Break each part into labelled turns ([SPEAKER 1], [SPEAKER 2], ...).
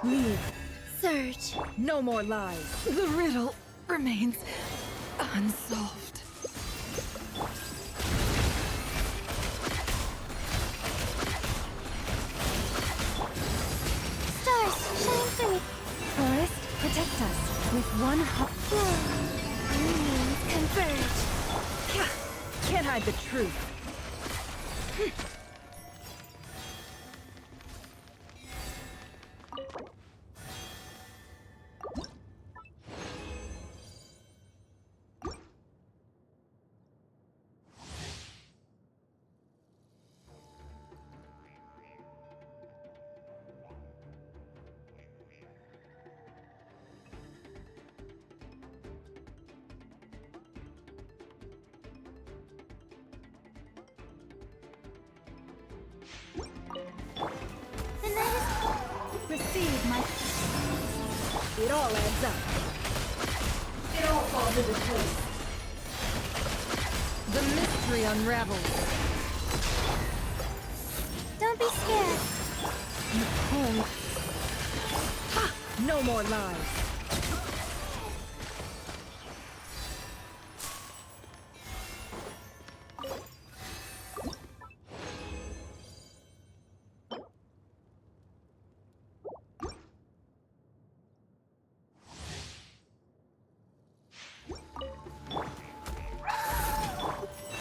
[SPEAKER 1] Leave.
[SPEAKER 2] Surge.
[SPEAKER 1] No more lies.
[SPEAKER 3] The riddle remains unsolved.
[SPEAKER 2] Stars, shine through.
[SPEAKER 3] Forest, protect us with one heart.
[SPEAKER 2] Unions converge.
[SPEAKER 1] Can't hide the truth.
[SPEAKER 2] The night is
[SPEAKER 3] Receive my...
[SPEAKER 1] It all adds up.
[SPEAKER 4] It all falls into place.
[SPEAKER 1] The mystery unravels.
[SPEAKER 2] Don't be scared.
[SPEAKER 1] You pull. Ha! No more lies.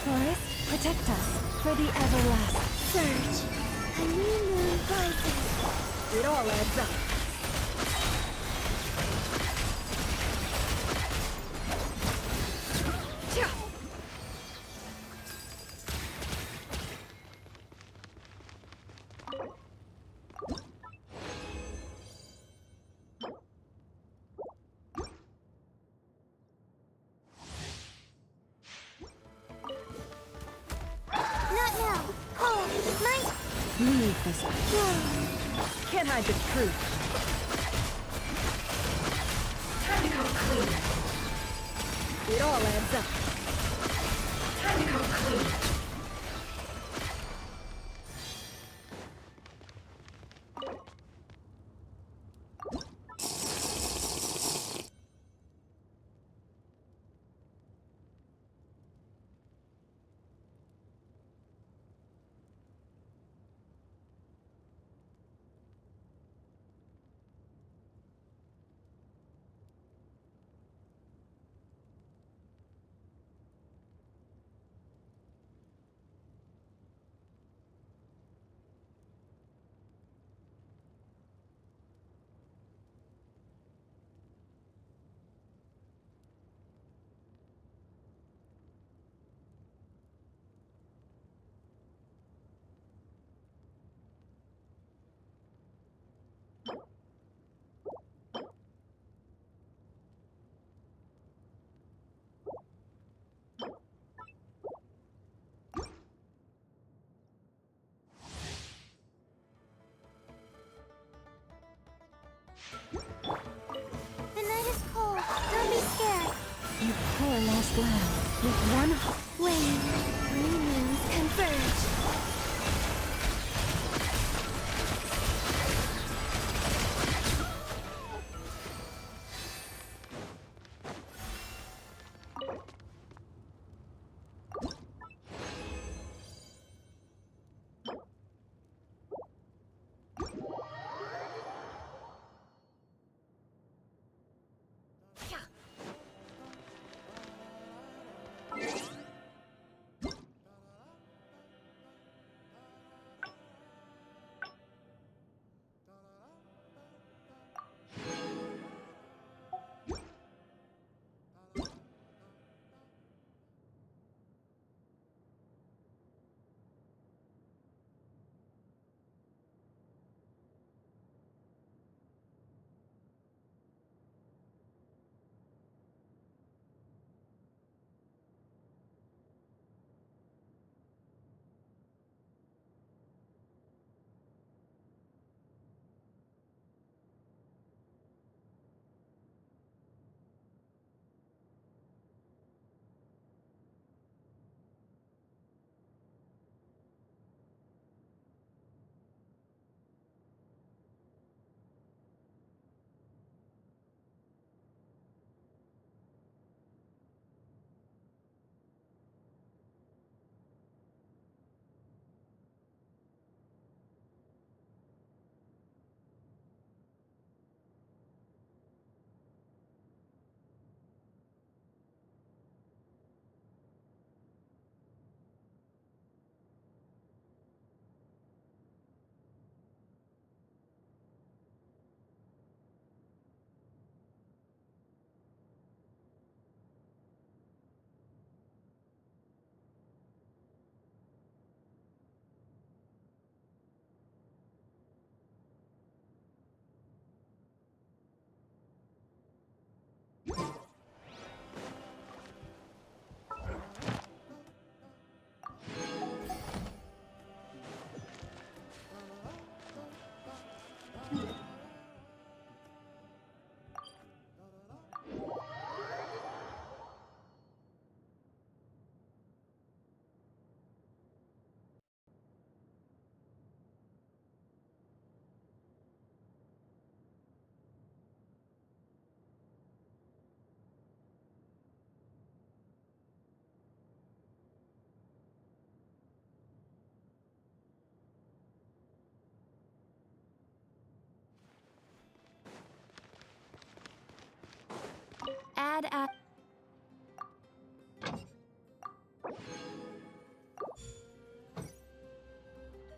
[SPEAKER 3] Forest, protect us for the everlasting.
[SPEAKER 2] Surge. A new moon rises.
[SPEAKER 1] It all adds up.
[SPEAKER 2] Not now. Cold. Night.
[SPEAKER 3] Leave this.
[SPEAKER 1] Can't hide the truth.
[SPEAKER 4] Time to come clean.
[SPEAKER 1] It all adds up.
[SPEAKER 4] Time to come clean.
[SPEAKER 2] The night is cold. Don't be scared.
[SPEAKER 3] You poor lost lamb with one heart.
[SPEAKER 2] Wave. Three moons converge.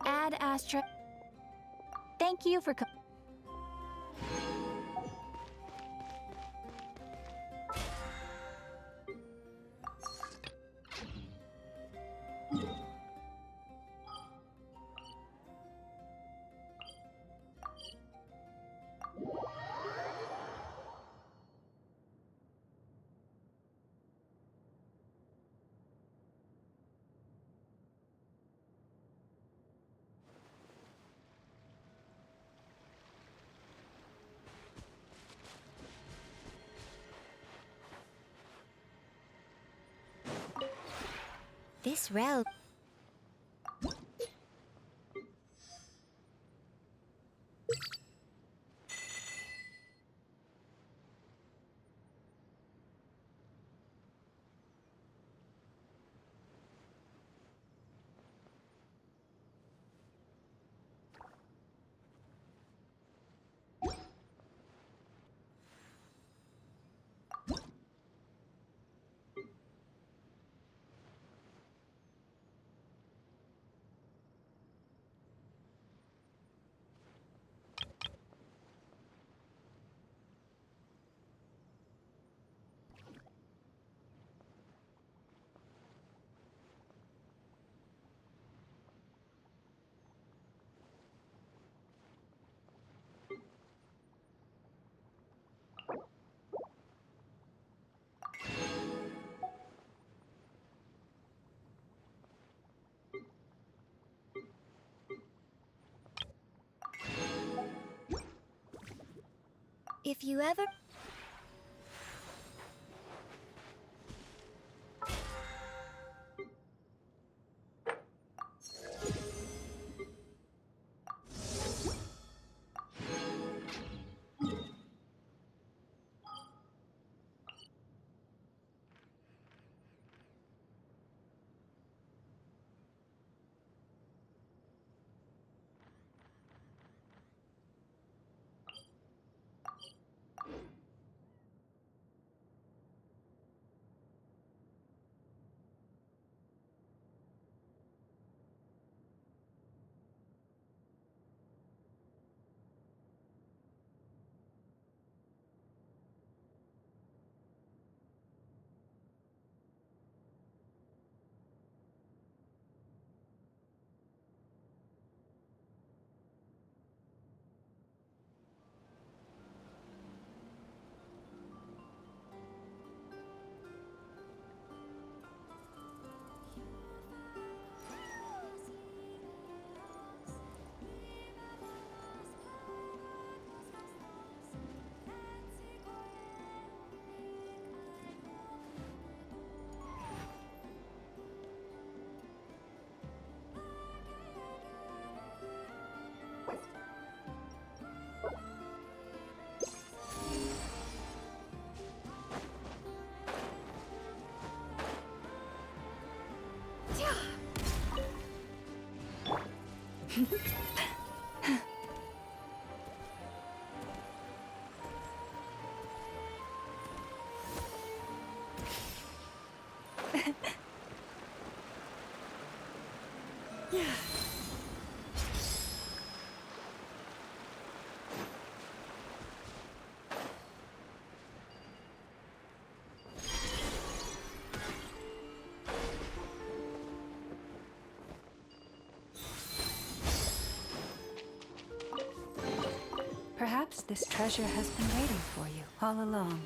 [SPEAKER 3] Add Astra. Thank you for this realm. If you ever... Perhaps this treasure has been waiting for you all along.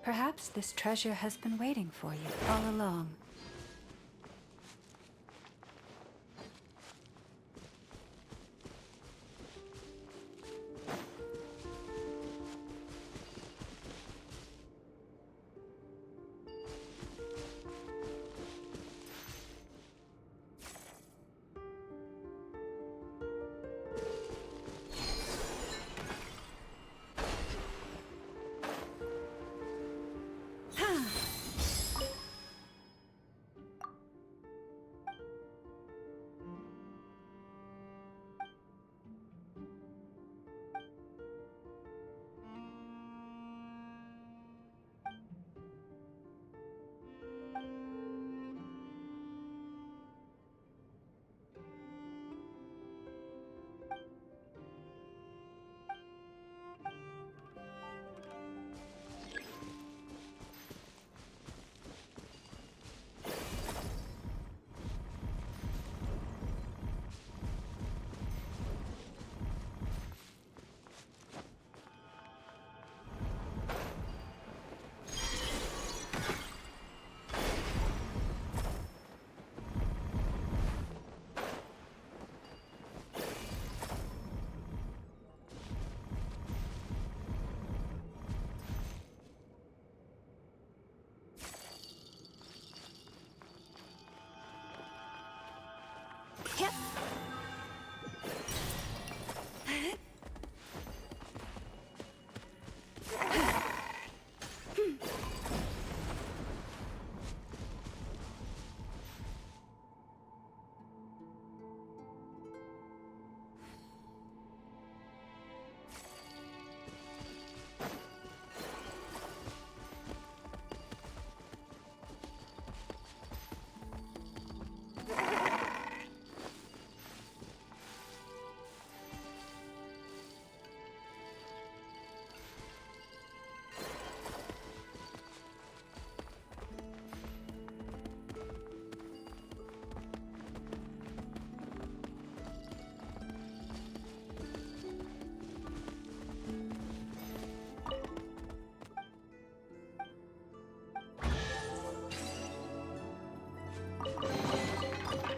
[SPEAKER 3] Perhaps this treasure has been waiting for you all along.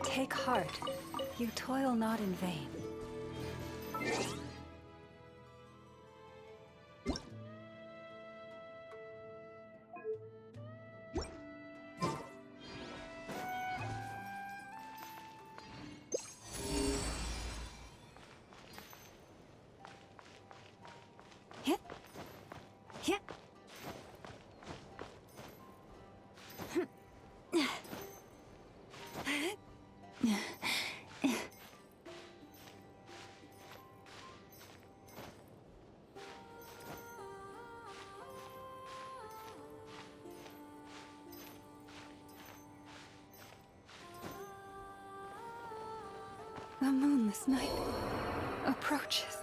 [SPEAKER 3] Take heart. You toil not in vain. Hit. Hit. The moonless night approaches.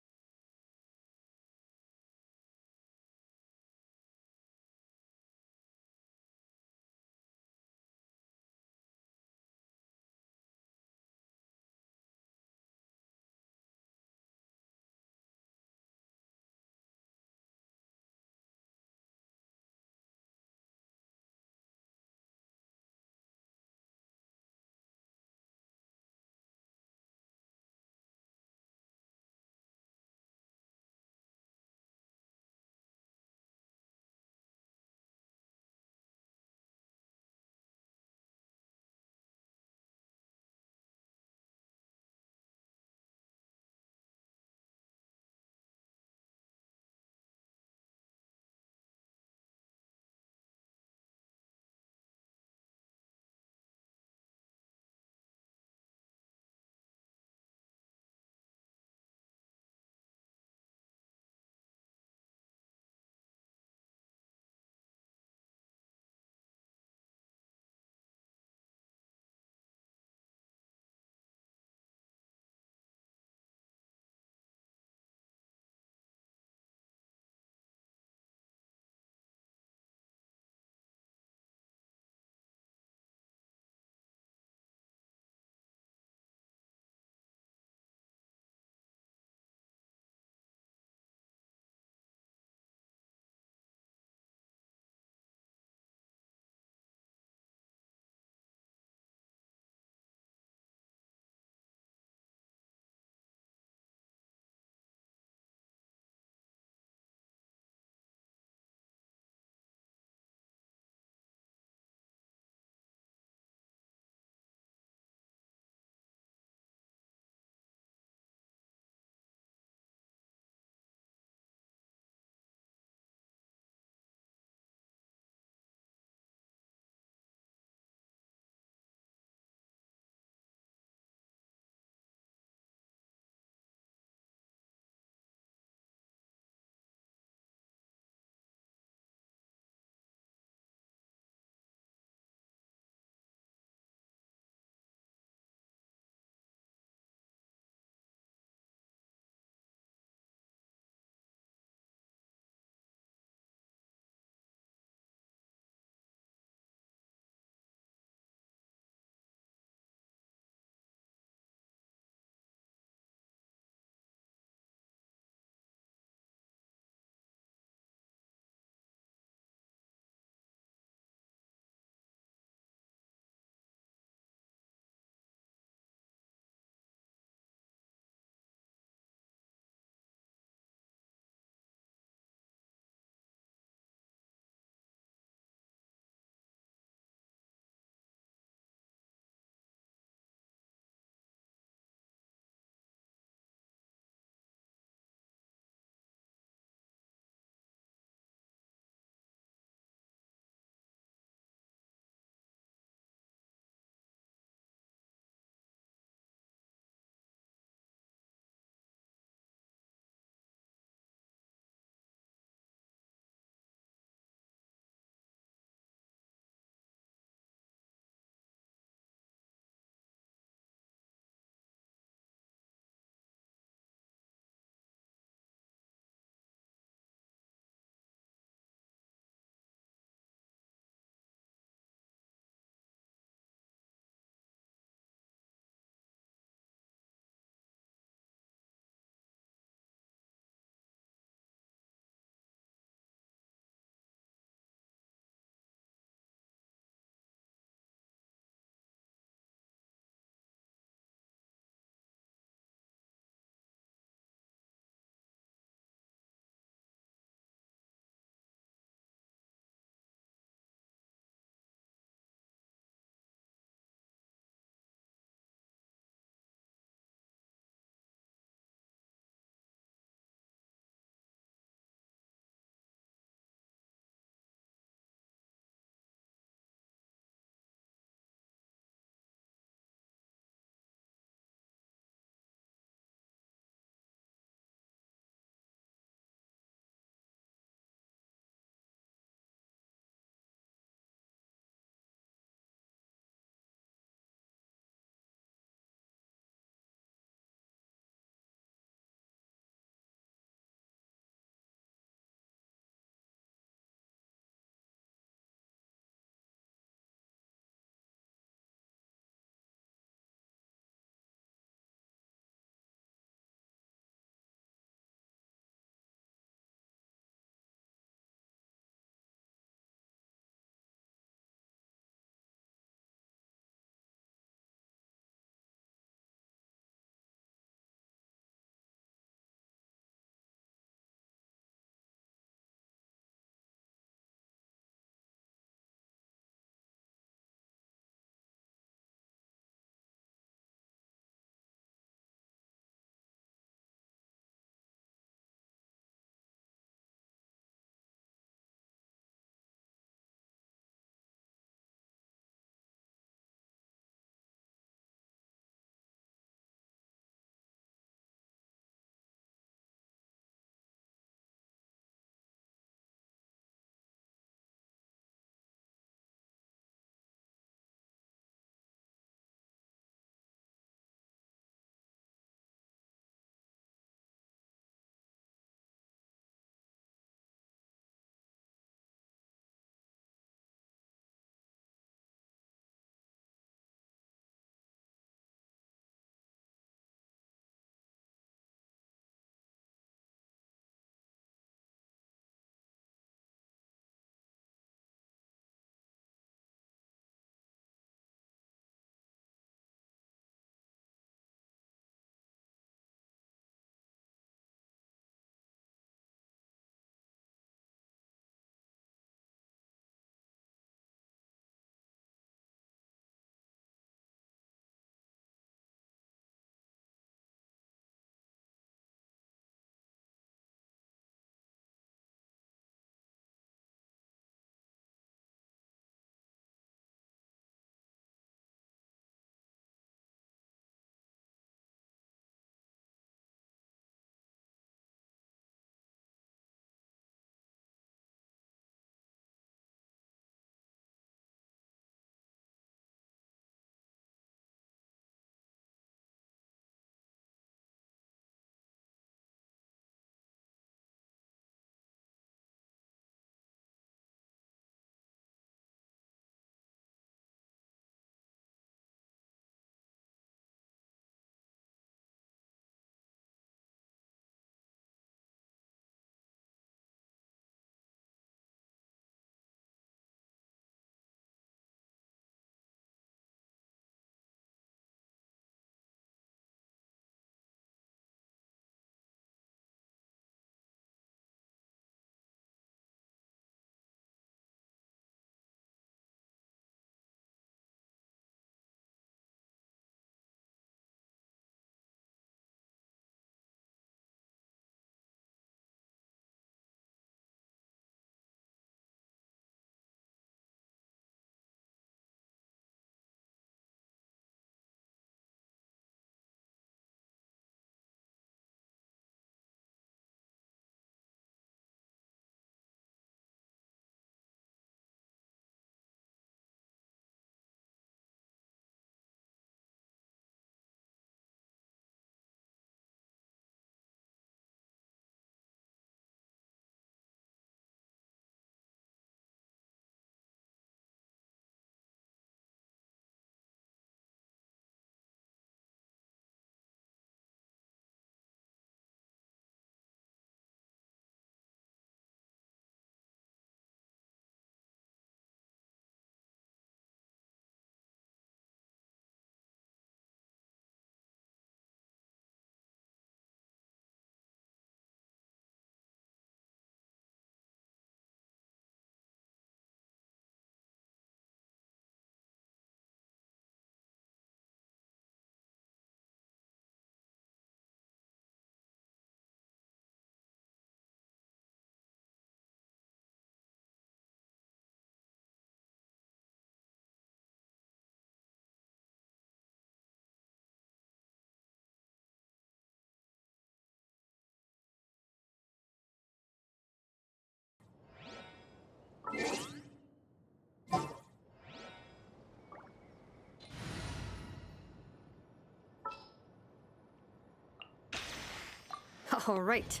[SPEAKER 1] All right.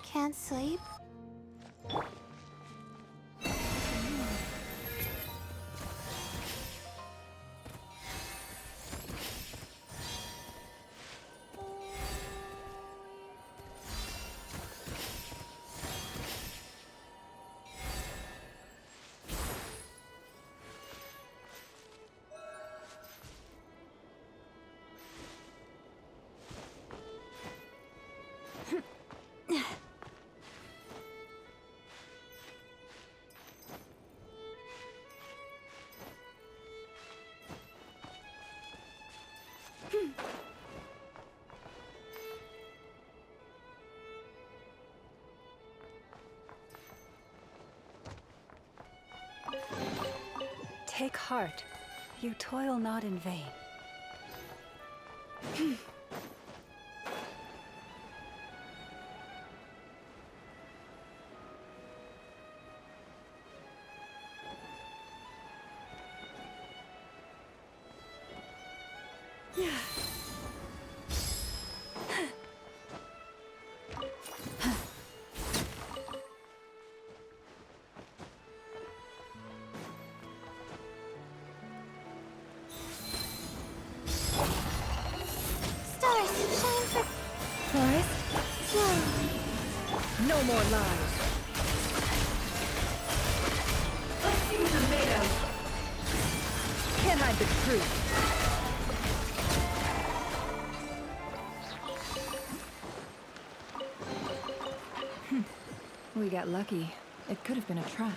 [SPEAKER 2] Can't sleep?
[SPEAKER 3] Take heart. You toil not in vain.
[SPEAKER 2] Stars, shine for
[SPEAKER 3] Floris?
[SPEAKER 2] slowly.
[SPEAKER 1] No more lies.
[SPEAKER 4] Let's see what you're made of.
[SPEAKER 1] Can't hide the truth.
[SPEAKER 3] We got lucky. It could have been a trap.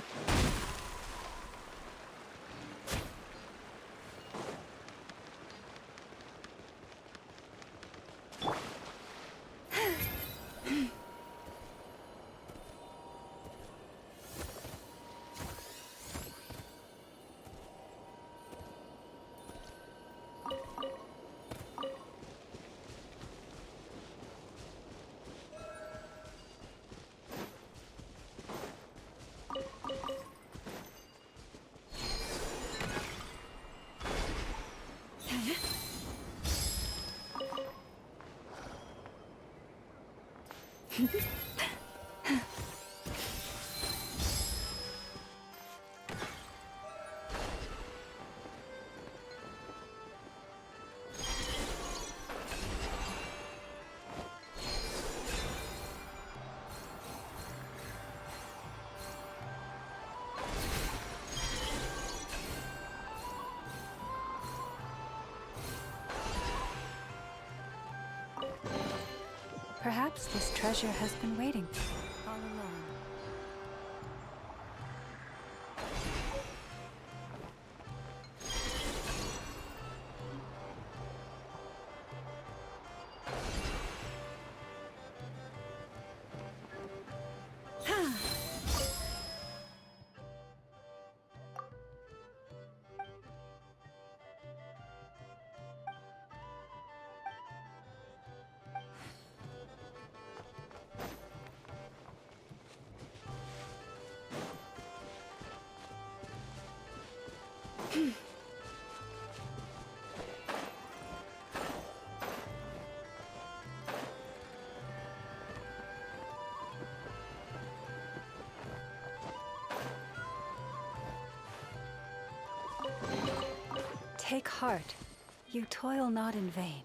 [SPEAKER 3] Perhaps this treasure has been waiting all along.
[SPEAKER 1] Take heart. You toil not in vain.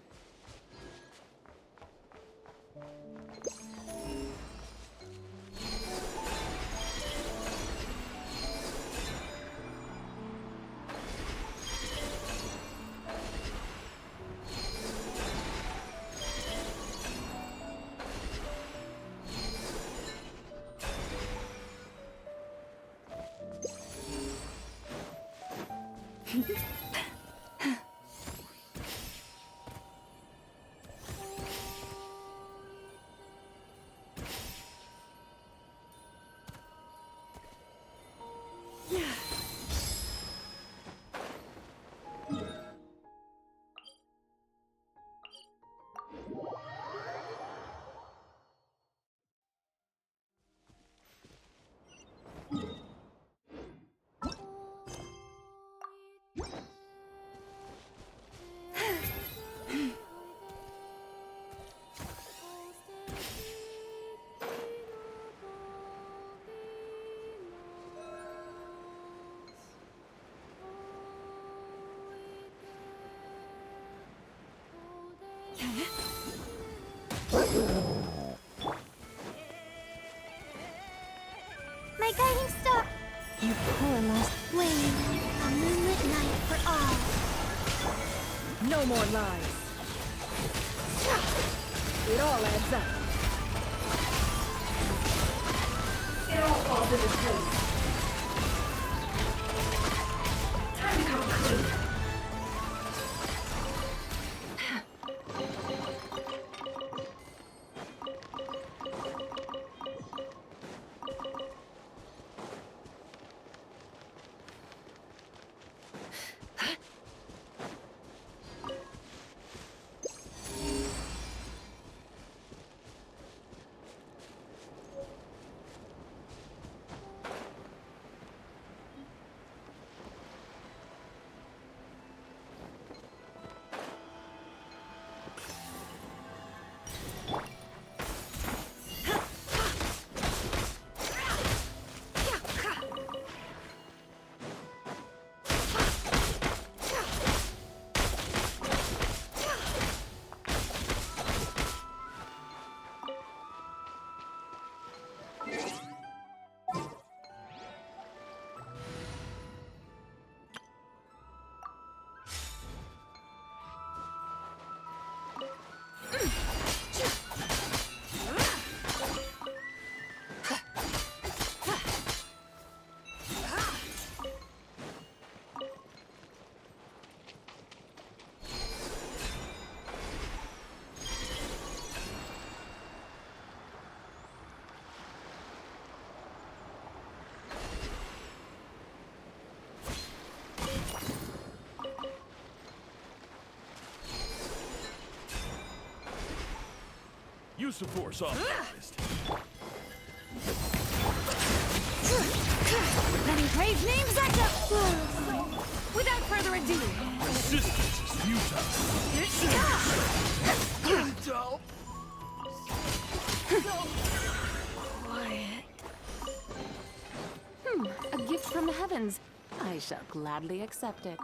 [SPEAKER 2] My guiding star!
[SPEAKER 3] You poor lost.
[SPEAKER 2] Waiting a moonlit night for all.
[SPEAKER 1] No more lies. It all adds up.
[SPEAKER 4] It all falls into place. Time to come clean.
[SPEAKER 5] Use the force off harvest.
[SPEAKER 1] Many brave names echo! Without further ado,
[SPEAKER 5] Resistance is futile.
[SPEAKER 1] quiet. A gift from the heavens. I shall gladly accept it.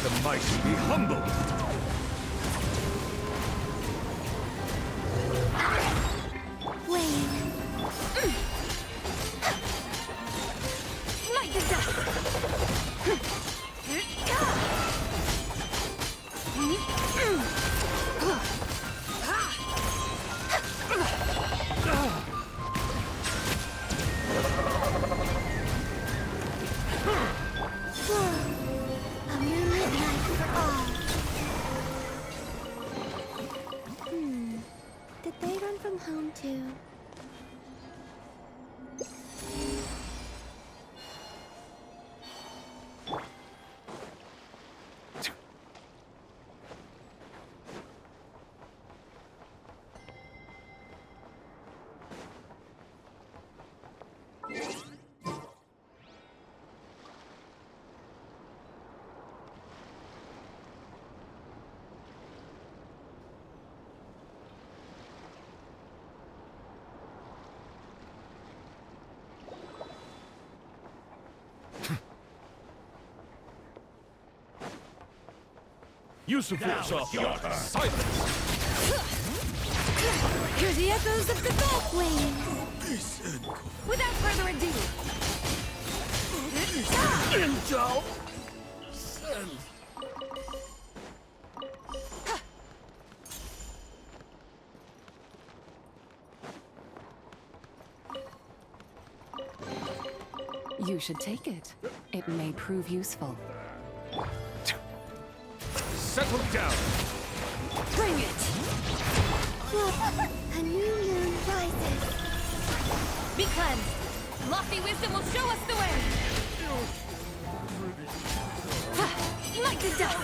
[SPEAKER 5] the mighty be humble.
[SPEAKER 2] Wave.
[SPEAKER 1] Light the dust!
[SPEAKER 2] A moonlit night for all. Did they run from home too?
[SPEAKER 5] Use of force off. Silence.
[SPEAKER 1] Hear the echoes of the gulf!
[SPEAKER 2] Wave.
[SPEAKER 1] Without further ado,
[SPEAKER 5] Angel! Send.
[SPEAKER 3] You should take it. It may prove useful.
[SPEAKER 5] Settle down.
[SPEAKER 1] bring it!
[SPEAKER 2] A new moon rises.
[SPEAKER 1] Be cleansed! Lofty wisdom will show us the way! Like the dust!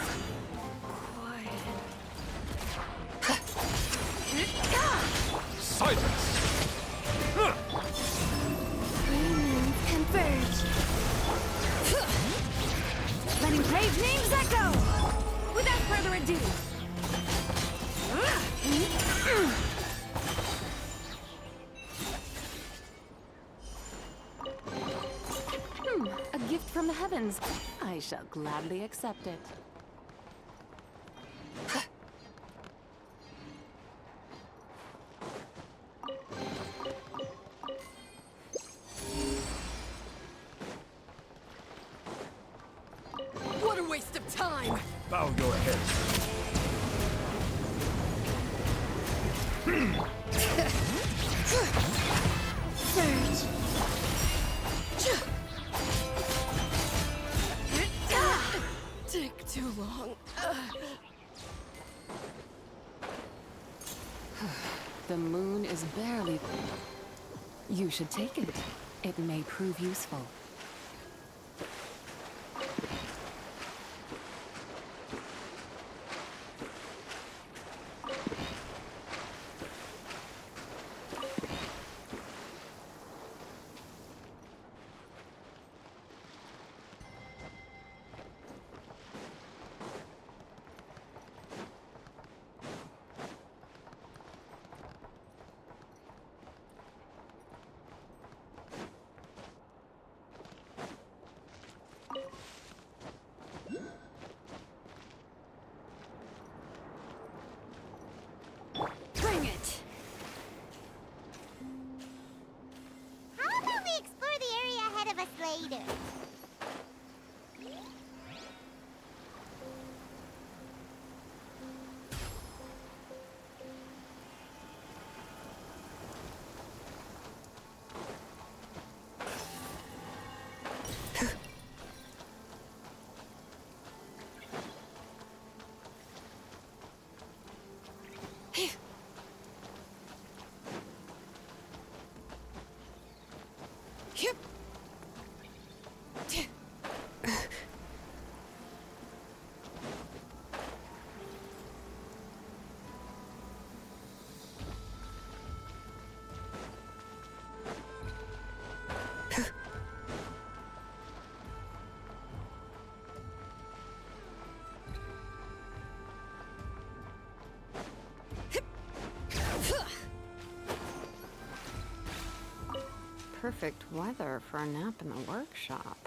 [SPEAKER 5] Silence.
[SPEAKER 2] Three moons converge.
[SPEAKER 1] Letting brave names echo! Without further ado,
[SPEAKER 3] A gift from the heavens. I shall gladly accept it.
[SPEAKER 1] what a waste of time!
[SPEAKER 5] Bow your head.
[SPEAKER 2] Surge.
[SPEAKER 1] Take too long.
[SPEAKER 3] The moon is barely... You should take it. It may prove useful.
[SPEAKER 1] Bring it!
[SPEAKER 2] How about we explore the area ahead of us later?
[SPEAKER 3] Perfect weather for a nap in the workshop.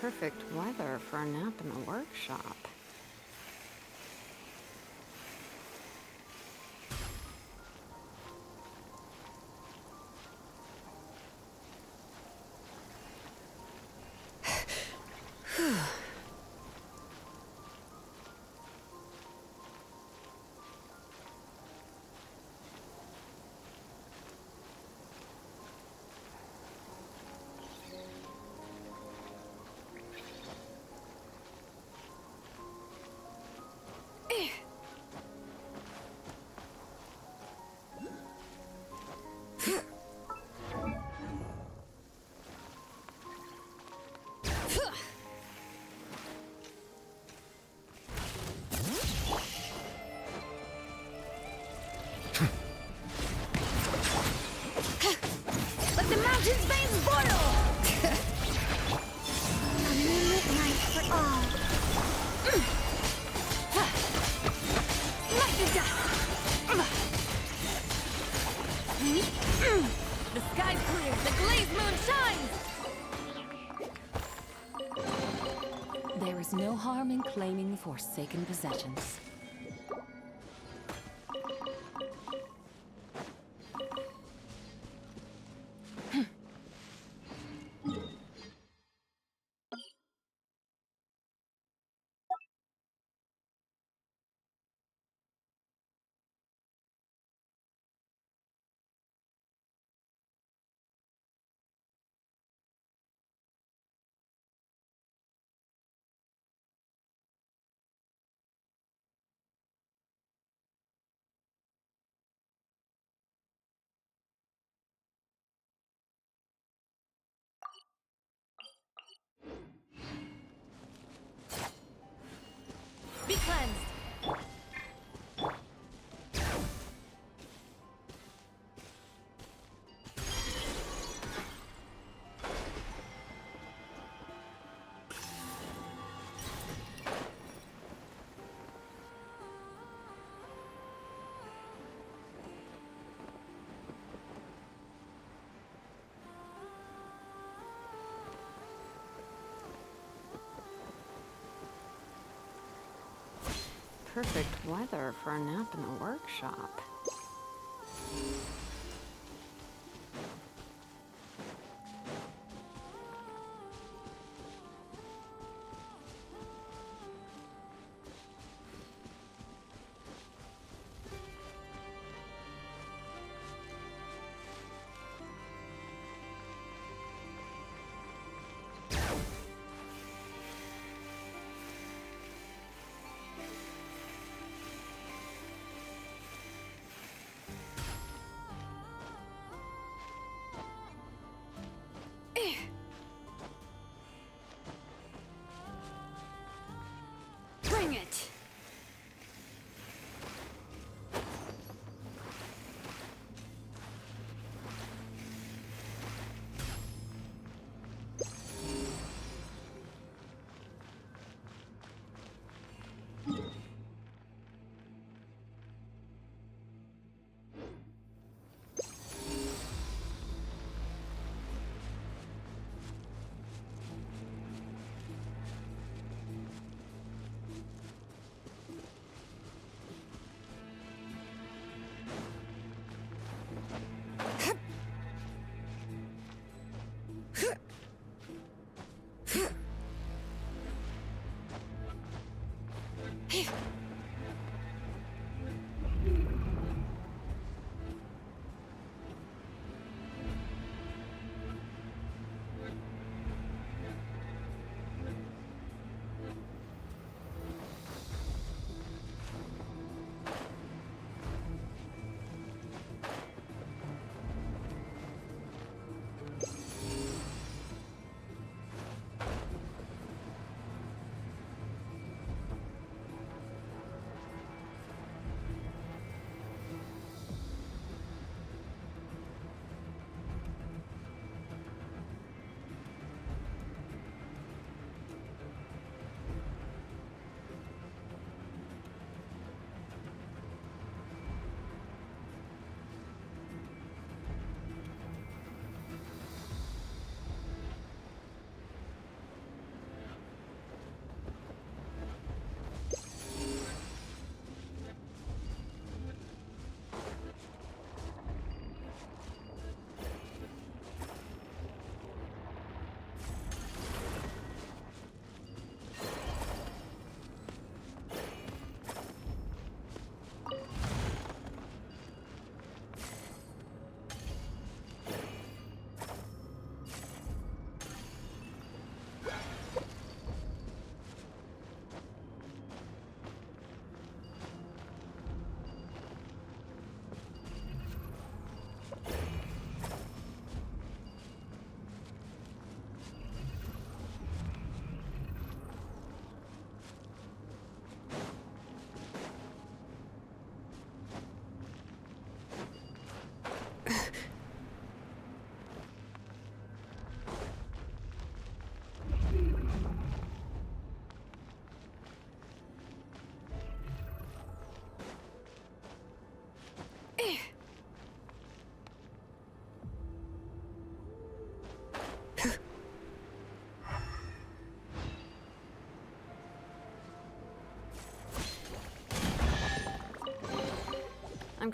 [SPEAKER 3] Perfect weather for a nap in the workshop.
[SPEAKER 1] Let the mountain's veins boil!
[SPEAKER 2] A moonlit night for all.
[SPEAKER 1] Like the dust! The sky's clear, the glazed moon shines!
[SPEAKER 3] There is no harm in claiming forsaken possessions.
[SPEAKER 1] Be cleansed!
[SPEAKER 3] Perfect weather for a nap in the workshop.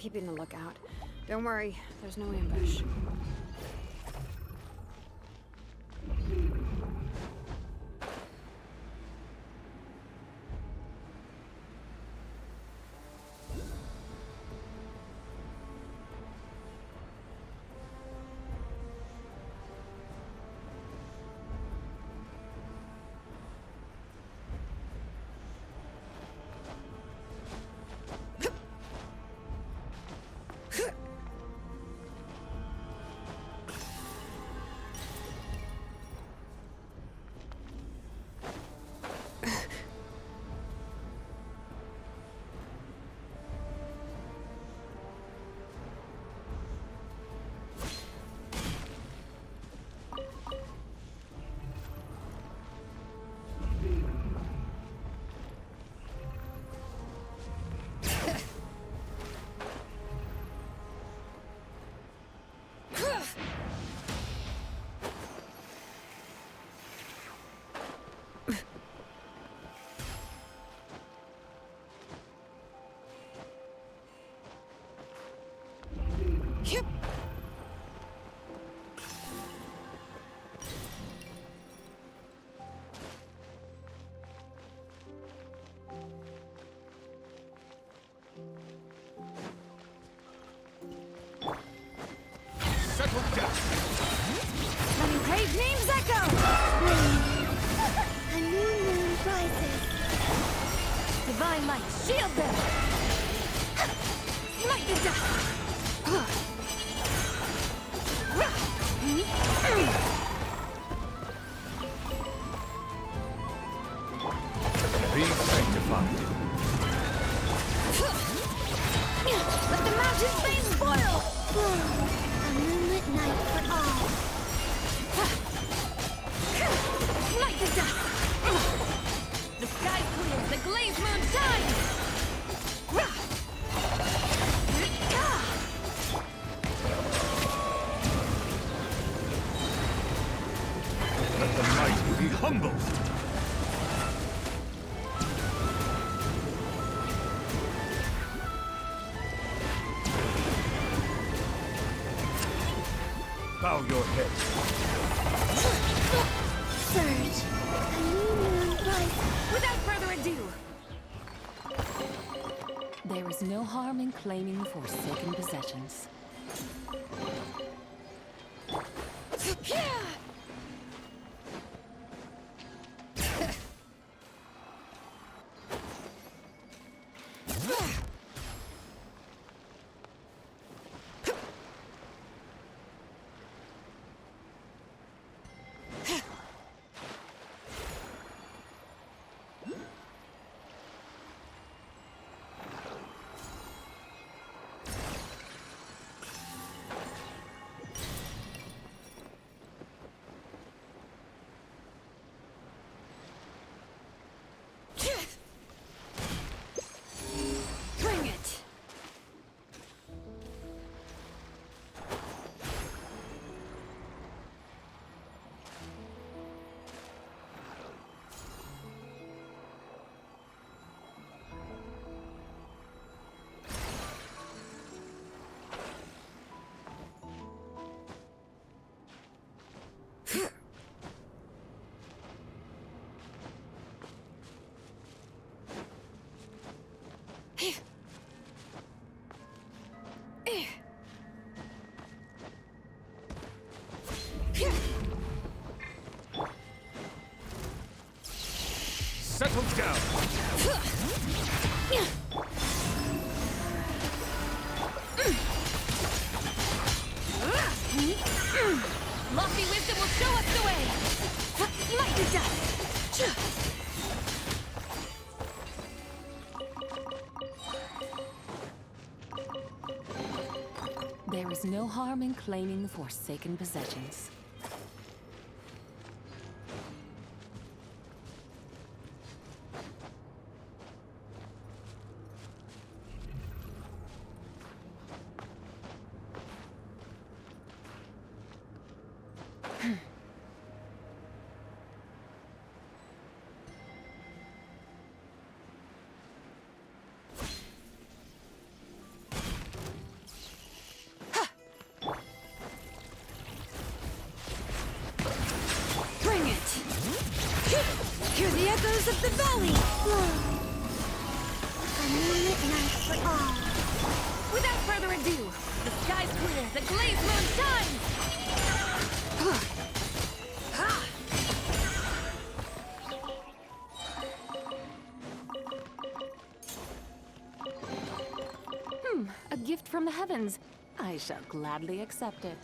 [SPEAKER 6] keeping a lookout. Don't worry, there's no ambush.
[SPEAKER 5] Settle down.
[SPEAKER 6] Letting brave names echo!
[SPEAKER 2] A new moon rises.
[SPEAKER 1] Divine light, shield them! Smite the dust!
[SPEAKER 5] Be sanctified.
[SPEAKER 6] Let the mountain's flames boil!
[SPEAKER 2] A moonlit night for all.
[SPEAKER 1] Smite the dust! The sky clears, the glazed moon shines!
[SPEAKER 5] Let the mighty be humbled. Bow your head.
[SPEAKER 2] Surge. A new moon rises.
[SPEAKER 1] Without further ado,
[SPEAKER 3] There is no harm in claiming forsaken possessions.
[SPEAKER 6] Bring it!
[SPEAKER 5] Settle down.
[SPEAKER 1] lofty wisdom will show us the way! Smite the dust!
[SPEAKER 3] There is no harm in claiming forsaken possessions.
[SPEAKER 6] echoes of the valley!
[SPEAKER 2] A moonlit night for all.
[SPEAKER 1] Without further ado, the sky's clear, the glazed moon shines!
[SPEAKER 3] A gift from the heavens. I shall gladly accept it.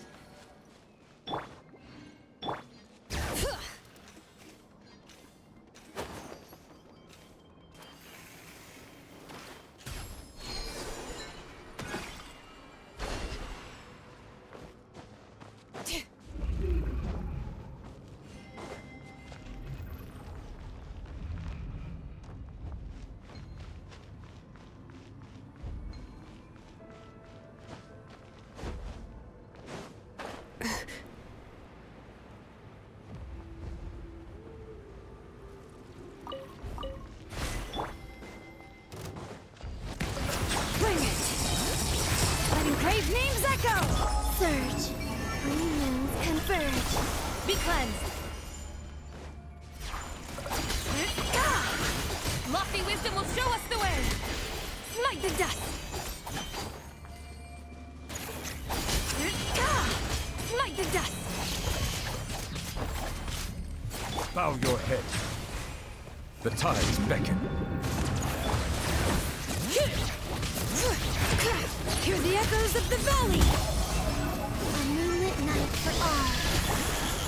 [SPEAKER 6] Bring it! Letting Crave names echo!
[SPEAKER 2] Surge. Green moons converge.
[SPEAKER 1] Be cleansed! Lofty wisdom will show us the way! Smite the dust! Smite the dust!
[SPEAKER 5] Bow your head. The tides beckon.
[SPEAKER 6] Hear the echoes of the valley!
[SPEAKER 2] A moonlit night for all.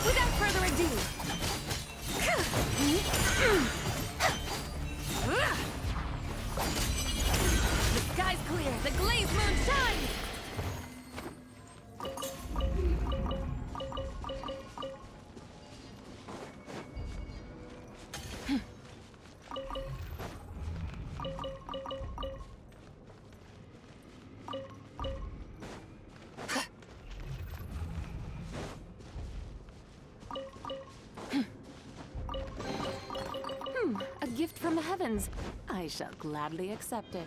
[SPEAKER 1] Without further ado, the sky's clear, the glazed moon shines!
[SPEAKER 3] A gift from the heavens. I shall gladly accept it.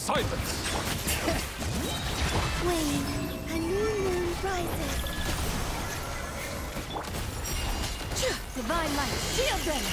[SPEAKER 5] Silence!
[SPEAKER 2] Wait, a new moon rises.
[SPEAKER 1] Divine light, shield them!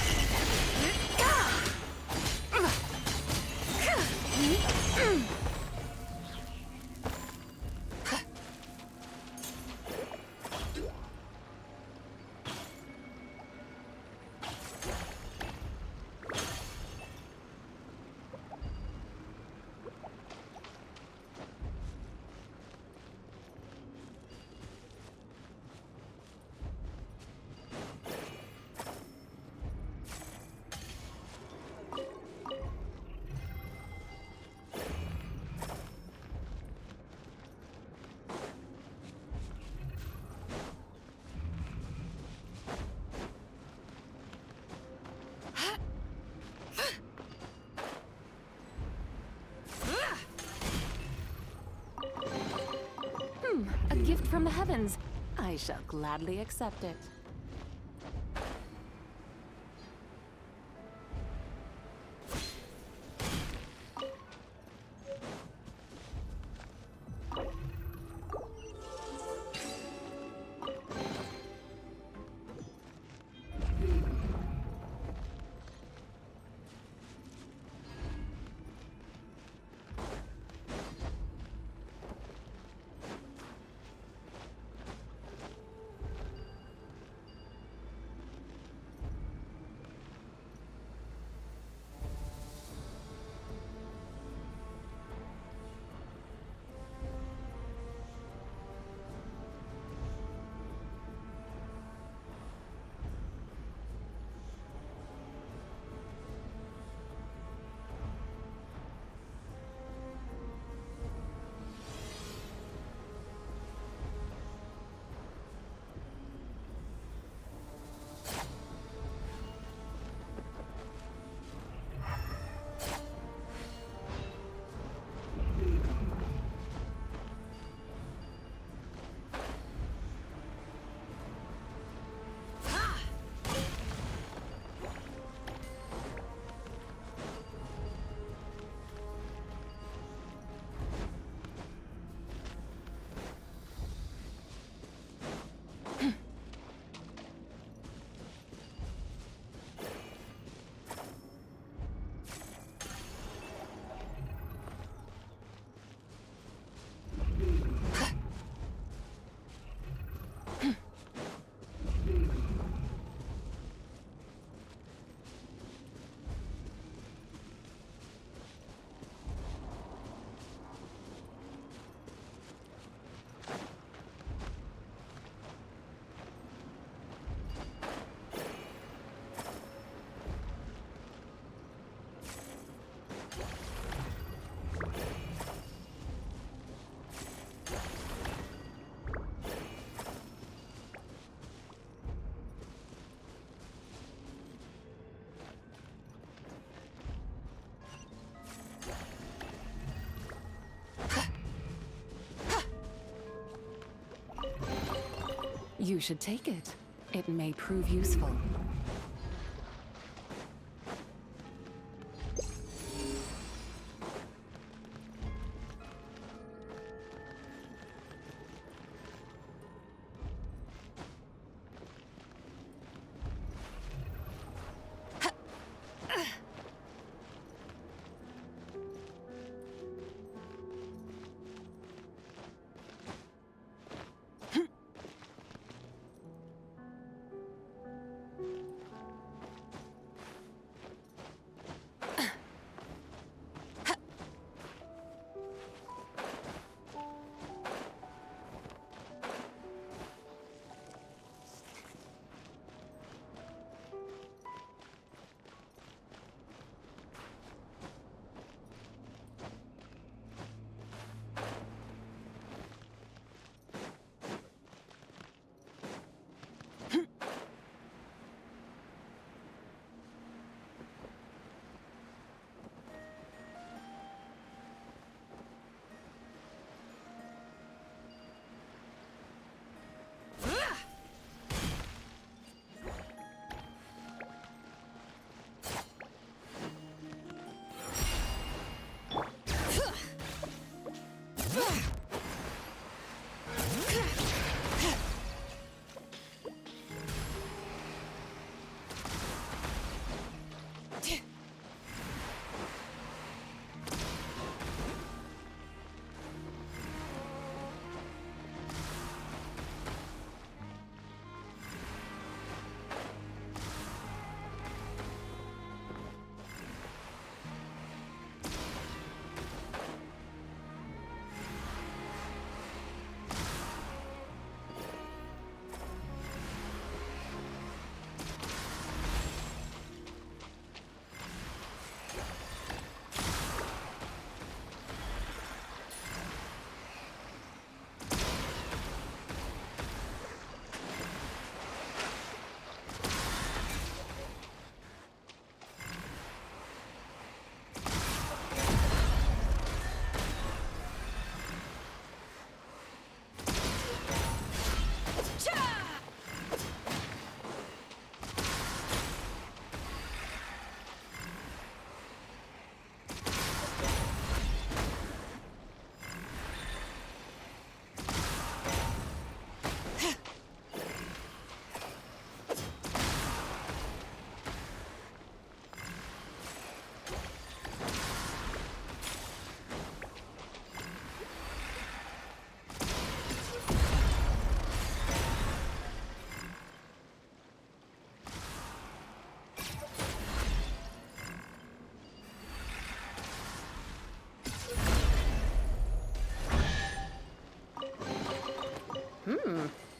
[SPEAKER 3] A gift from the heavens. I shall gladly accept it. You should take it. It may prove useful.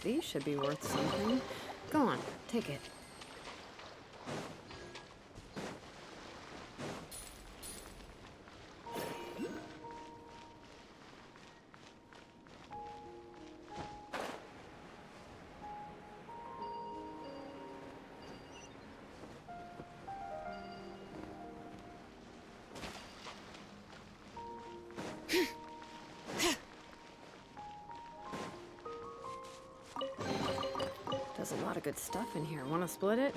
[SPEAKER 3] These should be worth something. Go on, take it. There's a lot of good stuff in here. Want to split it?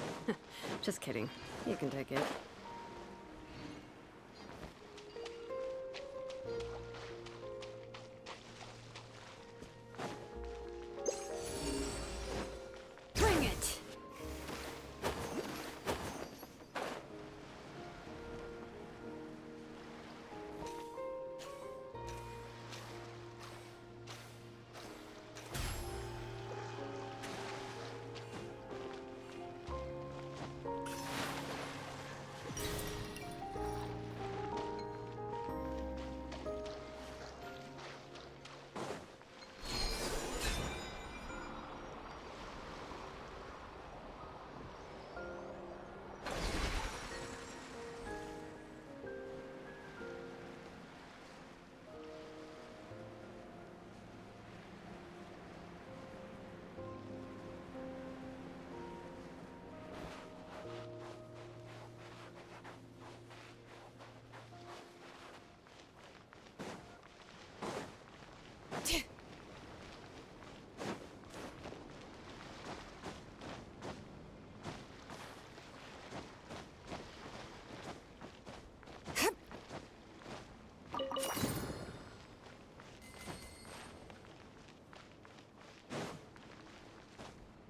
[SPEAKER 3] Just kidding. You can take it.
[SPEAKER 6] Bring it!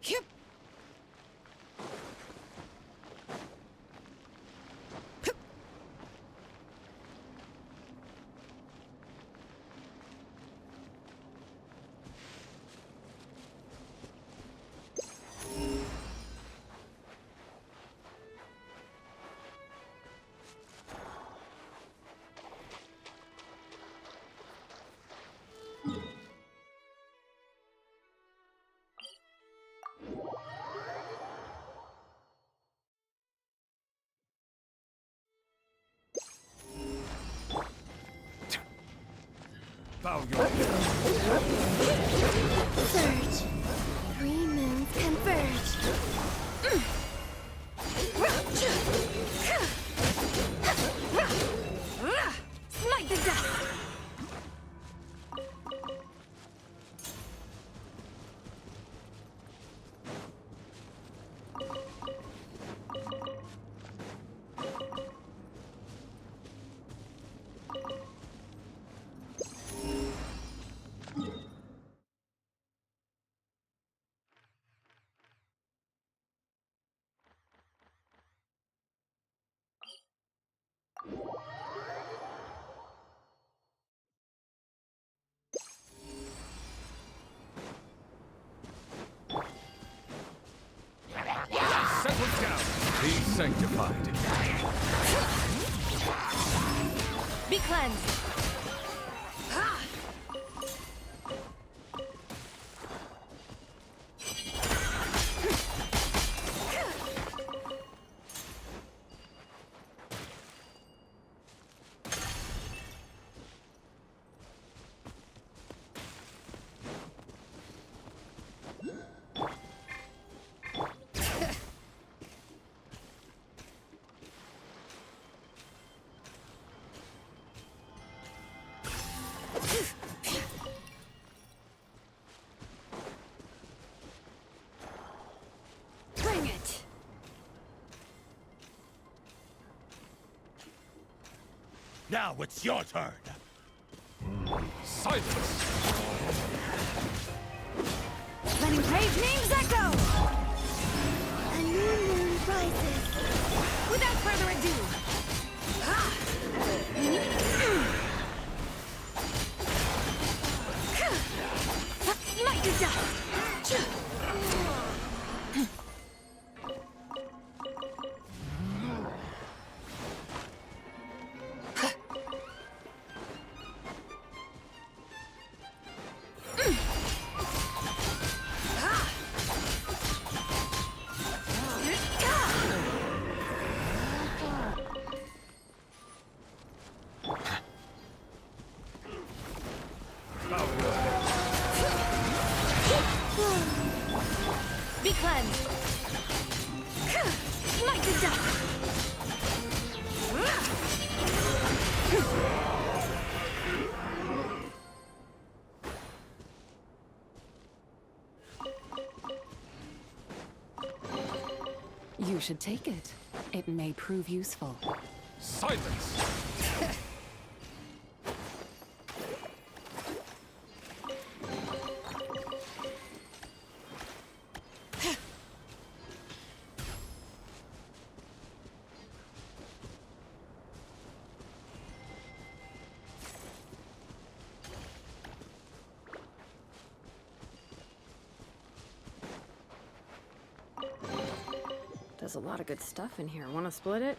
[SPEAKER 6] Yep.
[SPEAKER 5] Bow your head.
[SPEAKER 2] Surge. 3 moons converge.
[SPEAKER 1] Smite the dust!
[SPEAKER 5] Settle down. Be sanctified.
[SPEAKER 1] Be cleansed. Bring it.
[SPEAKER 5] Now it's your turn. Silence.
[SPEAKER 6] Letting brave names echo!
[SPEAKER 2] A new moon rises.
[SPEAKER 1] Without further ado. Light the dust. Be cleansed. Light the dust.
[SPEAKER 3] You should take it. It may prove useful.
[SPEAKER 5] Silence.
[SPEAKER 7] There's a lot of good stuff in here. Want to split it?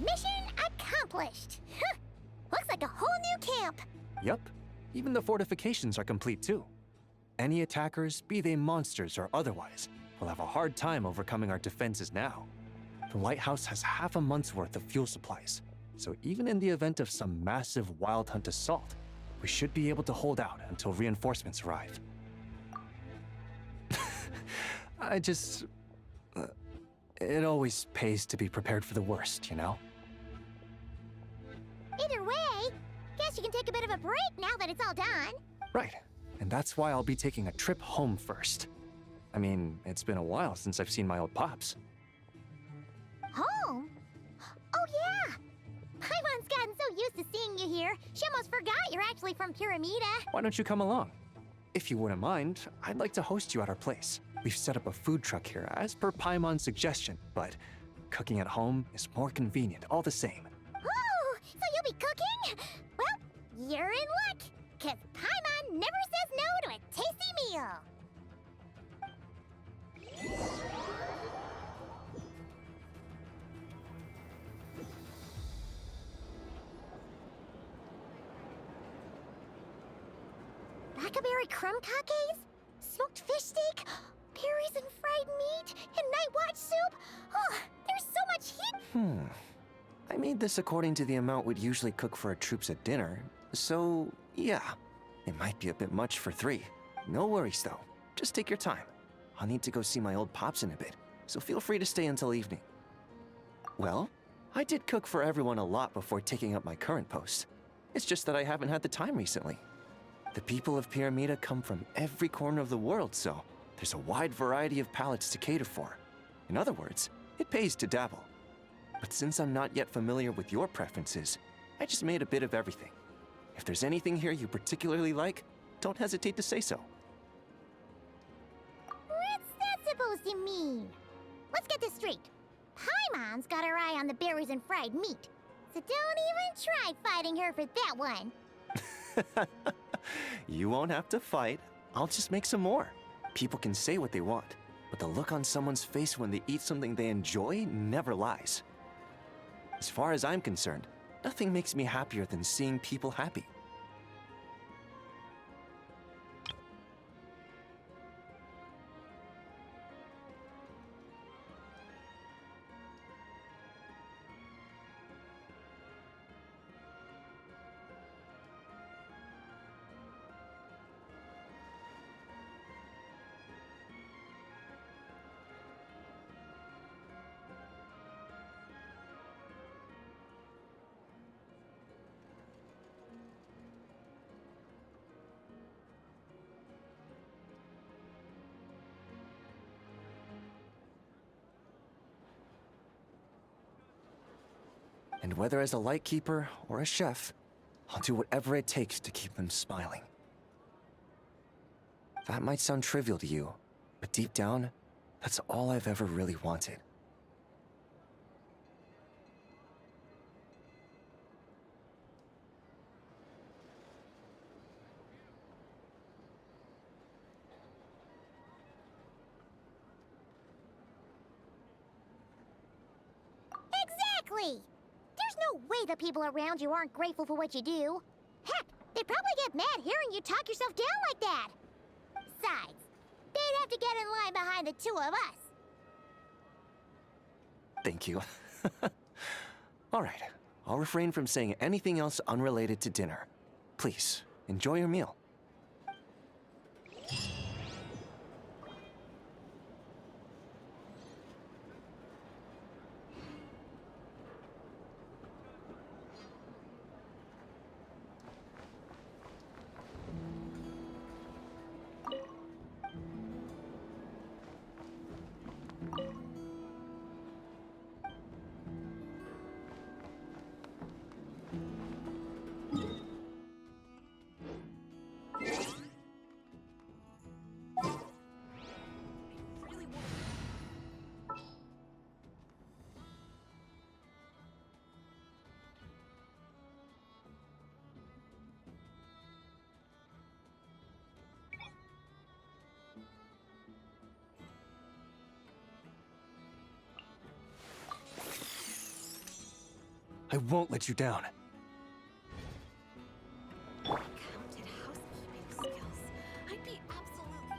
[SPEAKER 2] Mission accomplished. Looks like a whole new camp.
[SPEAKER 8] Yup. Even the fortifications are complete too. Any attackers, be they monsters or otherwise, will have a hard time overcoming our defenses now. The lighthouse has half a month's worth of fuel supplies, so even in the event of some massive wild hunt assault, we should be able to hold out until reinforcements arrive. It always pays to be prepared for the worst, you know?
[SPEAKER 2] Either way, guess you can take a bit of a break now that it's all done.
[SPEAKER 8] Right. And that's why I'll be taking a trip home first. I mean, it's been a while since I've seen my old pops.
[SPEAKER 2] Home? Oh yeah! Paimon's gotten so used to seeing you here, she almost forgot you're actually from Pyramida.
[SPEAKER 8] Why don't you come along? If you wouldn't mind, I'd like to host you at our place. We've set up a food truck here, as per Paimon's suggestion, but cooking at home is more convenient all the same.
[SPEAKER 2] Oh, so you'll be cooking? Well, you're in luck, cause Paimon never says no to a tasty meal. Blackberry crumb cakes? Smoked fish steak? Berries and fried meat? And night watch soup? Oh, there's so much heat!
[SPEAKER 8] I made this according to the amount we'd usually cook for our troops at dinner, so yeah, it might be a bit much for 3. No worries though, just take your time. I'll need to go see my old pops in a bit, so feel free to stay until evening. Well, I did cook for everyone a lot before taking up my current post. It's just that I haven't had the time recently. The people of Pyramida come from every corner of the world, so there's a wide variety of palates to cater for. In other words, it pays to dabble. But since I'm not yet familiar with your preferences, I just made a bit of everything. If there's anything here you particularly like, don't hesitate to say so.
[SPEAKER 2] What's that supposed to mean? Let's get this straight. Paimon's got her eye on the berries and fried meat. So don't even try fighting her for that one.
[SPEAKER 8] You won't have to fight. I'll just make some more. People can say what they want, but the look on someone's face when they eat something they enjoy never lies. As far as I'm concerned, nothing makes me happier than seeing people happy. And whether as a lightkeeper or a chef, I'll do whatever it takes to keep them smiling. That might sound trivial to you, but deep down, that's all I've ever really wanted.
[SPEAKER 2] Exactly! There's no way the people around you aren't grateful for what you do. Heck, they'd probably get mad hearing you talk yourself down like that. Besides, they'd have to get in line behind the two of us.
[SPEAKER 8] Thank you. All right, I'll refrain from saying anything else unrelated to dinner. Please, enjoy your meal. I won't let you down.
[SPEAKER 1] Counted housekeeping skills. I'd be absolutely.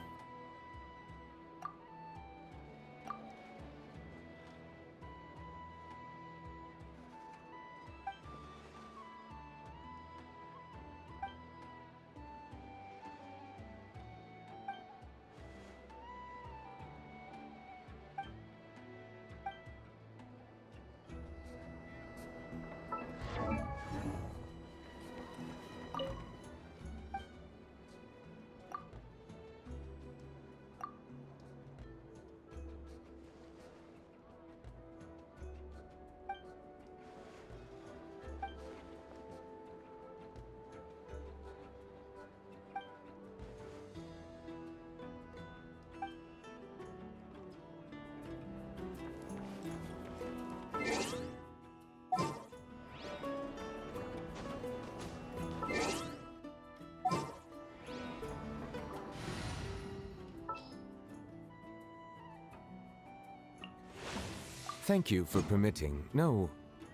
[SPEAKER 9] Thank you for permitting, no,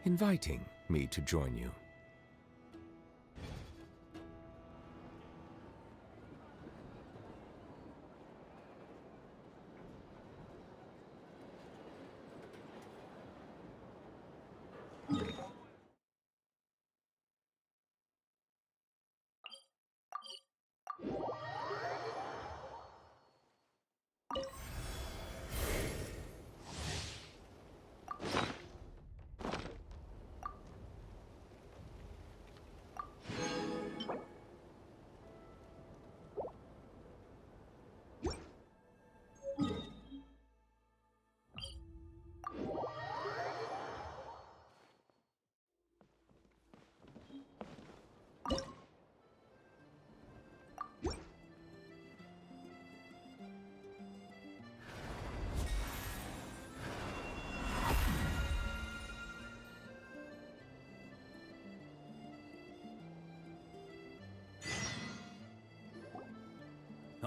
[SPEAKER 9] inviting me to join you.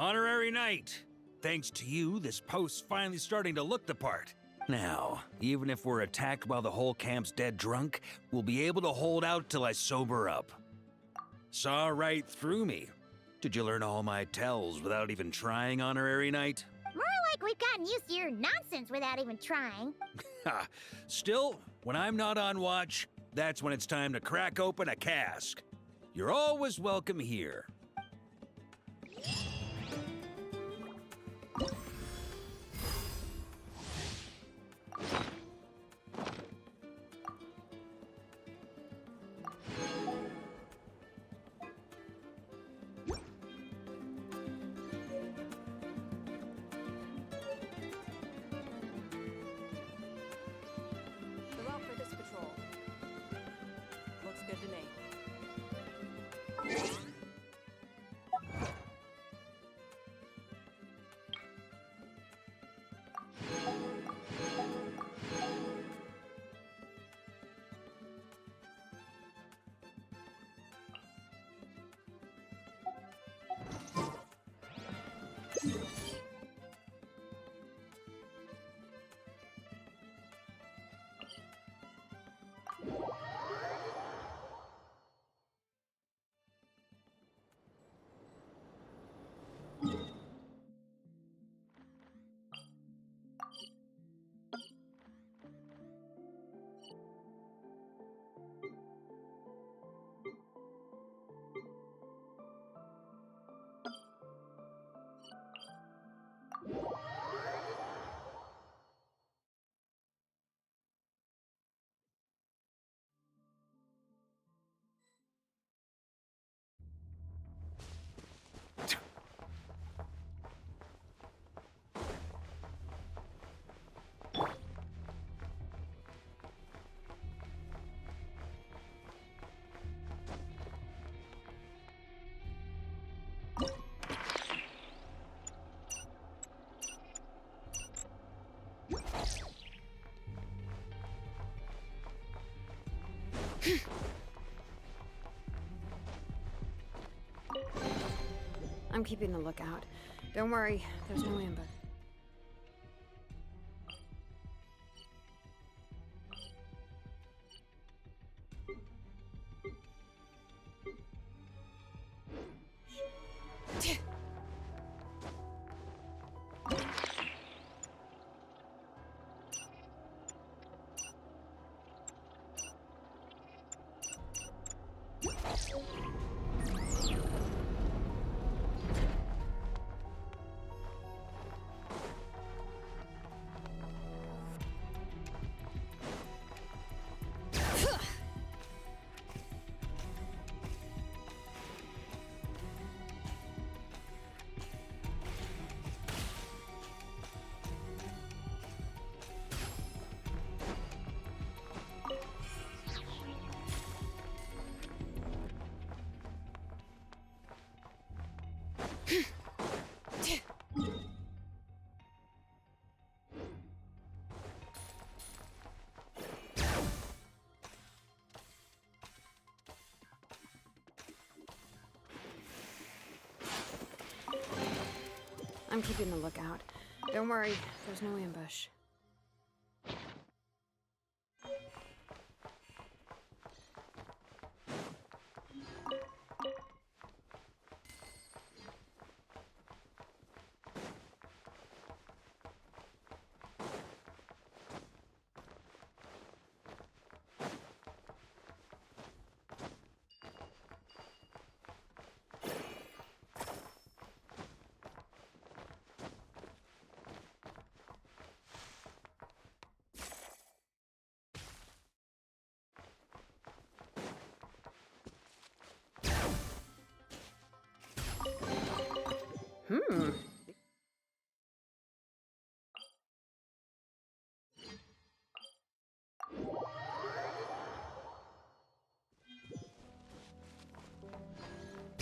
[SPEAKER 10] Honorary Knight. Thanks to you, this post's finally starting to look the part. Now, even if we're attacked while the whole camp's dead drunk, we'll be able to hold out till I sober up. Saw right through me. Did you learn all my tells without even trying, Honorary Knight?
[SPEAKER 2] More like we've gotten used to your nonsense without even trying.
[SPEAKER 10] Ha! Still, when I'm not on watch, that's when it's time to crack open a cask. You're always welcome here.
[SPEAKER 6] The route for this patrol. Looks good to me.
[SPEAKER 7] I'm keeping the lookout. Don't worry, there's no ambush. I'm keeping the lookout. Don't worry, there's no ambush.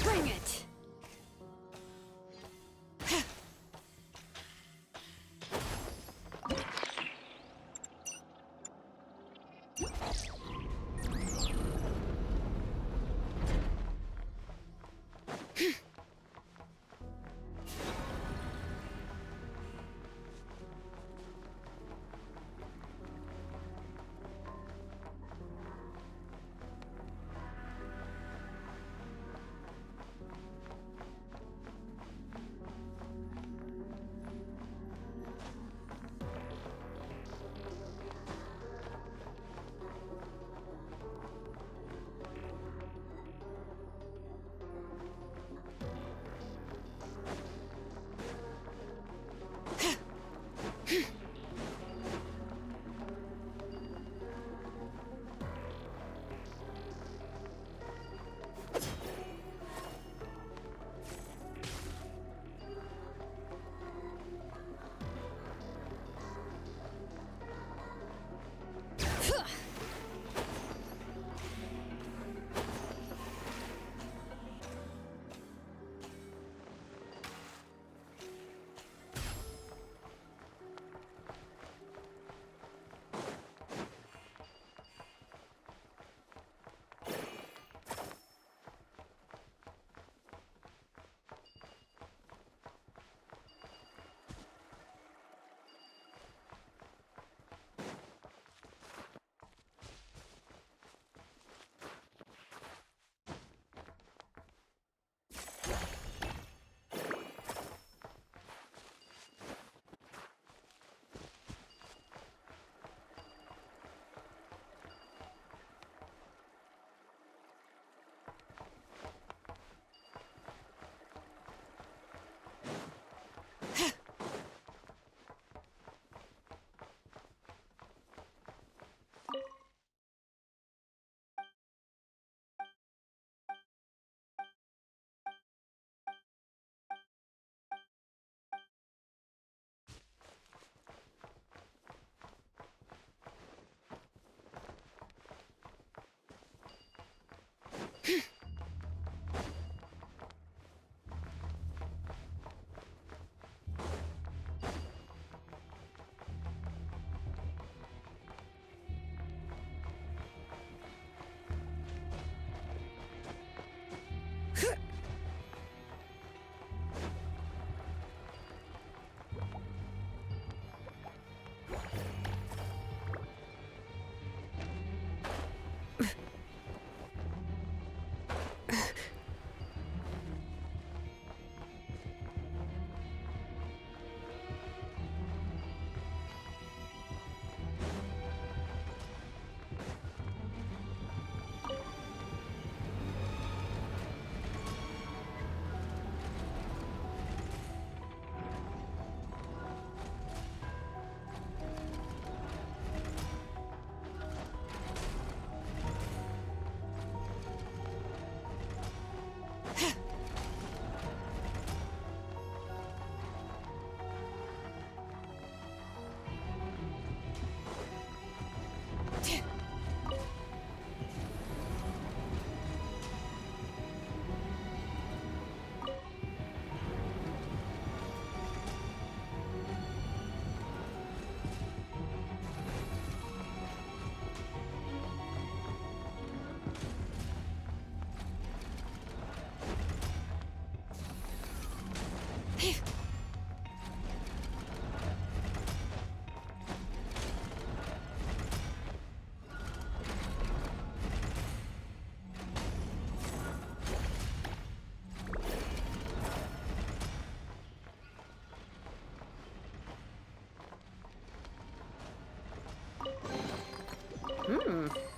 [SPEAKER 7] Bring it!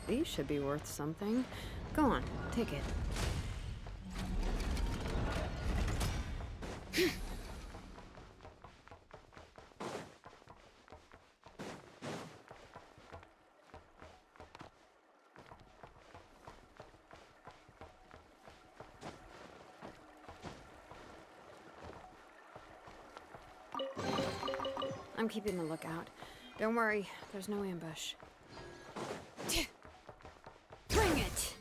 [SPEAKER 7] These should be worth something. Go on, take it. I'm keeping the lookout. Don't worry, there's no ambush.
[SPEAKER 1] Bring it!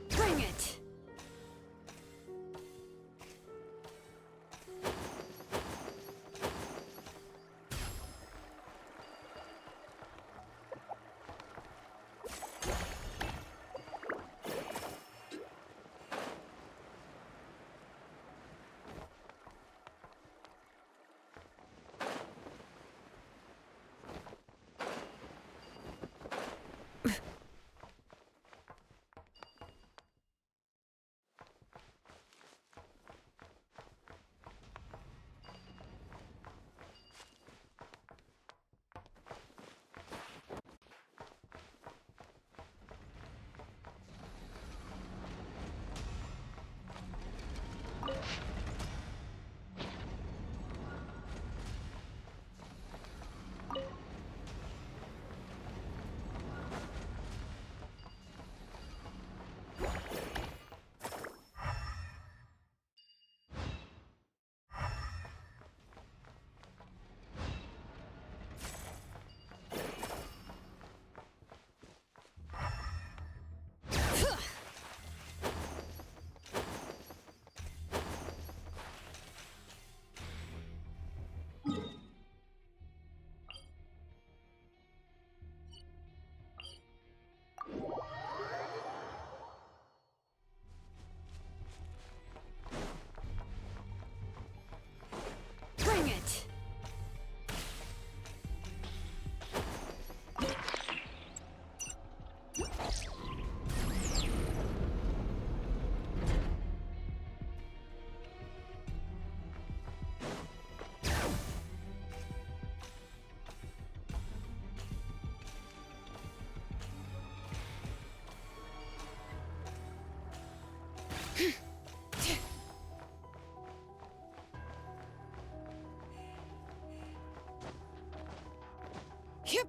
[SPEAKER 1] Bring it! Bring it! Yep.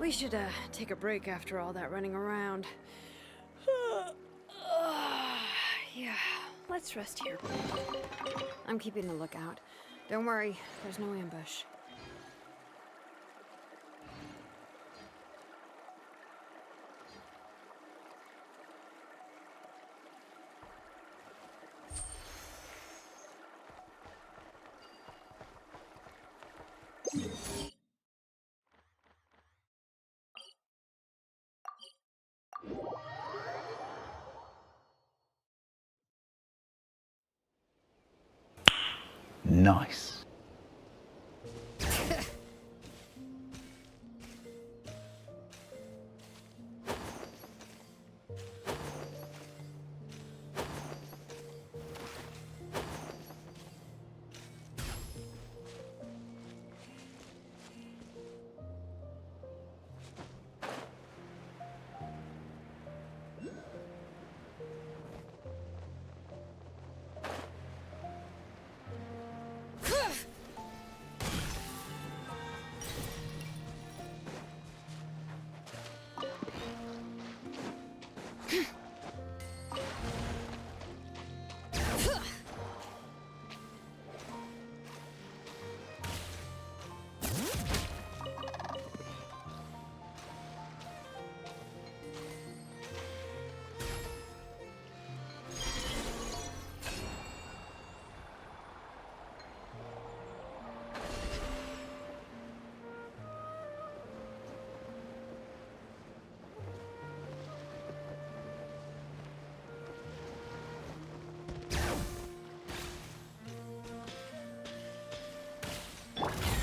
[SPEAKER 7] We should, take a break after all that running around. Yeah, let's rest here. I'm keeping the lookout. Don't worry, there's no ambush.
[SPEAKER 11] Nice.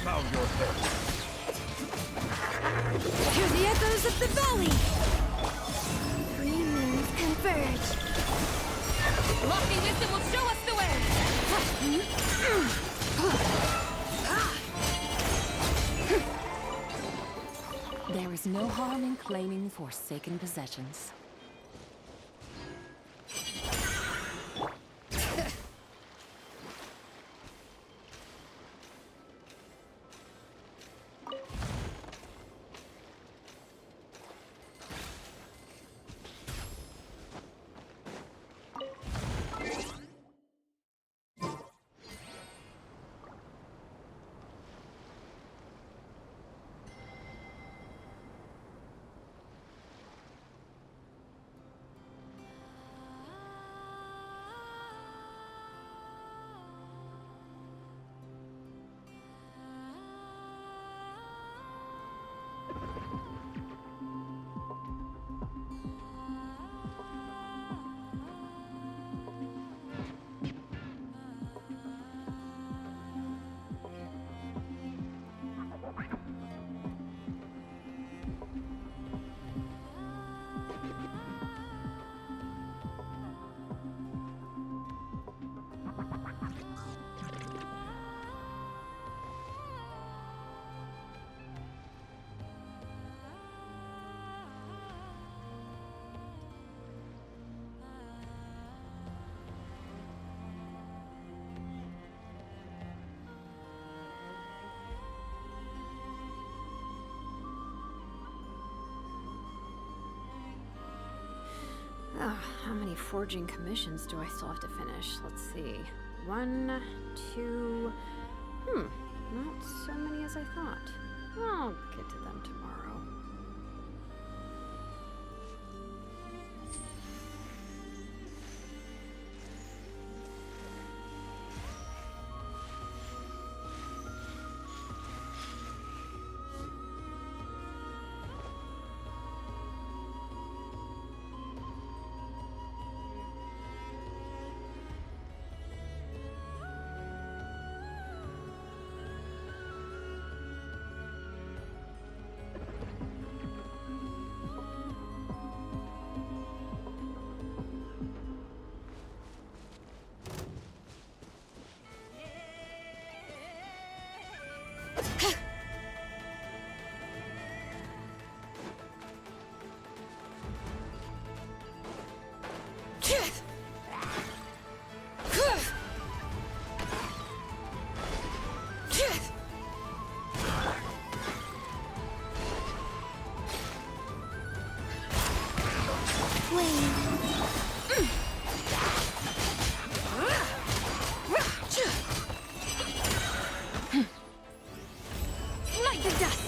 [SPEAKER 5] Bow your head.
[SPEAKER 1] Hear the echoes of the valley! Three moons converge. Lofty wisdom will show us the way!
[SPEAKER 3] There is no harm in claiming forsaken possessions.
[SPEAKER 7] How many forging commissions do I still have to finish? Let's see. 1, 2... not so many as I thought. I'll get to them tomorrow.
[SPEAKER 1] Bite the dust!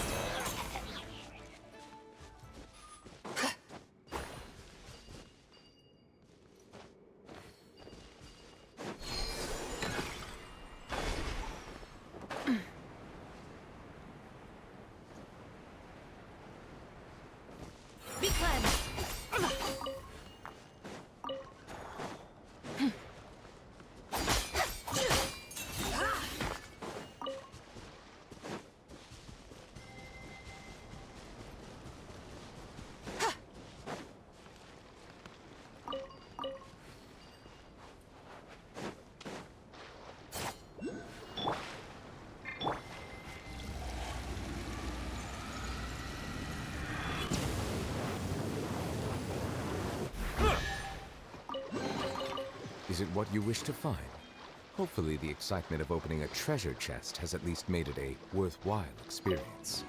[SPEAKER 1] Be cleansed!
[SPEAKER 9] Is it what you wish to find? Hopefully the excitement of opening a treasure chest has at least made it a worthwhile experience.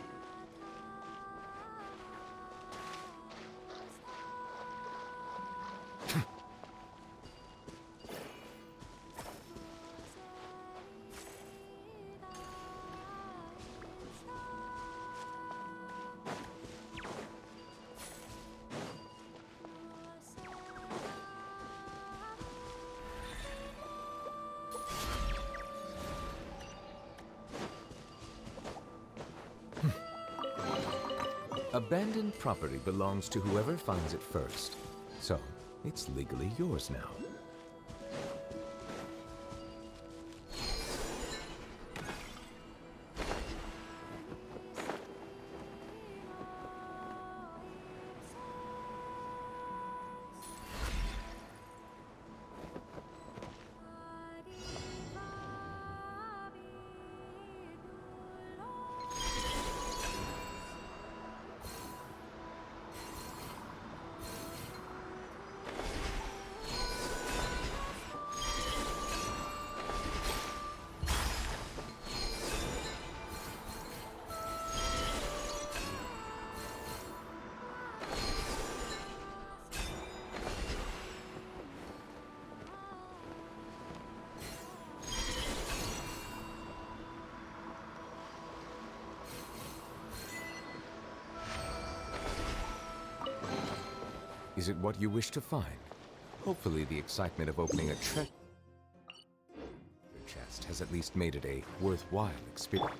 [SPEAKER 9] Abandoned property belongs to whoever finds it first. So, it's legally yours now. Is it what you wish to find? Hopefully the excitement of opening a treasure chest has at least made it a worthwhile experience.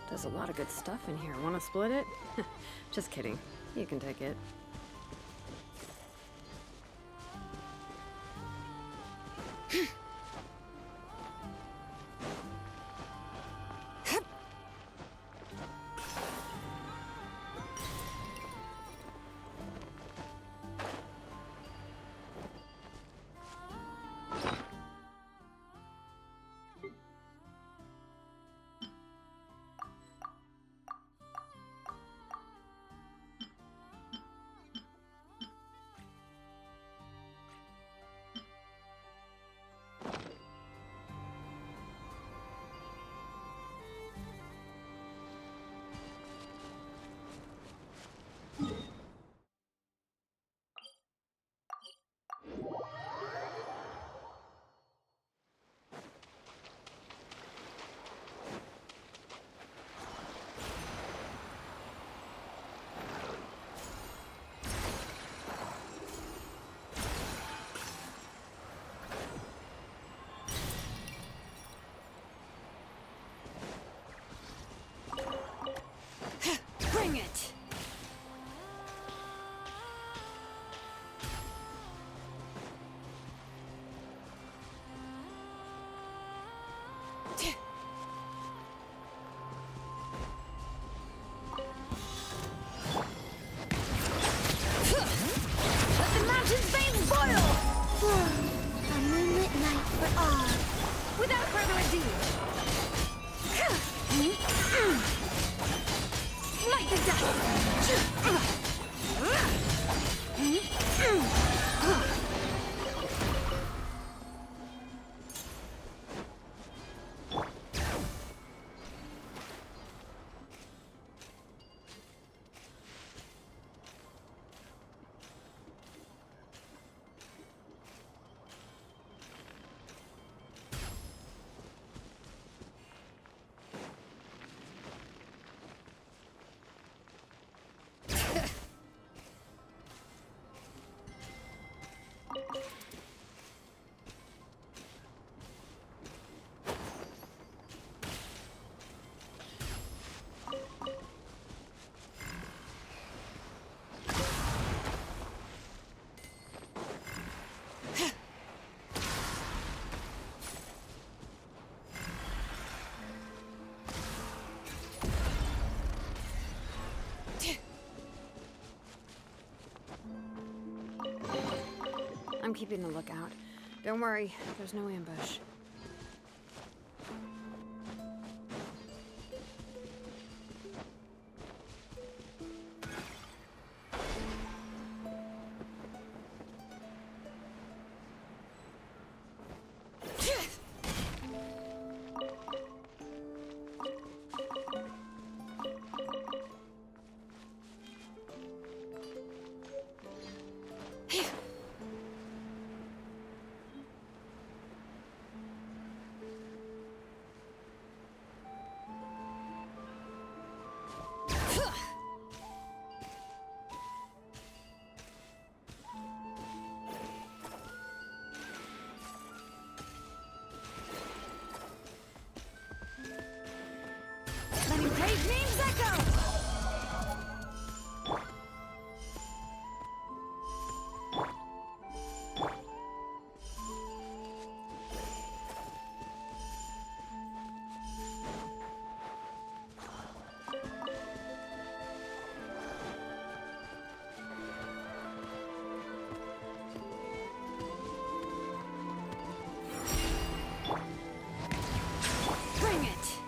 [SPEAKER 7] There's a lot of good stuff in here. Want to split it? Just kidding. You can take it. keeping a lookout. Don't worry, there's no ambush.
[SPEAKER 1] Letting brave names echo! Bring it!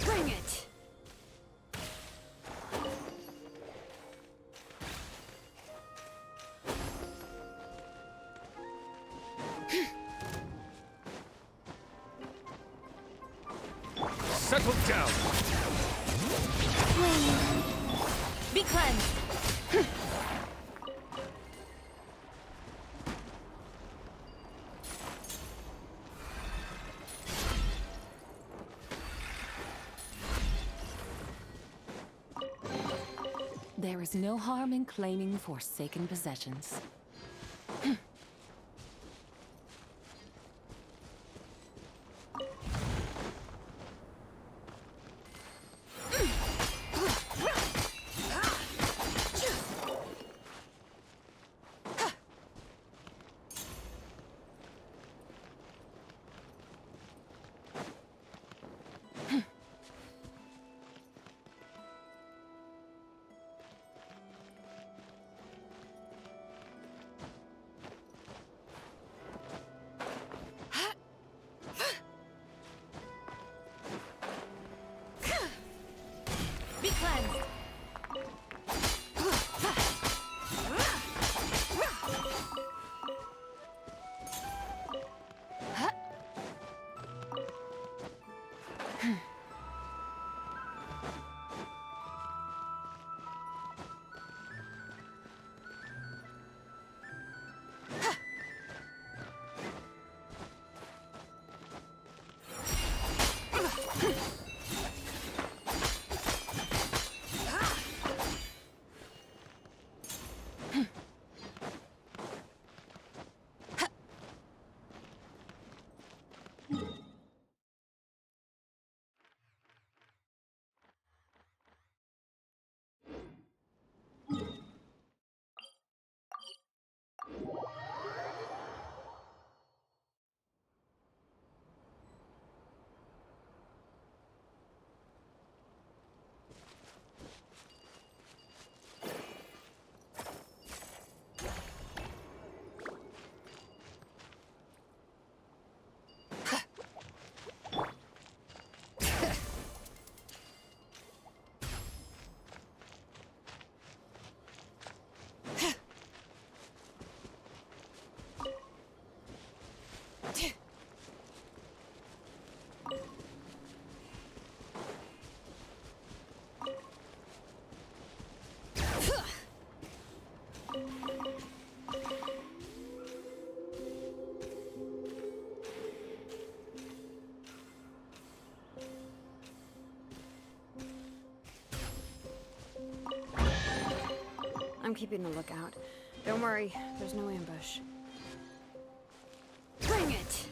[SPEAKER 1] Bring it!
[SPEAKER 5] Settle down!
[SPEAKER 1] Be cleansed!
[SPEAKER 3] There is no harm in claiming forsaken possessions.
[SPEAKER 7] I'm keeping a lookout. Don't worry, there's no ambush. Bring it!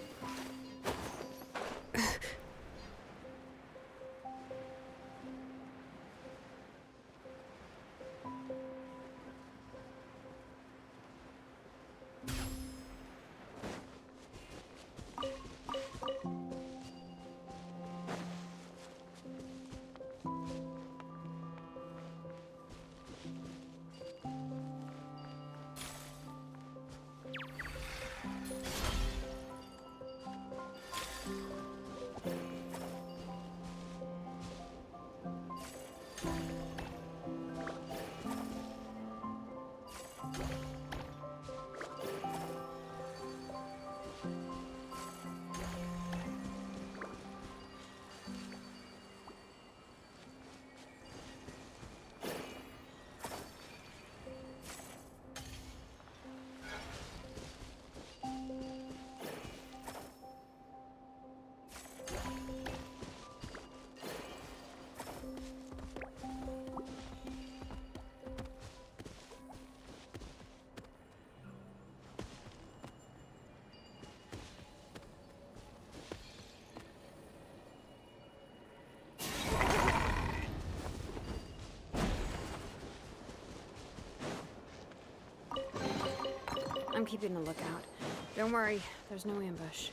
[SPEAKER 7] I'm keeping a lookout. Don't worry, there's no ambush.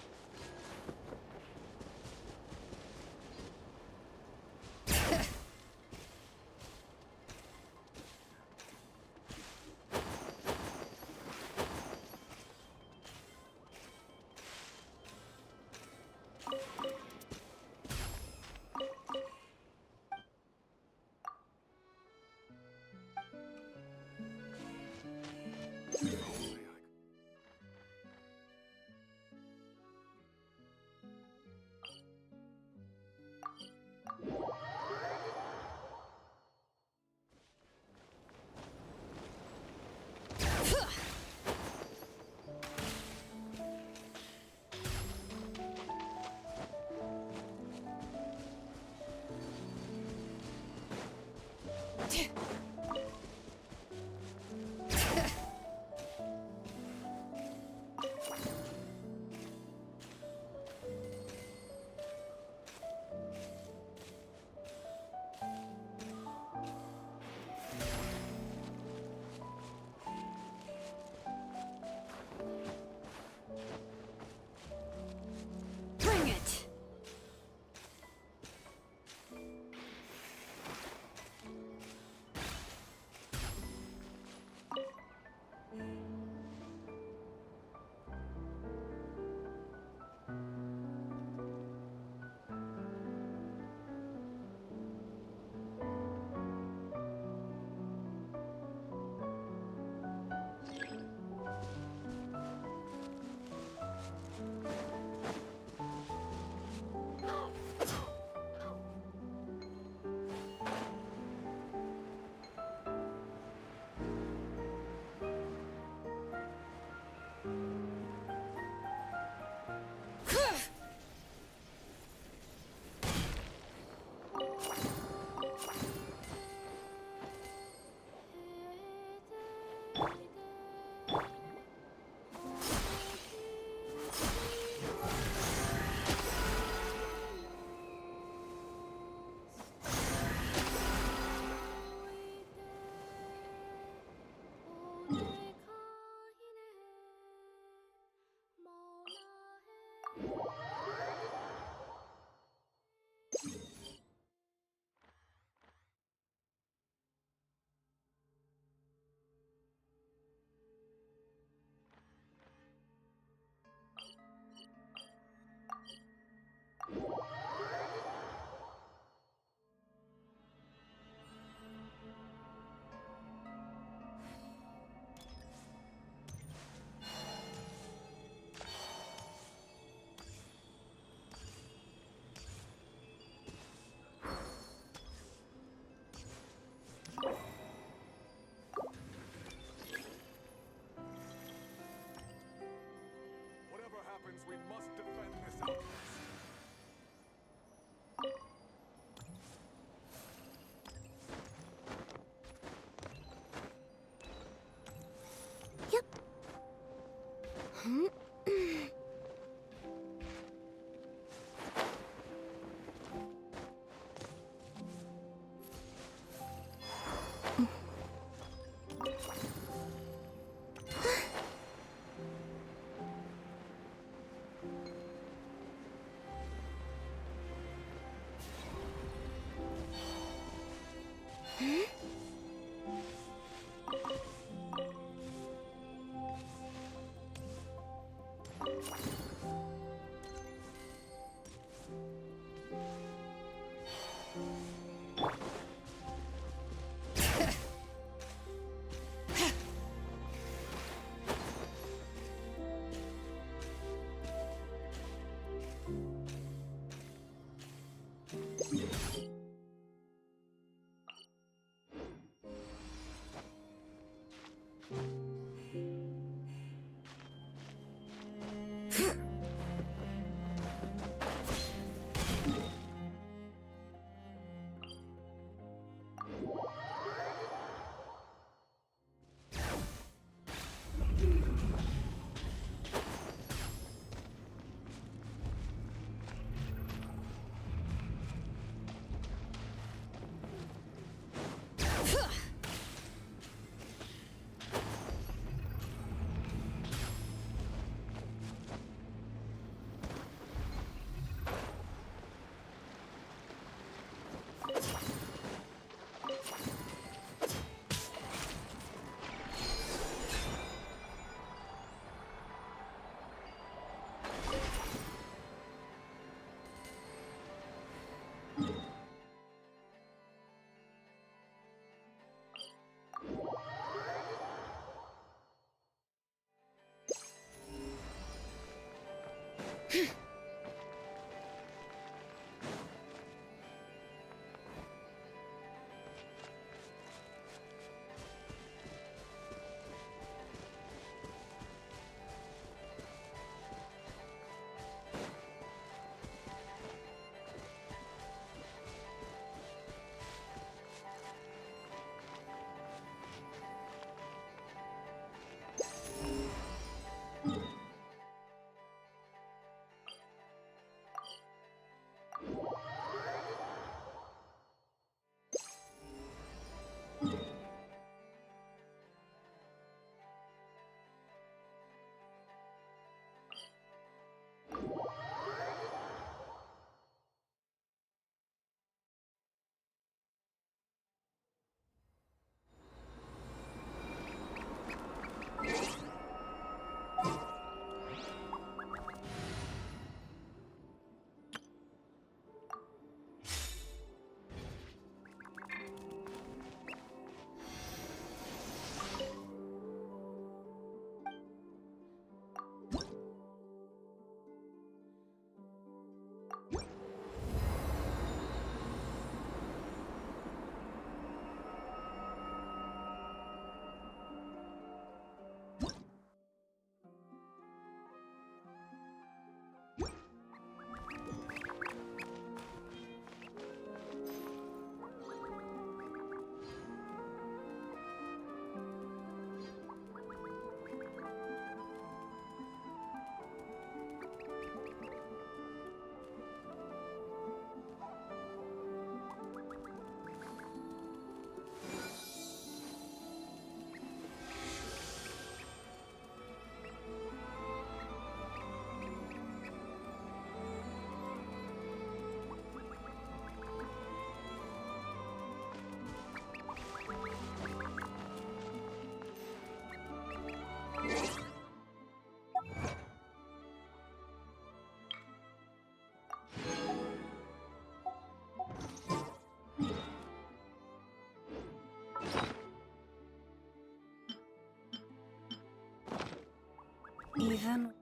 [SPEAKER 1] Even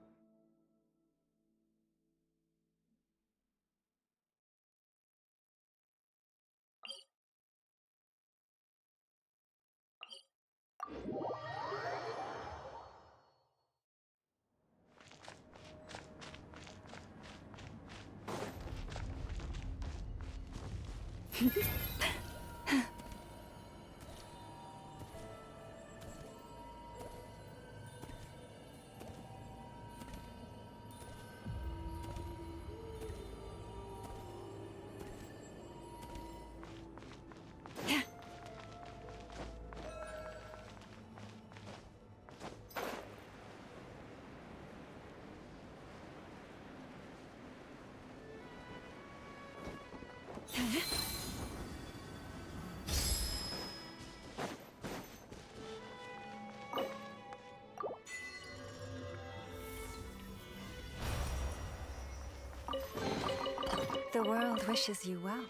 [SPEAKER 1] The world wishes you well.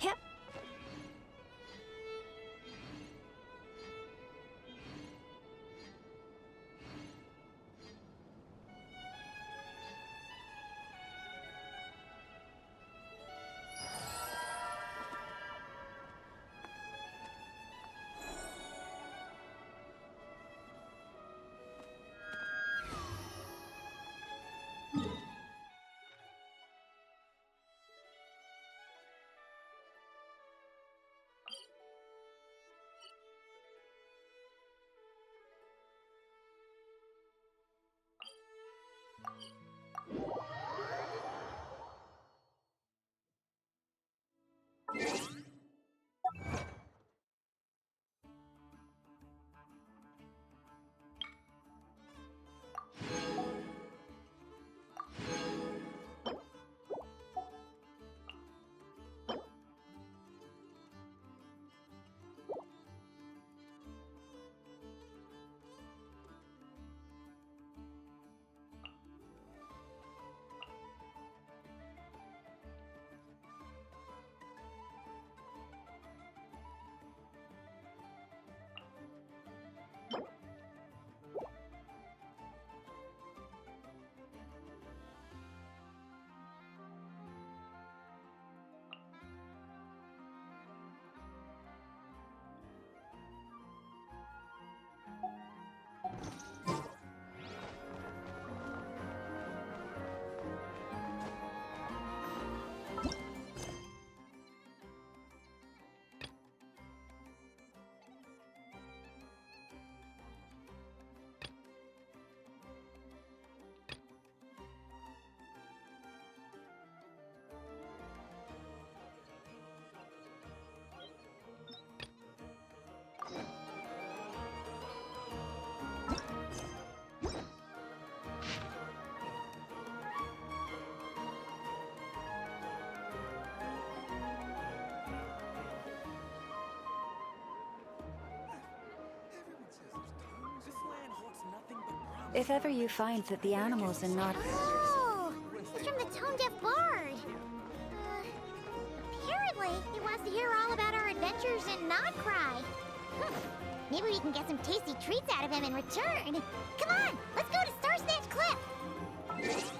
[SPEAKER 1] Yep. If ever you find that the animals are not...
[SPEAKER 2] Oh! It's from the tone-deaf bard! Apparently, he wants to hear all about our adventures in not Krai. Maybe we can get some tasty treats out of him in return. Come on, let's go to Star Snatch Cliff!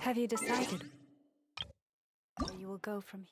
[SPEAKER 3] Have you decided where you will go from here?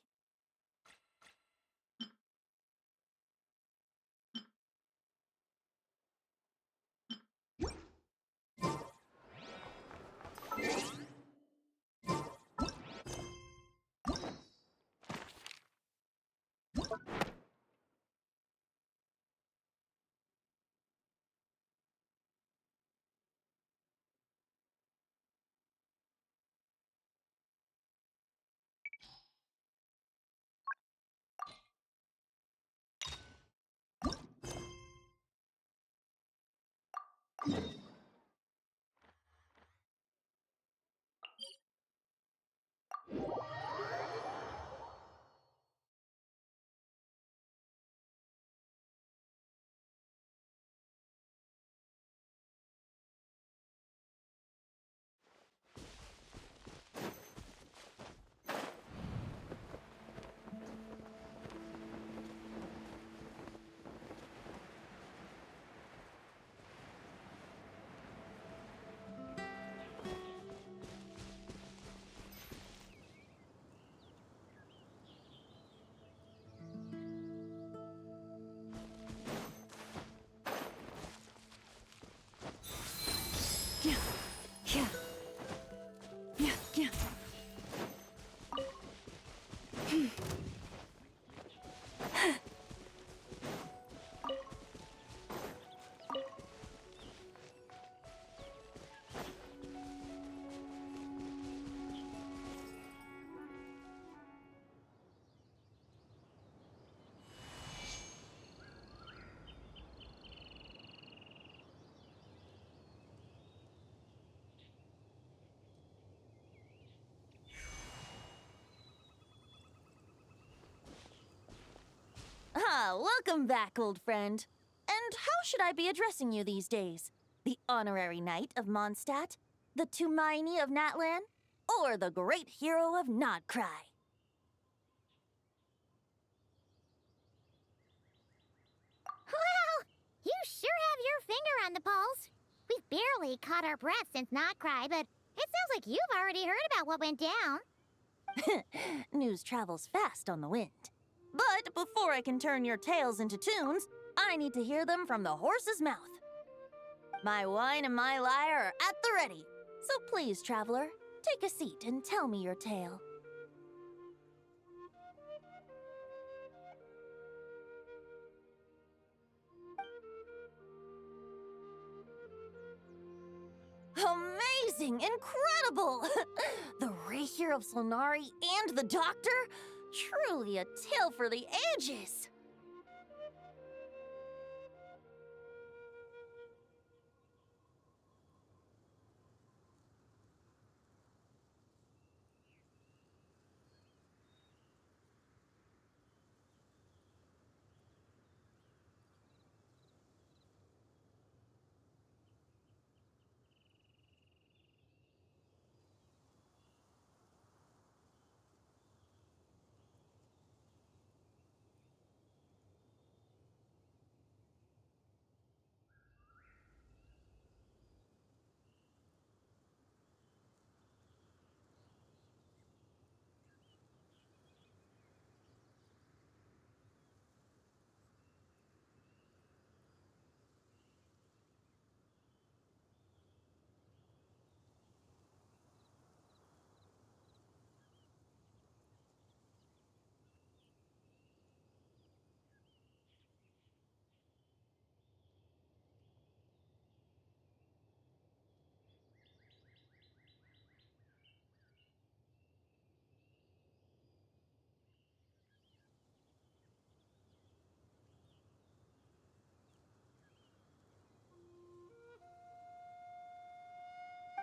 [SPEAKER 1] Ah, welcome back, old friend. And how should I be addressing you these days? The honorary knight of Mondstadt? The Tumaini of Natlan? Or the great hero of Krai?
[SPEAKER 2] Well, you sure have your finger on the pulse. We've barely caught our breath since Cry, but it sounds like you've already heard about what went down.
[SPEAKER 1] News travels fast on the wind. But before I can turn your tales into tunes, I need to hear them from the horse's mouth. My wine and my lyre are at the ready. So please, traveler, take a seat and tell me your tale. Amazing! Incredible! The Rahier of Solnari and the Doctor? Truly a tale for the ages!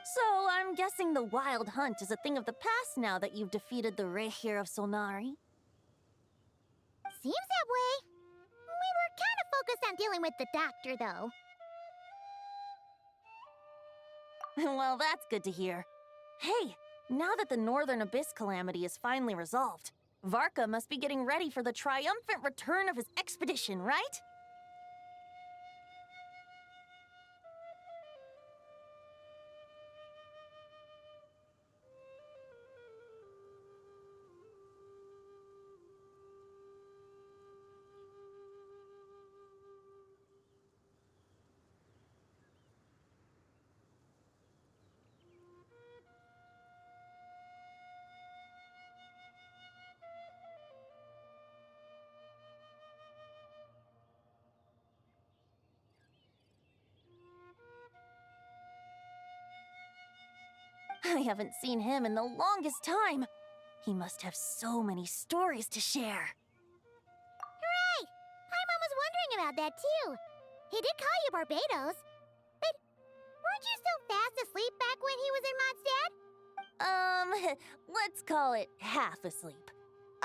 [SPEAKER 1] So, I'm guessing the wild hunt is a thing of the past now that you've defeated the Rahier of Solnari?
[SPEAKER 2] Seems that way. We were kind of focused on dealing with the Doctor, though.
[SPEAKER 1] Well, that's good to hear. Hey, now that the Northern Abyss calamity is finally resolved, Varka must be getting ready for the triumphant return of his expedition, right? I haven't seen him in the longest time. He must have so many stories to share.
[SPEAKER 2] Right! Paimon was wondering about that too. He did call you Barbados. But weren't you still fast asleep back when he was in Mondstadt?
[SPEAKER 1] Let's call it half asleep.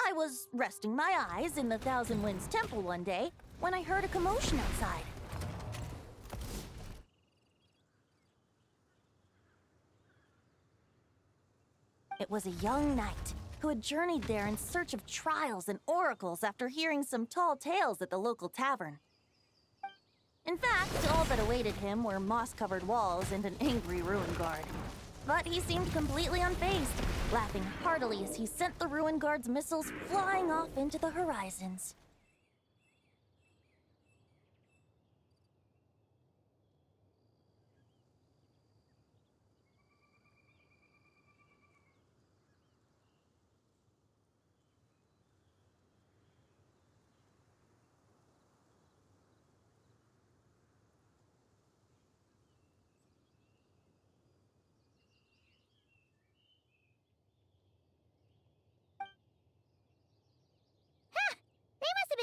[SPEAKER 1] I was resting my eyes in the Thousand Winds Temple one day when I heard a commotion outside. It was a young knight who had journeyed there in search of trials and oracles after hearing some tall tales at the local tavern. In fact, all that awaited him were moss-covered walls and an angry ruin guard. But he seemed completely unfazed, laughing heartily as he sent the ruin guard's missiles flying off into the horizons.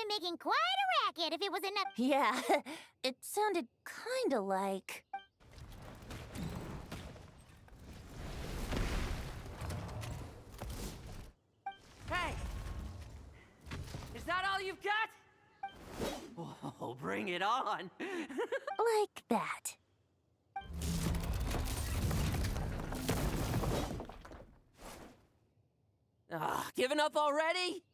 [SPEAKER 2] Making quite a racket if it was enough.
[SPEAKER 1] Yeah, it sounded kinda like...
[SPEAKER 11] Hey! Is that all you've got? Oh, bring it on!
[SPEAKER 1] like that.
[SPEAKER 11] Giving up already?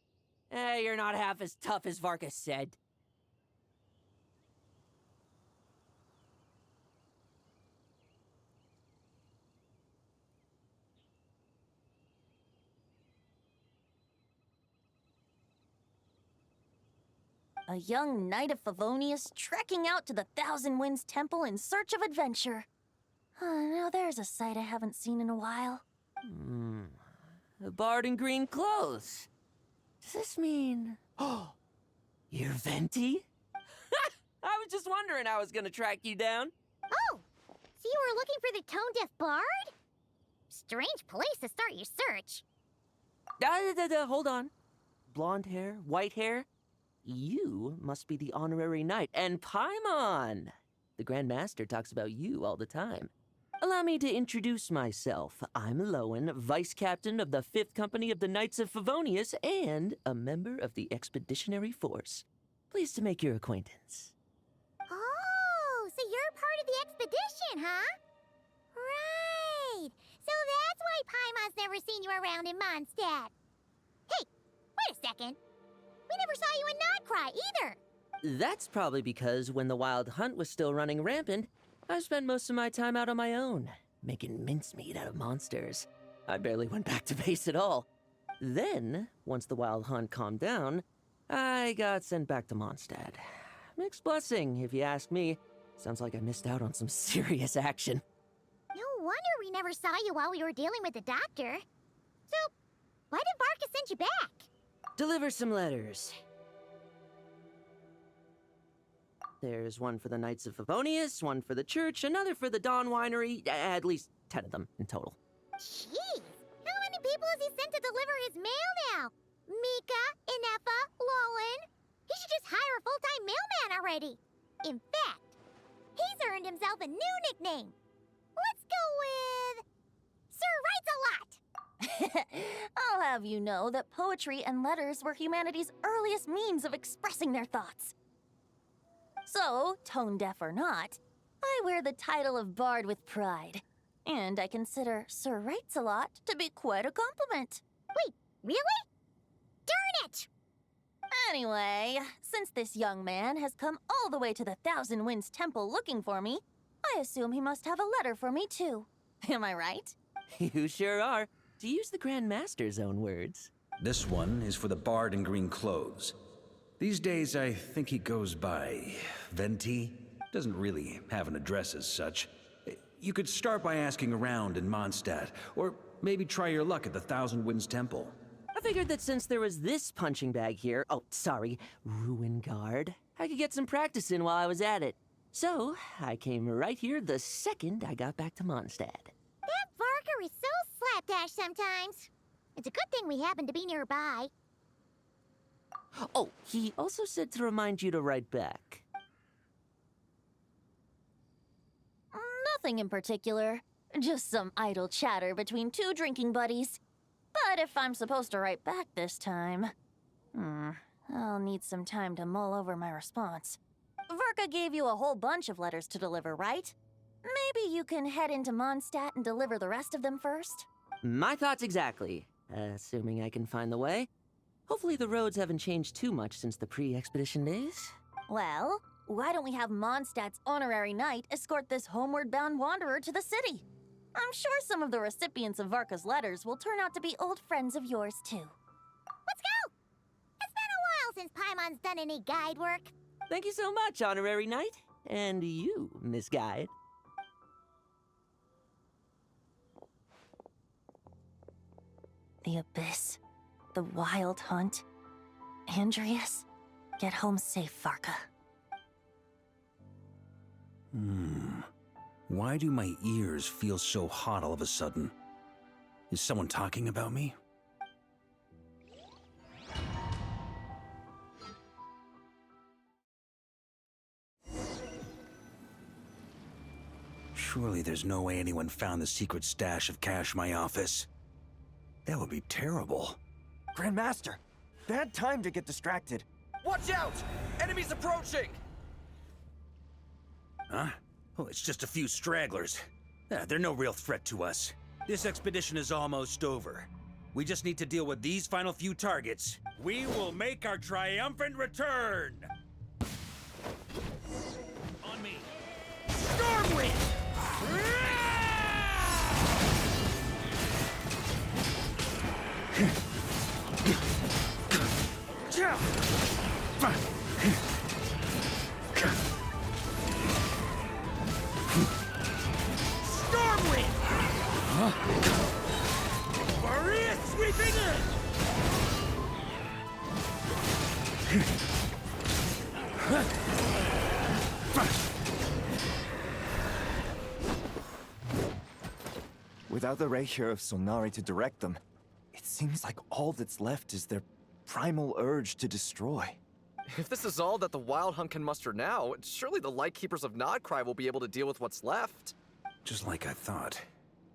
[SPEAKER 11] You're not half as tough as Varkas said.
[SPEAKER 1] A young knight of Favonius trekking out to the Thousand Winds Temple in search of adventure. Now there's a sight I haven't seen in a while.
[SPEAKER 11] A bard in green clothes. Does this mean... Oh, you're Venti? I was just wondering how I was gonna track you down.
[SPEAKER 2] Oh, so you were looking for the tone-deaf bard? Strange place to start your search.
[SPEAKER 11] Hold on. Blonde hair, white hair. You must be the honorary knight. And Paimon! The Grand Master talks about you all the time. Allow me to introduce myself. I'm Lowen, Vice Captain of the 5th Company of the Knights of Favonius and a member of the Expeditionary Force. Pleased to make your acquaintance.
[SPEAKER 2] Oh, so you're part of the expedition, huh? Right. So that's why Paimon's never seen you around in Mondstadt. Hey, wait a second. We never saw you in Krai either.
[SPEAKER 11] That's probably because when the Wild Hunt was still running rampant, I spent most of my time out on my own, making mincemeat out of monsters. I barely went back to base at all. Then, once the Wild Hunt calmed down, I got sent back to Mondstadt. Mixed blessing, if you ask me. Sounds like I missed out on some serious action.
[SPEAKER 2] No wonder we never saw you while we were dealing with the doctor. So, why did Varkas send you back?
[SPEAKER 11] Deliver some letters. There's one for the Knights of Favonius, one for the church, another for the Dawn Winery, at least 10 of them in total.
[SPEAKER 2] Jeez, how many people has he sent to deliver his mail now? Mika, Inefa, Lowen. He should just hire a full-time mailman already. In fact, he's earned himself a new nickname. Let's go with... Sir Writes-A-Lot.
[SPEAKER 1] I'll have you know that poetry and letters were humanity's earliest means of expressing their thoughts. So, tone-deaf or not, I wear the title of Bard with pride. And I consider Sir Writes-A-Lot to be quite a compliment.
[SPEAKER 2] Wait, really? Darn it!
[SPEAKER 1] Anyway, since this young man has come all the way to the Thousand Winds Temple looking for me, I assume he must have a letter for me too. Am I right?
[SPEAKER 11] You sure are, to use the Grand Master's own words.
[SPEAKER 10] This one is for the bard in green clothes. These days, I think he goes by Venti. Doesn't really have an address as such. You could start by asking around in Mondstadt, or maybe try your luck at the Thousand Winds Temple.
[SPEAKER 11] I figured that since there was this punching bag here, Ruin Guard, I could get some practice in while I was at it. So, I came right here the second I got back to Mondstadt.
[SPEAKER 2] That Varka memory's so slapdash sometimes. It's a good thing we happen to be nearby.
[SPEAKER 11] Oh, he also said to remind you to write back.
[SPEAKER 1] Nothing in particular. Just some idle chatter between two drinking buddies. But if I'm supposed to write back this time... I'll need some time to mull over my response. Verka gave you a whole bunch of letters to deliver, right? Maybe you can head into Mondstadt and deliver the rest of them first?
[SPEAKER 11] My thoughts exactly. Assuming I can find the way. Hopefully the roads haven't changed too much since the pre-expedition days.
[SPEAKER 1] Well, why don't we have Mondstadt's honorary knight escort this homeward-bound wanderer to the city? I'm sure some of the recipients of Varka's letters will turn out to be old friends of yours, too.
[SPEAKER 2] Let's go! It's been a while since Paimon's done any guide work.
[SPEAKER 11] Thank you so much, honorary knight. And you, Miss Guide.
[SPEAKER 1] The Abyss. The Wild Hunt. Andreas. Get home safe, Varka.
[SPEAKER 10] Why do my ears feel so hot all of a sudden? Is someone talking about me? Surely there's no way anyone found the secret stash of cash in my office. That would be terrible.
[SPEAKER 8] Grandmaster, bad time to get distracted.
[SPEAKER 12] Watch out! Enemies approaching!
[SPEAKER 10] Huh? Oh, it's just a few stragglers. They're no real threat to us. This expedition is almost over. We just need to deal with these final few targets. We will make our triumphant return! On me. Stormwind! Stormwind! Maria sweeping in!
[SPEAKER 8] Without the Reikir of Solnari to direct them, it seems like all that's left is their primal urge to destroy.
[SPEAKER 12] If this is all that the Wild Hunt can muster now, surely the Lightkeepers of Krai will be able to deal with what's left.
[SPEAKER 10] Just like I thought.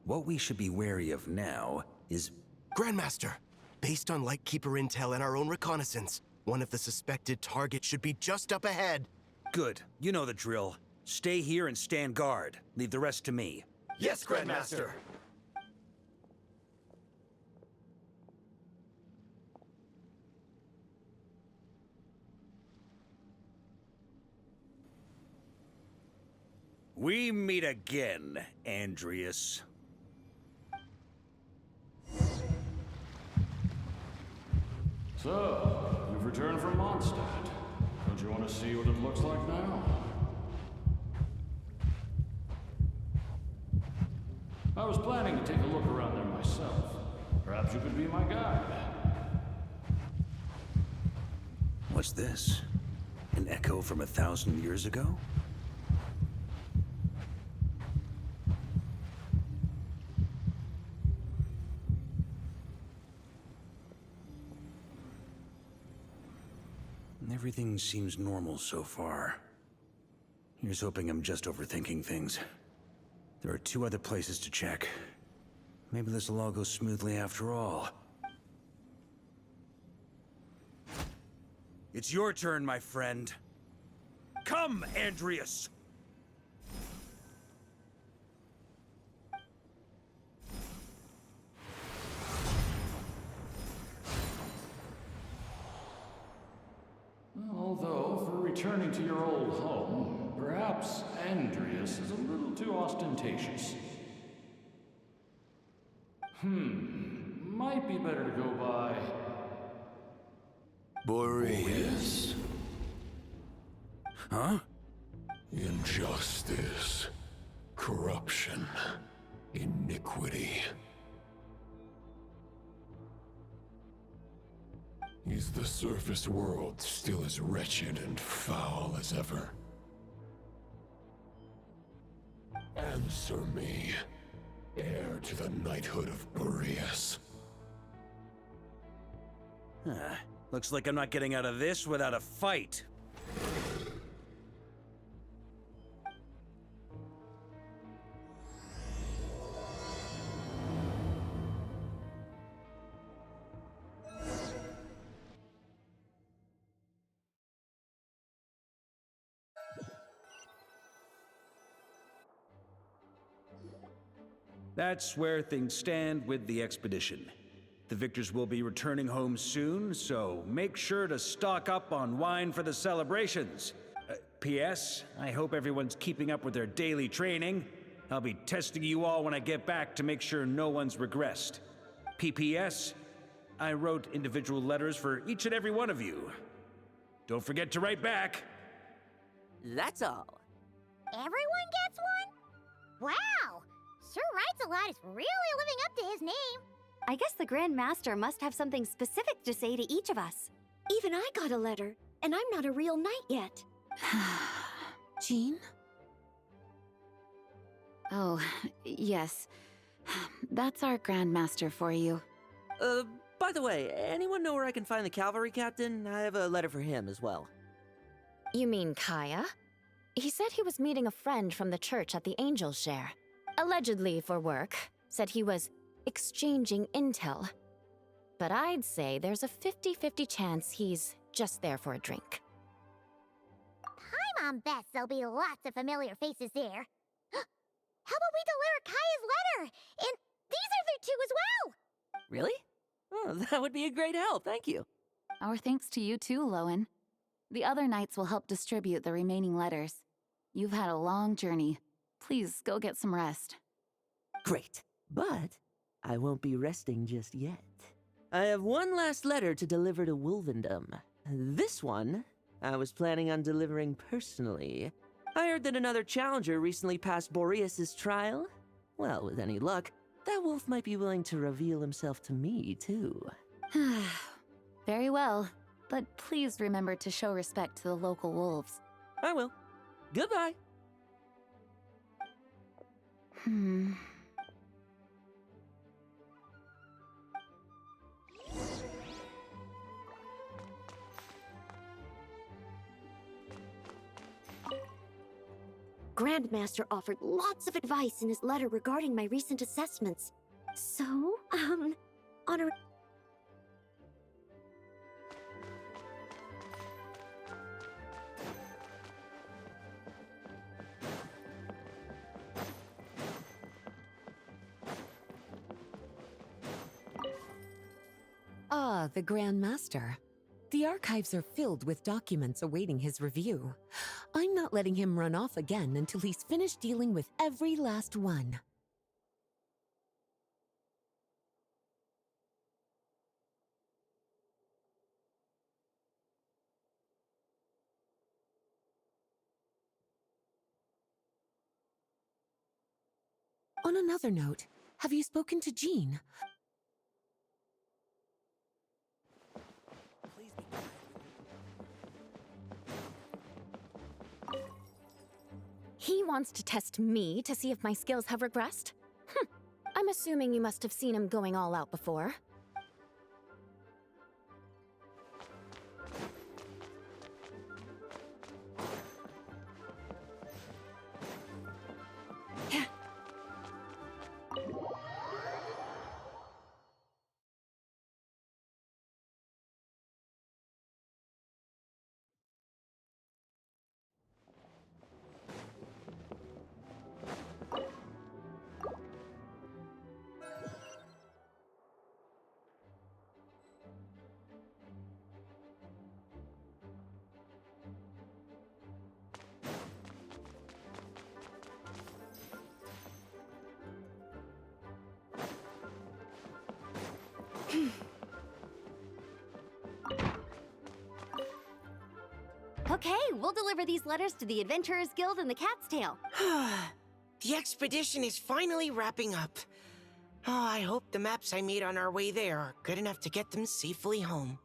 [SPEAKER 10] What we should be wary of now is...
[SPEAKER 13] Grandmaster, based on Lightkeeper intel and our own reconnaissance, one of the suspected targets should be just up ahead.
[SPEAKER 10] Good. You know the drill. Stay here and stand guard. Leave the rest to me.
[SPEAKER 12] Yes, Grandmaster!
[SPEAKER 10] We meet again, Andreas.
[SPEAKER 14] So, you've returned from Mondstadt. Don't you want to see what it looks like now? I was planning to take a look around there myself. Perhaps you could be my guide.
[SPEAKER 10] What's this? An echo from 1,000 years ago? Everything seems normal so far. Here's hoping I'm just overthinking things. There are 2 other places to check. Maybe this will all go smoothly after all. It's your turn, my friend. Come, Andreas!
[SPEAKER 14] Although, for returning to your old home, perhaps Andreas is a little too ostentatious. Might be better to go by...
[SPEAKER 5] Boreas.
[SPEAKER 10] Huh?
[SPEAKER 5] Injustice. Corruption. Iniquity. Is the surface world still as wretched and foul as ever? Answer me. heir to the knighthood of Boreas.
[SPEAKER 10] Looks like I'm not getting out of this without a fight. That's where things stand with the expedition. The victors will be returning home soon, so make sure to stock up on wine for the celebrations. P.S. I hope everyone's keeping up with their daily training. I'll be testing you all when I get back to make sure no one's regressed. P.P.S. I wrote individual letters for each and every one of you. Don't forget to write back.
[SPEAKER 11] That's all.
[SPEAKER 2] Everyone gets one? Wow! Sir Writes a Lot is really living up to his name.
[SPEAKER 15] I guess the Grand Master must have something specific to say to each of us. Even I got a letter, and I'm not a real knight yet.
[SPEAKER 3] Jean? Oh, yes. That's our Grand Master for you.
[SPEAKER 11] By the way, anyone know where I can find the cavalry captain? I have a letter for him as well.
[SPEAKER 16] You mean Kaya? He said he was meeting a friend from the church at the Angel Share. Allegedly for work. Said he was exchanging intel. But I'd say there's a 50-50 chance he's just there for a drink.
[SPEAKER 2] Paimon bets there'll be lots of familiar faces there. How about we deliver Kaya's letter? And these are there too as well!
[SPEAKER 11] Really? Oh, that would be a great help, thank you.
[SPEAKER 3] Our thanks to you too, Lowen. The other knights will help distribute the remaining letters. You've had a long journey. Please go get some rest.
[SPEAKER 11] Great, but I won't be resting just yet. I have one last letter to deliver to Wolvendom. This one, I was planning on delivering personally. I heard that another challenger recently passed Boreas' trial. Well, with any luck, that wolf might be willing to reveal himself to me, too.
[SPEAKER 3] Very well, but please remember to show respect to the local wolves.
[SPEAKER 11] I will. Goodbye.
[SPEAKER 15] Grandmaster offered lots of advice in his letter regarding my recent assessments. So, on a...
[SPEAKER 17] Ah, the Grand Master. The archives are filled with documents awaiting his review. I'm not letting him run off again until he's finished dealing with every last one. On another note, have you spoken to Jean?
[SPEAKER 16] He wants to test me to see if my skills have regressed? I'm assuming you must have seen him going all out before.
[SPEAKER 15] Okay, we'll deliver these letters to the Adventurers Guild and the Cat's Tail.
[SPEAKER 18] The expedition is finally wrapping up. Oh, I hope the maps I made on our way there are good enough to get them safely home.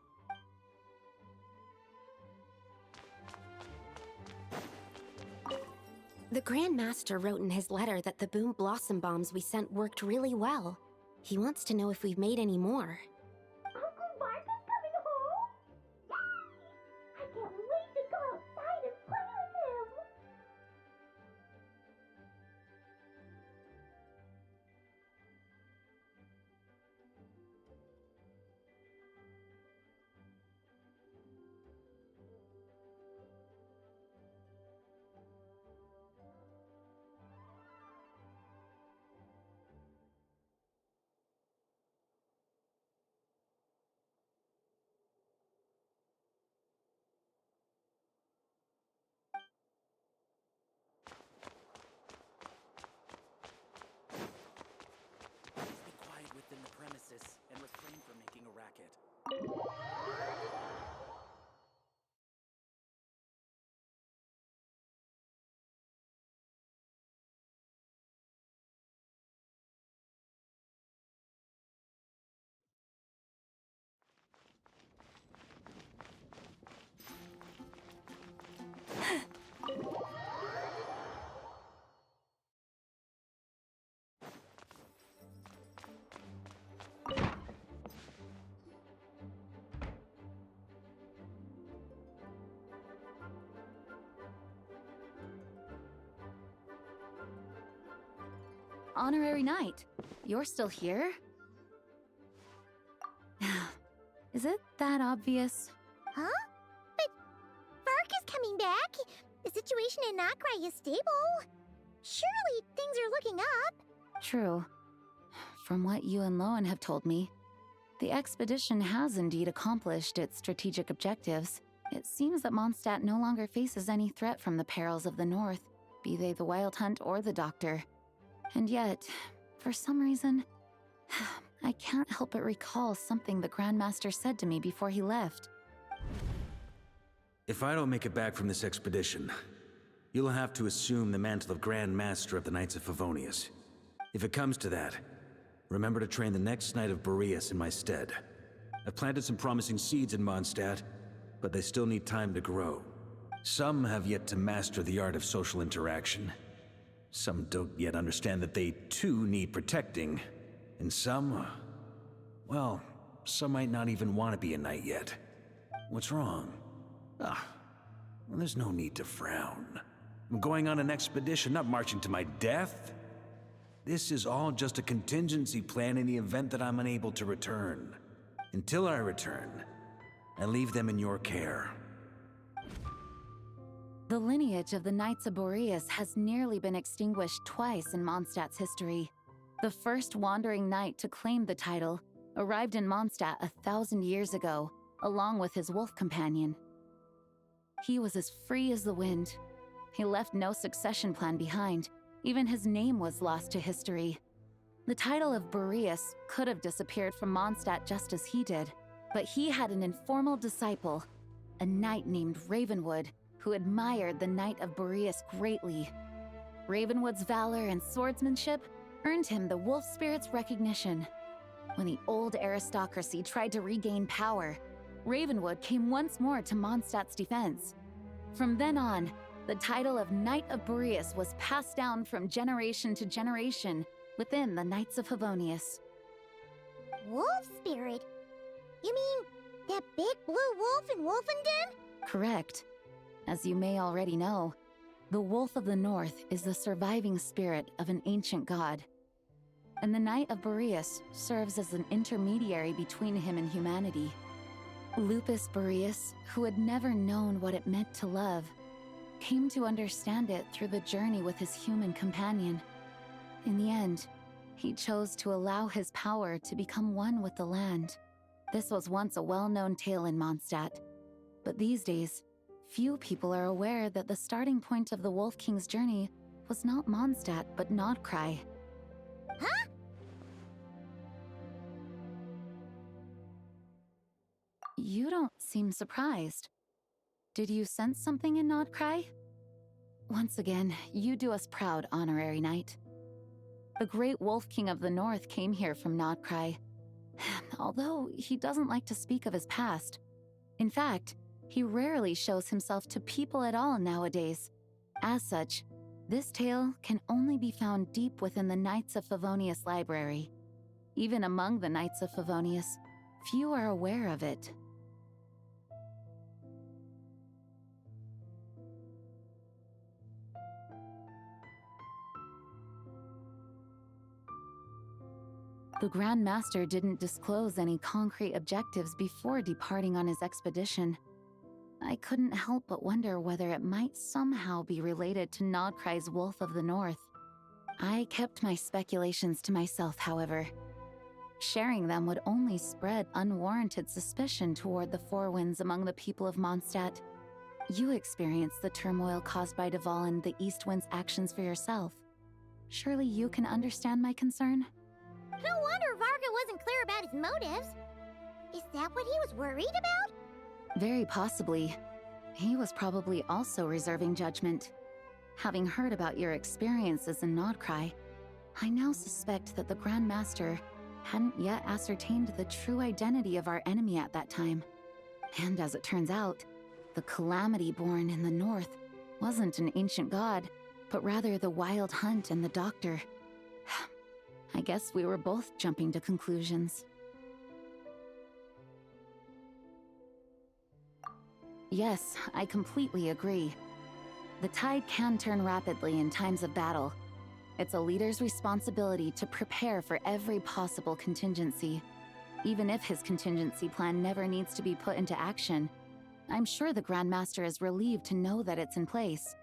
[SPEAKER 15] The Grand Master wrote in his letter that the Boom Blossom Bombs we sent worked really well. He wants to know if we've made any more.
[SPEAKER 2] Uncle Mark is coming home? Yay! I can't wait to go outside and play with him!
[SPEAKER 10] Be quiet within the premises and refrain from making a racket.
[SPEAKER 3] Honorary Knight, you're still here? Is it that obvious?
[SPEAKER 2] Huh? But Vark is coming back. The situation in Krai is stable. Surely things are looking up.
[SPEAKER 3] True. From what you and Lowen have told me, the expedition has indeed accomplished its strategic objectives. It seems that Mondstadt no longer faces any threat from the perils of the North, be they the Wild Hunt or the Doctor. And yet, for some reason, I can't help but recall something the Grandmaster said to me before he left.
[SPEAKER 10] If I don't make it back from this expedition, you'll have to assume the mantle of Grand Master of the Knights of Favonius. If it comes to that, remember to train the next Knight of Boreas in my stead. I've planted some promising seeds in Mondstadt, but they still need time to grow. Some have yet to master the art of social interaction. Some don't yet understand that they, too, need protecting. And some, well, some might not even want to be a knight yet. What's wrong? Well, there's no need to frown. I'm going on an expedition, not marching to my death. This is all just a contingency plan in the event that I'm unable to return. Until I return, I leave them in your care.
[SPEAKER 3] The lineage of the Knights of Boreas has nearly been extinguished twice in Mondstadt's history. The first wandering knight to claim the title arrived in Mondstadt 1,000 years ago, along with his wolf companion. He was as free as the wind. He left no succession plan behind. Even his name was lost to history. The title of Boreas could have disappeared from Mondstadt just as he did, but he had an informal disciple, a knight named Ravenwood, who admired the Knight of Boreas greatly. Ravenwood's valor and swordsmanship earned him the wolf spirit's recognition. When the old aristocracy tried to regain power, Ravenwood came once more to Mondstadt's defense. From then on, the title of Knight of Boreas was passed down from generation to generation within the Knights of Favonius.
[SPEAKER 2] Wolf spirit? You mean that big blue wolf in Wolfenden?
[SPEAKER 3] Correct. As you may already know, the Wolf of the North is the surviving spirit of an ancient god. And the Knight of Boreas serves as an intermediary between him and humanity. Lupus Boreas, who had never known what it meant to love, came to understand it through the journey with his human companion. In the end, he chose to allow his power to become one with the land. This was once a well-known tale in Mondstadt, but these days, few people are aware that the starting point of the Wolf King's journey was not Mondstadt, but Krai.
[SPEAKER 2] Huh?
[SPEAKER 3] You don't seem surprised. Did you sense something in Krai? Once again, you do us proud, Honorary Knight. The great Wolf King of the North came here from Krai, although he doesn't like to speak of his past. In fact, he rarely shows himself to people at all nowadays. As such, This tale can only be found deep within the Knights of Favonius library. Even among the Knights of Favonius, few are aware of it. The Grand Master didn't disclose any concrete objectives before departing on his expedition. I couldn't help but wonder whether it might somehow be related to Nodkrai's Wolf of the North. I kept my speculations to myself, however. Sharing them would only spread unwarranted suspicion toward the Four Winds among the people of Mondstadt. You experienced the turmoil caused by Duval and the East Wind's actions for yourself. Surely you can understand my concern?
[SPEAKER 2] No wonder Varga wasn't clear about his motives. Is that what he was worried about?
[SPEAKER 3] Very possibly. He was probably also reserving judgment. Having heard about your experiences in Nodkrai, I now suspect that the Grand Master hadn't yet ascertained the true identity of our enemy at that time. And as it turns out, the Calamity born in the north wasn't an ancient god, but rather the Wild Hunt and the Doctor. I guess we were both jumping to conclusions. Yes, I completely agree. The tide can turn rapidly in times of battle. It's a leader's responsibility to prepare for every possible contingency. Even if his contingency plan never needs to be put into action, I'm sure the Grand Master is relieved to know that it's in place.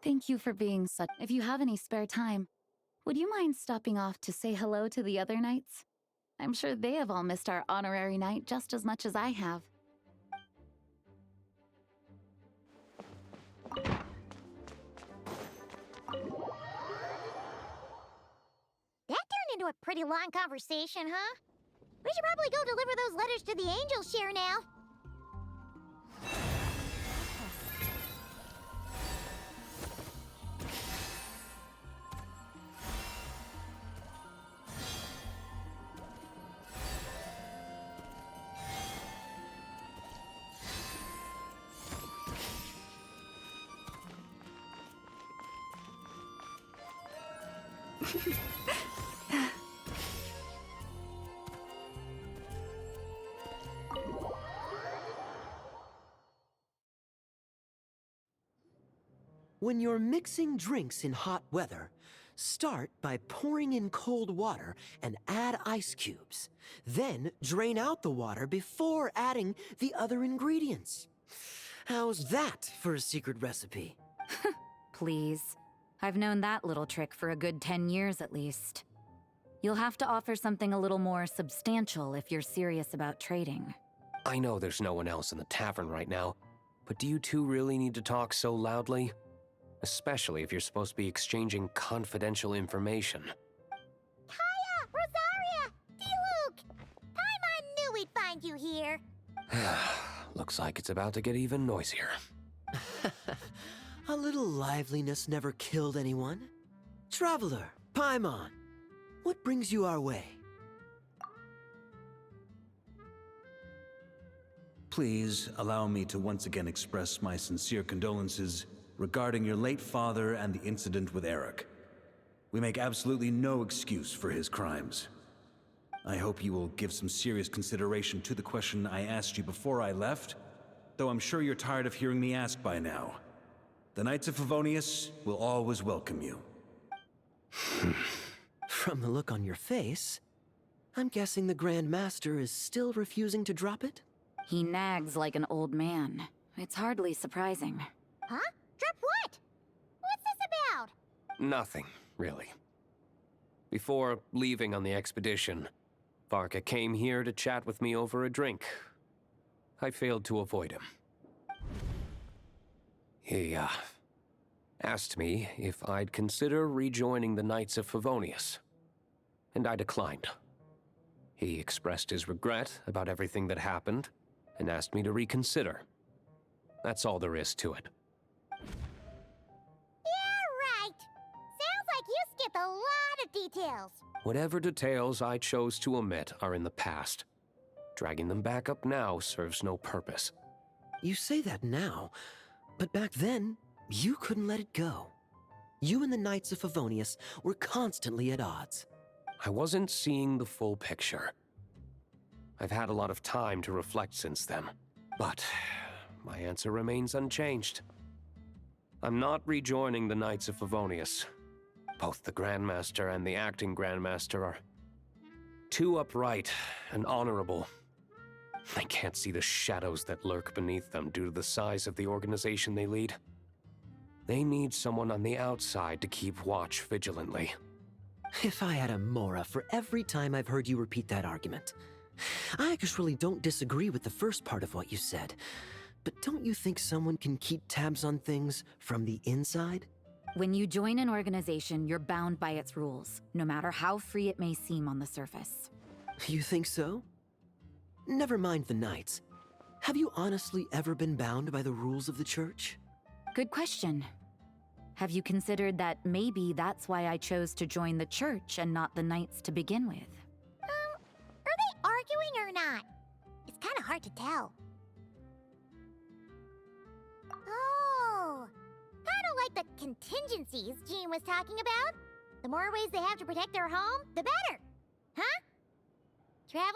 [SPEAKER 3] Thank you for being such. If you have any spare time, would you mind stopping off to say hello to the other knights? I'm sure they have all missed our honorary knight just as much as I have.
[SPEAKER 2] That turned into a pretty long conversation, huh? We should probably go deliver those letters to the Angel Share now.
[SPEAKER 19] When you're mixing drinks in hot weather, start by pouring in cold water and add ice cubes. Then drain out the water before adding the other ingredients. How's that for a secret recipe?
[SPEAKER 20] Please. I've known that little trick for a good 10 years at least. You'll have to offer something a little more substantial if you're serious about trading.
[SPEAKER 21] I know there's no one else in the tavern right now, but do you two really need to talk so loudly? Especially if you're supposed to be exchanging confidential information.
[SPEAKER 2] Kaya! Rosaria! D-Luke! Paimon knew we'd find you here.
[SPEAKER 21] Looks like it's about to get even noisier.
[SPEAKER 19] A little liveliness never killed anyone. Traveler, Paimon, what brings you our way?
[SPEAKER 10] Please allow me to once again express my sincere condolences regarding your late father and the incident with Eric. We make absolutely no excuse for his crimes. I hope you will give some serious consideration to the question I asked you before I left, though I'm sure you're tired of hearing me ask by now. The Knights of Favonius will always welcome you.
[SPEAKER 19] From the look on your face, I'm guessing the Grand Master is still refusing to drop it?
[SPEAKER 20] He nags like an old man. It's hardly surprising.
[SPEAKER 2] Huh? Drop what? What's this about?
[SPEAKER 21] Nothing, really. Before leaving on the expedition, Varka came here to chat with me over a drink. I failed to avoid him. He, asked me if I'd consider rejoining the Knights of Favonius, and I declined. He expressed his regret about everything that happened, and asked me to reconsider. That's all there is to it.
[SPEAKER 2] Yeah, right. Sounds like you skipped a lot of details.
[SPEAKER 21] Whatever details I chose to omit are in the past. Dragging them back up now serves no purpose.
[SPEAKER 19] You say that now, but back then, you couldn't let it go. You and the Knights of Favonius were constantly at odds.
[SPEAKER 21] I wasn't seeing the full picture. I've had a lot of time to reflect since then, but my answer remains unchanged. I'm not rejoining the Knights of Favonius. Both the Grandmaster and the acting Grandmaster are too upright and honorable. I can't see the shadows that lurk beneath them due to the size of the organization they lead. They need someone on the outside to keep watch vigilantly.
[SPEAKER 19] If I had a Mora for every time I've heard you repeat that argument. I actually don't disagree with the first part of what you said, but don't you think someone can keep tabs on things from the inside?
[SPEAKER 20] When you join an organization, you're bound by its rules, no matter how free it may seem on the surface.
[SPEAKER 19] You think so? Never mind the Knights. Have you honestly ever been bound by the rules of the Church?
[SPEAKER 20] Good question. Have you considered that maybe that's why I chose to join the Church and not the Knights to begin with?
[SPEAKER 2] Are they arguing or not? It's kind of hard to tell. Oh, kind of like the contingencies Jean was talking about. The more ways they have to protect their home, the better. Huh? Traveler?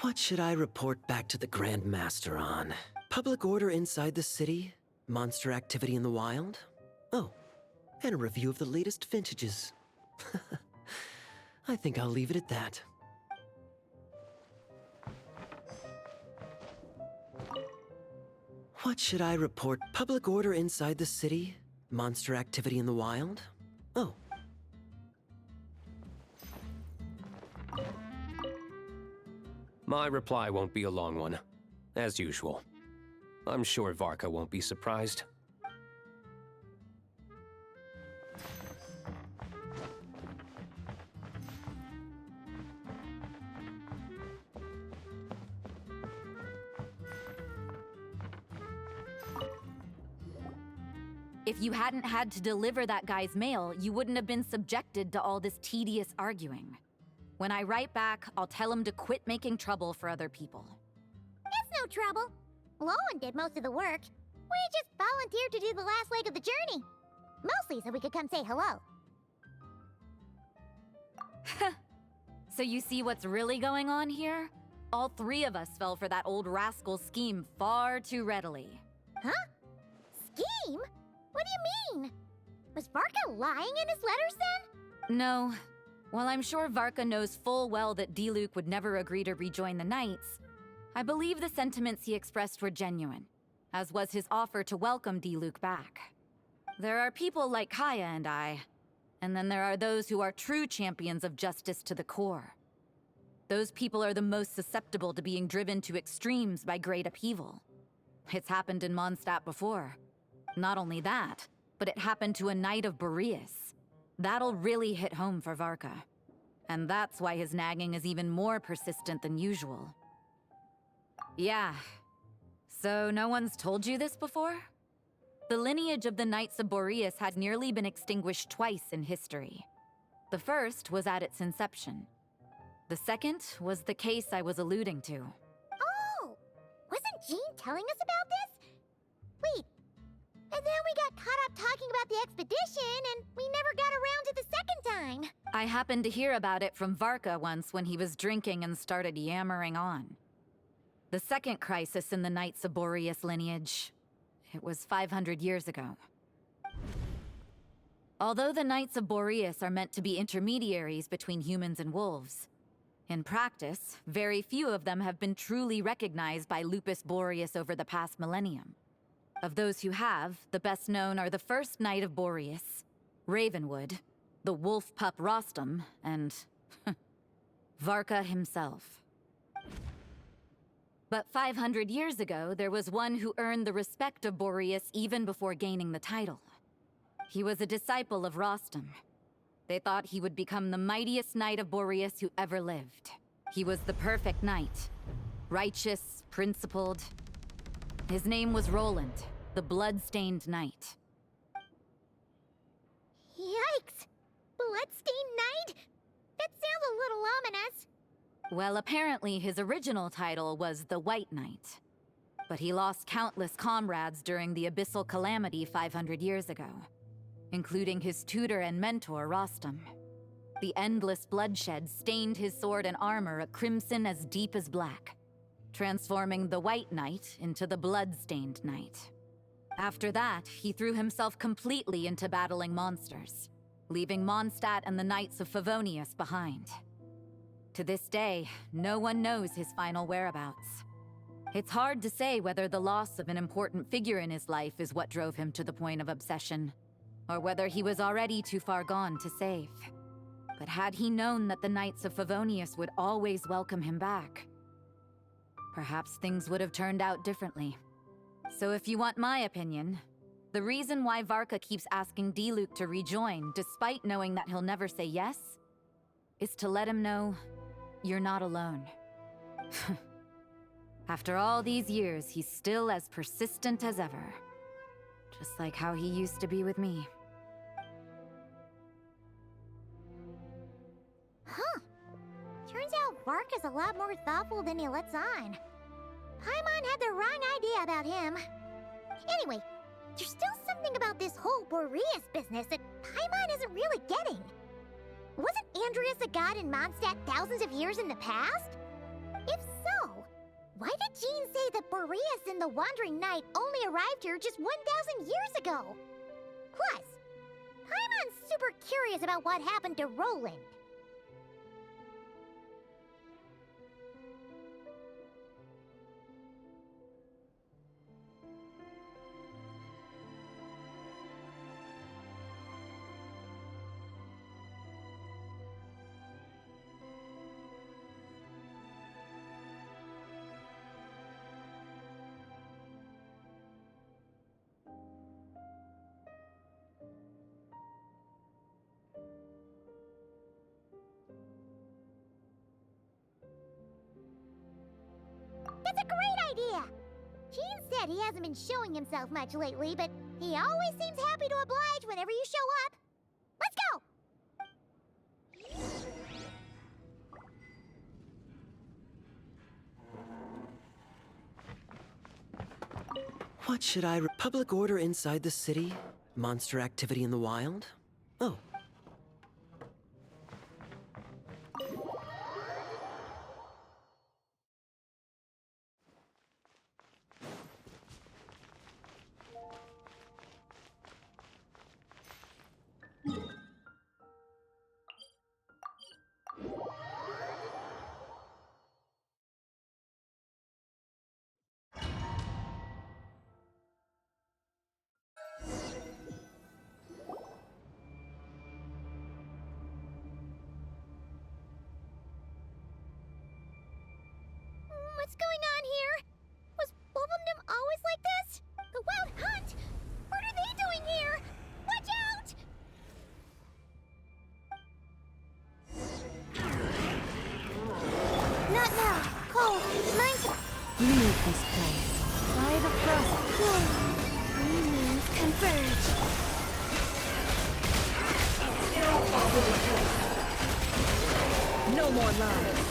[SPEAKER 19] What should I report back to the Grand Master on? Public order inside the city? Monster activity in the wild? Oh, and a review of the latest vintages. I think I'll leave it at that. What should I report? Public order inside the city? Monster activity in the wild? Oh.
[SPEAKER 21] My reply won't be a long one, as usual. I'm sure Varka won't be surprised.
[SPEAKER 20] If you hadn't had to deliver that guy's mail, you wouldn't have been subjected to all this tedious arguing. When I write back, I'll tell him to quit making trouble for other people.
[SPEAKER 2] It's no trouble. Lowen did most of the work. We just volunteered to do the last leg of the journey. Mostly so we could come say hello.
[SPEAKER 20] So you see what's really going on here? All three of us fell for that old rascal's scheme far too readily.
[SPEAKER 2] Huh? Scheme? What do you mean? Was Varka lying in his letters then?
[SPEAKER 20] No. While I'm sure Varka knows full well that Diluc would never agree to rejoin the Knights, I believe the sentiments he expressed were genuine, as was his offer to welcome Diluc back. There are people like Kaya and I, and then there are those who are true champions of justice to the core. Those people are the most susceptible to being driven to extremes by great upheaval. It's happened in Mondstadt before. Not only that, but it happened to a Knight of Boreas. That'll really hit home for Varka. And that's why his nagging is even more persistent than usual. Yeah. So no one's told you this before? The lineage of the Knights of Boreas had nearly been extinguished twice in history. The first was at its inception. The second was the case I was alluding to.
[SPEAKER 2] Oh! Wasn't Jean telling us about this? Wait. And then we got caught up talking about the expedition, and we never got around to the second time.
[SPEAKER 20] I happened to hear about it from Varka once when he was drinking and started yammering on. The second crisis in the Knights of Boreas lineage. It was 500 years ago. Although the Knights of Boreas are meant to be intermediaries between humans and wolves, in practice, very few of them have been truly recognized by Lupus Boreas over the past millennium. Of those who have, the best known are the first Knight of Boreas, Ravenwood, the wolf pup Rostam, and Varka himself. But 500 years ago, there was one who earned the respect of Boreas even before gaining the title. He was a disciple of Rostam. They thought he would become the mightiest knight of Boreas who ever lived. He was the perfect knight. Righteous, principled. His name was Roland, the blood-stained knight.
[SPEAKER 2] Yikes! Bloodstained Knight? That sounds a little ominous.
[SPEAKER 20] Well, apparently his original title was the White Knight. But he lost countless comrades during the Abyssal Calamity 500 years ago, including his tutor and mentor, Rostam. The endless bloodshed stained his sword and armor a crimson as deep as black, transforming the White Knight into the Blood-Stained Knight. After that, he threw himself completely into battling monsters, leaving Mondstadt and the Knights of Favonius behind. To this day, no one knows his final whereabouts. It's hard to say whether the loss of an important figure in his life is what drove him to the point of obsession, or whether he was already too far gone to save. But had he known that the Knights of Favonius would always welcome him back, perhaps things would have turned out differently. So if you want my opinion, the reason why Varka keeps asking Diluc to rejoin, despite knowing that he'll never say yes, is to let him know you're not alone. After all these years, he's still as persistent as ever. Just like how he used to be with me.
[SPEAKER 2] Huh. Turns out Varka's a lot more thoughtful than he lets on. Paimon had the wrong idea about him. Anyway, there's still something about this whole Boreas business that Paimon isn't really getting. Wasn't Andreas a god in Mondstadt thousands of years in the past? If so, why did Jean say that Boreas and the Wandering Knight only arrived here just 1,000 years ago? Plus, Paimon's super curious about what happened to Roland. That's a great idea! Gene said he hasn't been showing himself much lately, but he always seems happy to oblige whenever you show up. Let's go!
[SPEAKER 19] What should I... Public order inside the city? Monster activity in the wild? Oh.
[SPEAKER 2] What's going on here? Was Wolfendom always like this? The Wild Hunt? What are they doing here? Watch out! Not now. Cold. Mine's...
[SPEAKER 3] Leave this place. By the frost.
[SPEAKER 2] Cool. Humans converge.
[SPEAKER 3] No more lies.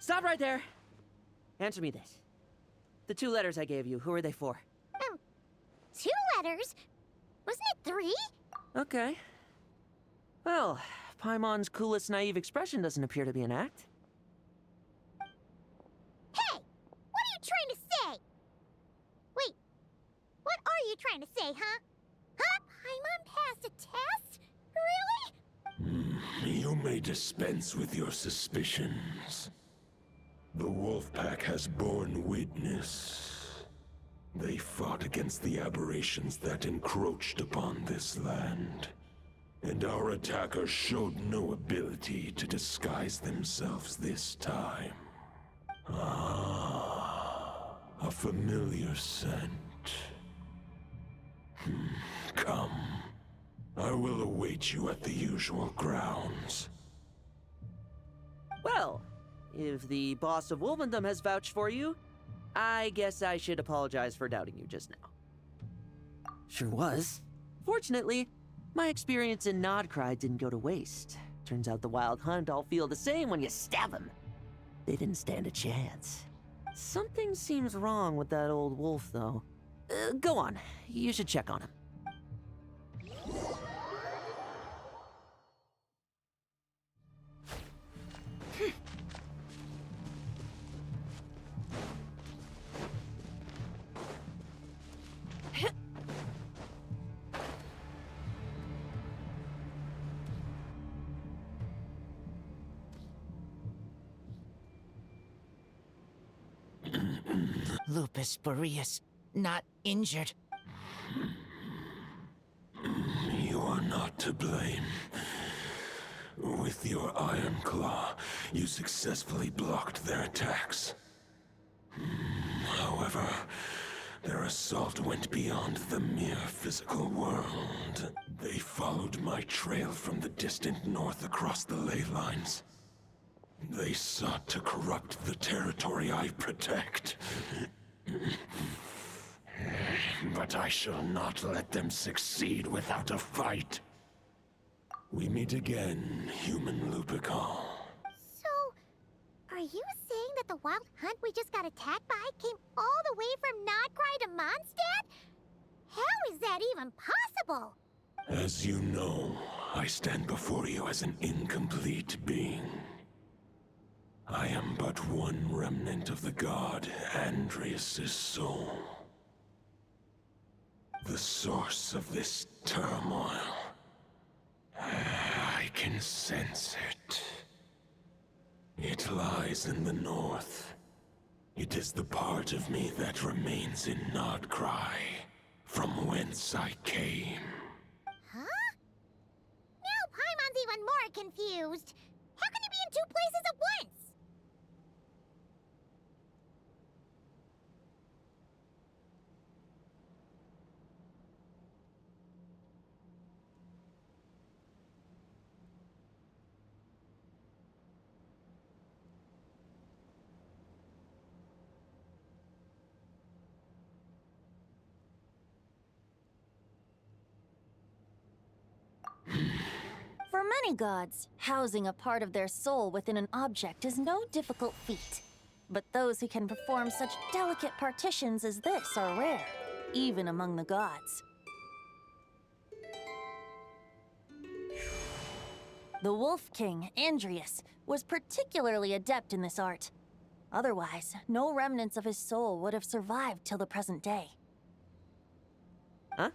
[SPEAKER 11] Stop right there! Answer me this. The 2 letters I gave you, who are they for?
[SPEAKER 2] 2 letters? Wasn't it 3?
[SPEAKER 11] Okay. Well, Paimon's coolest naive expression doesn't appear to be an act.
[SPEAKER 2] Hey! What are you trying to say? Wait, what are you trying to say, huh? Huh? Paimon passed a test? Really?
[SPEAKER 5] You may dispense with your suspicions. The wolf pack has borne witness. They fought against the aberrations that encroached upon this land. And our attackers showed no ability to disguise themselves this time. Ah, a familiar scent. Come. I will await you at the usual grounds.
[SPEAKER 11] Well, if the boss of Wolvendom has vouched for you, I guess I should apologize for doubting you just now. Sure was. Fortunately, my experience in Krai didn't go to waste. Turns out the Wild Hunt all feel the same when you stab them. They didn't stand a chance. Something seems wrong with that old wolf, though. Go on. You should check on him.
[SPEAKER 18] Lupus Boreas, not injured.
[SPEAKER 5] You are not to blame. With your Iron Claw, you successfully blocked their attacks. However, their assault went beyond the mere physical world. They followed my trail from the distant north across the ley lines. They sought to corrupt the territory I protect. But I shall not let them succeed without a fight. We meet again, human Lupical.
[SPEAKER 2] So, are you saying that the Wild Hunt we just got attacked by came all the way from Krai to Mondstadt? How is that even possible?
[SPEAKER 5] As you know, I stand before you as an incomplete being. I am but one remnant of the god Andrias' soul. The source of this turmoil. I can sense it. It lies in the north. It is the part of me that remains in Krai, from whence I came.
[SPEAKER 2] Huh? Now Paimon's even more confused. How can he be in two places at once?
[SPEAKER 1] For many gods, housing a part of their soul within an object is no difficult feat. But those who can perform such delicate partitions as this are rare, even among the gods. The Wolf King, Andrias, was particularly adept in this art. Otherwise, no remnants of his soul would have survived till the present day.
[SPEAKER 11] Huh?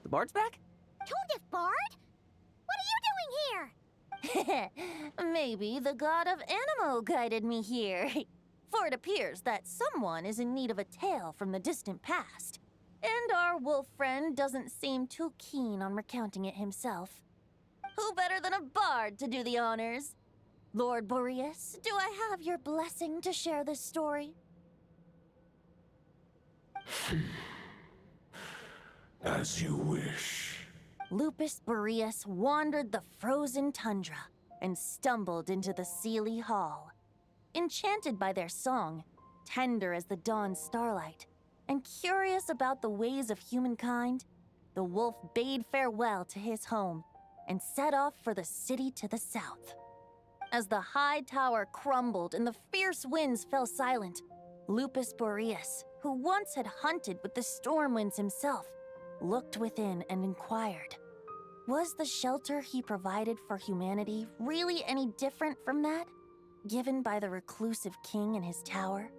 [SPEAKER 11] The bard's back?
[SPEAKER 2] Tone-deaf bard? What are you doing here?
[SPEAKER 1] Maybe the god of Animo guided me here. For it appears that someone is in need of a tale from the distant past. And our wolf friend doesn't seem too keen on recounting it himself. Who better than a bard to do the honors? Lord Boreas, do I have your blessing to share this story?
[SPEAKER 5] As you wish.
[SPEAKER 1] Lupus Boreas wandered the frozen tundra and stumbled into the Seelie Hall. Enchanted by their song, tender as the dawn starlight, and curious about the ways of humankind, the wolf bade farewell to his home and set off for the city to the south. As the high tower crumbled and the fierce winds fell silent, Lupus Boreas, who once had hunted with the storm winds himself, looked within and inquired, was the shelter he provided for humanity really any different from that given by the reclusive king in his tower?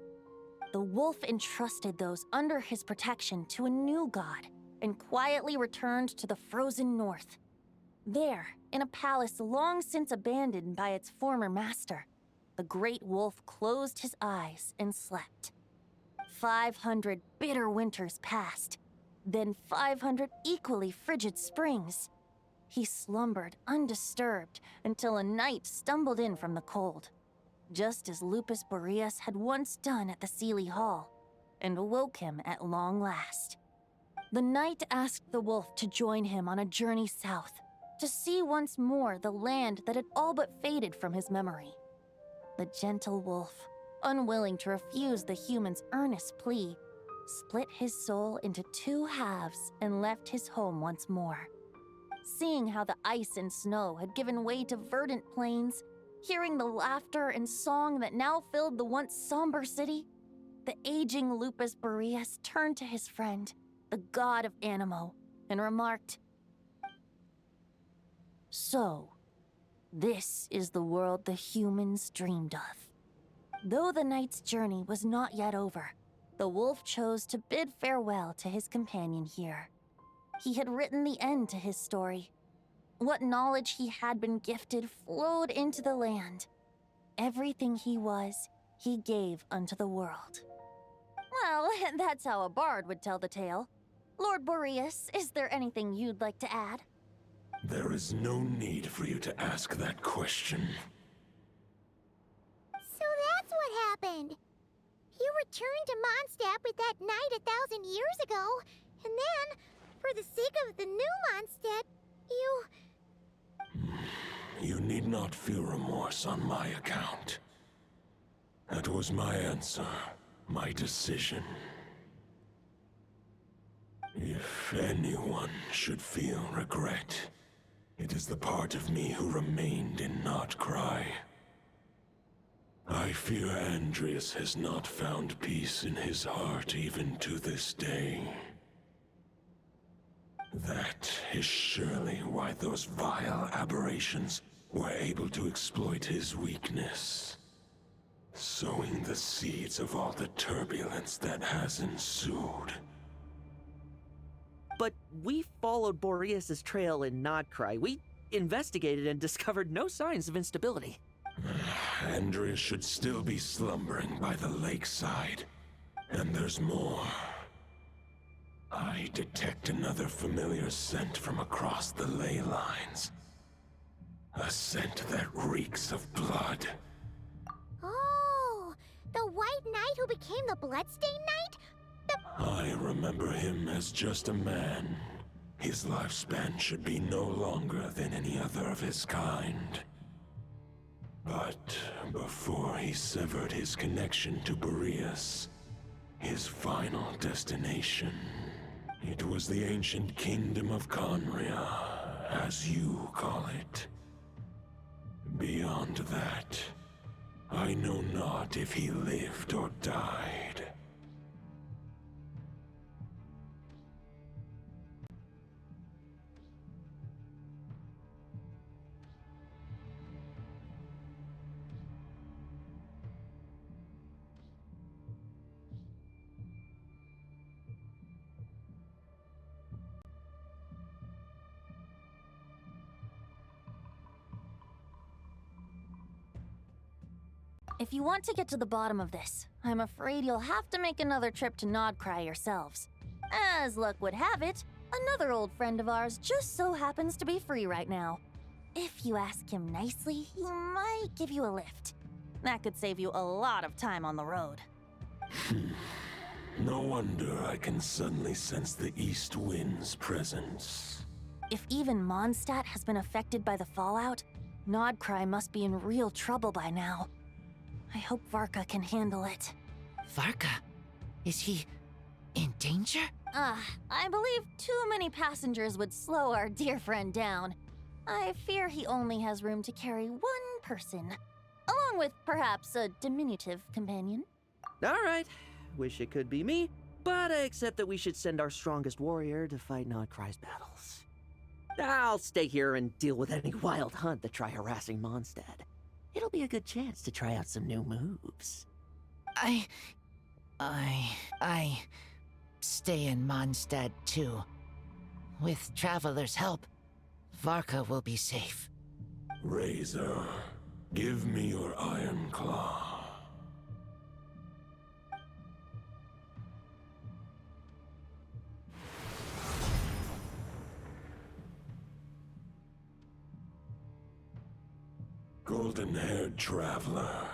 [SPEAKER 1] The wolf entrusted those under his protection to a new god and quietly returned to the frozen north. There, in a palace long since abandoned by its former master, the great wolf closed his eyes and slept. 500 bitter winters passed, then 500 equally frigid springs. He slumbered undisturbed until a knight stumbled in from the cold, just as Lupus Boreas had once done at the Seelie Hall, and awoke him at long last. The knight asked the wolf to join him on a journey south, to see once more the land that had all but faded from his memory. The gentle wolf, unwilling to refuse the human's earnest plea, split his soul into 2 halves and left his home once more. Seeing how the ice and snow had given way to verdant plains, hearing the laughter and song that now filled the once somber city, the aging Lupus Boreas turned to his friend, the god of Animo, and remarked, "So, this is the world the humans dreamed of." Though the knight's journey was not yet over, the wolf chose to bid farewell to his companion here. He had written the end to his story. What knowledge he had been gifted flowed into the land. Everything he was, he gave unto the world. Well, that's how a bard would tell the tale. Lord Boreas, is there anything you'd like to add?
[SPEAKER 5] There is no need for you to ask that question.
[SPEAKER 2] So that's what happened. You returned to Mondstadt with that knight 1,000 years ago, and then, for the sake of the new Mondstadt, you...
[SPEAKER 5] You need not feel remorse on my account. That was my answer, my decision. If anyone should feel regret, it is the part of me who remained in Not Krai. I fear Andreas has not found peace in his heart even to this day. That is surely why those vile aberrations were able to exploit his weakness, sowing the seeds of all the turbulence that has ensued.
[SPEAKER 11] But we followed Boreas' trail in Nodcry. We investigated and discovered no signs of instability.
[SPEAKER 5] Andreas should still be slumbering by the lakeside. And there's more. I detect another familiar scent from across the ley lines. A scent that reeks of blood.
[SPEAKER 2] Oh, the White Knight who became the Bloodstained Knight?
[SPEAKER 5] I remember him as just a man. His lifespan should be no longer than any other of his kind. But before he severed his connection to Boreas, his final destination, it was the ancient kingdom of Conria, as you call it. Beyond that, I know not if he lived or died.
[SPEAKER 1] If you want to get to the bottom of this, I'm afraid you'll have to make another trip to Nodcry yourselves. As luck would have it, another old friend of ours just so happens to be free right now. If you ask him nicely, he might give you a lift. That could save you a lot of time on the road.
[SPEAKER 5] No wonder I can suddenly sense the east wind's presence.
[SPEAKER 1] If even Mondstadt has been affected by the fallout, Nodcry must be in real trouble by now. I hope Varka can handle it.
[SPEAKER 4] Varka? Is he in danger?
[SPEAKER 1] I believe too many passengers would slow our dear friend down. I fear he only has room to carry one person, along with perhaps a diminutive companion.
[SPEAKER 11] Alright, wish it could be me, but I accept that we should send our strongest warrior to fight Nodcry's battles. I'll stay here and deal with any wild hunt that try harassing Mondstadt. It'll be a good chance to try out some new moves.
[SPEAKER 4] I stay in Mondstadt too. With Traveler's help, Varka will be safe.
[SPEAKER 5] Razor, give me your iron claw. Golden-haired traveler,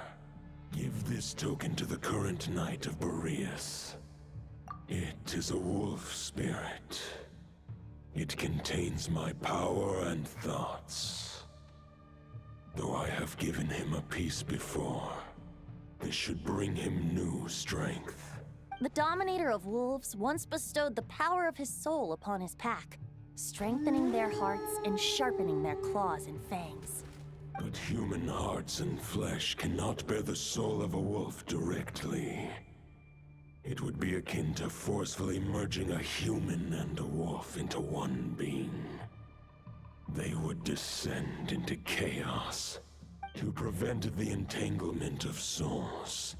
[SPEAKER 5] give this token to the current Knight of Boreas. It is a wolf spirit. It contains my power and thoughts. Though I have given him a piece before, this should bring him new strength.
[SPEAKER 1] The Dominator of Wolves once bestowed the power of his soul upon his pack, strengthening their hearts and sharpening their claws and fangs.
[SPEAKER 5] But human hearts and flesh cannot bear the soul of a wolf directly. It would be akin to forcefully merging a human and a wolf into one being. They would descend into chaos. To prevent the entanglement of souls,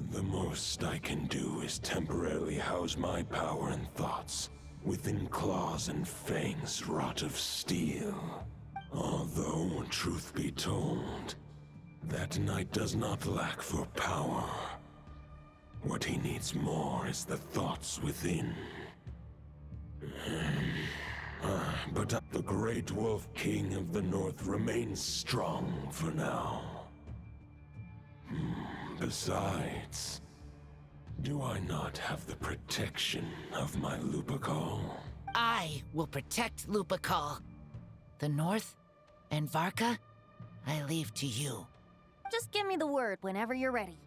[SPEAKER 5] the most I can do is temporarily house my power and thoughts within claws and fangs wrought of steel. Although, truth be told, that knight does not lack for power. What he needs more is the thoughts within. But the great Wolf King of the North remains strong for now. Besides, do I not have the protection of my Lupacol?
[SPEAKER 4] I will protect Lupacol. The North and Varka, I leave to you.
[SPEAKER 1] Just give me the word whenever you're ready.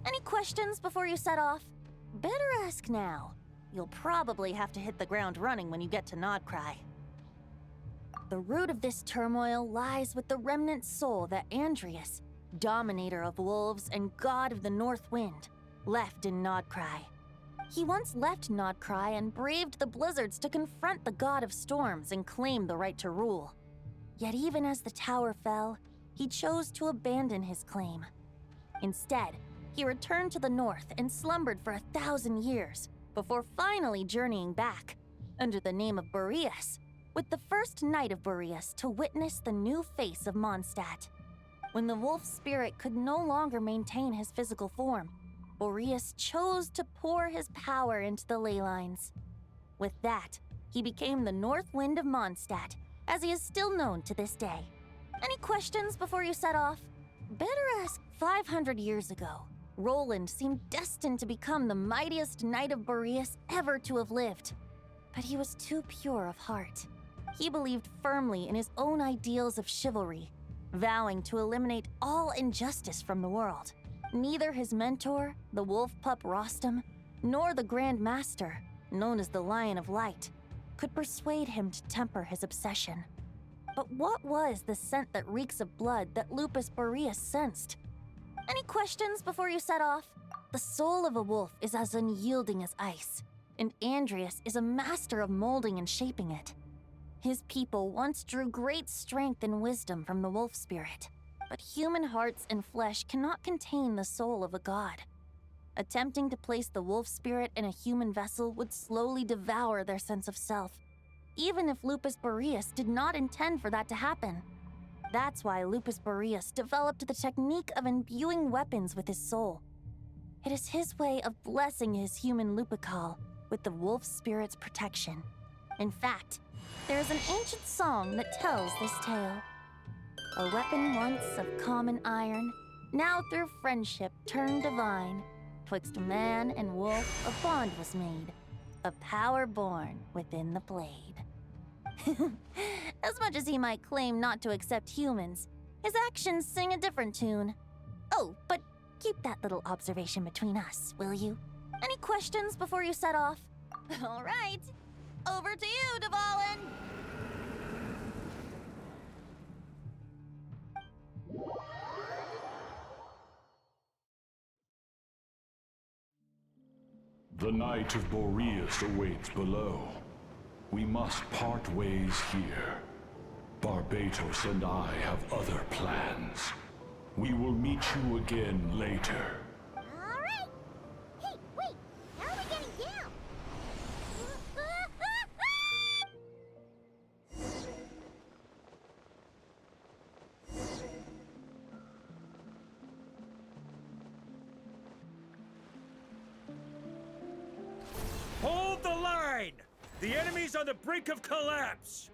[SPEAKER 1] Any questions before you set off? Better ask now. You'll probably have to hit the ground running when you get to Krai. The root of this turmoil lies with the remnant soul that Andrius, Dominator of Wolves and God of the North Wind, left in Krai. He once left Krai and braved the blizzards to confront the God of Storms and claim the right to rule. Yet even as the tower fell, he chose to abandon his claim. Instead, he returned to the north and slumbered for 1,000 years before finally journeying back, under the name of Boreas, with the first Knight of Boreas to witness the new face of Mondstadt. When the wolf spirit could no longer maintain his physical form, Boreas chose to pour his power into the ley lines. With that, he became the North Wind of Mondstadt, as he is still known to this day. Any questions before you set off? Better ask. 500 years ago, Roland seemed destined to become the mightiest Knight of Boreas ever to have lived. But he was too pure of heart. He believed firmly in his own ideals of chivalry, vowing to eliminate all injustice from the world. Neither his mentor, the wolf pup Rostam, nor the Grand Master, known as the Lion of Light, could persuade him to temper his obsession. But what was the scent that reeks of blood that Lupus Boreas sensed? Any questions before you set off? The soul of a wolf is as unyielding as ice, and Andrius is a master of molding and shaping it. His people once drew great strength and wisdom from the wolf spirit, but human hearts and flesh cannot contain the soul of a god. Attempting to place the wolf spirit in a human vessel would slowly devour their sense of self, even if Lupus Boreas did not intend for that to happen. That's why Lupus Boreas developed the technique of imbuing weapons with his soul. It is his way of blessing his human Lupacol with the wolf spirit's protection. In fact, there is an ancient song that tells this tale. A weapon once of common iron, now through friendship turned divine. Twixt man and wolf a bond was made, a power born within the blade. As much as he might claim not to accept humans, his actions sing a different tune. Oh, but Keep that little observation between us, will you? Any questions before you set off? All right. Over to you, Dvalin!
[SPEAKER 14] The Knight of Boreas awaits below. We must part ways here. Barbatos and I have other plans. We will meet you again later.
[SPEAKER 2] Alright! Hey, wait! How are we getting down?
[SPEAKER 10] Hold the line! The enemy's on the brink of collapse!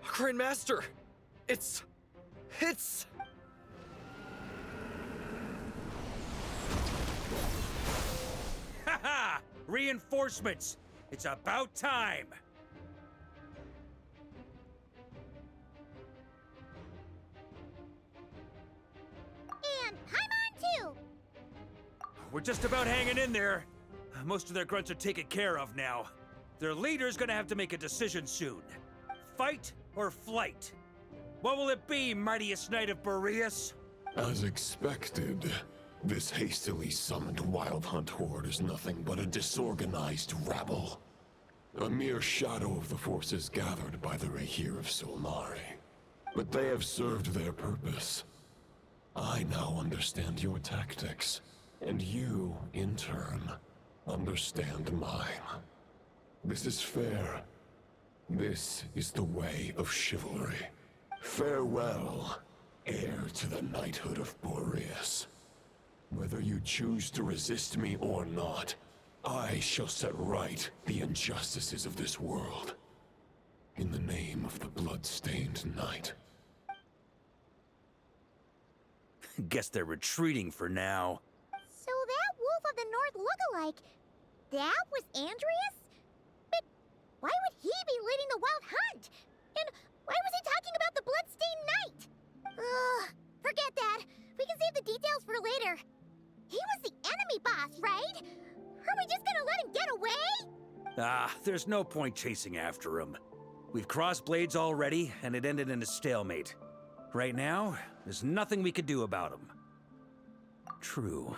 [SPEAKER 12] Grandmaster! It's...
[SPEAKER 10] Haha! Reinforcements! It's about time!
[SPEAKER 2] And Paimon too!
[SPEAKER 10] We're just about hanging in there. Most of their grunts are taken care of now. Their leader's gonna have to make a decision soon. Fight or flight? What will it be, mightiest knight of Boreas?
[SPEAKER 5] As expected, this hastily summoned Wild Hunt horde is nothing but a disorganized rabble. A mere shadow of the forces gathered by the Rahir of Solnari. But they have served their purpose. I now understand your tactics, and you, in turn, understand mine. This is fair. This is the way of chivalry. Farewell, heir to the knighthood of Boreas. Whether you choose to resist me or not, I shall set right the injustices of this world. In the name of the blood-stained knight.
[SPEAKER 10] Guess they're retreating for now.
[SPEAKER 2] So that Wolf of the North lookalike, that was Andreas? But why would he be leading the Wild Hunt? And why was he talking about the Bloodstained Knight? Ugh, forget that. We can save the details for later. He was the enemy boss, right? Are we just gonna let him get away?
[SPEAKER 10] Ah, there's no point chasing after him. We've crossed blades already, and it ended in a stalemate. Right now, there's nothing we could do about him. True.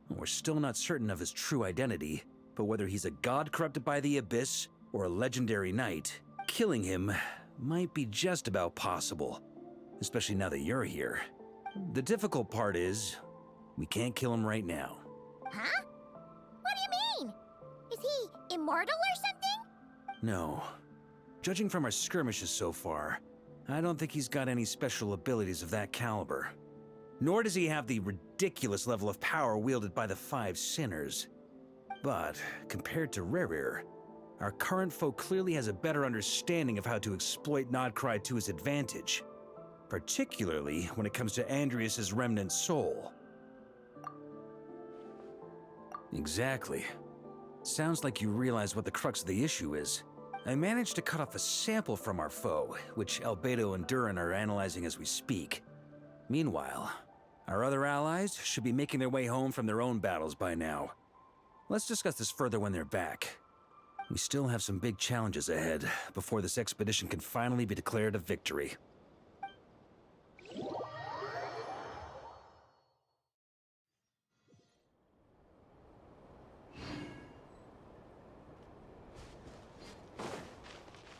[SPEAKER 10] We're still not certain of his true identity, but whether he's a god corrupted by the Abyss or a legendary knight, killing him might be just about possible, especially now that you're here. The difficult part is, we can't kill him right now.
[SPEAKER 2] Huh? What do you mean? Is he immortal or something?
[SPEAKER 10] No. Judging from our skirmishes so far, I don't think he's got any special abilities of that caliber. Nor does he have the ridiculous level of power wielded by the Five Sinners. But, compared to Rerir, our current foe clearly has a better understanding of how to exploit Krai to his advantage. Particularly when it comes to Andreas' remnant soul. Exactly. Sounds like you realize what the crux of the issue is. I managed to cut off a sample from our foe, which Albedo and Durin are analyzing as we speak. Meanwhile, our other allies should be making their way home from their own battles by now. Let's discuss this further when they're back. We still have some big challenges ahead before this expedition can finally be declared a victory.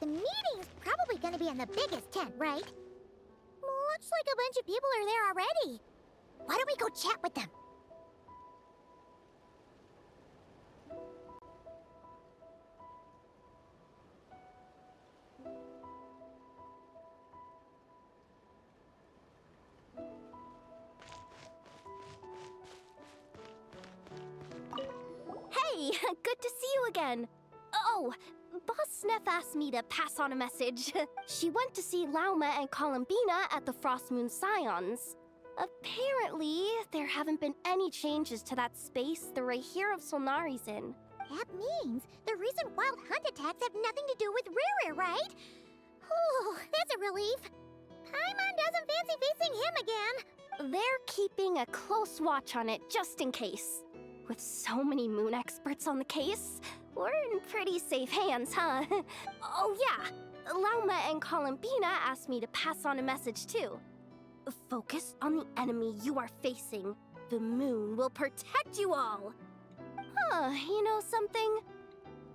[SPEAKER 2] The meeting's probably gonna be in the biggest tent, right? Looks like a bunch of people are there already. Why don't we go chat with them?
[SPEAKER 6] Hey, good to see you again. Oh, Boss Sneff asked me to pass on a message. She went to see Lauma and Columbina at the Frostmoon Scions. Apparently, there haven't been any changes to that space the Rahir of Solnari's in.
[SPEAKER 2] That means the recent Wild Hunt attacks have nothing to do with Rerir, right? Whew, that's a relief. Paimon doesn't fancy facing him again.
[SPEAKER 6] They're keeping a close watch on it just in case. With so many moon experts on the case, we're in pretty safe hands, huh? Oh yeah, Lauma and Columbina asked me to pass on a message too. Focus on the enemy you are facing. The moon will protect you all. Huh, you know something?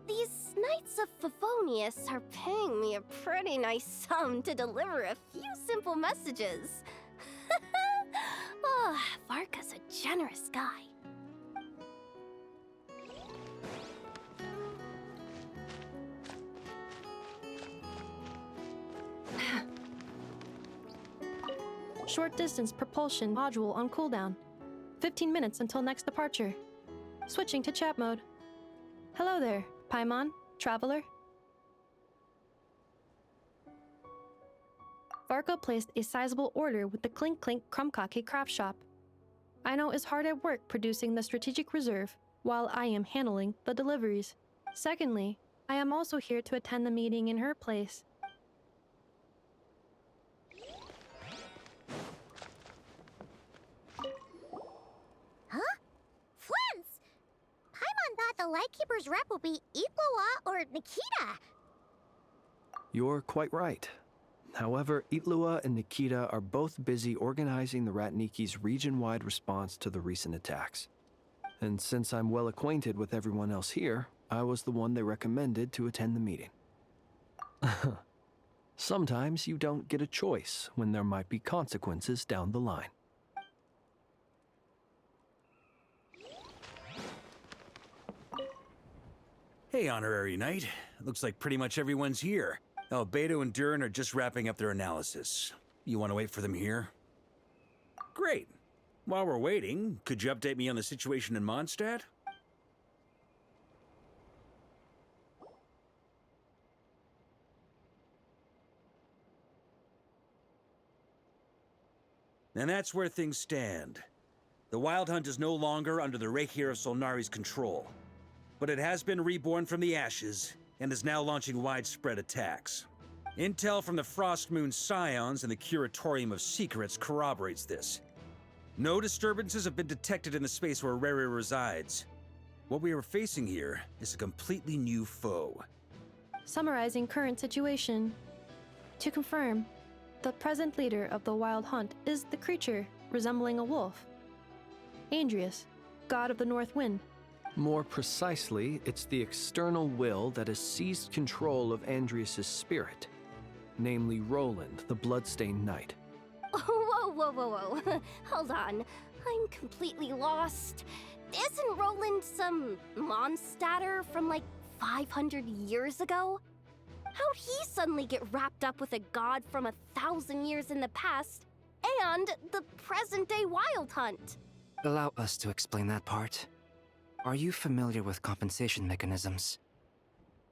[SPEAKER 6] These Knights of Favonius are paying me a pretty nice sum to deliver a few simple messages. Oh, Varka's a generous guy.
[SPEAKER 9] Short distance propulsion module on cooldown. 15 minutes until next departure. Switching to chat mode. Hello there, Paimon, traveler. Varka placed a sizable order with the Clink Clink Krumkake craft shop. Aino is hard at work producing the strategic reserve, while I am handling the deliveries. Secondly, I am also here to attend the meeting in her place.
[SPEAKER 2] Huh? Friends! Paimon thought the Lightkeeper's rep would be Itlua or Nikita.
[SPEAKER 8] You're quite right. However, Itlua and Nikita are both busy organizing the Ratniki's region-wide response to the recent attacks. And since I'm well acquainted with everyone else here, I was the one they recommended to attend the meeting. Sometimes you don't get a choice when there might be consequences down the line.
[SPEAKER 10] Hey, Honorary Knight. Looks like pretty much everyone's here. Beto and Durin are just wrapping up their analysis. You want to wait for them here? Great. While we're waiting, could you update me on the situation in Mondstadt? And that's where things stand. The Wild Hunt is no longer under the Reikir of Solnari's control, but it has been reborn from the ashes and is now launching widespread attacks. Intel from the Frostmoon Scions and the Curatorium of Secrets corroborates this. No disturbances have been detected in the space where Rere resides. What we are facing here is a completely new foe.
[SPEAKER 9] Summarizing current situation. To confirm, the present leader of the Wild Hunt is the creature resembling a wolf. Andrius, god of the North Wind.
[SPEAKER 8] More precisely, it's the external will that has seized control of Andrius' spirit, namely Roland, the Bloodstained Knight.
[SPEAKER 6] Whoa, whoa, whoa, whoa. Hold on. I'm completely lost. Isn't Roland some Mondstadter from like 500 years ago? How'd he suddenly get wrapped up with a god from 1,000 years in the past and the present-day Wild Hunt?
[SPEAKER 22] Allow us to explain that part. Are you familiar with compensation mechanisms?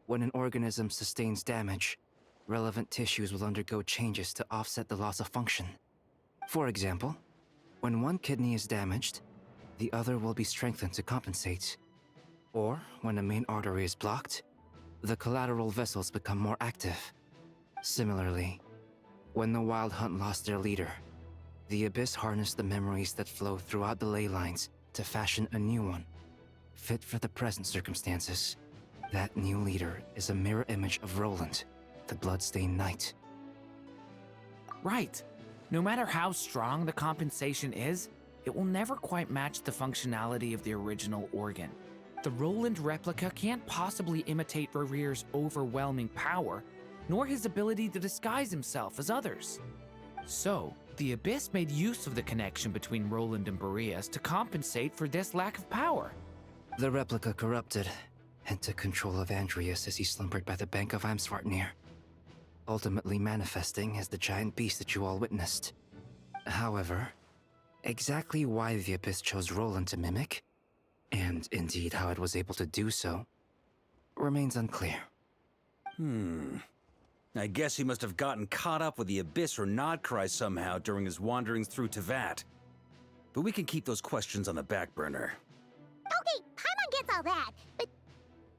[SPEAKER 22] When an organism sustains damage, relevant tissues will undergo changes to offset the loss of function. For example, when one kidney is damaged, the other will be strengthened to compensate. Or when a main artery is blocked, the collateral vessels become more active. Similarly, when the Wild Hunt lost their leader, the Abyss harnessed the memories that flow throughout the ley lines to fashion a new one, fit for the present circumstances. That new leader is a mirror image of Roland, the Bloodstained Knight.
[SPEAKER 23] Right. No matter how strong the compensation is, it will never quite match the functionality of the original organ. The Roland replica can't possibly imitate Rere's overwhelming power, nor his ability to disguise himself as others. So, the Abyss made use of the connection between Roland and Boreas to compensate for this lack of power.
[SPEAKER 22] The replica corrupted and took control of Andrius as he slumbered by the bank of Amsvartnir, ultimately manifesting as the giant beast that you all witnessed. However, exactly why the Abyss chose Roland to mimic, and indeed how it was able to do so, remains unclear.
[SPEAKER 10] I guess he must have gotten caught up with the Abyss or Krai somehow during his wanderings through Teyvat. But we can keep those questions on the back burner.
[SPEAKER 2] Okay, Paimon gets all that, but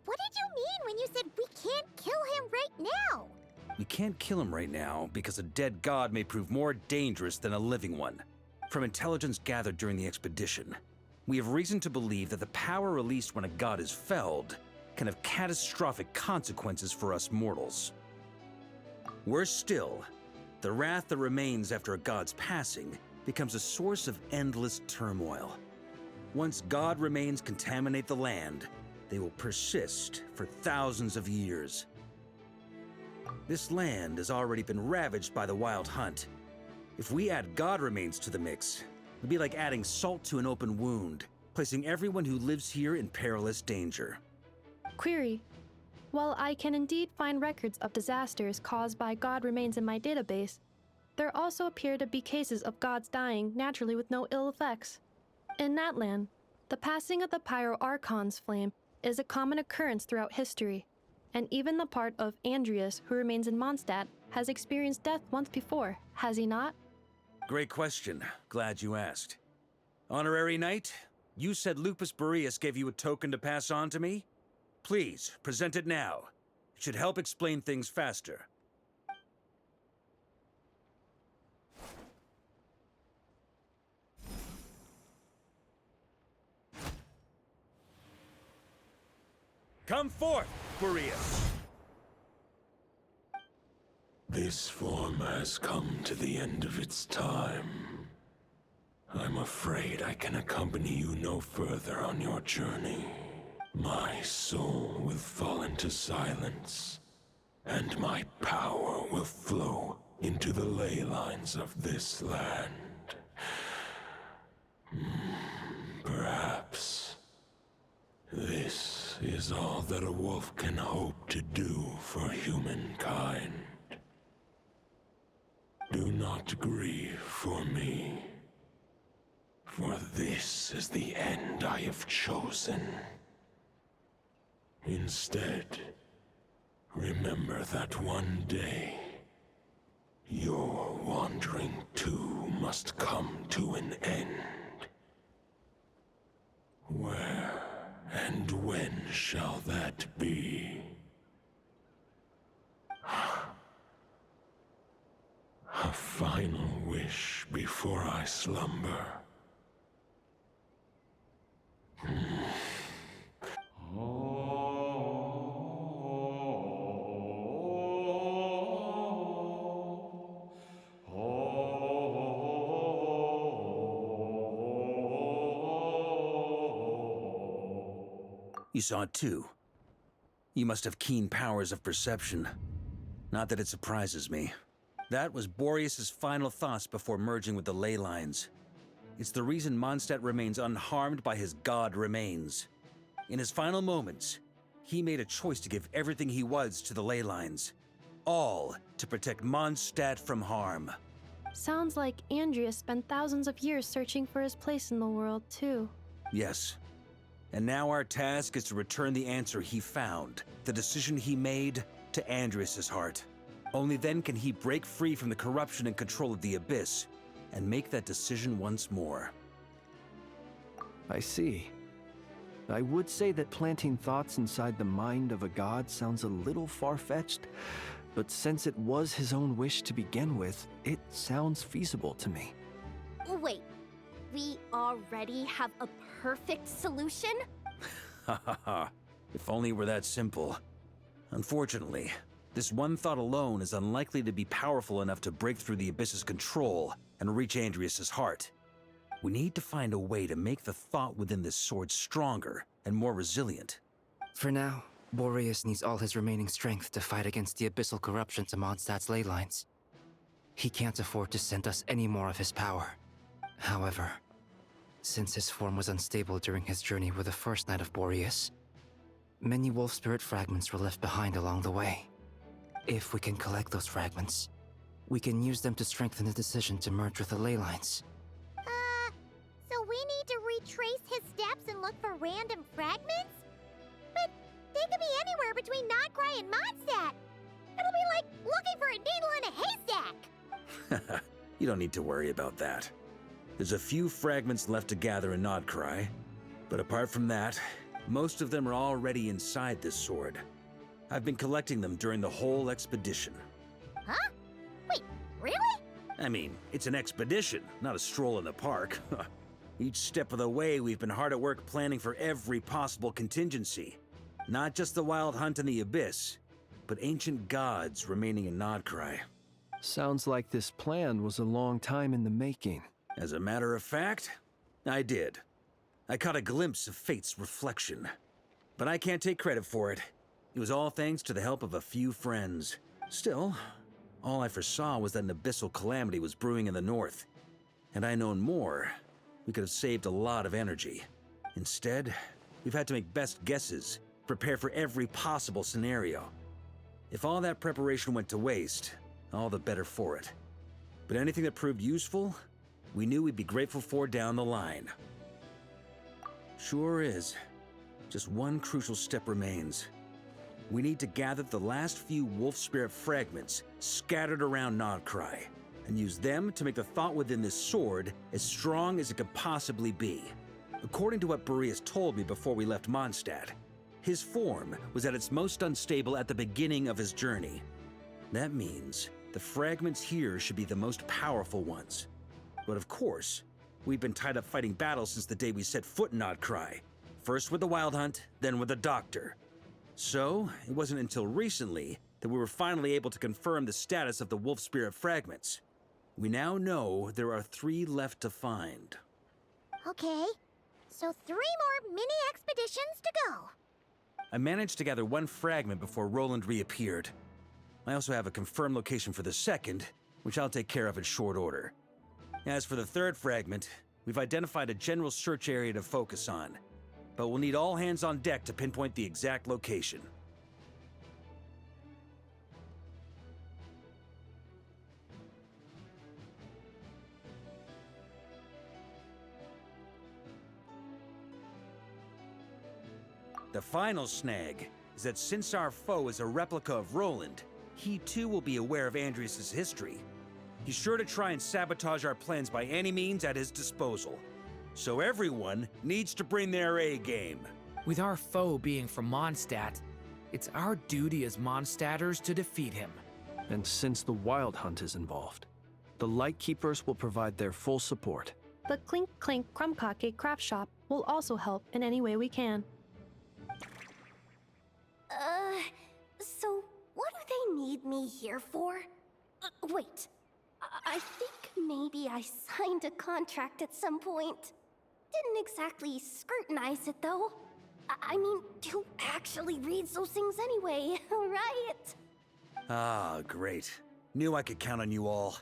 [SPEAKER 2] what did you mean when you said we can't kill him right now?
[SPEAKER 10] We can't kill him right now because a dead god may prove more dangerous than a living one. From intelligence gathered during the expedition, we have reason to believe that the power released when a god is felled can have catastrophic consequences for us mortals. Worse still, the wrath that remains after a god's passing becomes a source of endless turmoil. Once god remains contaminate the land, they will persist for thousands of years. This land has already been ravaged by the Wild Hunt. If we add god remains to the mix, it'd be like adding salt to an open wound, placing everyone who lives here in perilous danger.
[SPEAKER 9] Query. While I can indeed find records of disasters caused by god remains in my database, there also appear to be cases of gods dying naturally with no ill effects. In that land, the passing of the Pyro-Archon's flame is a common occurrence throughout history, and even the part of Andreas who remains in Mondstadt has experienced death once before, has he not?
[SPEAKER 10] Great question. Glad you asked. Honorary Knight, you said Lupus Boreas gave you a token to pass on to me? Please, present it now. It should help explain things faster. Come forth, Boreas!
[SPEAKER 5] This form has come to the end of its time. I'm afraid I can accompany you no further on your journey. My soul will fall into silence, and my power will flow into the ley lines of this land. Perhaps this is all that a wolf can hope to do for humankind. Do not grieve for me, for this is the end I have chosen. Instead, remember that one day, your wandering too must come to an end. Where and when shall that be? A final wish before I slumber.
[SPEAKER 10] You saw it too. You must have keen powers of perception. Not that it surprises me. That was Boreas' final thoughts before merging with the ley lines. It's the reason Mondstadt remains unharmed by his god remains. In his final moments, he made a choice to give everything he was to the ley lines. All to protect Mondstadt from harm.
[SPEAKER 9] Sounds like Andreas spent thousands of years searching for his place in the world, too.
[SPEAKER 10] Yes. And now our task is to return the answer he found, the decision he made, to Andreas' heart. Only then can he break free from the corruption and control of the Abyss, and make that decision once more.
[SPEAKER 7] I see. I would say that planting thoughts inside the mind of a god sounds a little far-fetched, but since it was his own wish to begin with, it sounds feasible to me.
[SPEAKER 6] Wait, we already have a perfect solution?
[SPEAKER 10] Ha ha ha. If only it were that simple. Unfortunately, this one thought alone is unlikely to be powerful enough to break through the Abyss's control and reach Andreas' heart. We need to find a way to make the thought within this sword stronger and more resilient.
[SPEAKER 22] For now, Boreas needs all his remaining strength to fight against the abyssal corruption to Mondstadt's ley lines. He can't afford to send us any more of his power. However, since his form was unstable during his journey with the first Knight of Boreas, many wolf spirit fragments were left behind along the way. If we can collect those fragments, we can use them to strengthen the decision to merge with the ley lines.
[SPEAKER 2] So we need to retrace his steps and look for random fragments? But they could be anywhere between Krai and Mondstadt. It'll be like looking for a needle in a haystack.
[SPEAKER 10] You don't need to worry about that. There's a few fragments left to gather in Krai, but apart from that, most of them are already inside this sword. I've been collecting them during the whole expedition.
[SPEAKER 2] Huh? Wait, really?
[SPEAKER 10] I mean, it's an expedition, not a stroll in the park. Each step of the way, we've been hard at work planning for every possible contingency. Not just the wild hunt in the abyss, but ancient gods remaining in Krai.
[SPEAKER 7] Sounds like this plan was a long time in the making.
[SPEAKER 10] As a matter of fact, I did. I caught a glimpse of fate's reflection. But I can't take credit for it. It was all thanks to the help of a few friends. Still, all I foresaw was that an abyssal calamity was brewing in the north. Had I known more, we could have saved a lot of energy. Instead, we've had to make best guesses, prepare for every possible scenario. If all that preparation went to waste, all the better for it. But anything that proved useful, we knew we'd be grateful for down the line. Sure is. Just one crucial step remains. We need to gather the last few wolf spirit fragments scattered around Krai, and use them to make the thought within this sword as strong as it could possibly be. According to what Boreas told me before we left Mondstadt, his form was at its most unstable at the beginning of his journey. That means the fragments here should be the most powerful ones. But of course, we've been tied up fighting battles since the day we set foot in Krai. First with the Wild Hunt, then with the Doctor. So, it wasn't until recently that we were finally able to confirm the status of the Wolf Spirit fragments. We now know there are 3 left to find.
[SPEAKER 2] Okay, so 3 more mini expeditions to go.
[SPEAKER 10] I managed to gather 1 fragment before Roland reappeared. I also have a confirmed location for the second, which I'll take care of in short order. As for the 3rd fragment, we've identified a general search area to focus on, but we'll need all hands on deck to pinpoint the exact location. The final snag is that since our foe is a replica of Roland, he too will be aware of Andrias' history. He's sure to try and sabotage our plans by any means at his disposal. So everyone needs to bring their A game.
[SPEAKER 23] With our foe being from Mondstadt, it's our duty as Mondstadters to defeat him.
[SPEAKER 7] And since the Wild Hunt is involved, the Lightkeepers will provide their full support.
[SPEAKER 9] The Clink Clink Krumkake craft shop will also help in any way we can.
[SPEAKER 6] So what do they need me here for? Wait, I think maybe I signed a contract at some point. Didn't exactly scrutinize it, though. I mean, who actually reads those things anyway, right?
[SPEAKER 10] Ah, great. Knew I could count on you all.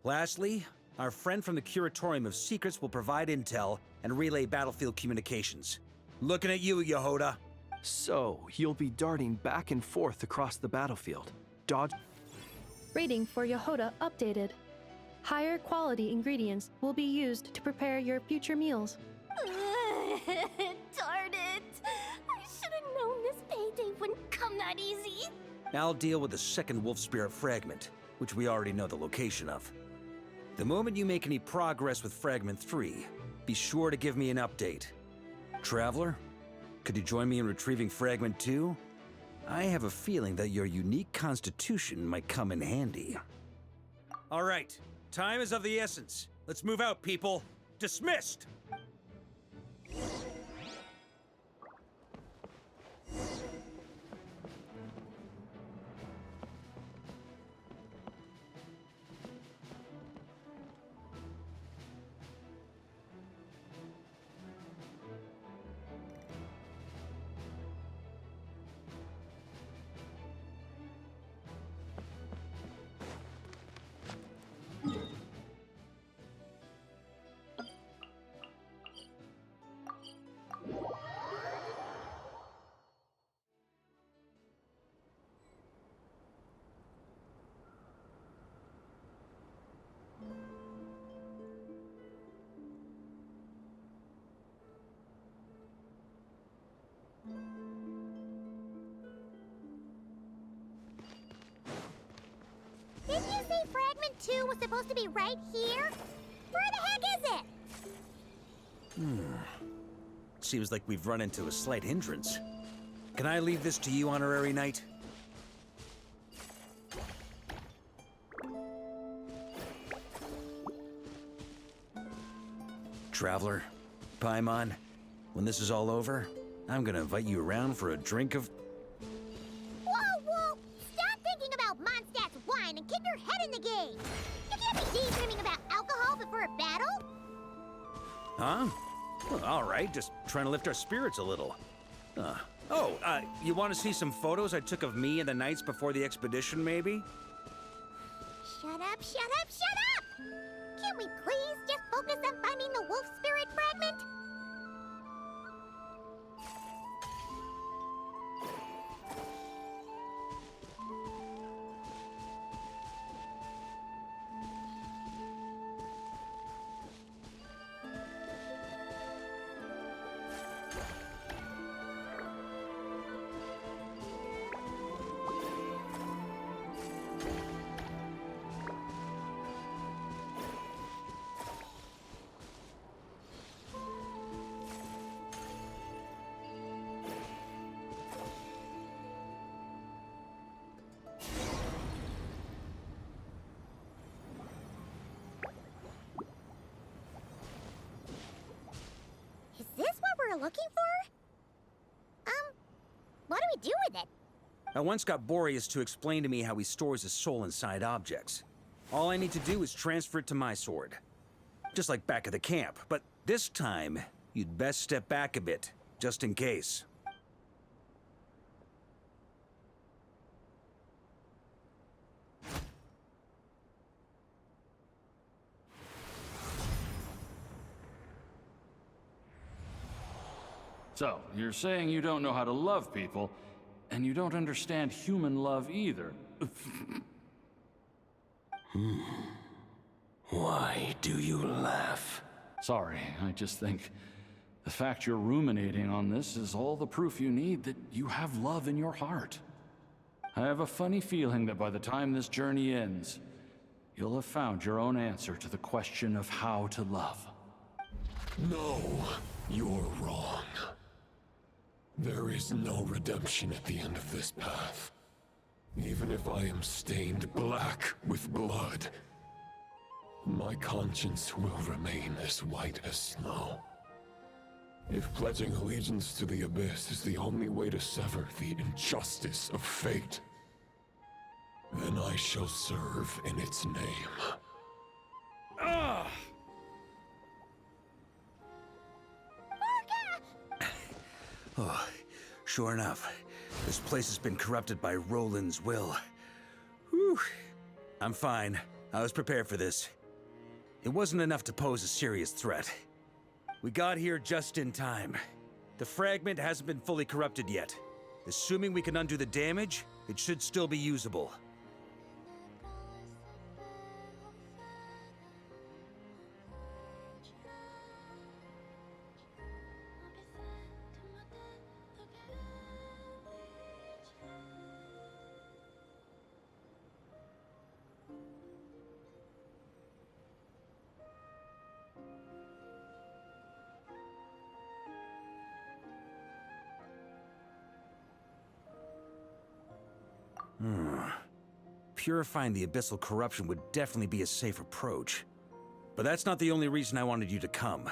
[SPEAKER 10] Lastly, our friend from the Curatorium of Secrets will provide intel and relay battlefield communications. Looking at you, Yehoda.
[SPEAKER 7] So, you'll be darting back and forth across the battlefield. Dodge.
[SPEAKER 9] Rating for Yehoda updated. Higher quality ingredients will be used to prepare your future meals.
[SPEAKER 6] Darn it! I should have known this payday wouldn't come that easy.
[SPEAKER 10] I'll deal with the second Wolf Spirit fragment, which we already know the location of. The moment you make any progress with Fragment 3, be sure to give me an update. Traveler, could you join me in retrieving Fragment 2? I have a feeling that your unique constitution might come in handy. All right, time is of the essence. Let's move out, people. Dismissed!
[SPEAKER 2] Didn't you say Fragment 2 was supposed to be right here? Where the heck is it?
[SPEAKER 10] Seems like we've run into a slight hindrance. Can I leave this to you, Honorary Knight? Traveler. Paimon, when this is all over, I'm gonna invite you around for a drink of...
[SPEAKER 2] Whoa, whoa! Stop thinking about Mondstadt's wine and keep your head in the game! You can't be daydreaming about alcohol before a battle!
[SPEAKER 10] Huh? Well, all right, just trying to lift our spirits a little. You want to see some photos I took of me and the knights before the expedition, maybe?
[SPEAKER 2] Shut up, shut up, shut up! Can't we please just focus on finding the wolf spirit fragment? Is this what we're looking for? What do we do with it?
[SPEAKER 10] I once got Boreas to explain to me how he stores his soul inside objects. All I need to do is transfer it to my sword. Just like back at the camp, but this time, you'd best step back a bit, just in case.
[SPEAKER 14] So, you're saying you don't know how to love people, and you don't understand human love either.
[SPEAKER 5] Why do you laugh?
[SPEAKER 14] Sorry, I just think the fact you're ruminating on this is all the proof you need that you have love in your heart. I have a funny feeling that by the time this journey ends, you'll have found your own answer to the question of how to love.
[SPEAKER 5] No, you're wrong. There is no redemption at the end of this path. Even if I am stained black with blood, my conscience will remain as white as snow. If pledging allegiance to the Abyss is the only way to sever the injustice of fate, then I shall serve in its name.
[SPEAKER 10] Ugh! Oh, sure enough, this place has been corrupted by Roland's will. Whew. I'm fine. I was prepared for this. It wasn't enough to pose a serious threat. We got here just in time. The fragment hasn't been fully corrupted yet. Assuming we can undo the damage, it should still be usable. Purifying the abyssal corruption would definitely be a safe approach. But that's not the only reason I wanted you to come.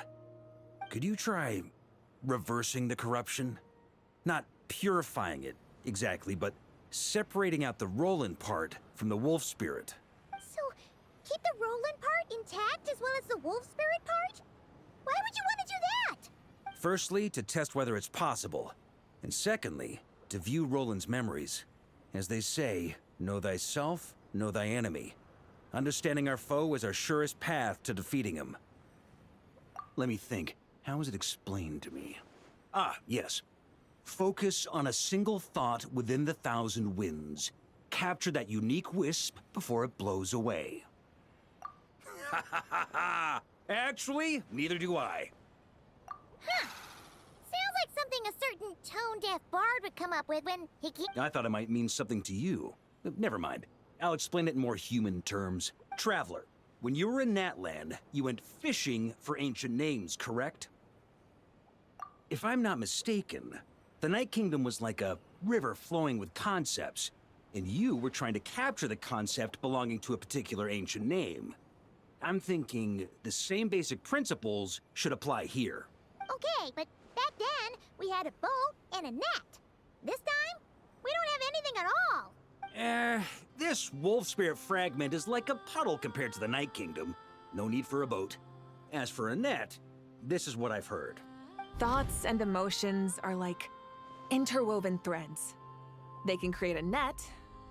[SPEAKER 10] Could you try reversing the corruption? Not purifying it, exactly, but separating out the Roland part from the wolf spirit.
[SPEAKER 2] So, keep the Roland part intact as well as the wolf spirit part? Why would you want to do that?
[SPEAKER 10] Firstly, to test whether it's possible. And secondly, to view Roland's memories. As they say, know thyself, know thy enemy. Understanding our foe is our surest path to defeating him. Let me think. How was it explained to me? Ah, yes. Focus on a single thought within the 1,000 winds. Capture that unique wisp before it blows away. Ha ha ha ha! Actually, neither do I.
[SPEAKER 2] Huh. Sounds like something a certain tone-deaf bard would come up with when he keeps...
[SPEAKER 10] I thought it might mean something to you. Never mind. I'll explain it in more human terms. Traveler, when you were in Natland, you went fishing for ancient names, correct? If I'm not mistaken, the Night Kingdom was like a river flowing with concepts, and you were trying to capture the concept belonging to a particular ancient name. I'm thinking the same basic principles should apply here.
[SPEAKER 2] Okay, but back then, we had a bow and a net. This time, we don't have anything at all.
[SPEAKER 10] This wolf spirit fragment is like a puddle compared to the Night Kingdom. No need for a boat. As for a net, this is what I've heard.
[SPEAKER 13] Thoughts and emotions are like interwoven threads. They can create a net,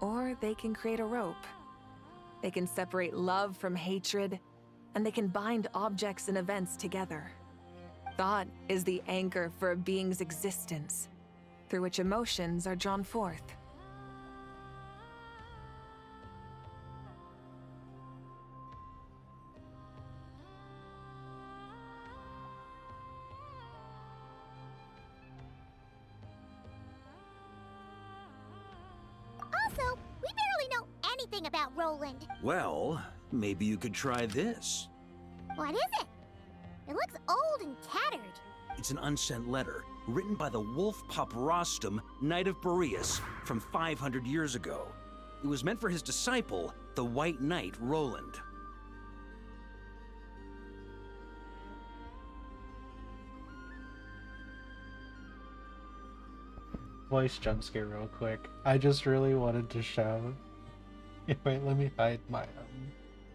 [SPEAKER 13] or they can create a rope. They can separate love from hatred, and they can bind objects and events together. Thought is the anchor for a being's existence, through which emotions are drawn forth.
[SPEAKER 2] Also, we barely know anything about Roland.
[SPEAKER 10] Well, maybe you could try this.
[SPEAKER 2] What is it? It looks old and tattered.
[SPEAKER 10] It's an unsent letter written by the wolf pup Rostam, Knight of Boreas, from 500 years ago. It was meant for his disciple, the White Knight Roland.
[SPEAKER 16] Voice jump scare real quick. I just really wanted to shout. Wait, let me hide my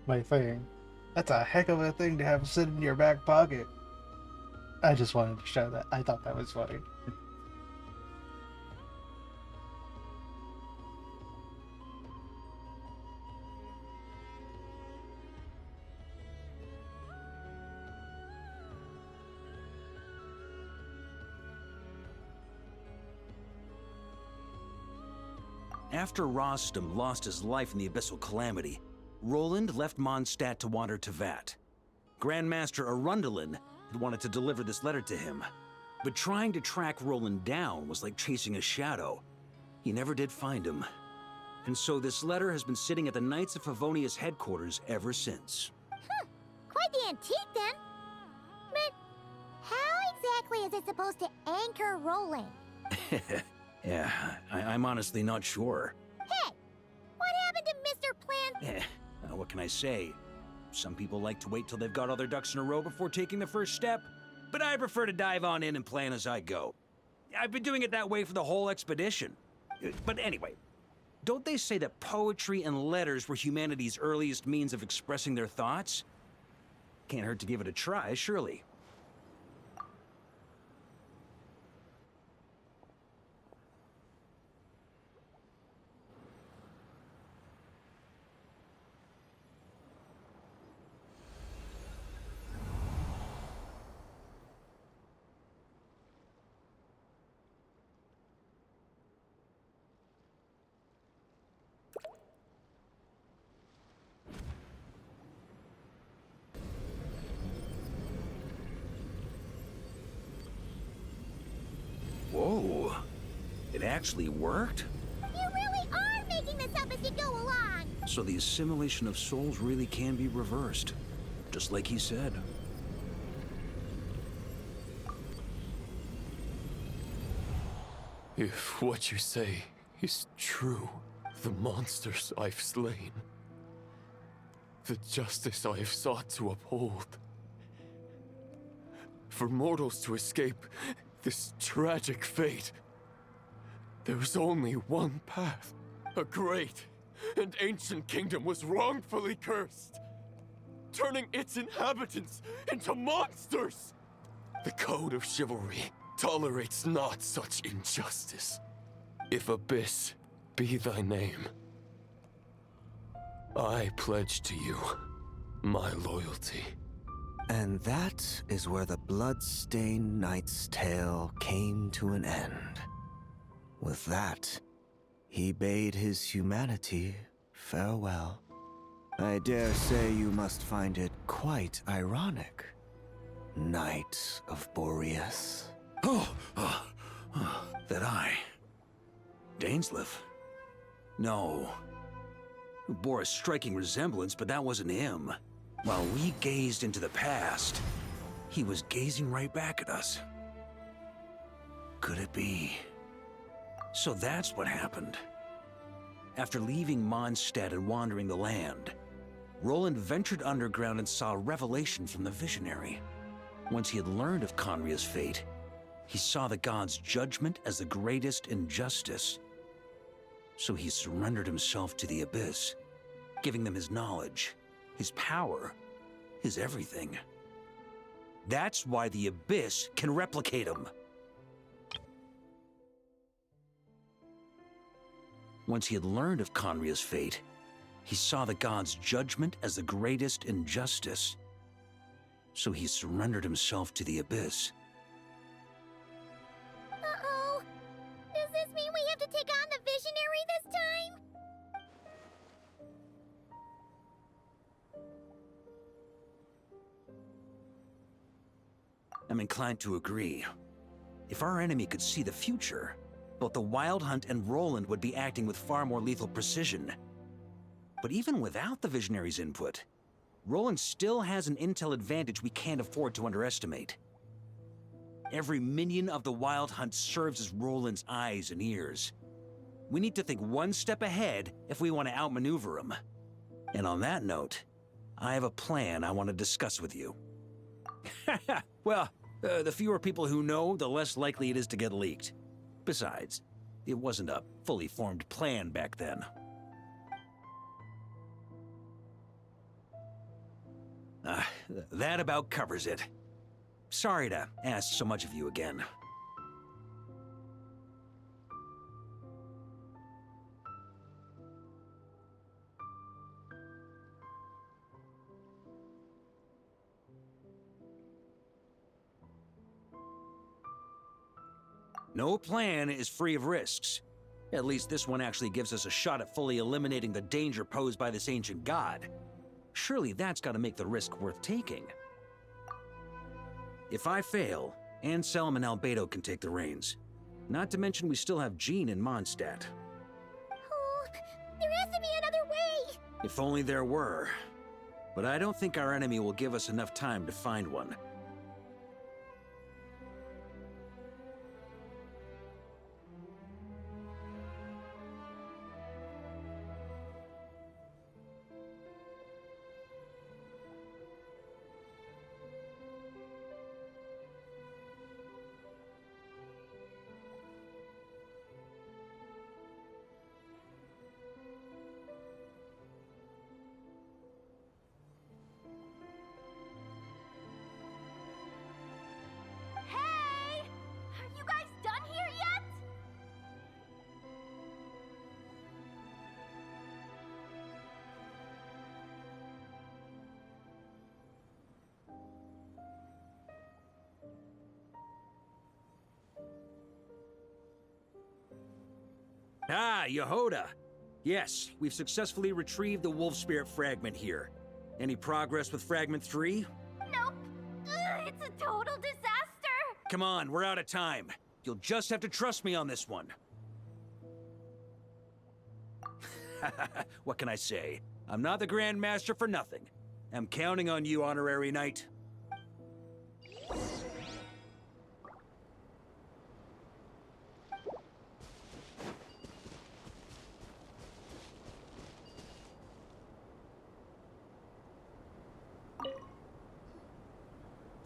[SPEAKER 16] my thing. That's a heck of a thing to have sit in your back pocket. I just wanted to show that. I thought that was funny.
[SPEAKER 10] After Rostam lost his life in the Abyssal Calamity, Roland left Mondstadt to wander to Vat. Grandmaster Arundelen had wanted to deliver this letter to him, but trying to track Roland down was like chasing a shadow. He never did find him. And so this letter has been sitting at the Knights of Favonius headquarters ever since.
[SPEAKER 2] Quite the antique, then. But how exactly is it supposed to anchor Roland?
[SPEAKER 10] Yeah, I'm honestly not sure.
[SPEAKER 2] Hey, what happened to Mr. Plan?
[SPEAKER 10] What can I say? Some people like to wait till they've got all their ducks in a row before taking the first step, but I prefer to dive on in and plan as I go. I've been doing it that way for the whole expedition. But anyway, don't they say that poetry and letters were humanity's earliest means of expressing their thoughts? Can't hurt to give it a try, surely. Whoa, it actually worked?
[SPEAKER 2] You really are making this up as you go along!
[SPEAKER 10] So the assimilation of souls really can be reversed, just like he said.
[SPEAKER 17] If what you say is true, the monsters I've slain, the justice I have sought to uphold, for mortals to escape this tragic fate, there's only one path. A great and ancient kingdom was wrongfully cursed, turning its inhabitants into monsters. The code of chivalry tolerates not such injustice. If Abyss be thy name, I pledge to you my loyalty.
[SPEAKER 7] And that is where the blood-stained knight's tale came to an end. With that, he bade his humanity farewell. I dare say you must find it quite ironic, Knight of Boreas.
[SPEAKER 10] That I... Dainsleif? No. It bore a striking resemblance, but that wasn't him. While we gazed into the past, he was gazing right back at us. Could it be? So that's what happened. After leaving Mondstadt and wandering the land, Roland ventured underground and saw a revelation from the visionary. Once he had learned of Conria's fate, he saw the gods' judgment as the greatest injustice. So he surrendered himself to the Abyss, giving them his knowledge, his power, his everything. That's why the Abyss can replicate him. Once he had learned of Conria's fate, he saw the gods' judgment as the greatest injustice. So he surrendered himself to the Abyss.
[SPEAKER 2] Uh-oh. Does this mean we have to take on the Visionary this time?
[SPEAKER 10] I'm inclined to agree. If our enemy could see the future, both the Wild Hunt and Roland would be acting with far more lethal precision. But even without the Visionary's input, Roland still has an intel advantage we can't afford to underestimate. Every minion of the Wild Hunt serves as Roland's eyes and ears. We need to think one step ahead if we want to outmaneuver him. And on that note, I have a plan I want to discuss with you. Well, the fewer people who know, the less likely it is to get leaked. Besides, it wasn't a fully formed plan back then. That about covers it. Sorry to ask so much of you again. No plan is free of risks. At least this one actually gives us a shot at fully eliminating the danger posed by this ancient god. Surely that's got to make the risk worth taking. If I fail, Anselm and Albedo can take the reins. Not to mention we still have Jean in Mondstadt.
[SPEAKER 2] Oh, there has to be another way!
[SPEAKER 10] If only there were. But I don't think our enemy will give us enough time to find one.
[SPEAKER 6] Hey! Are you guys done here yet?
[SPEAKER 10] Ah, Yehoda! Yes, we've successfully retrieved the Wolf Spirit fragment here. Any progress with Fragment 3?
[SPEAKER 6] Nope. It's a total disaster.
[SPEAKER 10] Come on, we're out of time. You'll just have to trust me on this one. What can I say? I'm not the Grand Master for nothing. I'm counting on you, Honorary Knight.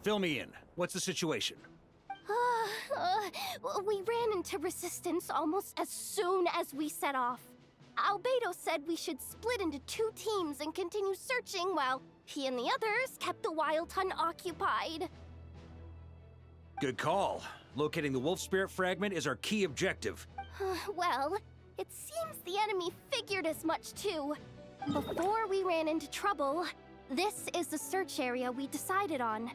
[SPEAKER 10] Fill me in. What's the situation?
[SPEAKER 6] We ran into resistance almost as soon as we set off. Albedo said we should split into 2 teams and continue searching while he and the others kept the Wild Hunt occupied.
[SPEAKER 10] Good call. Locating the Wolf Spirit fragment is our key objective.
[SPEAKER 6] Well, it seems the enemy figured as much too. Before we ran into trouble, this is the search area we decided on.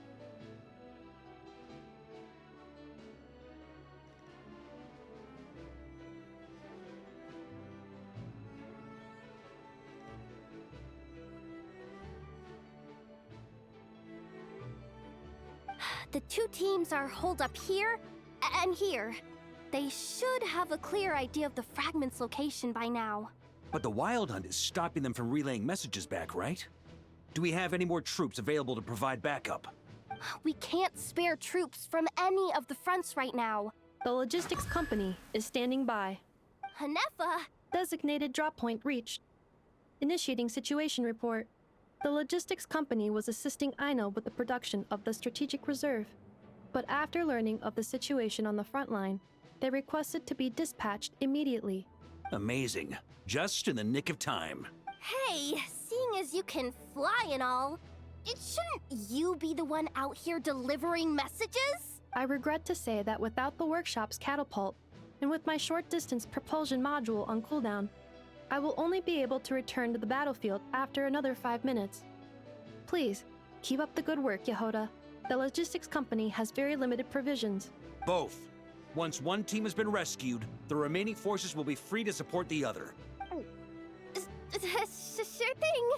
[SPEAKER 6] The 2 teams are holed up here and here. They should have a clear idea of the fragment's location by now.
[SPEAKER 10] But the Wild Hunt is stopping them from relaying messages back, right? Do we have any more troops available to provide backup?
[SPEAKER 6] We can't spare troops from any of the fronts right now.
[SPEAKER 9] The logistics company is standing by.
[SPEAKER 6] Hanefa!
[SPEAKER 9] Designated drop point reached. Initiating situation report. The logistics company was assisting Aino with the production of the strategic reserve. But after learning of the situation on the front line, they requested to be dispatched immediately.
[SPEAKER 10] Amazing. Just in the nick of time.
[SPEAKER 6] Hey, seeing as you can fly and all, shouldn't you be the one out here delivering messages?
[SPEAKER 9] I regret to say that without the workshop's catapult, and with my short-distance propulsion module on cooldown, I will only be able to return to the battlefield after another 5 minutes. Please, keep up the good work, Yehoda. The logistics company has very limited provisions.
[SPEAKER 10] Both. Once one team has been rescued, the remaining forces will be free to support the other.
[SPEAKER 6] Sure thing.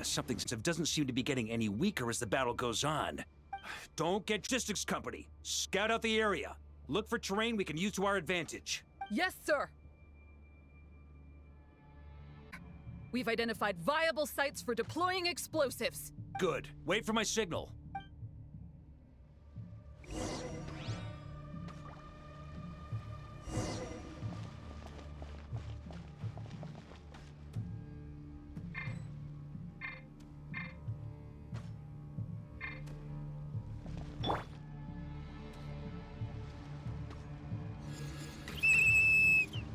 [SPEAKER 10] Something doesn't seem to be getting any weaker as the battle goes on. Don't get logistics company. Scout out the area. Look for terrain we can use to our advantage.
[SPEAKER 15] Yes, sir. We've identified viable sites for deploying explosives.
[SPEAKER 10] Good. Wait for my signal.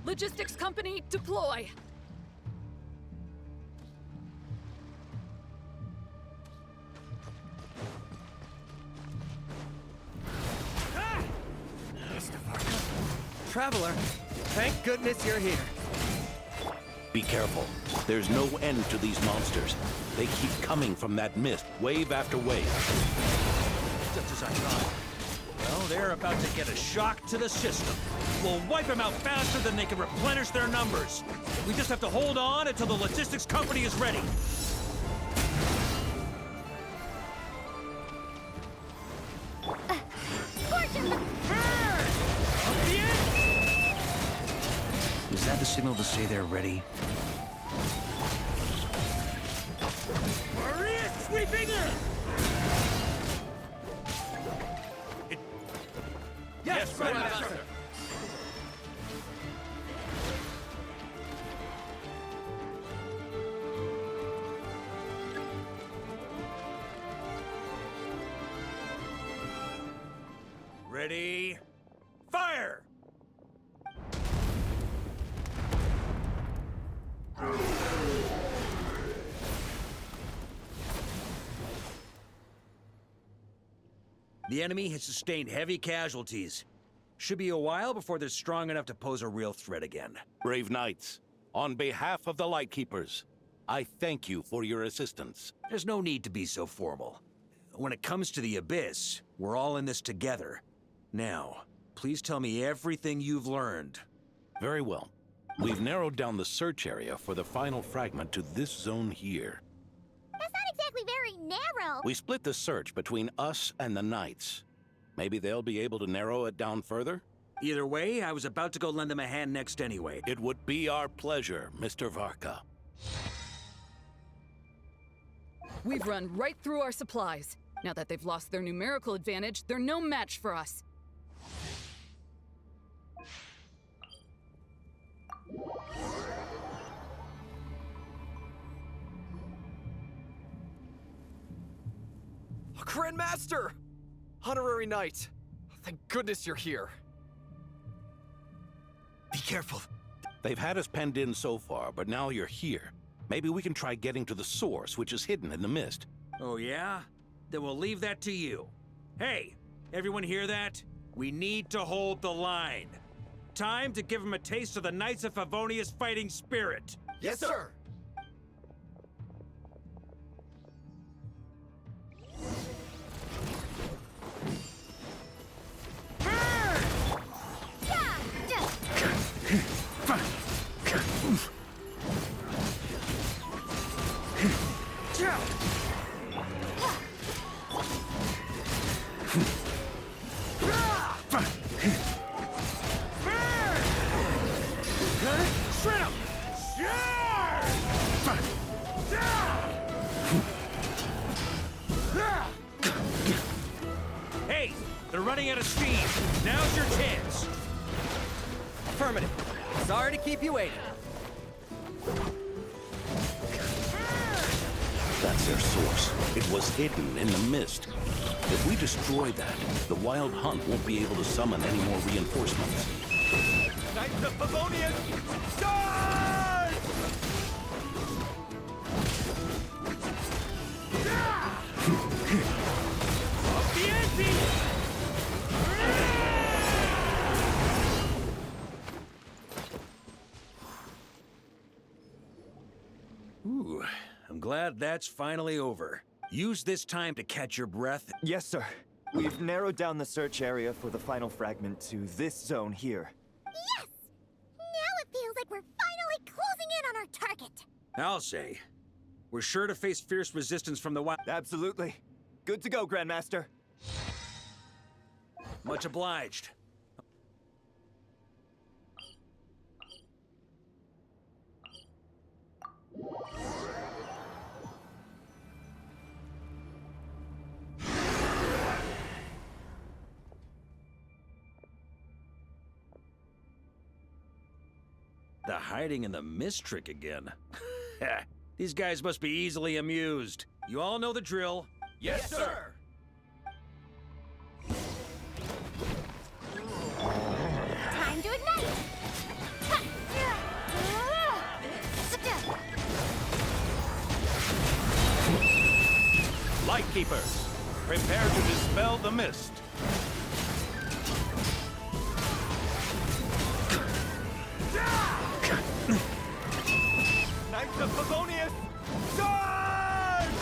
[SPEAKER 15] Logistics company, deploy!
[SPEAKER 20] Traveler, thank goodness you're here.
[SPEAKER 21] Be careful. There's no end to these monsters. They keep coming from that mist, wave after wave.
[SPEAKER 10] Just as I thought. Well, they're about to get a shock to the system. We'll wipe them out faster than they can replenish their numbers. We just have to hold on until the logistics company is ready. Is that the signal to say they're ready? Maria sweeping in! Yes, right, Master. Ready? Fire! The enemy has sustained heavy casualties. Should be a while before they're strong enough to pose a real threat again.
[SPEAKER 21] Brave knights, on behalf of the Lightkeepers, I thank you for your assistance.
[SPEAKER 10] There's no need to be so formal. When it comes to the Abyss, we're all in this together. Now, please tell me everything you've learned.
[SPEAKER 21] Very well. We've narrowed down the search area for the final fragment to this zone here.
[SPEAKER 2] That's not exactly very narrow.
[SPEAKER 21] We split the search between us and the Knights. Maybe they'll be able to narrow it down further?
[SPEAKER 10] Either way, I was about to go lend them a hand next anyway.
[SPEAKER 21] It would be our pleasure, Mr. Varka.
[SPEAKER 15] We've run right through our supplies. Now that they've lost their numerical advantage, they're no match for us.
[SPEAKER 12] Grandmaster! Honorary Knight! Thank goodness you're here.
[SPEAKER 10] Be careful.
[SPEAKER 21] They've had us penned in so far, but now you're here. Maybe we can try getting to the source, which is hidden in the mist.
[SPEAKER 10] Oh yeah? Then we'll leave that to you. Hey, everyone hear that? We need to hold the line. Time to give them a taste of the Knights of Favonia's fighting spirit.
[SPEAKER 12] Yes, sir!
[SPEAKER 10] Hey, they're running out of steam. Now's your chance.
[SPEAKER 12] Affirmative. Sorry to keep you waiting.
[SPEAKER 21] That's their source. It was hidden in the mist. If we destroy that, the Wild Hunt won't be able to summon any more reinforcements.
[SPEAKER 12] Knights of Pavonia, charge!
[SPEAKER 10] Up the ante! Ooh, I'm glad that's finally over. Use this time to catch your breath.
[SPEAKER 3] Yes, sir. We've narrowed down the search area for the final fragment to this zone here.
[SPEAKER 2] Yes! Now it feels like we're finally closing in on our target.
[SPEAKER 10] I'll say. We're sure to face fierce resistance from the wild.
[SPEAKER 3] Absolutely. Good to go, Grandmaster.
[SPEAKER 10] Much obliged. The hiding in the mist trick again. These guys must be easily amused. You all know the drill.
[SPEAKER 12] Yes, sir!
[SPEAKER 2] Time to ignite!
[SPEAKER 21] Lightkeepers, prepare to dispel the mist.
[SPEAKER 3] Knights of Favonius, charge!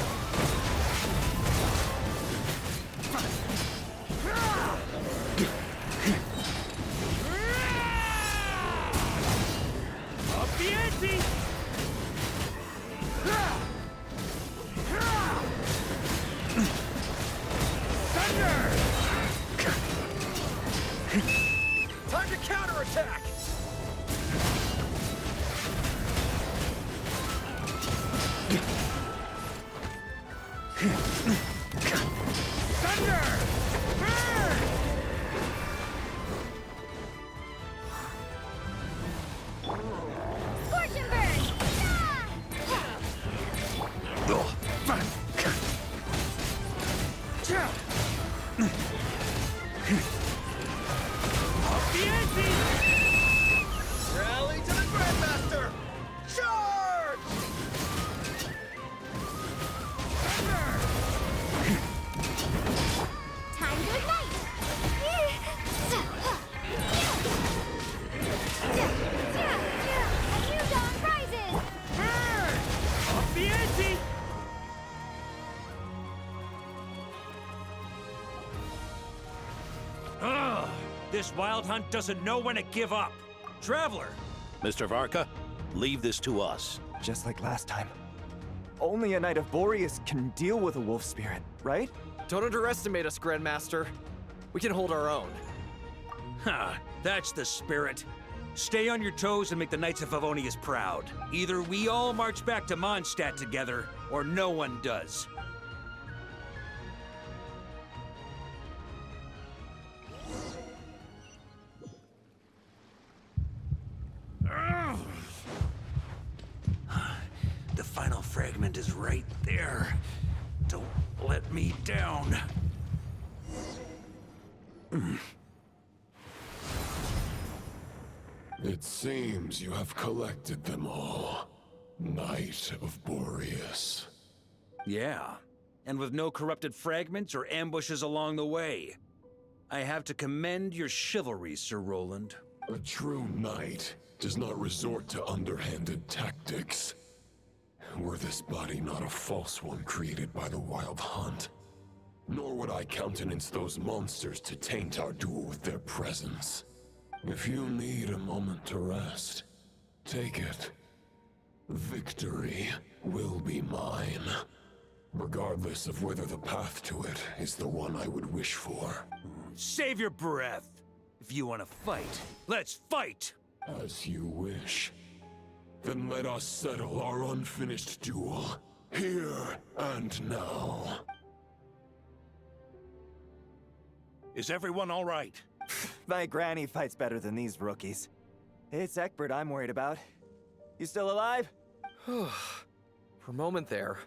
[SPEAKER 10] Up the ante! Thunder!
[SPEAKER 12] Time to counterattack!
[SPEAKER 10] Thunder!
[SPEAKER 2] Scorch and burn!
[SPEAKER 10] Up the ante!
[SPEAKER 12] Rally to the Grandmaster! Charge!
[SPEAKER 2] Time to ignite! A new dawn rises!
[SPEAKER 10] Up the ante! Ugh! This Wild Hunt doesn't know when to give up. Traveler!
[SPEAKER 21] Mr. Varka, leave this to us.
[SPEAKER 3] Just like last time. Only a Knight of Boreas can deal with a wolf spirit, right?
[SPEAKER 12] Don't underestimate us, Grandmaster. We can hold our own.
[SPEAKER 10] Ha! That's the spirit. Stay on your toes and make the Knights of Favonius proud. Either we all march back to Mondstadt together, or no one does. Ugh. The final fragment is right there. Don't let me down.
[SPEAKER 5] It seems you have collected them all, Knight of Boreas.
[SPEAKER 10] Yeah, and with no corrupted fragments or ambushes along the way. I have to commend your chivalry, Sir Roland.
[SPEAKER 5] A true knight does not resort to underhanded tactics. Were this body not a false one created by the Wild Hunt, nor would I countenance those monsters to taint our duel with their presence. If you need a moment to rest, take it. Victory will be mine, regardless of whether the path to it is the one I would wish for.
[SPEAKER 10] Save your breath. If you want to fight, let's fight!
[SPEAKER 5] As you wish. Then let us settle our unfinished duel, here and now.
[SPEAKER 10] Is everyone all right?
[SPEAKER 3] My granny fights better than these rookies. It's Egbert I'm worried about. You still alive?
[SPEAKER 12] For a moment there,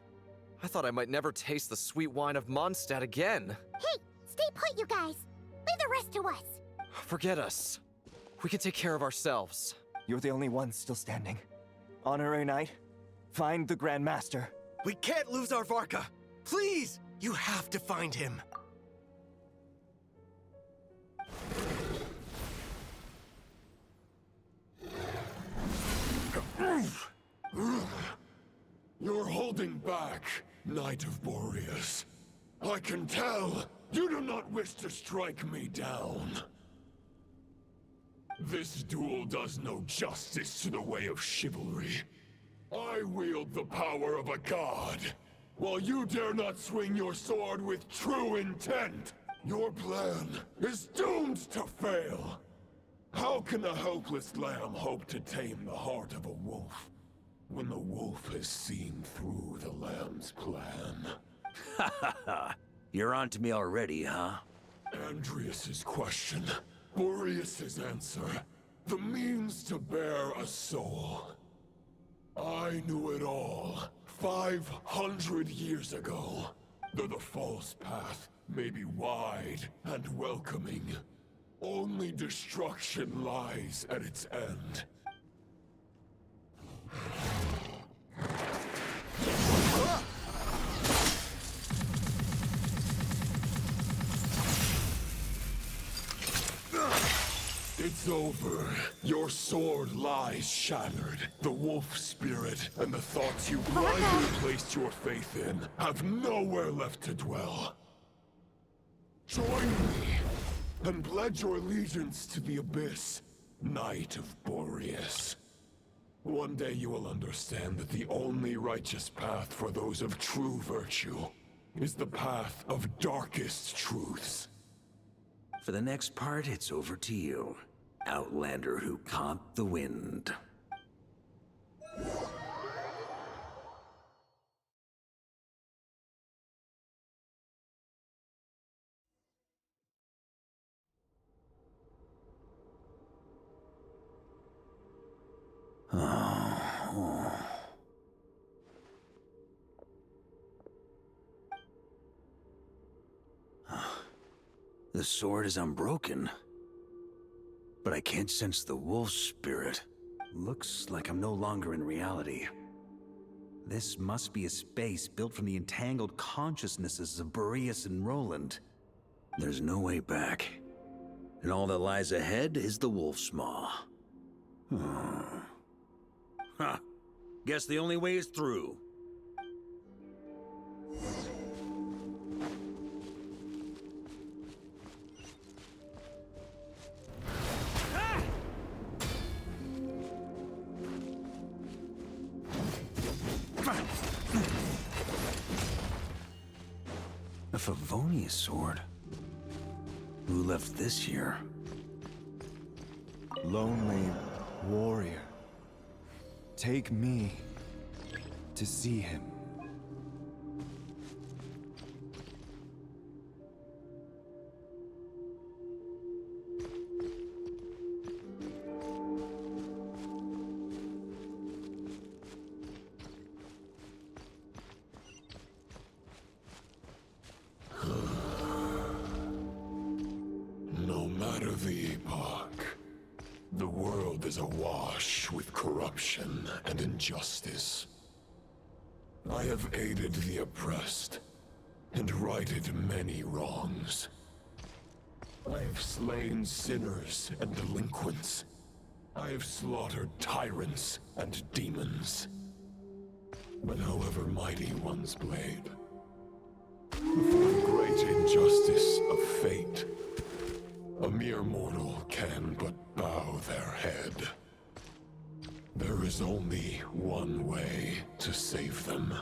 [SPEAKER 12] I thought I might never taste the sweet wine of Mondstadt again.
[SPEAKER 2] Hey, stay put, you guys. Leave the rest to us.
[SPEAKER 12] Forget us. We can take care of ourselves.
[SPEAKER 3] You're the only one still standing. Honorary Knight, find the Grand Master.
[SPEAKER 20] We can't lose our Varka! Please! You have to find him.
[SPEAKER 5] You're holding back, Knight of Boreas. I can tell you do not wish to strike me down. This duel does no justice to the way of chivalry. I wield the power of a god, while you dare not swing your sword with true intent. Your plan is doomed to fail. How can a helpless lamb hope to tame the heart of a wolf, when the wolf has seen through the lamb's plan?
[SPEAKER 10] Ha ha ha! You're on to me already, huh?
[SPEAKER 5] Andrias's question, Boreas's answer, the means to bear a soul. I knew it all 500 years ago. Though the false path may be wide and welcoming, only destruction lies at its end. It's over. Your sword lies shattered. The wolf spirit and the thoughts you blindly placed your faith in have nowhere left to dwell. Join me and pledge your allegiance to the abyss, Knight of Boreas. One day you will understand that the only righteous path for those of true virtue is the path of darkest truths.
[SPEAKER 10] For the next part, it's over to you, Outlander who caught the wind. The sword is unbroken, but I can't sense the wolf spirit. Looks like I'm no longer in reality. This must be a space built from the entangled consciousnesses of Boreas and Roland. There's no way back, and all that lies ahead is the wolf's maw. Huh. Guess the only way is through. A Favonius sword? Who left this here?
[SPEAKER 3] Lonely warrior. Take me to see him.
[SPEAKER 5] No matter the epoch, the world is awash with corruption and injustice. I have aided the oppressed, and righted many wrongs. I have slain sinners and delinquents. I have slaughtered tyrants and demons. But however mighty one's blade, before the great injustice of fate, a mere mortal can but bow their head. There is only one way to save them.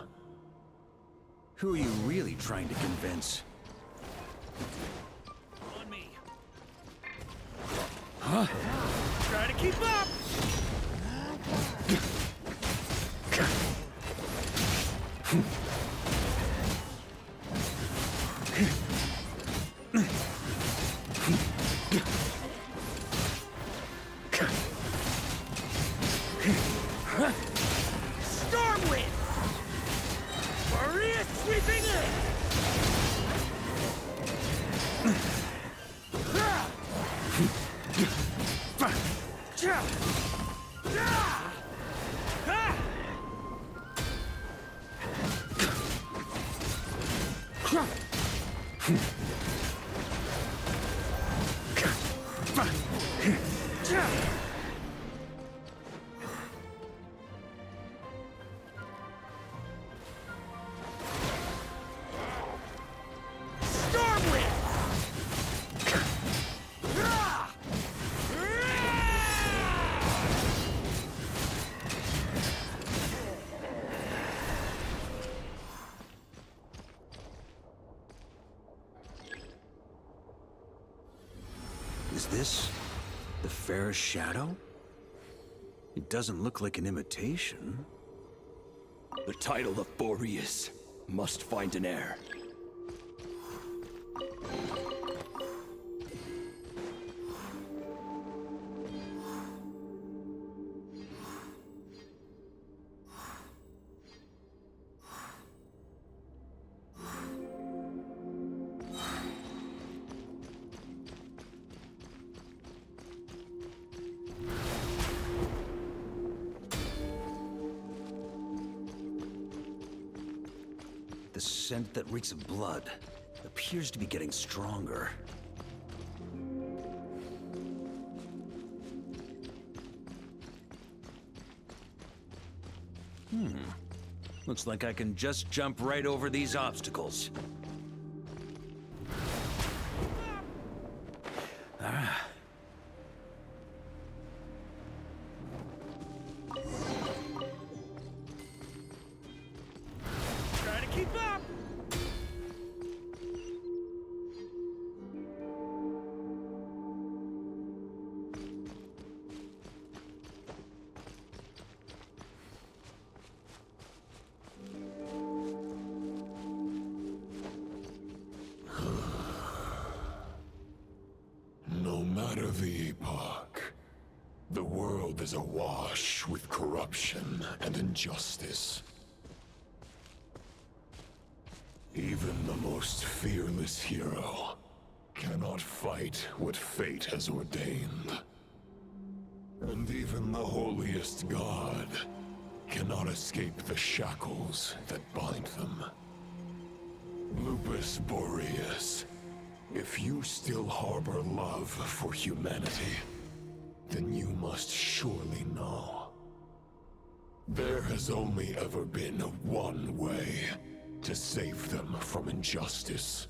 [SPEAKER 10] Who are you really trying to convince? On me. Huh? Try to keep up!
[SPEAKER 11] Stormwind! Maria sweeping in!
[SPEAKER 10] Is this the fairest shadow? It doesn't look like an imitation.
[SPEAKER 20] The title of Boreas must find an heir.
[SPEAKER 10] The scent that reeks of blood appears to be getting stronger. Looks like I can just jump right over these obstacles. Ah.
[SPEAKER 11] Try to keep up!
[SPEAKER 5] No matter the epoch, the world is awash with corruption and injustice. Even the most fearless hero cannot fight what fate has ordained. And even the holiest god cannot escape the shackles that bind them. Lupus Boreas, if you still harbor love for humanity, then you must surely know. There has only ever been one way to save them from injustice.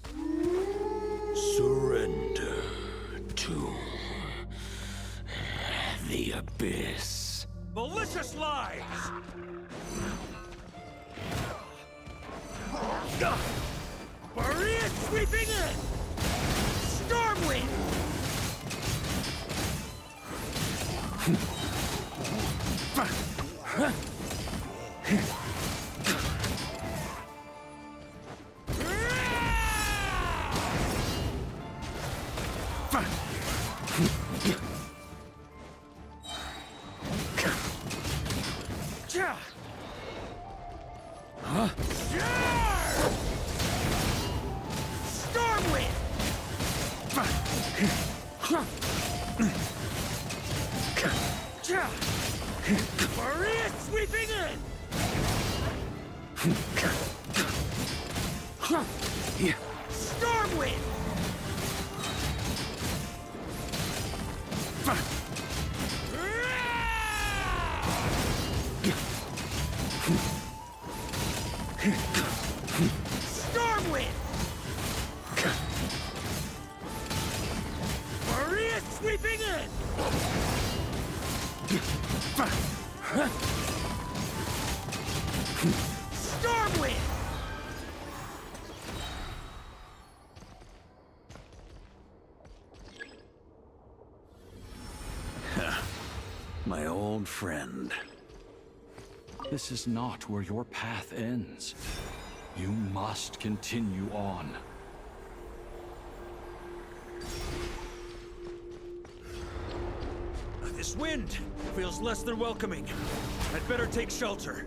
[SPEAKER 21] Surrender to the abyss.
[SPEAKER 11] Malicious lies! Maria sweeping in! Stormwind! Stormwind! Maria sweeping in! Stormwind! Stormwind! Maria sweeping in! Stormwind!
[SPEAKER 10] My old friend.
[SPEAKER 14] This is not where your path ends. You must continue on.
[SPEAKER 10] This wind feels less than welcoming. I'd better take shelter.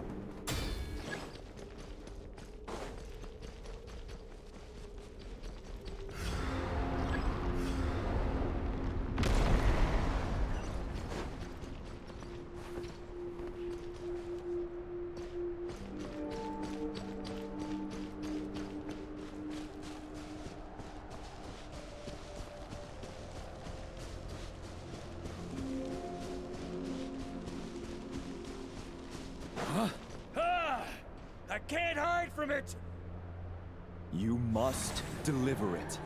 [SPEAKER 11] I can't hide from it!
[SPEAKER 3] You must deliver it.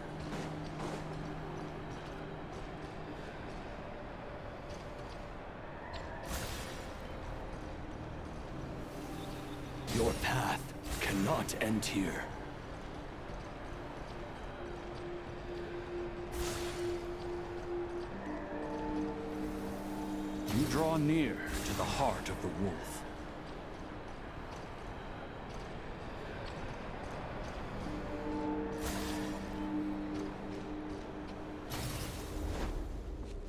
[SPEAKER 20] Your path cannot end here.
[SPEAKER 14] You draw near to the heart of the wolf.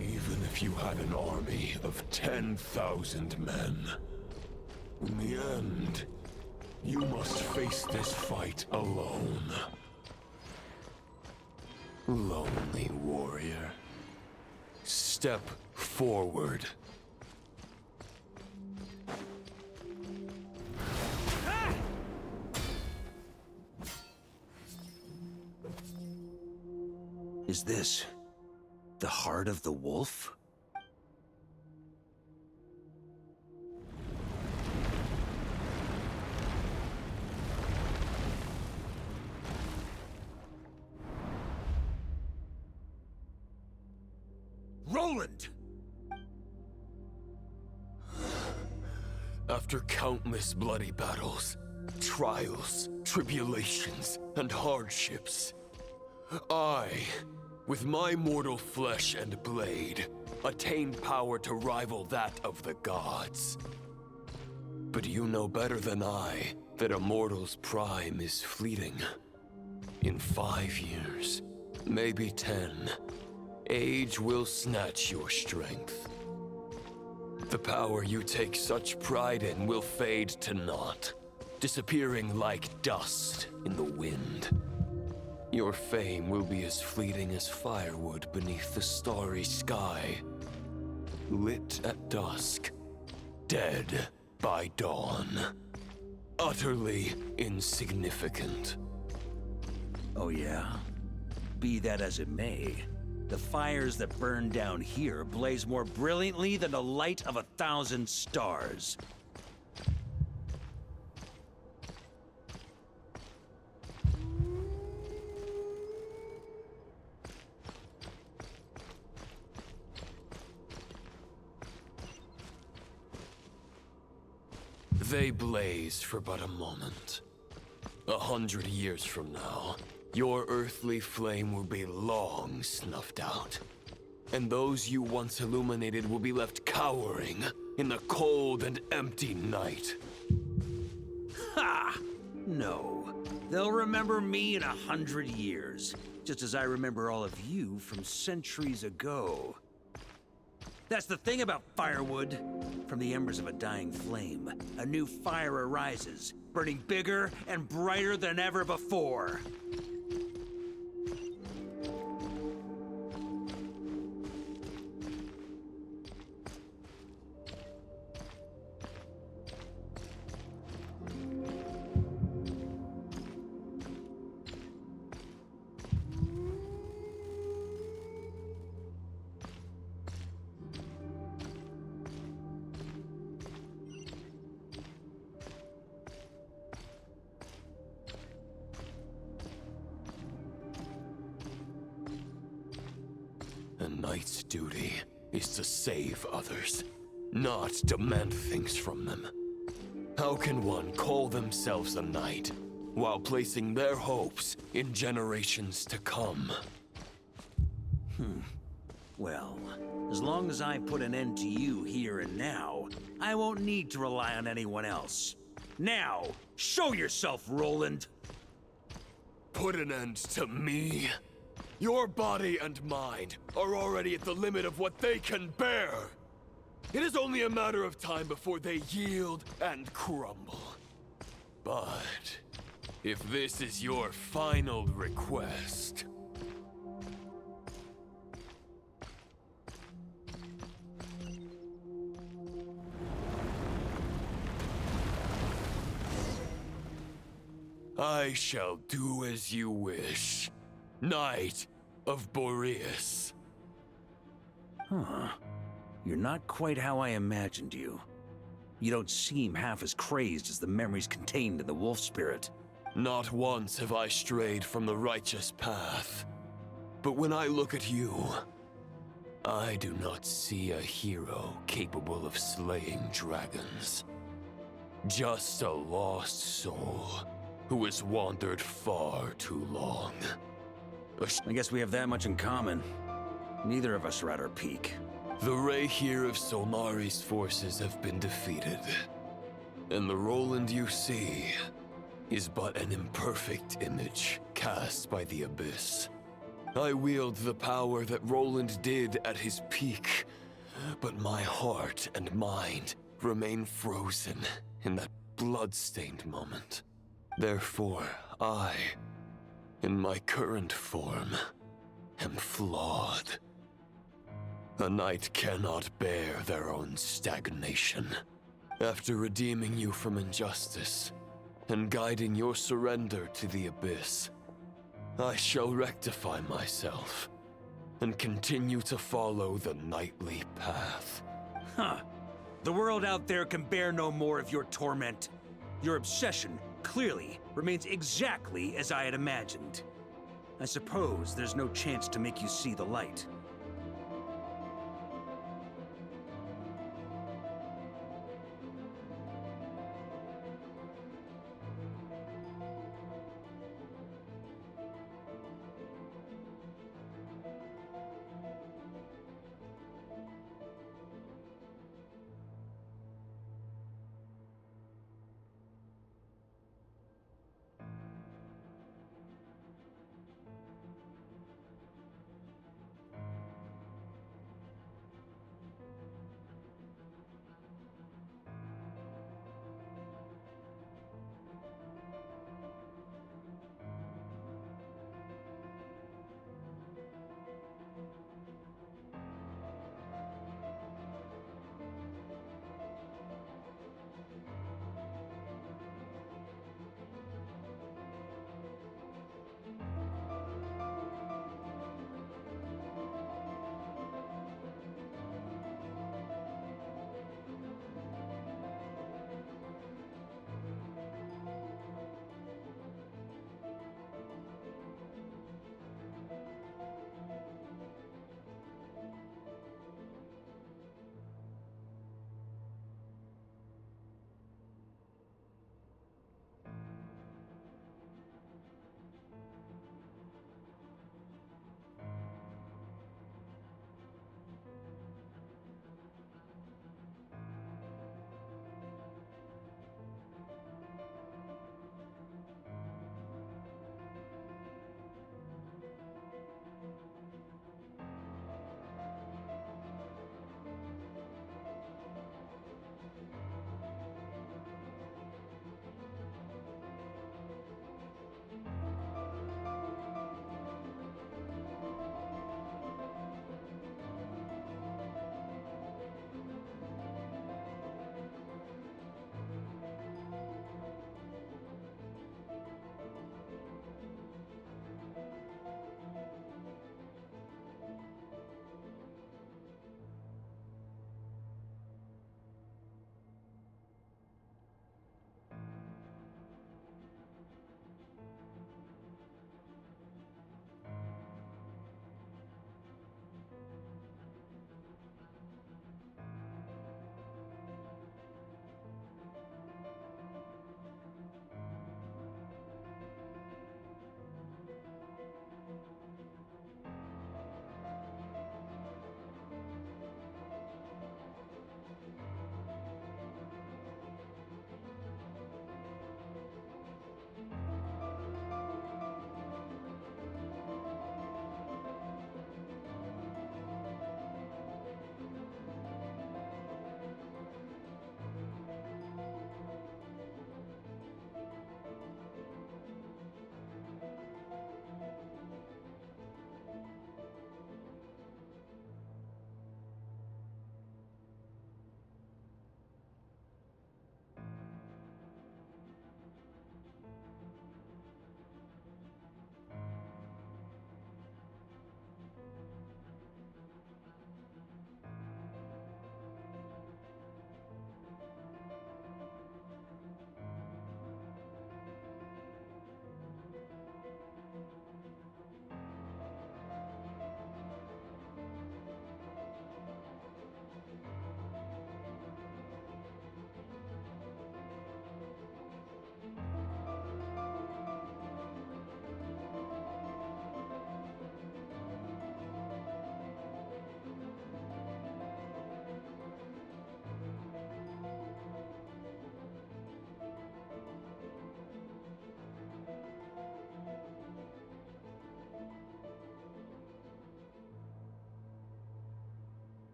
[SPEAKER 5] Even if you had an army of 10,000 men, in the end, you must face this fight alone. Lonely warrior. Step forward.
[SPEAKER 10] Is this the heart of the wolf?
[SPEAKER 11] Roland!
[SPEAKER 5] After countless bloody battles, trials, tribulations, and hardships, I, with my mortal flesh and blade, attained power to rival that of the gods. But you know better than I that a mortal's prime is fleeting. In 5 years, maybe 10, age will snatch your strength. The power you take such pride in will fade to naught, disappearing like dust in the wind. Your fame will be as fleeting as firewood beneath the starry sky, lit at dusk, dead by dawn. Utterly insignificant.
[SPEAKER 10] Oh yeah? Be that as it may, the fires that burn down here blaze more brilliantly than the light of 1,000 stars.
[SPEAKER 5] They blaze for but a moment. 100 years from now, your earthly flame will be long snuffed out. And those you once illuminated will be left cowering in the cold and empty night.
[SPEAKER 10] Ha! No. They'll remember me in 100 years, just as I remember all of you from centuries ago. That's the thing about firewood. From the embers of a dying flame, a new fire arises, burning bigger and brighter than ever before.
[SPEAKER 5] knight's duty is to save others, not demand things from them. How can one call themselves a knight while placing their hopes in generations to come?
[SPEAKER 10] Well, as long as I put an end to you here and now, I won't need to rely on anyone else. Now, show yourself, Roland!
[SPEAKER 5] Put an end to me? Your body and mind are already at the limit of what they can bear. It is only a matter of time before they yield and crumble. But if this is your final request... I shall do as you wish, Knight of Boreas.
[SPEAKER 10] Huh. You're not quite how I imagined you. You don't seem half as crazed as the memories contained in the wolf spirit.
[SPEAKER 5] Not once have I strayed from the righteous path. But when I look at you, I do not see a hero capable of slaying dragons. Just a lost soul who has wandered far too long.
[SPEAKER 10] I guess we have that much in common. Neither of us are at our peak.
[SPEAKER 5] The Rayhir of Solmari's forces have been defeated, and the Roland you see is but an imperfect image cast by the Abyss. I wield the power that Roland did at his peak, but my heart and mind remain frozen in that blood-stained moment. Therefore, I, in my current form, am flawed. A knight cannot bear their own stagnation. After redeeming you from injustice and guiding your surrender to the Abyss, I shall rectify myself and continue to follow the knightly path.
[SPEAKER 10] Huh. The world out there can bear no more of your torment. Your obsession, clearly, remains exactly as I had imagined. I suppose there's no chance to make you see the light.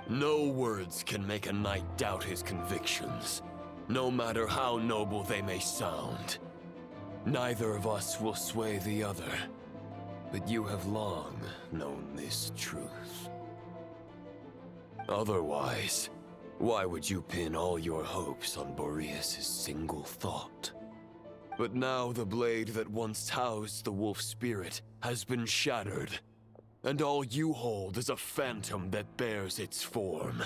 [SPEAKER 17] No words can make a knight doubt his convictions, no matter how noble they may sound. Neither of us will sway the other, but you have long known this truth. Otherwise, why would you pin all your hopes on Boreas' single thought? But now the blade that once housed the wolf spirit has been shattered, and all you hold is a phantom that bears its form.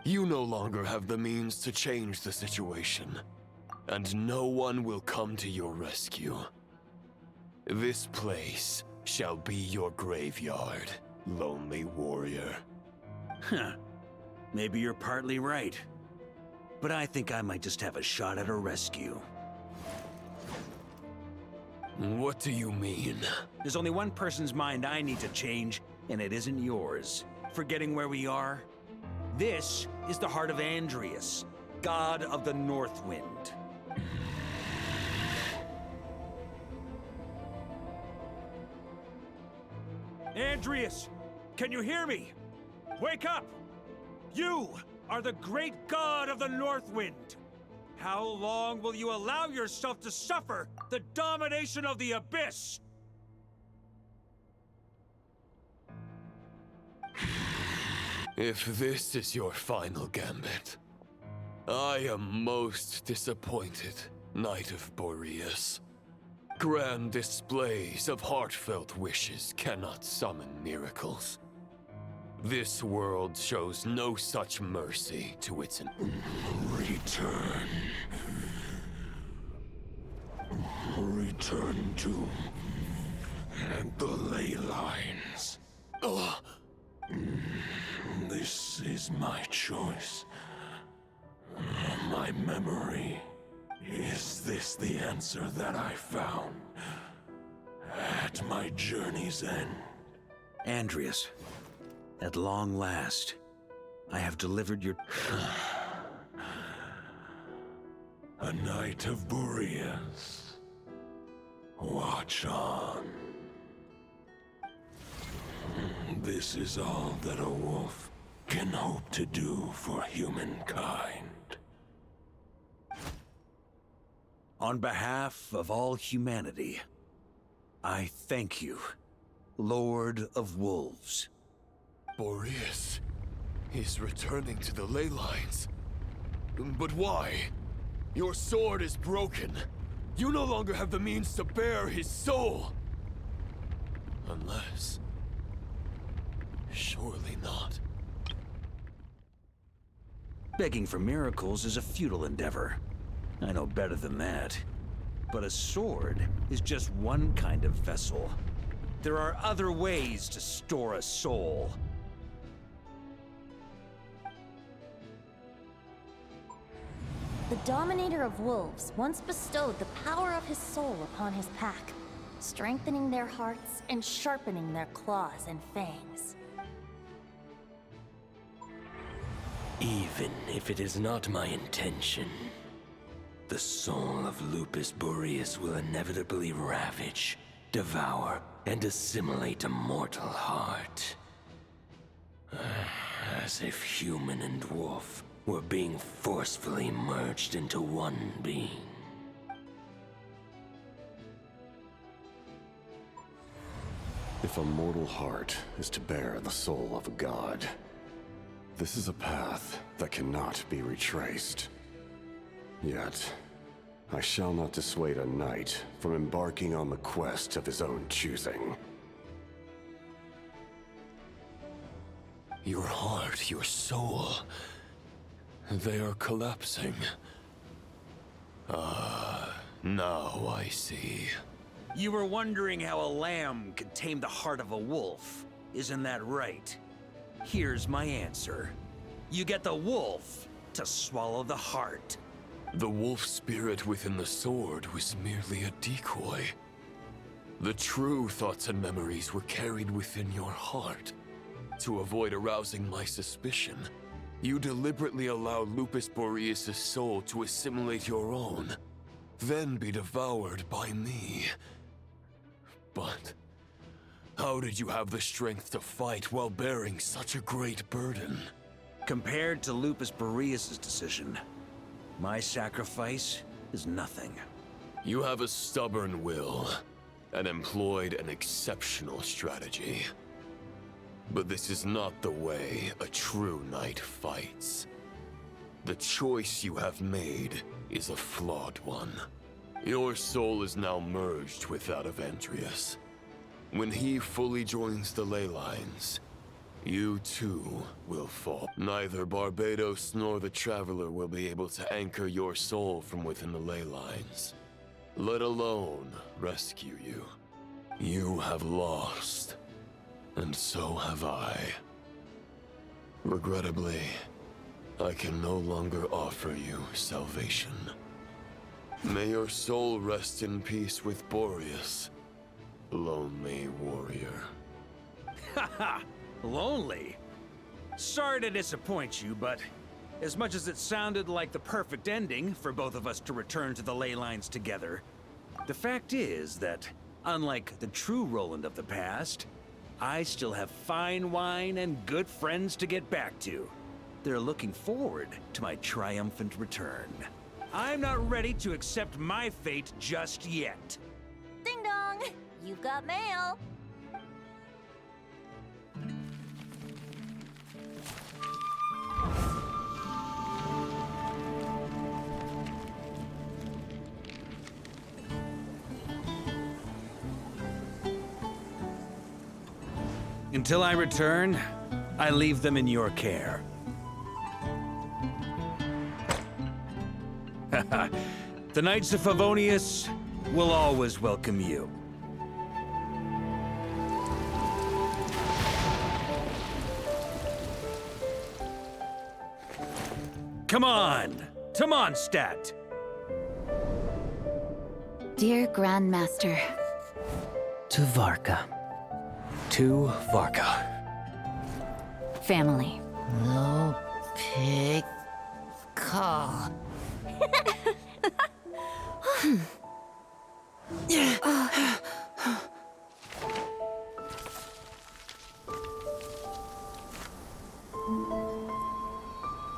[SPEAKER 17] You no longer have the means to change the situation, and no one will come to your rescue. This place shall be your graveyard, lonely warrior.
[SPEAKER 10] Huh. Maybe you're partly right. But I think I might just have a shot at a rescue.
[SPEAKER 17] What do you mean?
[SPEAKER 10] There's only one person's mind I need to change, and it isn't yours. Forgetting where we are? This is the heart of Andrias, god of the North Wind.
[SPEAKER 11] Andrias, can you hear me? Wake up! You are the great god of the North Wind. How long will you allow yourself to suffer the domination of the Abyss?
[SPEAKER 17] If this is your final gambit, I am most disappointed, Knight of Boreas. Grand displays of heartfelt wishes cannot summon miracles. This world shows no such mercy to its
[SPEAKER 5] Return. Return to the ley lines. This is my choice. My memory. Is this the answer that I found at my journey's end?
[SPEAKER 10] Andrias, at long last, I have delivered your...
[SPEAKER 5] A Knight of Boreas. Watch on. This is all that a wolf can hope to do for humankind.
[SPEAKER 10] On behalf of all humanity, I thank you, Lord of Wolves.
[SPEAKER 17] Boreas is returning to the ley lines. But why? Your sword is broken. You no longer have the means to bear his soul. Unless... surely not.
[SPEAKER 10] Begging for miracles is a futile endeavor. I know better than that. But a sword is just one kind of vessel. There are other ways to store a soul.
[SPEAKER 1] The Dominator of Wolves once bestowed the power of his soul upon his pack, strengthening their hearts and sharpening their claws and fangs.
[SPEAKER 20] Even if it is not my intention, the soul of Lupus Boreas will inevitably ravage, devour, and assimilate a mortal heart. As if human and wolf were being forcefully merged into one being.
[SPEAKER 4] If a mortal heart is to bear the soul of a god, this is a path that cannot be retraced. Yet, I shall not dissuade a knight from embarking on the quest of his own choosing.
[SPEAKER 17] Your heart, your soul... they are collapsing. Now I see.
[SPEAKER 10] You were wondering how a lamb could tame the heart of a wolf. Isn't that right? Here's my answer. You get the wolf to swallow the heart.
[SPEAKER 17] The wolf spirit within the sword was merely a decoy. The true thoughts and memories were carried within your heart. To avoid arousing my suspicion, you deliberately allowed Lupus Boreas' soul to assimilate your own, then be devoured by me. But How did you have the strength to fight while bearing such a great burden?
[SPEAKER 10] Compared to Lupus Boreas' decision, my sacrifice is nothing.
[SPEAKER 17] You have a stubborn will and employed an exceptional strategy. But this is not the way a true knight fights. The choice you have made is a flawed one. Your soul is now merged with that of Andreas. When he fully joins the ley lines, you too will fall. Neither Barbados nor the Traveler will be able to anchor your soul from within the ley lines, let alone rescue you. You have lost, and so have I. Regrettably, I can no longer offer you salvation. May your soul rest in peace with Boreas, lonely warrior.
[SPEAKER 10] Haha! Lonely? Sorry to disappoint you, but as much as it sounded like the perfect ending for both of us to return to the ley lines together, the fact is that, unlike the true Roland of the past, I still have fine wine and good friends to get back to. They're looking forward to my triumphant return. I'm not ready to accept my fate just yet.
[SPEAKER 1] Ding dong! You've got mail.
[SPEAKER 10] Until I return, I leave them in your care. The Knights of Favonius will always welcome you. Come on! Stat!
[SPEAKER 8] Dear Grandmaster.
[SPEAKER 22] To Varka. To Varka.
[SPEAKER 8] Family.
[SPEAKER 18] No pig call.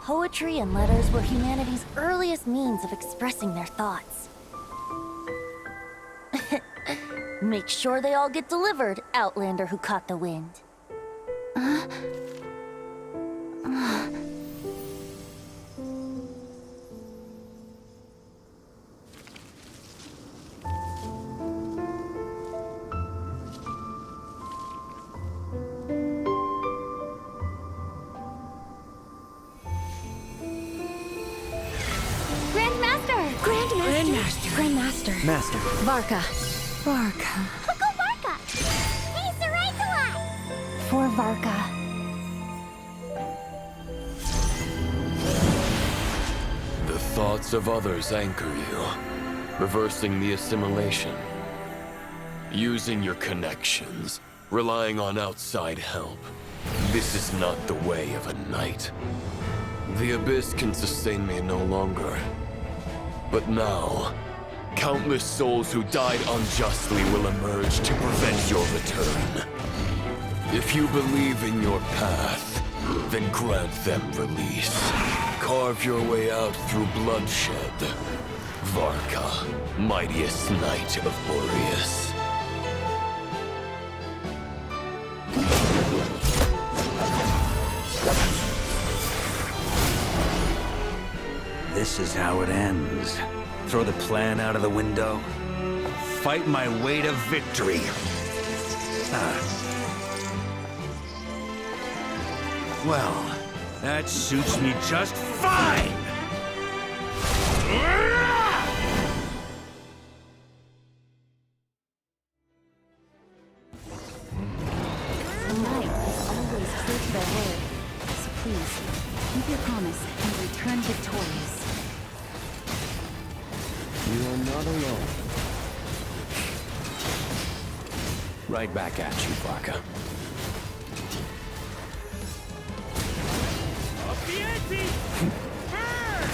[SPEAKER 1] Poetry and letters were humanity's earliest means of expressing their thoughts. Make sure they all get delivered, Outlander who caught the wind.
[SPEAKER 8] Grandmaster.
[SPEAKER 22] Master.
[SPEAKER 8] Varka.
[SPEAKER 2] Go Varka! Hey, Sarai!
[SPEAKER 8] For Varka.
[SPEAKER 17] The thoughts of others anchor you, reversing the assimilation. Using your connections, relying on outside help. This is not the way of a knight. The Abyss can sustain me no longer. But now, countless souls who died unjustly will emerge to prevent your return. If you believe in your path, then grant them release. Carve your way out through bloodshed. Varka, mightiest knight of Boreas.
[SPEAKER 10] This is how it ends. Throw the plan out of the window. Fight my way to victory. Well, that suits me just fine!
[SPEAKER 8] A knight is always true to their word. So please, keep your promise and return victorious.
[SPEAKER 7] You are not alone. Right back at you, Varka.
[SPEAKER 11] Up the ante! Burn!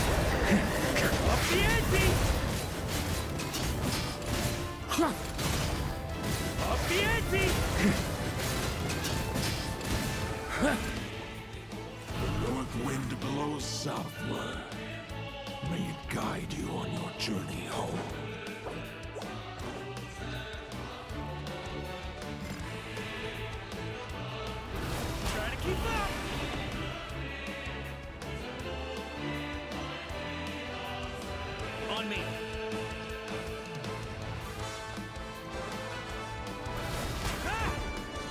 [SPEAKER 11] Up the ante! Up the ante!
[SPEAKER 5] southward. May it guide you on your journey home.
[SPEAKER 11] Try to keep up! On me.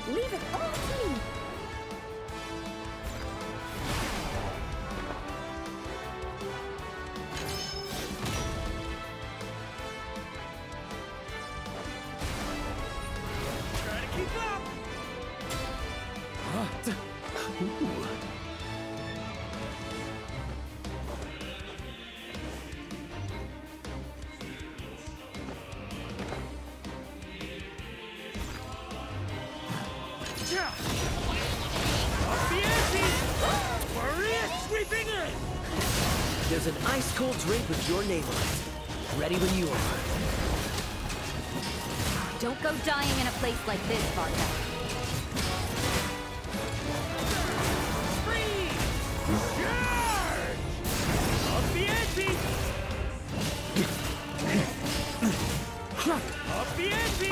[SPEAKER 1] Leave it all to me.
[SPEAKER 11] Try to keep up!
[SPEAKER 10] Ooh.
[SPEAKER 11] Sweeping in!
[SPEAKER 13] There's an ice-cold drink with your name on it. Ready when you are.
[SPEAKER 8] Don't go dying in a place like this, Varka.
[SPEAKER 11] Charge! Up the ante! Up the ante!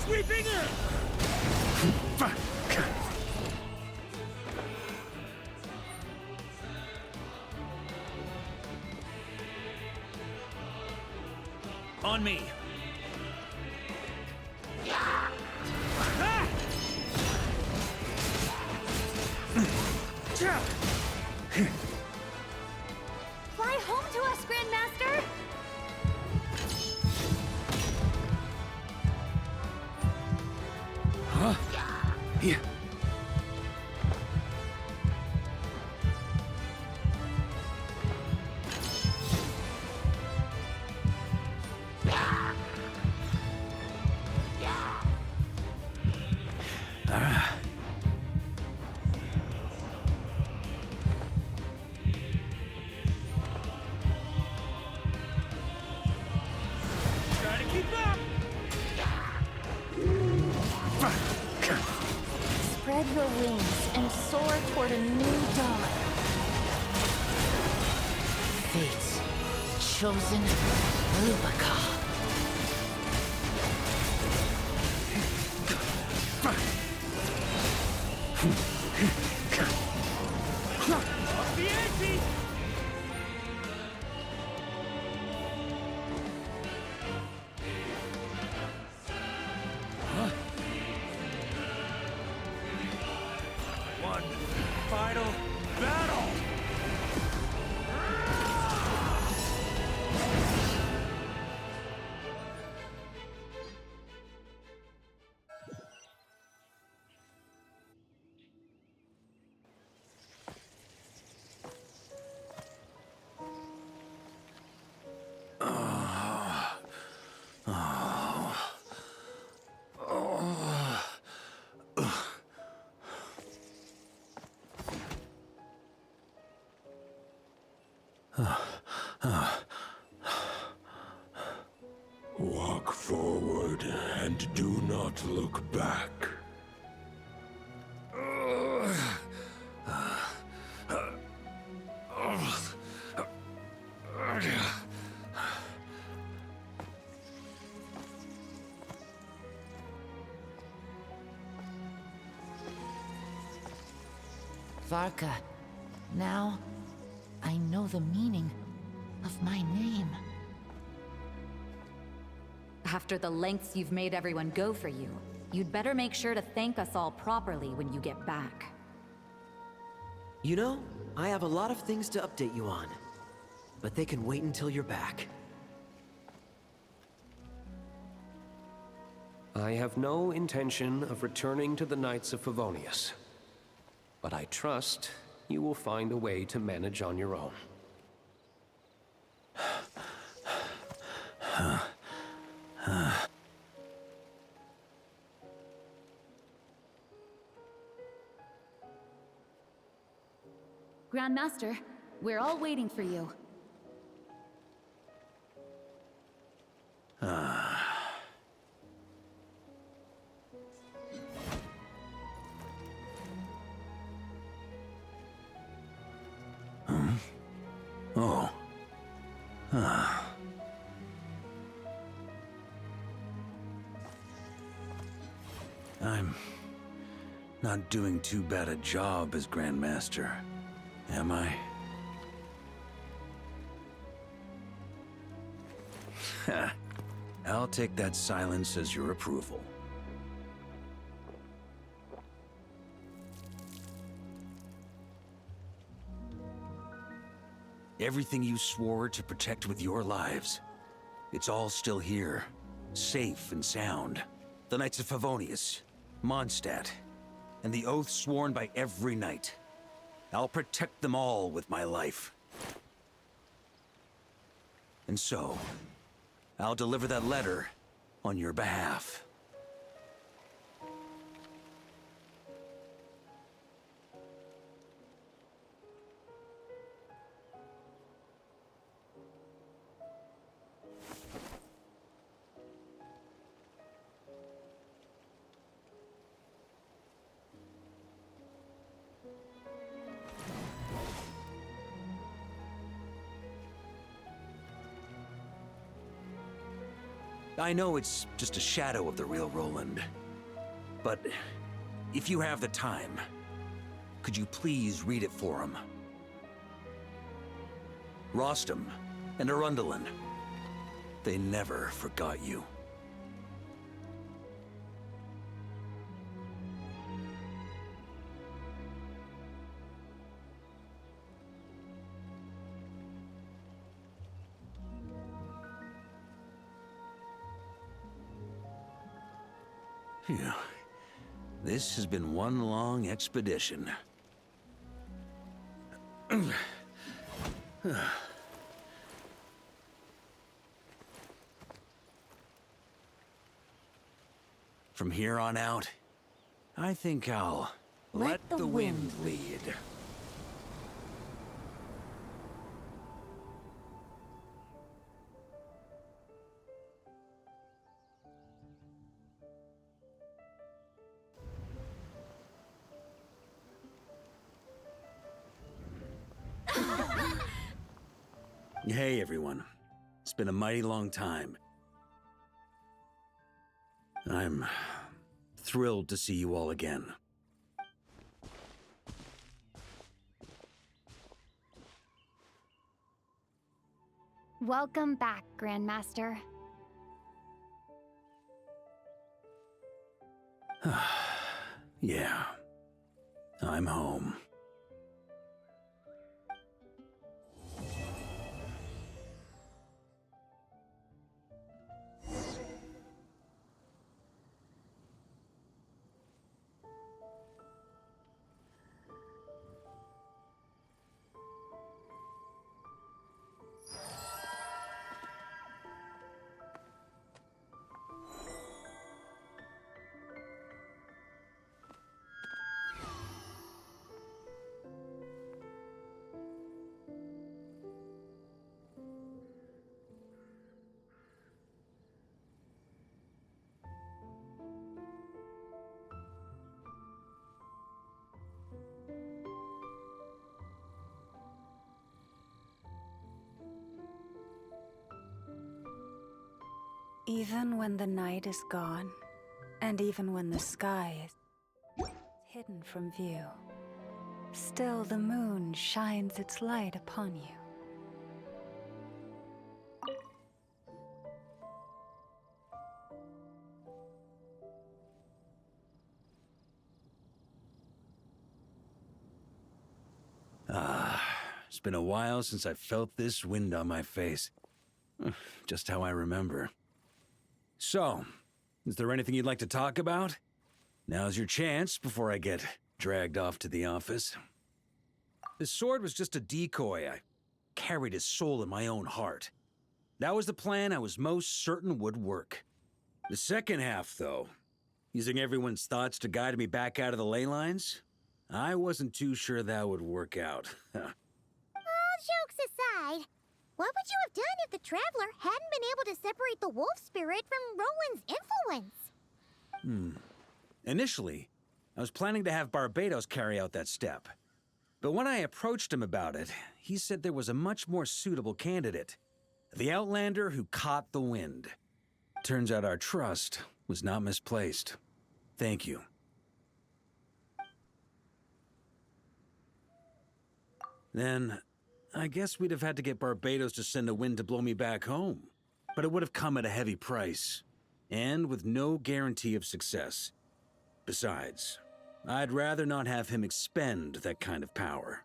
[SPEAKER 11] Sweeping in! On me.
[SPEAKER 8] Fly home to us, Grandmaster!
[SPEAKER 10] Huh? Yeah.
[SPEAKER 11] Try to keep up!
[SPEAKER 1] Spread your wings and soar toward a new dawn.
[SPEAKER 18] Fate's chosen Lupica.
[SPEAKER 11] Up the ante! One final battle!
[SPEAKER 5] Walk forward and do not look back.
[SPEAKER 18] Varka, now I know the meaning of my name.
[SPEAKER 8] After the lengths you've made everyone go for you, you'd better make sure to thank us all properly when you get back.
[SPEAKER 13] You know, I have a lot of things to update you on, but they can wait until you're back.
[SPEAKER 16] I have no intention of returning to the Knights of Favonius, but I trust you will find a way to manage on your own.
[SPEAKER 8] Grandmaster, we're all waiting for you.
[SPEAKER 10] Oh. I'm not doing too bad a job as Grandmaster, am I? I'll take that silence as your approval. Everything you swore to protect with your lives, it's all still here, safe and sound. The Knights of Favonius, Mondstadt, and the oath sworn by every knight. I'll protect them all with my life. And so, I'll deliver that letter on your behalf. I know it's just a shadow of the real Roland, but if you have the time, could you please read it for him? Rostam and Arundelen, they never forgot you. Phew. This has been one long expedition. From here on out, I think I'll let the wind lead. Hey, everyone. It's been a mighty long time. I'm thrilled to see you all again.
[SPEAKER 6] Welcome back, Grandmaster.
[SPEAKER 10] Yeah, I'm home.
[SPEAKER 19] Even when the night is gone, and even when the sky is hidden from view, still the moon shines its light upon you.
[SPEAKER 10] been a while since I felt this wind on my face. Just how I remember. So, is there anything you'd like to talk about? Now's your chance before I get dragged off to the office. The sword was just a decoy. I carried his soul in my own heart. That was the plan I was most certain would work. The second half, though, using everyone's thoughts to guide me back out of the ley lines, I wasn't too sure that would work out.
[SPEAKER 2] All jokes aside, what would you have done if the Traveler hadn't been able to separate the wolf spirit from Roland's influence?
[SPEAKER 10] Initially, I was planning to have Barbatos carry out that step. But when I approached him about it, he said there was a much more suitable candidate. The Outlander who caught the wind. Turns out our trust was not misplaced. Thank you. Then, I guess we'd have had to get Barbatos to send a wind to blow me back home. But it would have come at a heavy price, and with no guarantee of success. Besides, I'd rather not have him expend that kind of power.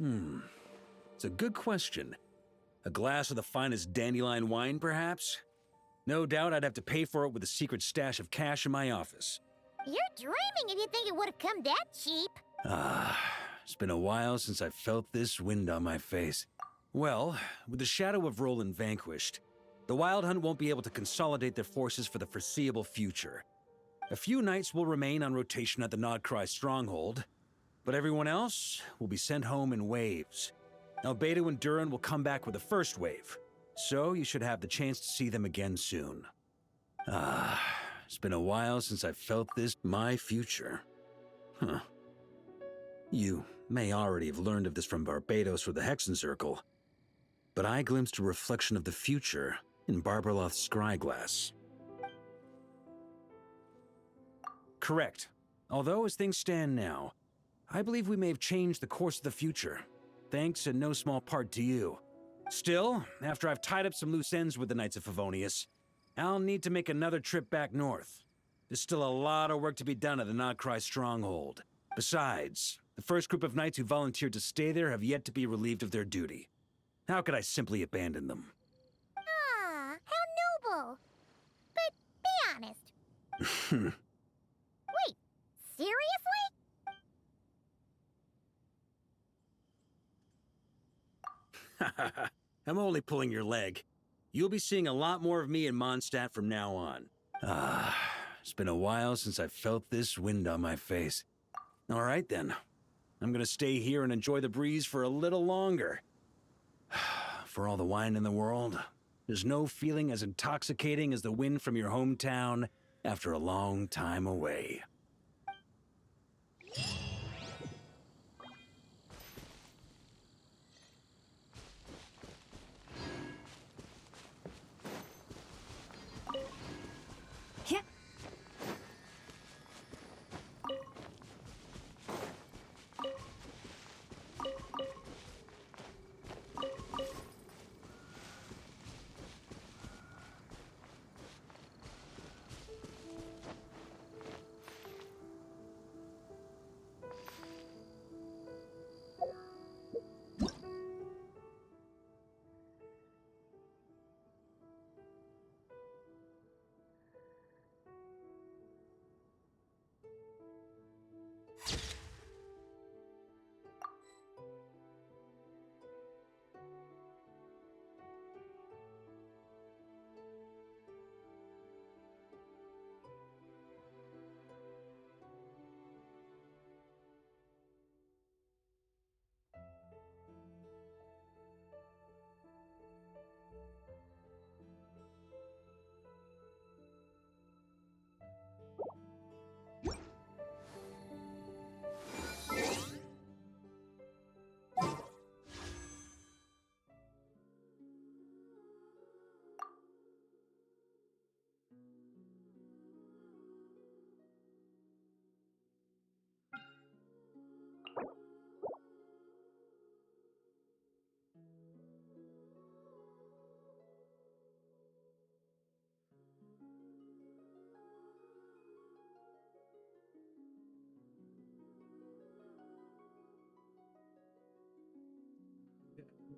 [SPEAKER 10] It's a good question. A glass of the finest dandelion wine, perhaps? No doubt I'd have to pay for it with a secret stash of cash in my office.
[SPEAKER 2] You're dreaming if you think it would have come that cheap.
[SPEAKER 10] It's been a while since I felt this wind on my face. Well, with the shadow of Roland vanquished, the Wild Hunt won't be able to consolidate their forces for the foreseeable future. A few knights will remain on rotation at the Krai stronghold, but everyone else will be sent home in waves. Albedo and Durin will come back with the first wave, so you should have the chance to see them again soon. It's been a while since I felt this, my future. You may already have learned of this from Barbatos or the Hexen Circle, but I glimpsed a reflection of the future in Barbarloth's scryglass. Correct. Although as things stand now, I believe we may have changed the course of the future, thanks in no small part to you. Still, after I've tied up some loose ends with the Knights of Favonius, I'll need to make another trip back north. There's still a lot of work to be done at the Krai stronghold. Besides, the first group of knights who volunteered to stay there have yet to be relieved of their duty. How could I simply abandon them?
[SPEAKER 2] How noble. But be honest. Wait, seriously?
[SPEAKER 10] I'm only pulling your leg. You'll be seeing a lot more of me in Mondstadt from now on. It's been a while since I felt this wind on my face. All right then. I'm gonna stay here and enjoy the breeze for a little longer. For all the wine in the world, there's no feeling as intoxicating as the wind from your hometown after a long time away.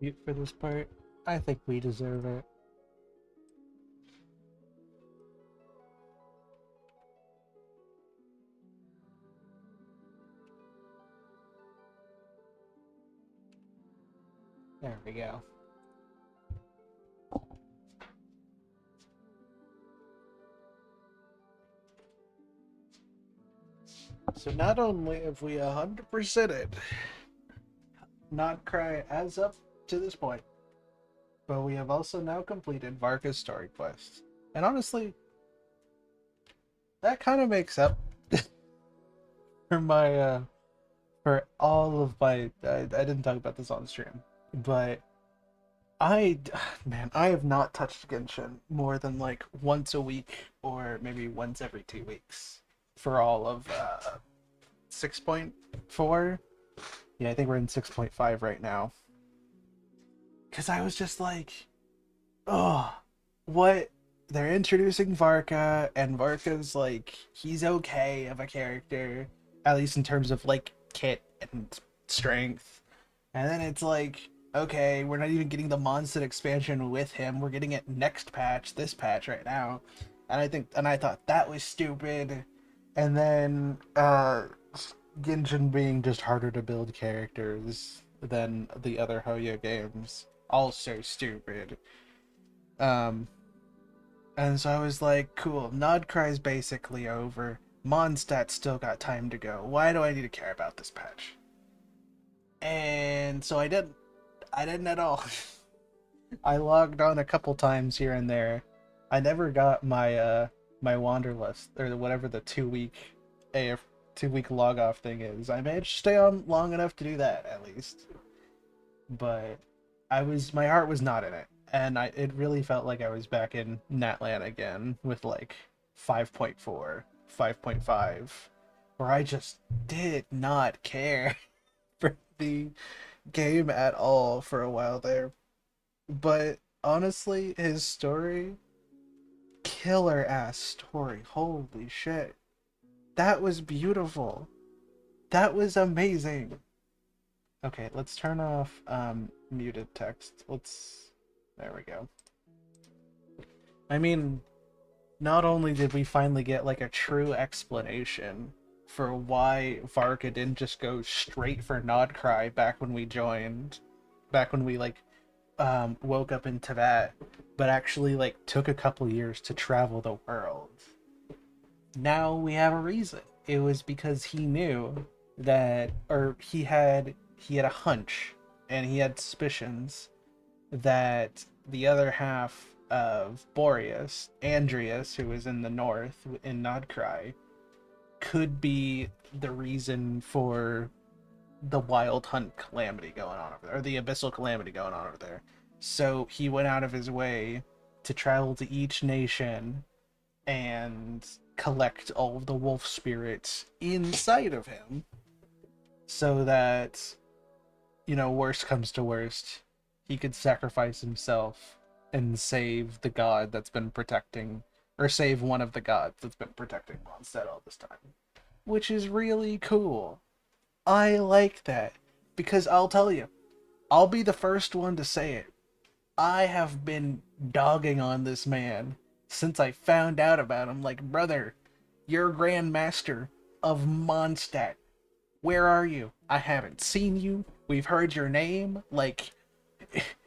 [SPEAKER 9] mute for this part. I think we deserve it. There we go. So not only have we 100%ed Not Krai as up to this point, but we have also now completed Varka's story quest. And honestly, that kind of makes up for my for all of my I didn't talk about this on stream, but man, I have not touched Genshin more than like once a week or maybe once every 2 weeks for all of 6.4. Yeah, I think we're in 6.5 right now. Cause I was just like, oh, what? They're introducing Varka, and Varka's like, he's okay of a character, at least in terms of like kit and strength. And then it's like, okay, we're not even getting the Mondstadt expansion with him. We're getting it next patch, this patch right now. And I thought that was stupid. And then Genshin being just harder to build characters than the other Hoyo games, also stupid. And so I was like, cool, Nodcry's basically over. Mondstadt's still got time to go. Why do I need to care about this patch? And so I didn't at all. I logged on a couple times here and there. I never got my my Wanderlust, or whatever the 2-week log off thing is. I managed to stay on long enough to do that at least. But my heart was not in it. And it really felt like I was back in Natlan again with like 5.4, 5.5, where I just did not care for the game at all for a while there. But honestly, his story, killer ass story. Holy shit. That was beautiful. That was amazing. Okay, let's turn off muted text. There we go. I mean, not only did we finally get like a true explanation for why Varka didn't just go straight for Nodcry back when we joined, back when we like woke up in Tibet, but actually like took a couple years to travel the world. Now we have a reason. It was because he knew that, or he had a hunch and he had suspicions that the other half of Boreas, Andreas, who was in the north in Nodcry, could be the reason for the Wild Hunt calamity going on over there, or the Abyssal calamity going on over there. So he went out of his way to travel to each nation and collect all of the wolf spirits inside of him, so that, you know, worst comes to worst, he could sacrifice himself and save the god that's been protecting, or save one of the gods that's been protecting Mondstadt all this time. Which is really cool. I like that. Because I'll tell you, I'll be the first one to say it. I have been dogging on this man since I found out about him. Like, brother, you're Grand Master of Mondstadt. Where are you? I haven't seen you. We've heard your name. Like,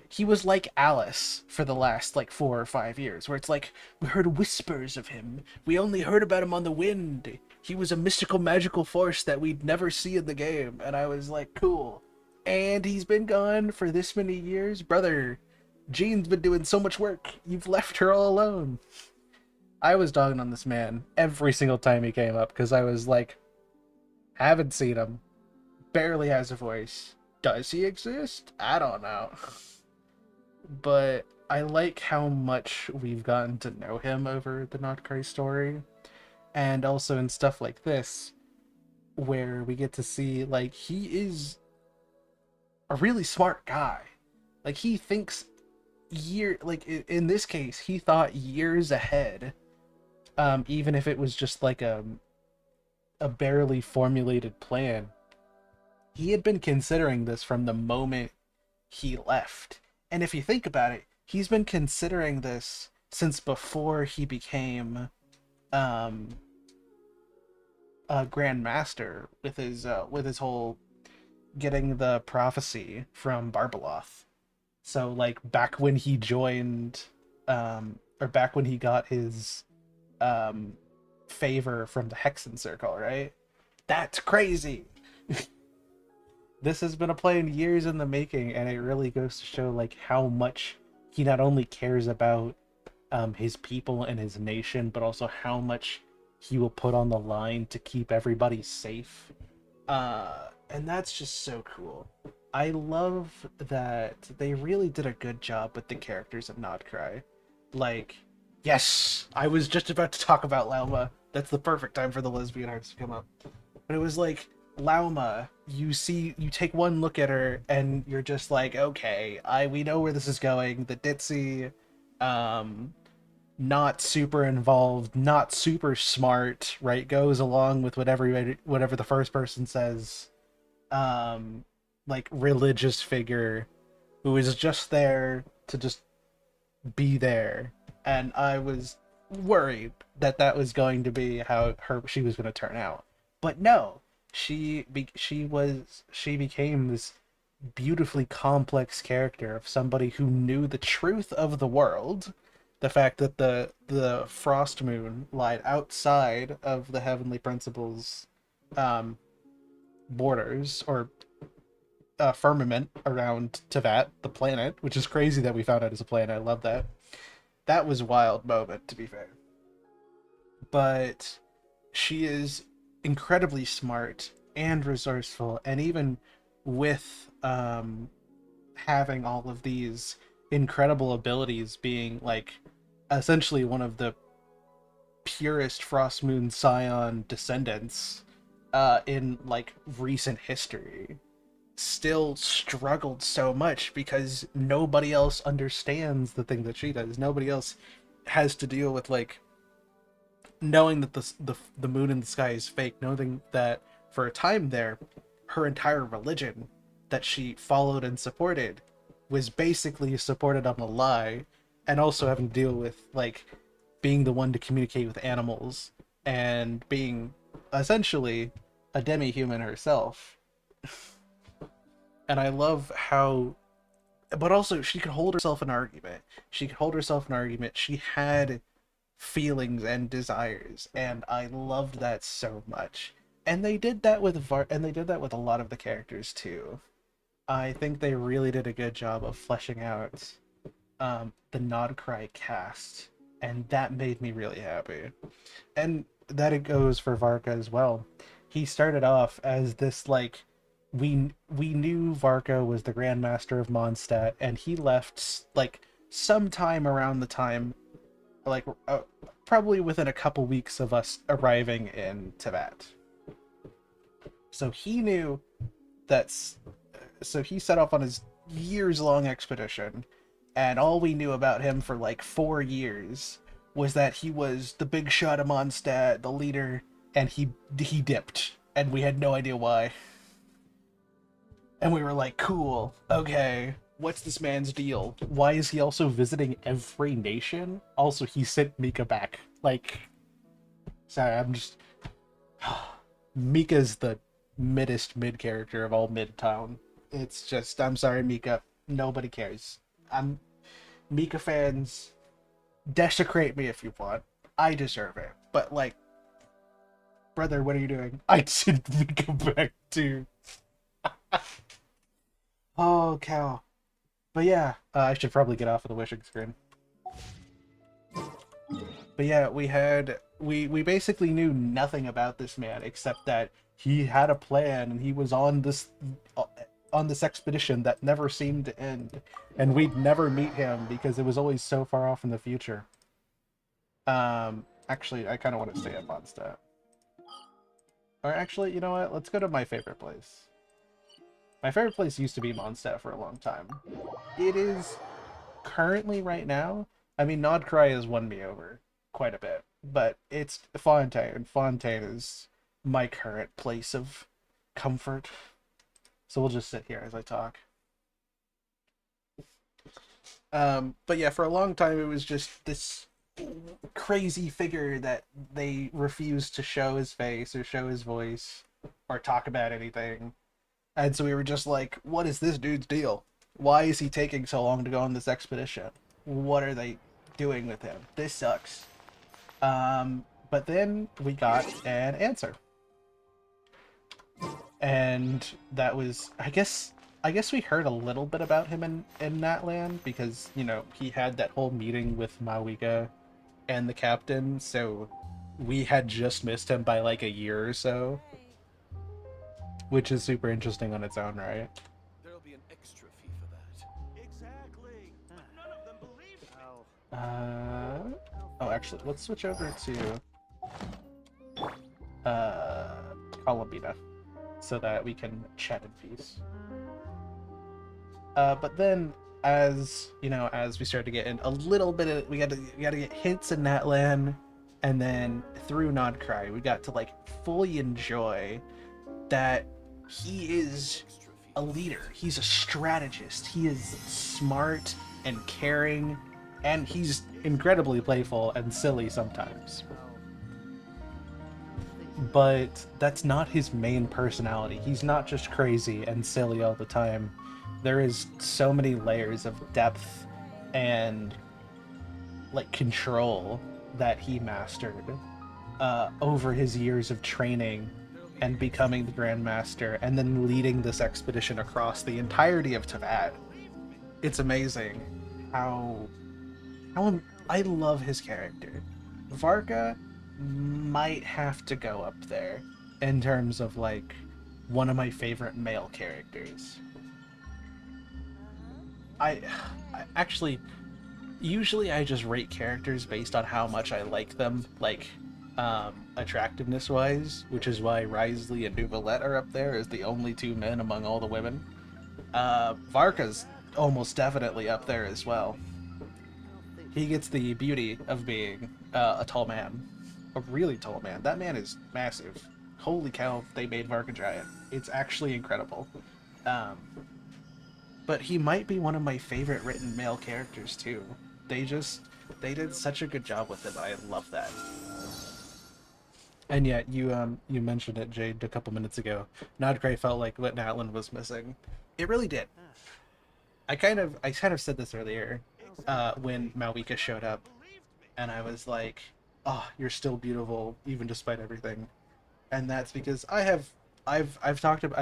[SPEAKER 9] he was like Alice for the last like 4 or 5 years, where it's like, we heard whispers of him. We only heard about him on the wind. He was a mystical, magical force that we'd never see in the game. And I was like, cool. And he's been gone for this many years. Brother, Jean's been doing so much work. You've left her all alone. I was dogging on this man every single time he came up, because I was like, haven't seen him. Barely has a voice. Does he exist? I don't know. But I like how much we've gotten to know him over the Nodcry story. And also in stuff like this, where we get to see, like, he is a really smart guy. Like, he thinks in this case, he thought years ahead. Even if it was just like a barely formulated plan. He had been considering this from the moment he left. And if you think about it, he's been considering this since before he became a Grand Master with his whole getting the prophecy from Barbeloth. So like back when he joined, or back when he got his favor from the Hexen Circle, right? That's crazy. This has been a plan years in the making, and it really goes to show like how much he not only cares about his people and his nation, but also how much he will put on the line to keep everybody safe. And that's just so cool. I love that they really did a good job with the characters of Nodcry. Like, yes, I was just about to talk about Lauma. That's the perfect time for the lesbian hearts to come up. But it was like, Lauma, you take one look at her, and you're just like, okay, we know where this is going. The ditzy, not super involved, not super smart, right? Goes along with whatever the first person says. Like religious figure who is just there to just be there. And I was worried that that was going to be how she was going to turn out. But no, she became this beautifully complex character of somebody who knew the truth of the world, the fact that the frost moon lied outside of the heavenly principles borders, or firmament around Tevat, the planet, which is crazy that we found out as a planet. I love that. That was a wild moment, to be fair. But she is incredibly smart and resourceful, and even with having all of these incredible abilities, being like essentially one of the purest Frost Moon Scion descendants in like recent history, still struggled so much because nobody else understands the thing that she does. Nobody else has to deal with like knowing that the moon in the sky is fake, knowing that for a time there, her entire religion that she followed and supported was basically supported on a lie, and also having to deal with like being the one to communicate with animals and being essentially a demi-human herself. And I love how, but also she could hold herself an argument. She had feelings and desires, and I loved that so much. And they did that with a lot of the characters too. I think they really did a good job of fleshing out the Nodcry cast, and that made me really happy. And that it goes for Varka as well. He started off as this like, we knew Varka was the Grandmaster of Mondstadt, and he left like sometime around the time, like probably within a couple weeks of us arriving in Tevat. So he knew that's so he set off on his years-long expedition, and all we knew about him for like 4 years was that he was the big shot of Mondstadt, the leader, and he dipped, and we had no idea why. And we were like, cool, okay, what's this man's deal? Why is he also visiting every nation? Also, he sent Mika back. Like, sorry, I'm just... Mika's the mid character of all Midtown. It's just, I'm sorry, Mika. Nobody cares. Mika fans, desecrate me if you want. I deserve it. But, like, brother, what are you doing? I sent Mika back too. Oh, cow. But yeah, I should probably get off of the wishing screen. But yeah, we basically knew nothing about this man except that he had a plan and he was on this expedition that never seemed to end, and we'd never meet him because it was always so far off in the future. Actually, I kind of want to stay at Mondstadt. Or actually, you know what? Let's go to my favorite place. My favorite place used to be Mondstadt for a long time. It is currently, right now, I mean, Nodcry has won me over quite a bit, but it's Fontaine. Fontaine is my current place of comfort. So we'll just sit here as I talk. But yeah, for a long time it was just this crazy figure that they refused to show his face or show his voice or talk about anything. And so we were just like, what is this dude's deal? Why is he taking so long to go on this expedition? What are they doing with him? This sucks. But then we got an answer. And that was, I guess we heard a little bit about him in Natland because, you know, he had that whole meeting with Mawika and the captain, so we had just missed him by like a year or so, which is super interesting on its own, right?
[SPEAKER 17] There'll be an extra fee for that.
[SPEAKER 11] Exactly. But none of them believed me.
[SPEAKER 9] Oh, actually, let's switch over to Columbina so that we can chat in peace. But then, as you know, as we started to get in a little bit of, we got to get hints in Natlan, and then through Nod Krai, we got to like fully enjoy that he is a leader. He's a strategist. He is smart and caring, and he's incredibly playful and silly sometimes. But that's not his main personality. He's not just crazy and silly all the time. There is so many layers of depth and like control that he mastered over his years of training and becoming the Grandmaster and then leading this expedition across the entirety of Tavad. It's amazing how I love his character. Varka might have to go up there in terms of like one of my favorite male characters. I actually, usually I just rate characters based on how much I like them, like attractiveness wise, which is why Risley and Nuvalette are up there as the only two men among all the women. Varka's almost definitely up there as well. He gets the beauty of being a tall man, a really tall man. That man is massive. Holy cow, they made Varka giant. It's actually incredible. But he might be one of my favorite written male characters too. They did such a good job with it. I love that. And yet, you mentioned it, Jade, a couple minutes ago. Nod Krai felt like what Natlan was missing. It really did. I kind of said this earlier, when Mawika showed up, and I was like, "Oh, you're still beautiful, even despite everything," and that's because I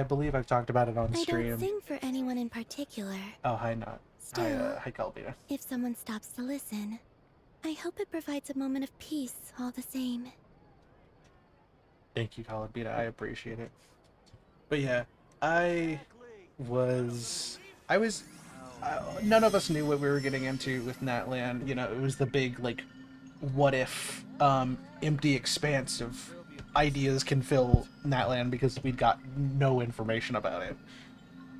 [SPEAKER 9] believe I've talked about it on stream.
[SPEAKER 12] I don't sing for anyone in particular.
[SPEAKER 9] Oh, hi, Not.
[SPEAKER 12] Still,
[SPEAKER 9] Hi, Calbina.
[SPEAKER 12] If someone stops to listen, I hope it provides a moment of peace all the same.
[SPEAKER 9] Thank you, Calbina. I appreciate it. But yeah, none of us knew what we were getting into with Natland. You know, it was the big, like, what if, empty expanse of ideas can fill Natland because we'd got no information about it.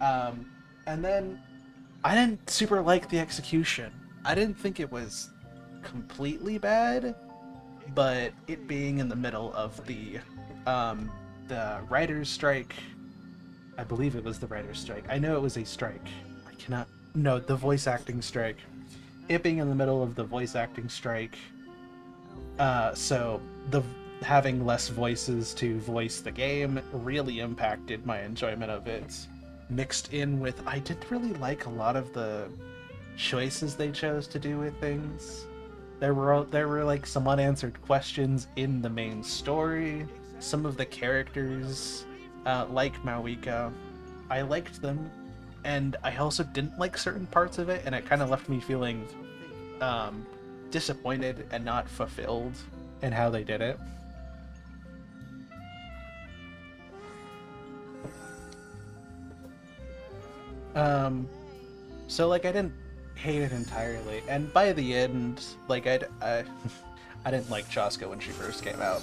[SPEAKER 9] And then I didn't super like the execution. I didn't think it was completely bad, but it being in the middle of the writer's strike, I believe it was the writer's strike. I know it was a strike. The voice acting strike. It being in the middle of the voice acting strike, so having less voices to voice the game really impacted my enjoyment of it. Mixed in with, I didn't really like a lot of the choices they chose to do with things. There were like some unanswered questions in the main story. Some of the characters, like Mawika, I liked them, and I also didn't like certain parts of it, and it kind of left me feeling disappointed and not fulfilled in how they did it. So like I didn't hate it entirely, and by the end, like I didn't like Joska when she first came out,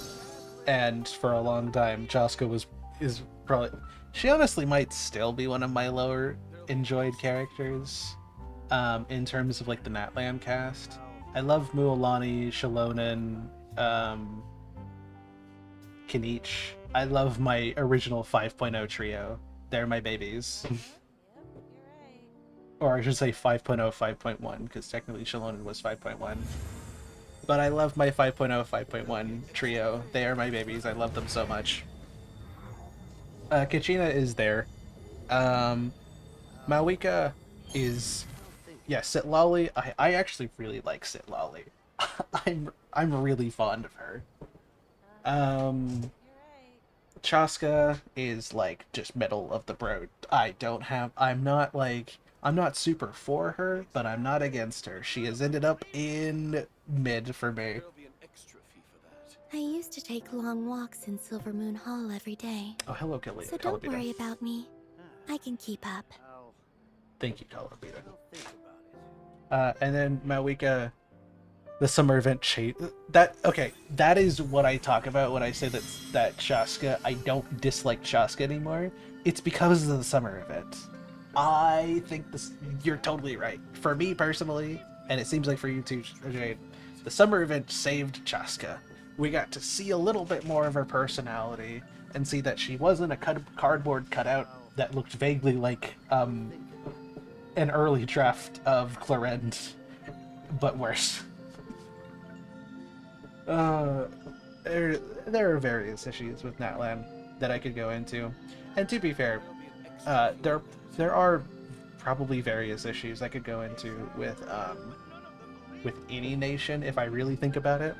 [SPEAKER 9] and for a long time Joska is probably, she honestly might still be one of my lower enjoyed characters, in terms of like the Natland cast. I love Mualani, Shalonen, Kinich. I love my original 5.0 trio. They're my babies. Or I should say 5.0, 5.1, because technically Shallonen was 5.1. But I love my 5.0, 5.1 trio. They are my babies. I love them so much. Kachina is there. Mawika is... Yeah, Sitlali. I actually really like Sitlali. I'm really fond of her. Chaska is like just middle of the road. I'm not super for her, but I'm not against her. She has ended up in mid for me.
[SPEAKER 12] I used to take long walks in Silver Moon Hall every day.
[SPEAKER 9] Oh, hello, Kelly.
[SPEAKER 12] So don't worry about me. I can keep up.
[SPEAKER 9] Thank you, Calabita. And then Mawika, the summer event that is what I talk about when I say that Chaska, I don't dislike Chaska anymore. It's because of the summer event. I think you're totally right. For me personally, and it seems like for you too, Jade, the summer event saved Chaska. We got to see a little bit more of her personality and see that she wasn't a cardboard cutout that looked vaguely like an early draft of Clarend, but worse. There are various issues with Natlan that I could go into, and to be fair, there are probably various issues I could go into with any nation if I really think about it.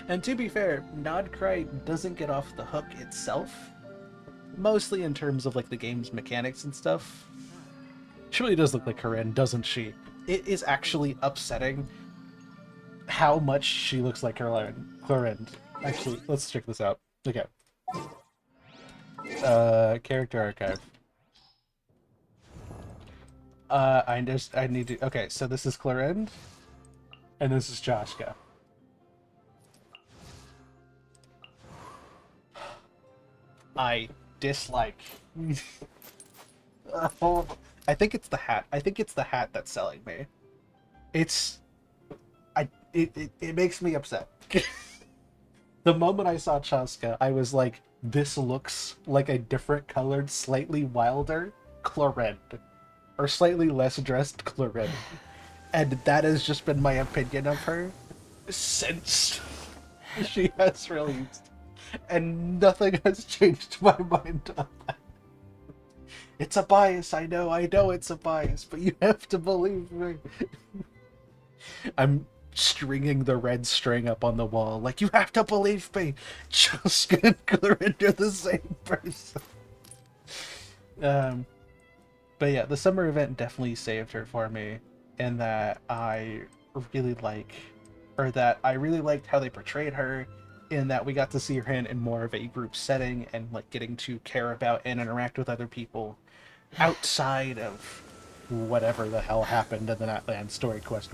[SPEAKER 9] And to be fair, Krai doesn't get off the hook itself, mostly in terms of like the game's mechanics and stuff. She really does look like Karen, doesn't she? It is actually upsetting how much she looks like Clarend. Actually, let's check this out. Okay. Character archive. I need to... Okay, so this is Clarend, and this is Joshka. I dislike... I think it's the hat. I think it's the hat that's selling me. It makes me upset. The moment I saw Chaska, I was like, this looks like a different colored, slightly wilder Clarend. Or slightly less dressed Clarend. And that has just been my opinion of her since she has released. And nothing has changed my mind on that. It's a bias, I know it's a bias, but you have to believe me. I'm stringing the red string up on the wall, like, you have to believe me. Chaska and Clarend are the same person. But yeah, the summer event definitely saved her for me, in that I really liked how they portrayed her, in that we got to see her in more of a group setting and like getting to care about and interact with other people outside of whatever the hell happened in the Natlan story quest.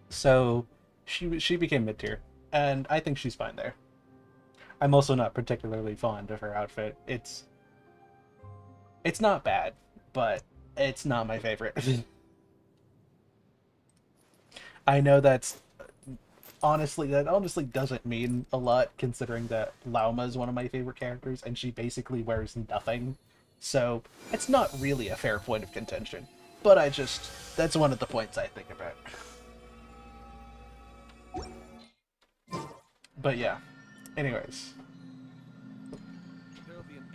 [SPEAKER 9] So she became mid-tier, and I think she's fine there. I'm also not particularly fond of her outfit. It's not bad, but it's not my favorite. I know that honestly doesn't mean a lot, considering that Lauma is one of my favorite characters and she basically wears nothing. So it's not really a fair point of contention. But that's one of the points I think about. But yeah. Anyways.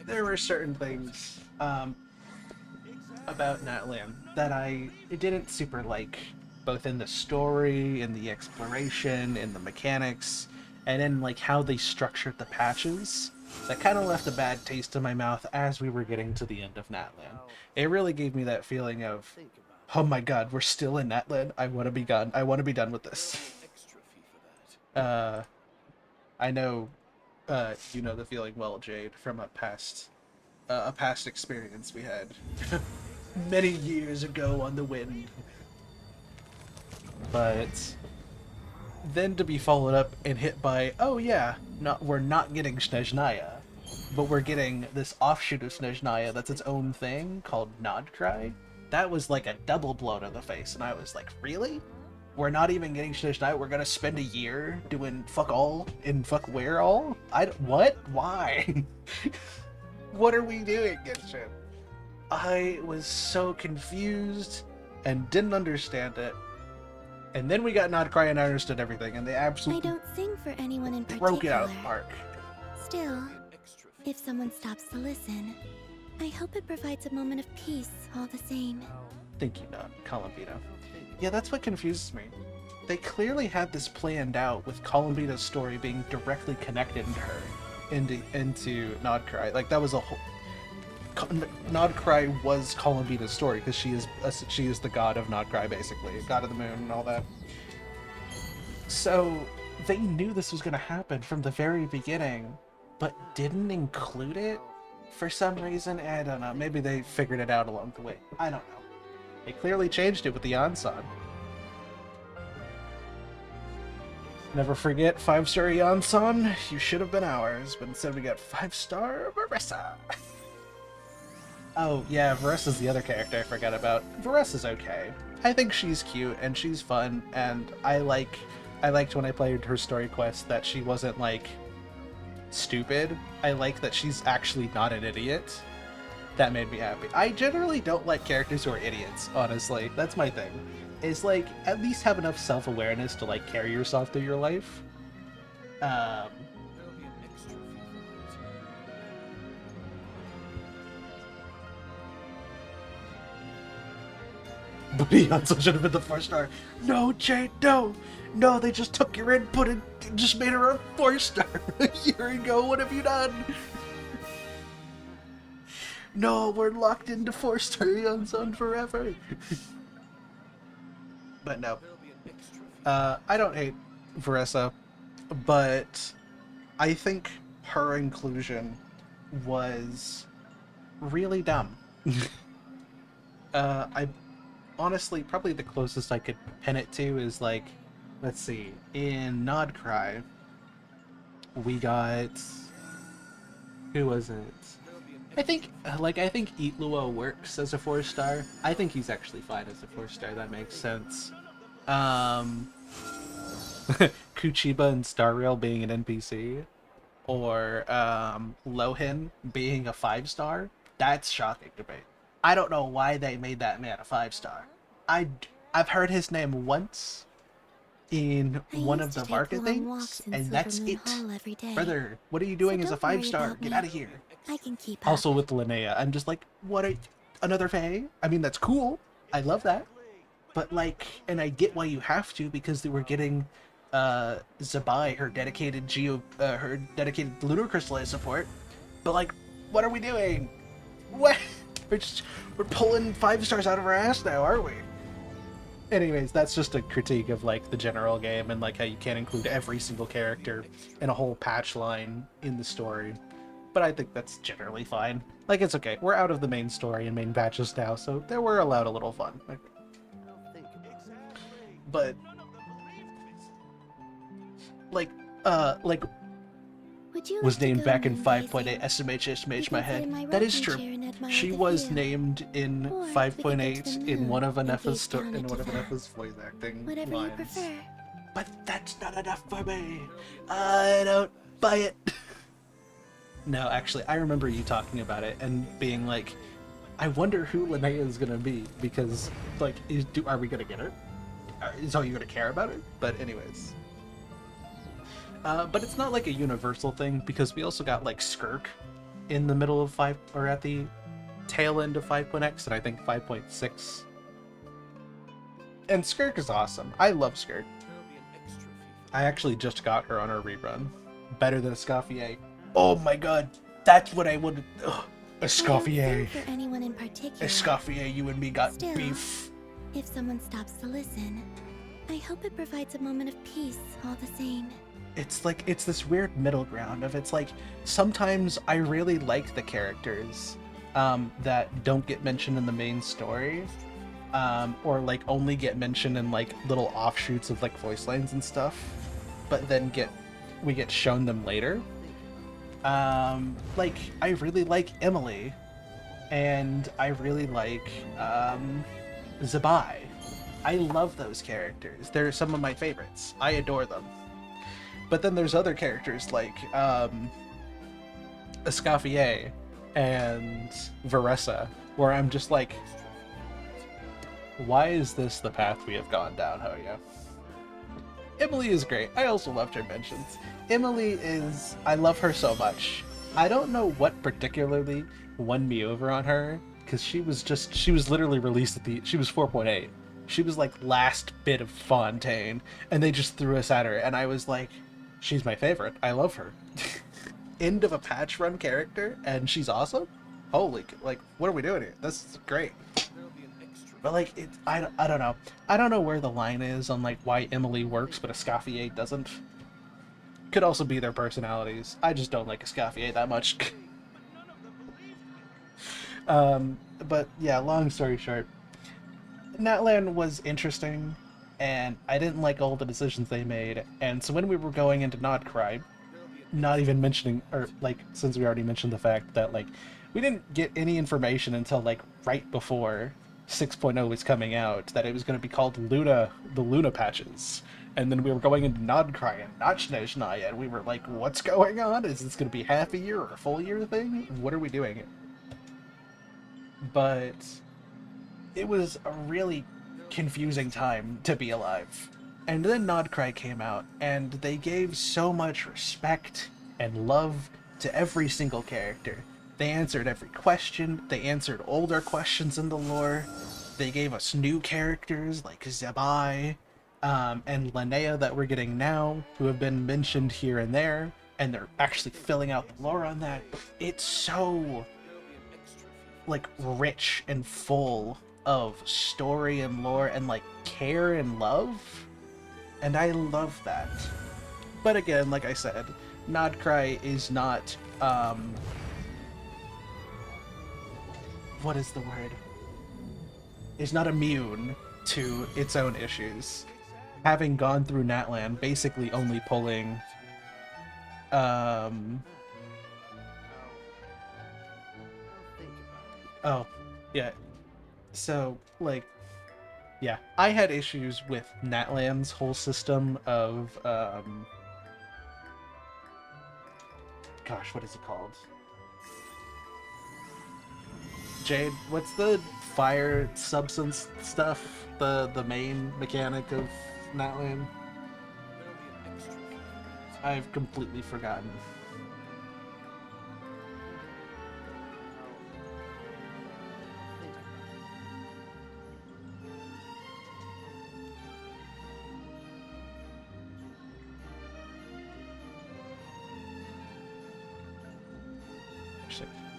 [SPEAKER 9] There were certain things about Natlan that I didn't super like, both in the story, in the exploration, in the mechanics, and in like how they structured the patches. That kind of left a bad taste in my mouth as we were getting to the end of Natlan. It really gave me that feeling of, oh my god, we're still in Natlan. I want to be gone. I want to be done with this. I know you know the feeling well, Jade, from a past experience we had many years ago on the Wind. But then to be followed up and hit by, oh yeah, we're not getting Snezhnaya, but we're getting this offshoot of Snezhnaya that's its own thing called Krai. That was like a double blow to the face, and I was like, really? We're not even getting Snezhnaya? We're gonna spend a year doing fuck all and fuck where all? What? Why? What are we doing, Genshin? I was so confused and didn't understand it. And then we got Not Cry and I understood everything, and they
[SPEAKER 12] I
[SPEAKER 9] absolutely
[SPEAKER 12] don't sing for anyone in particular.
[SPEAKER 9] broke it out of the park.
[SPEAKER 12] Still, if someone stops to listen, I hope it provides a moment of peace all the same.
[SPEAKER 9] Thank you, Columbina. Yeah, that's what confuses me. They clearly had this planned out with Columbina's story being directly connected to her, into Nod Cry. Like, that was a whole... Nod Cry was Columbina's story, because she is the god of Nod Cry, basically. God of the moon and all that. So, they knew this was going to happen from the very beginning, but didn't include it for some reason. I don't know. Maybe they figured it out along the way. I don't know. They clearly changed it with the Yansan. Never forget 5-star Yansan. You should have been ours, but instead we got 5-star Marissa. Oh, yeah, Veresa's the other character I forgot about. Veresa's okay. I think she's cute, and she's fun, and I liked when I played her story quest that she wasn't, like, stupid. I like that she's actually not an idiot. That made me happy. I generally don't like characters who are idiots, honestly. That's my thing. Is, like, at least have enough self-awareness to, like, carry yourself through your life. But Beyonce should have been the 4-star. No, Jade, no! No, they just took your input and just made her a 4-star. A year ago, what have you done? No, we're locked into 4-star Beyonce forever. But no. I don't hate Veressa, but I think her inclusion was really dumb. I honestly, probably the closest I could pin it to is, like, let's see, in Nod Cry, we got, who was it? I think Eat Luo works as a 4-star. I think he's actually fine as a 4-star. That makes sense. Kuchiba and Star Rail being an NPC, or Lohin being a 5-star. That's shocking to me. I don't know why they made that man a 5-star. I've heard his name once in one of the market things, and that's it. Brother, what are you doing as a 5-star? Get out of here.
[SPEAKER 12] I can keep
[SPEAKER 9] Also with Linnea, I'm just like, what, another Fae? I mean, that's cool. I love that. But, like, and I get why you have to, because they were getting Zabai, her dedicated lunar crystalline support. But, like, what are we doing? What? We're pulling 5-stars out of our ass now, aren't we? Anyways, that's just a critique of, like, the general game and, like, how you can't include every single character in a whole patch line in the story. But I think that's generally fine. Like, it's okay. We're out of the main story and main patches now, so we're allowed a little fun. But, like, was named back in 5.8 SMHS Mage My Head. That is true. She was named in 5.8 in one of Anefa's voice acting lines. But that's not enough for me. I don't buy it. No, actually, I remember you talking about it and being like, I wonder who Linnea is gonna be, because, like, are we gonna get her? Is all you gonna care about it? But anyways. But it's not like a universal thing, because we also got, like, Skirk in the middle of or at the tail end of 5.x, and I think 5.6. And Skirk is awesome. I love Skirk. I actually just got her on her rerun. Better than Escoffier. Oh my god, that's what I would. Escoffier.
[SPEAKER 12] For anyone in particular.
[SPEAKER 9] Escoffier, you and me got
[SPEAKER 12] Still,
[SPEAKER 9] beef.
[SPEAKER 12] If someone stops to listen, I hope it provides a moment of peace all the same.
[SPEAKER 9] It's like, it's this weird middle ground of, it's like, sometimes I really like the characters that don't get mentioned in the main story, or like only get mentioned in like little offshoots of like voice lines and stuff, but then we get shown them later. Like, I really like Emily, and I really like Zabai. I love those characters. They're some of my favorites. I adore them. But then there's other characters like Escoffier and Veressa where I'm just like, why is this the path we have gone down, Hoya? Emily is great. I also loved her mentions. Emily is... I love her so much. I don't know what particularly won me over on her, because she was literally released at she was 4.8. She was like last bit of Fontaine, and they just threw us at her, and I was like, she's my favorite. I love her. End of a patch run character, and she's awesome? Holy, like, what are we doing here? This is great. But like, I don't know. I don't know where the line is on like why Emily works, but Escoffier doesn't. Could also be their personalities. I just don't like Escoffier that much. But yeah, long story short, Natlan was interesting, and I didn't like all the decisions they made. And so when we were going into Krai, not even mentioning, or like, since we already mentioned the fact that like we didn't get any information until like right before 6.0 was coming out that it was going to be called the Luna patches. And then we were going into Krai and Nachnezhnaya, and we were like, what's going on? Is this going to be half a year or a full year thing? What are we doing? But it was a really confusing time to be alive. And then Krai came out, and they gave so much respect and love to every single character. They answered every question, they answered older questions in the lore, they gave us new characters like Zebai, and Linnea that we're getting now, who have been mentioned here and there, and they're actually filling out the lore on that. It's so, like, rich and full of story and lore and, like, care and love, and I love that. But again, like I said, Krai is not, what is the word? Is not immune to its own issues. Having gone through Natlan, basically only pulling, oh, yeah. So, like, yeah, I had issues with Natlan's whole system of, gosh, what is it called? Jade, what's the fire substance stuff? The main mechanic of Natlan? I've completely forgotten.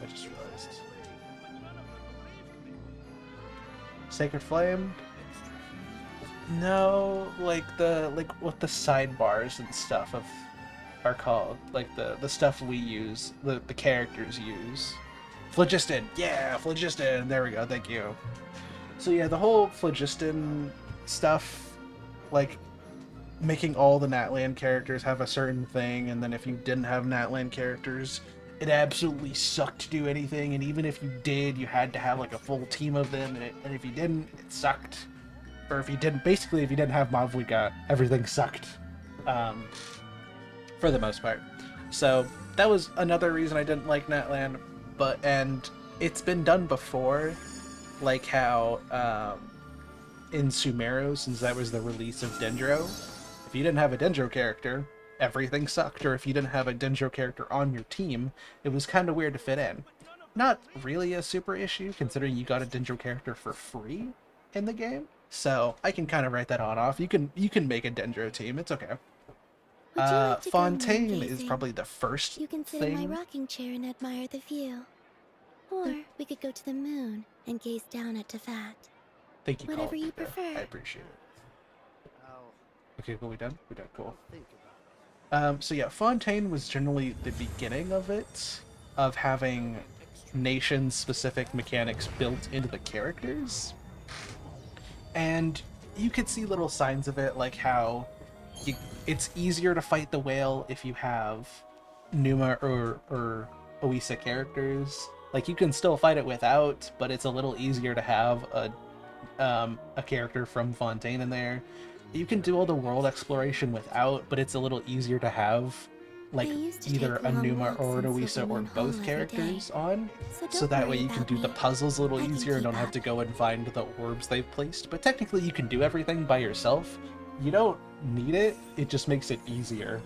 [SPEAKER 9] I just realized. Sacred Flame? No, like what the sidebars and stuff are called. Like the stuff we use, the characters use. Phlogiston! Yeah, Phlogiston! There we go, thank you. So yeah, the whole Phlogiston stuff, like making all the Natlan characters have a certain thing, and then if you didn't have Natlan characters, it absolutely sucked to do anything, and even if you did, you had to have like a full team of them, and if you didn't, it sucked. Or if you didn't, basically if you didn't have Mavwika, everything sucked. For the most part. So that was another reason I didn't like Natlan, and it's been done before, like how in Sumeru, since that was the release of Dendro, if you didn't have a Dendro character, everything sucked, or if you didn't have a Dendro character on your team, it was kind of weird to fit in. Not really a super issue, considering you got a Dendro character for free in the game, so I can kind of write that on off. You can make a Dendro team, it's okay. Fontaine is probably the first
[SPEAKER 12] You can sit
[SPEAKER 9] thing.
[SPEAKER 12] in my rocking chair and admire the view. Or we could go to the moon and gaze down at Tefat.
[SPEAKER 9] Thank you,
[SPEAKER 12] Whatever
[SPEAKER 9] Call.
[SPEAKER 12] you prefer.
[SPEAKER 9] I appreciate it. Okay, cool, we done? We done, cool. So yeah, Fontaine was generally the beginning of it, of having nation-specific mechanics built into the characters. And you could see little signs of it, like how it's easier to fight the whale if you have Numa or Oisa characters. Like, you can still fight it without, but it's a little easier to have a character from Fontaine in there. You can do all the world exploration without, but it's a little easier to have like either a Numa or a Louisa or both characters on, so that way you can do the puzzles a little easier and don't have to go and find the orbs they've placed. But technically you can do everything by yourself. You don't need it, it just makes it easier.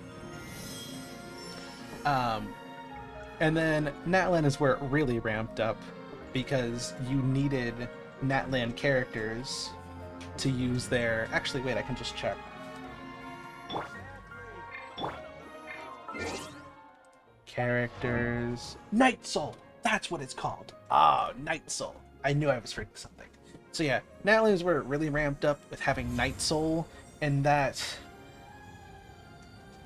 [SPEAKER 9] And then Natlan is where it really ramped up, because you needed Natlan characters to use their... Actually, wait, I can just check. Characters... Night Soul! That's what it's called! Ah, Night Soul. I knew I was forgetting something. So yeah, Natlan is where it really ramped up with having Night Soul, and that...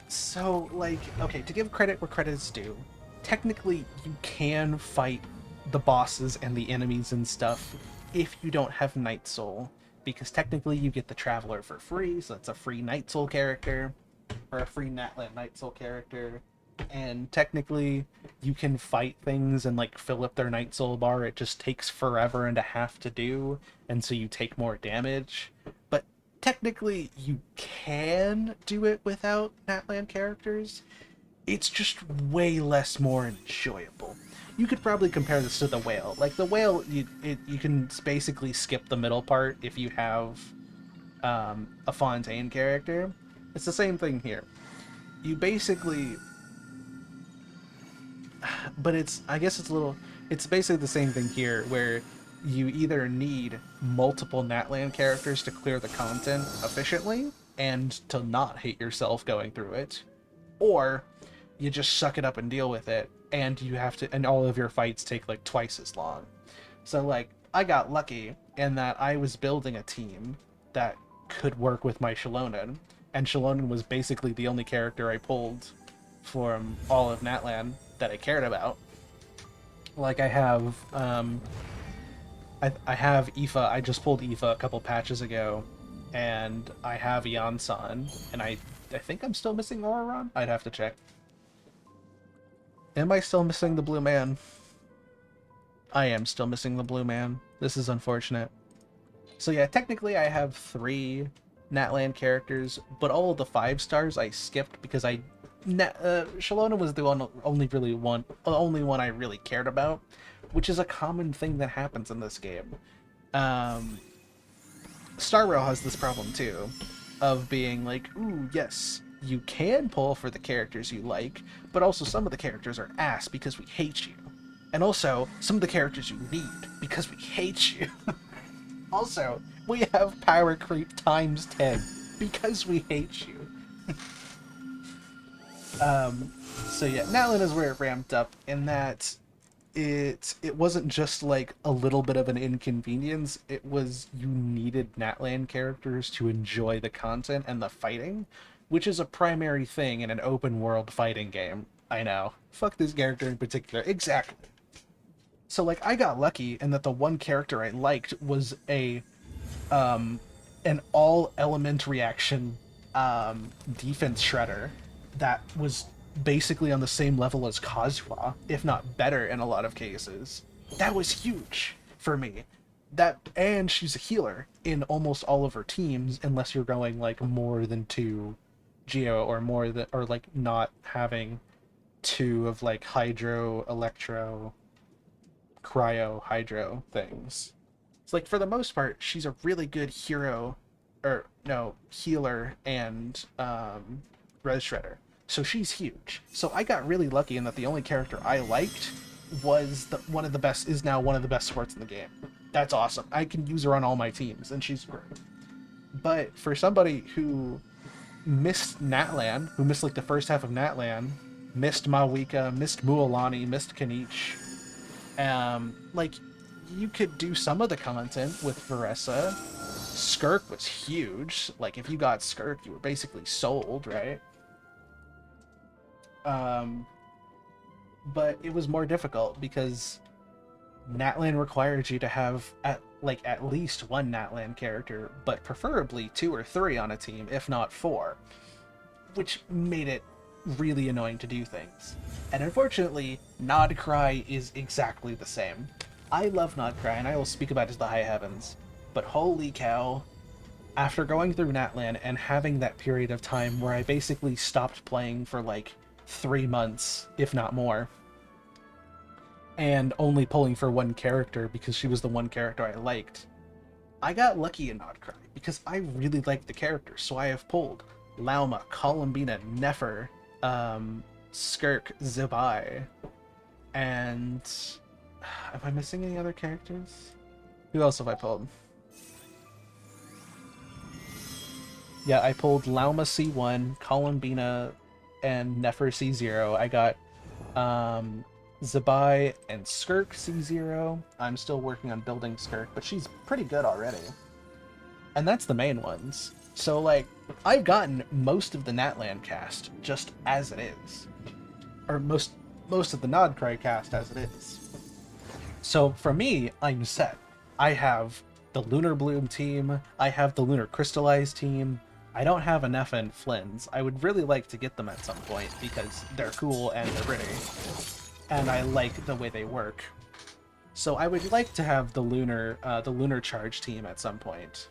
[SPEAKER 9] So, like, okay, to give credit where credit is due, technically you can fight the bosses and the enemies and stuff if you don't have Night Soul, because technically you get the Traveler for free, so that's a free Night Soul character, or a free Natlan Night Soul character, and technically you can fight things and like fill up their Night Soul bar. It just takes forever and a half to do, and so you take more damage, but technically you can do it without Natlan characters. It's just way less more enjoyable. You could probably compare this to the Whale. Like the Whale, you can basically skip the middle part if you have a Fontaine character. It's the same thing here. You basically, but I guess it's basically the same thing here, where you either need multiple Natlan characters to clear the content efficiently and to not hate yourself going through it, or you just suck it up and deal with it, and you have to, and all of your fights take like twice as long. So like, I got lucky in that I was building a team that could work with my Shalonen, and Shalonen was basically the only character I pulled from all of Natlan that I cared about. Like I have, I have Aoife. I just pulled Aoife a couple patches ago, and I have Yansan, and I think I'm still missing Auron? I'd have to check. Am I still missing the Blue Man? I am still missing the Blue Man. This is unfortunate. So yeah, technically I have 3 Natlan characters, but all of the 5 stars I skipped because Shalona was the only one I really cared about, which is a common thing that happens in this game. Star Rail has this problem too, of being like, ooh, yes, you can pull for the characters you like, but also some of the characters are ass because we hate you. And also, some of the characters you need because we hate you. Also, we have power creep times 10 because we hate you. So yeah, Natlan is where it ramped up in that it wasn't just like a little bit of an inconvenience, it was you needed Natlan characters to enjoy the content and the fighting, which is a primary thing in an open world fighting game. I know. Fuck this character in particular. Exactly. So like I got lucky in that the one character I liked was an all element reaction defense shredder that was basically on the same level as Kazuha, if not better in a lot of cases. That was huge for me. And she's a healer in almost all of her teams, unless you're going like more than 2 Geo or like not having 2 of like Hydro, Electro, Cryo, Hydro things. It's like for the most part, she's a really good healer and Res Shredder. So she's huge. So I got really lucky in that the only character I liked was now one of the best supports in the game. That's awesome. I can use her on all my teams, and she's great. But for somebody who missed Natlan, who missed like the first half of Natlan, missed Mawika, missed Mualani, missed Kanich, like you could do some of the content with Veressa. Skirk was huge. Like if you got Skirk, you were basically sold, right? But it was more difficult because Natlan required you to have at least 1 Natlan character, but preferably 2 or 3 on a team, if not 4, which made it really annoying to do things. And unfortunately, Nod Krai is exactly the same. I love Nod Krai, and I will speak about it to the high heavens, but holy cow, after going through Natlan and having that period of time where I basically stopped playing for like 3 months, if not more. And only pulling for one character because she was the one character I liked. I got lucky in Nodcry because I really liked the characters, so I have pulled Lauma, Columbina, Nefer, Skirk, Zebai, and... Am I missing any other characters? Who else have I pulled? Yeah, I pulled Lauma C1, Columbina, and Nefer C0. I got Zebai and Skirk C0. I'm still working on building Skirk, but she's pretty good already. And that's the main ones. So, like, I've gotten most of the Natlan cast just as it is. Or most of the Nodcry cast as it is. So, for me, I'm set. I have the Lunar Bloom team, I have the Lunar Crystallize team, I don't have enough in Flynn's. I would really like to get them at some point because they're cool and they're pretty. And I like the way they work. So I would like to have the Lunar Charge team at some point.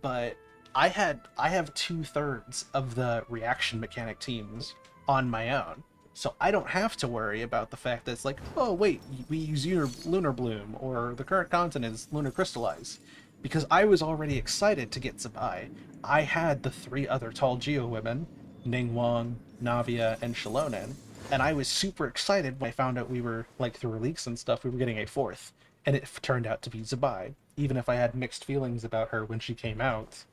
[SPEAKER 9] But I have 2/3 of the reaction mechanic teams on my own. So I don't have to worry about the fact that it's like, oh wait, we use Lunar Bloom, or the current content is Lunar Crystallize. Because I was already excited to get Zebai. I had the 3 other tall Geo women, Ningguang, Navia, and Shalonen, and I was super excited when I found out we were, like, through leaks and stuff, we were getting a 4th, and it turned out to be Zebai, even if I had mixed feelings about her when she came out,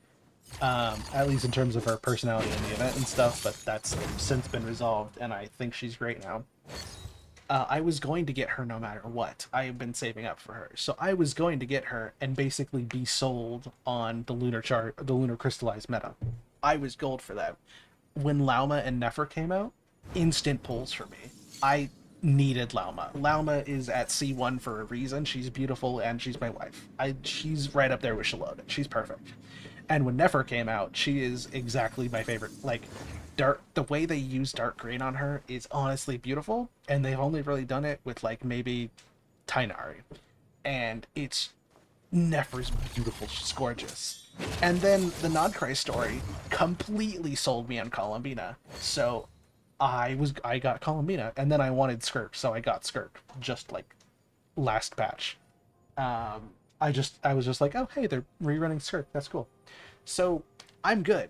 [SPEAKER 9] at least in terms of her personality in the event and stuff, but that's since been resolved, and I think she's great now. I was going to get her no matter what. I have been saving up for her. So I was going to get her and basically be sold on the Lunar Crystallized meta. I was gold for that. When Lauma and Nefer came out, instant pulls for me. I needed Lauma. Lauma is at C1 for a reason. She's beautiful and she's my wife. She's right up there with Shalonen. She's perfect. And when Nefer came out, she is exactly my favorite. Like, the way they use dark green on her is honestly beautiful, and they've only really done it with, like, maybe Tainari. And Nefer's beautiful, she's gorgeous. And then the Nodcry story completely sold me on Columbina. So I got Columbina, and then I wanted Skirk, so I got Skirk, just like last batch. I was just like, oh hey, they're rerunning Skirk, that's cool. So I'm good.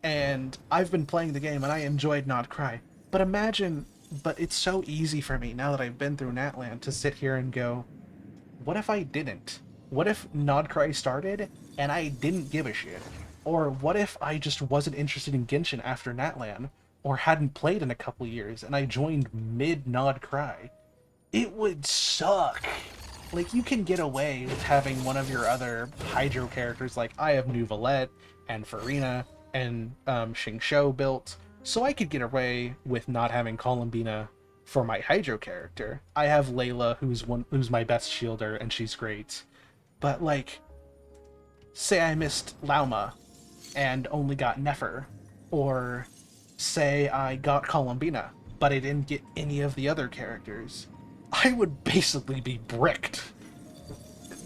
[SPEAKER 9] And I've been playing the game and I enjoyed Nodcry. But it's so easy for me now that I've been through Natlan to sit here and go, what if I didn't? What if Nodcry started and I didn't give a shit? Or what if I just wasn't interested in Genshin after Natlan, or hadn't played in a couple years and I joined mid-Nodcry? It would suck. Like, you can get away with having one of your other Hydro characters, like I have Nuvalette and Farina and Xingqiu built, so I could get away with not having Columbina for my Hydro character. I have Layla, who's my best shielder, and she's great. But, like, say I missed Lauma and only got Nefer, or say I got Columbina, but I didn't get any of the other characters, I would basically be bricked.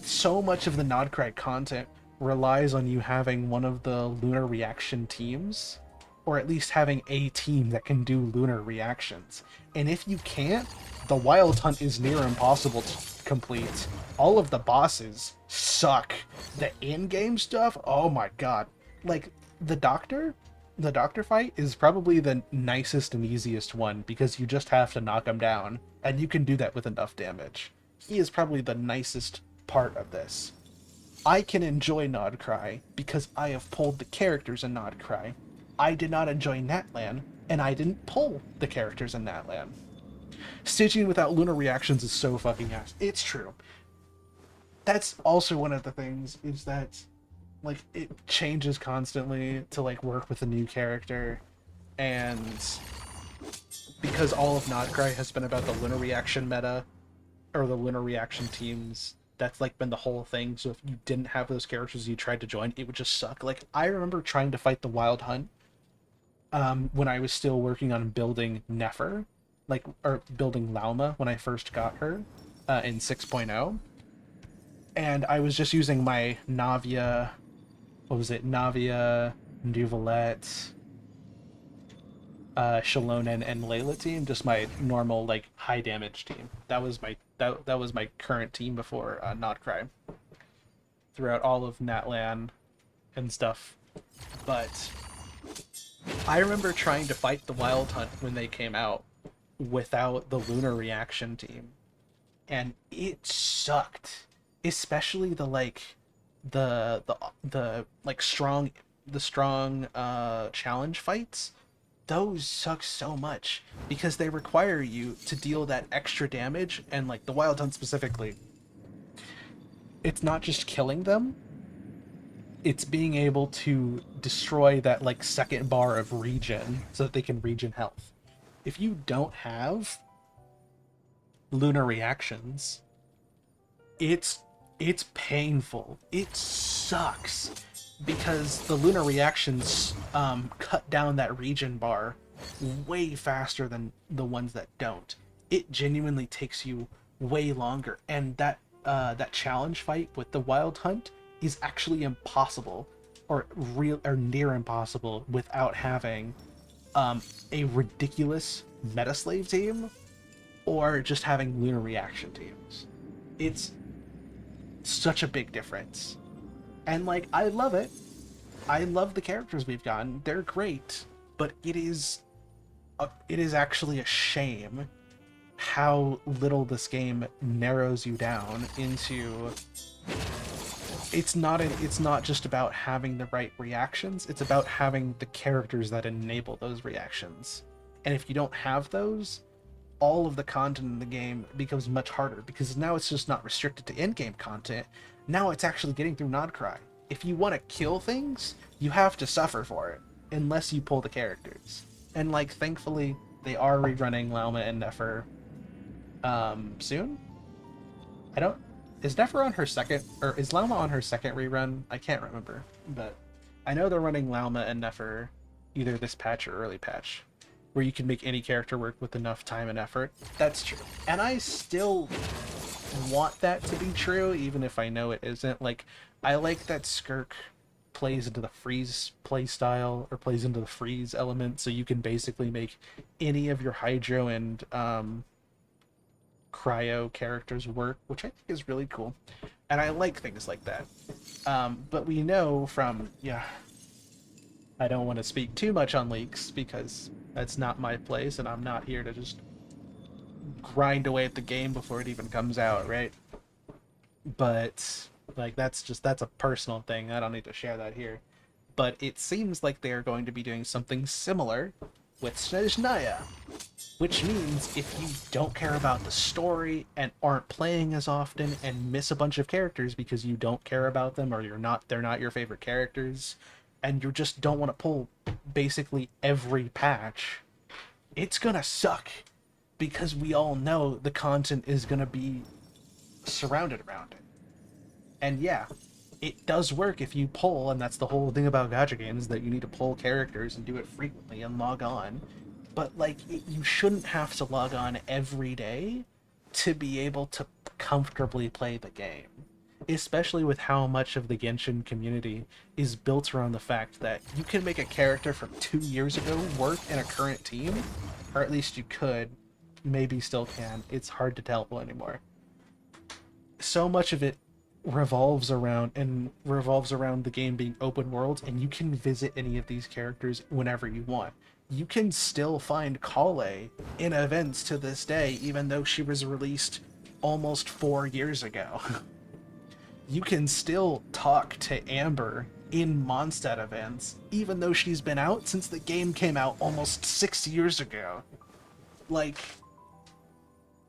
[SPEAKER 9] So much of the Nodcry content relies on you having one of the lunar reaction teams, or at least having a team that can do lunar reactions. And if you can't, the wild hunt is near impossible to complete. All of the bosses suck. The in-game stuff, oh my god. Like, the doctor fight is probably the nicest and easiest one because you just have to knock him down, and you can do that with enough damage. He is probably the nicest part of this. I can enjoy Nodcry because I have pulled the characters in Nodcry. I did not enjoy Natlan, and I didn't pull the characters in Natlan. Stitching without lunar reactions is so fucking ass. It's true. That's also one of the things, is that, like, it changes constantly to, like, work with a new character, and because all of Nodcry has been about the lunar reaction meta, or the lunar reaction teams, that's, like, been the whole thing. So if you didn't have those characters you tried to join, it would just suck. Like, I remember trying to fight the Wild Hunt when I was still working on building Nefer, or building Lauma when I first got her in 6.0. And I was just using my Navia, Nuvalette, Shalonen and Layla team, just my normal like high damage team. That was my that was my current team before Not Krai. Throughout all of Natlan and stuff. But I remember trying to fight the Wild Hunt when they came out without the Lunar Reaction team. And it sucked. Especially the strong challenge fights. Those suck so much because they require you to deal that extra damage, and like the Wild Hunt specifically, it's not just killing them, it's being able to destroy that like second bar of regen so that they can regen health. If you don't have lunar reactions, it's painful. It sucks because the lunar reactions cut down that regen bar way faster than the ones that don't. It genuinely takes you way longer, and that challenge fight with the Wild Hunt is actually impossible, or near impossible, without having a ridiculous meta slave team or just having lunar reaction teams. It's such a big difference. And like, I love it. I love the characters we've gotten. They're great, but it is actually a shame how little this game narrows you down into. It's not just about having the right reactions, it's about having the characters that enable those reactions. And if you don't have those, all of the content in the game becomes much harder, because now it's just not restricted to in-game content. Now it's actually getting through Nodcry. If you want to kill things, you have to suffer for it, unless you pull the characters. And like, thankfully, they are rerunning Lauma and Nefer soon? Is Nefer on her second, or is Lauma on her second rerun? I can't remember, but I know they're running Lauma and Nefer either this patch or early patch, where you can make any character work with enough time and effort. That's true. And I still want that to be true, even if I know it isn't. Like, I like that Skirk plays into the freeze playstyle, or plays into the freeze element, so you can basically make any of your Hydro and cryo characters work, which I think is really cool. And I like things like that. But we know from, I don't want to speak too much on leaks, because that's not my place, and I'm not here to just grind away at the game before it even comes out, right? But like, that's a personal thing. I don't need to share that here. But it seems like they're going to be doing something similar with Snezhnaya, which means if you don't care about the story and aren't playing as often and miss a bunch of characters because you don't care about them, or they're not your favorite characters, and you just don't want to pull basically every patch, it's gonna suck, because we all know the content is gonna be surrounded around it. And yeah, it does work if you pull, and that's the whole thing about gacha games, that you need to pull characters and do it frequently and log on. But like, you shouldn't have to log on every day to be able to comfortably play the game. Especially with how much of the Genshin community is built around the fact that you can make a character from 2 years ago work in a current team, or at least you could, maybe still can. It's hard to tell anymore. So much of it revolves around the game being open world, and you can visit any of these characters whenever you want. You can still find Kale in events to this day, even though she was released almost 4 years ago. You can still talk to Amber in Mondstadt events, even though she's been out since the game came out almost 6 years ago. Like,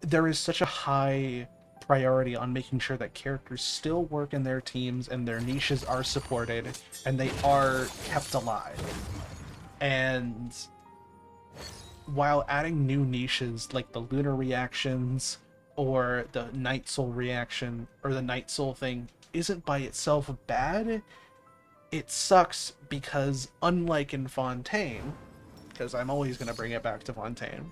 [SPEAKER 9] there is such a high priority on making sure that characters still work in their teams and their niches are supported and they are kept alive. And while adding new niches like the lunar reactions or the Night Soul reaction or the Night Soul thing isn't by itself bad, it sucks because unlike in Fontaine, because I'm always going to bring it back to Fontaine,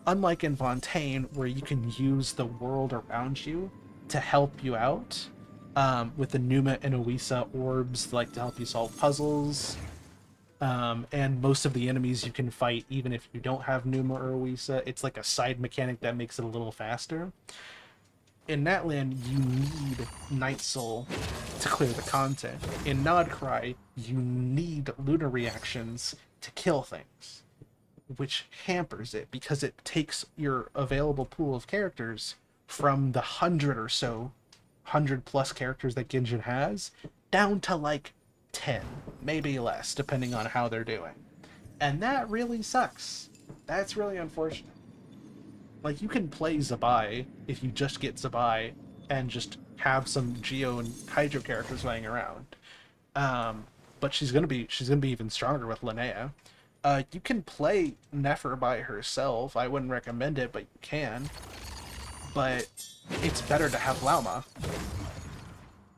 [SPEAKER 9] unlike in Fontaine, where you can use the world around you to help you out, with the Numa and Oisa orbs, like to help you solve puzzles, And most of the enemies you can fight, even if you don't have Numa or Oisa, it's like a side mechanic that makes it a little faster. In Natlan, you need Night Soul to clear the content. In Krai, you need lunar reactions to kill things, which hampers it because it takes your available pool of characters from the 100 plus characters that Genshin has down to like 10, maybe less, depending on how they're doing. And that really sucks. That's really unfortunate. Like, you can play Zabai if you just get Zabai and just have some Geo and Hydro characters laying around. But she's gonna be even stronger with Linnea. You can play Nefer by herself. I wouldn't recommend it, but you can. But it's better to have Lauma,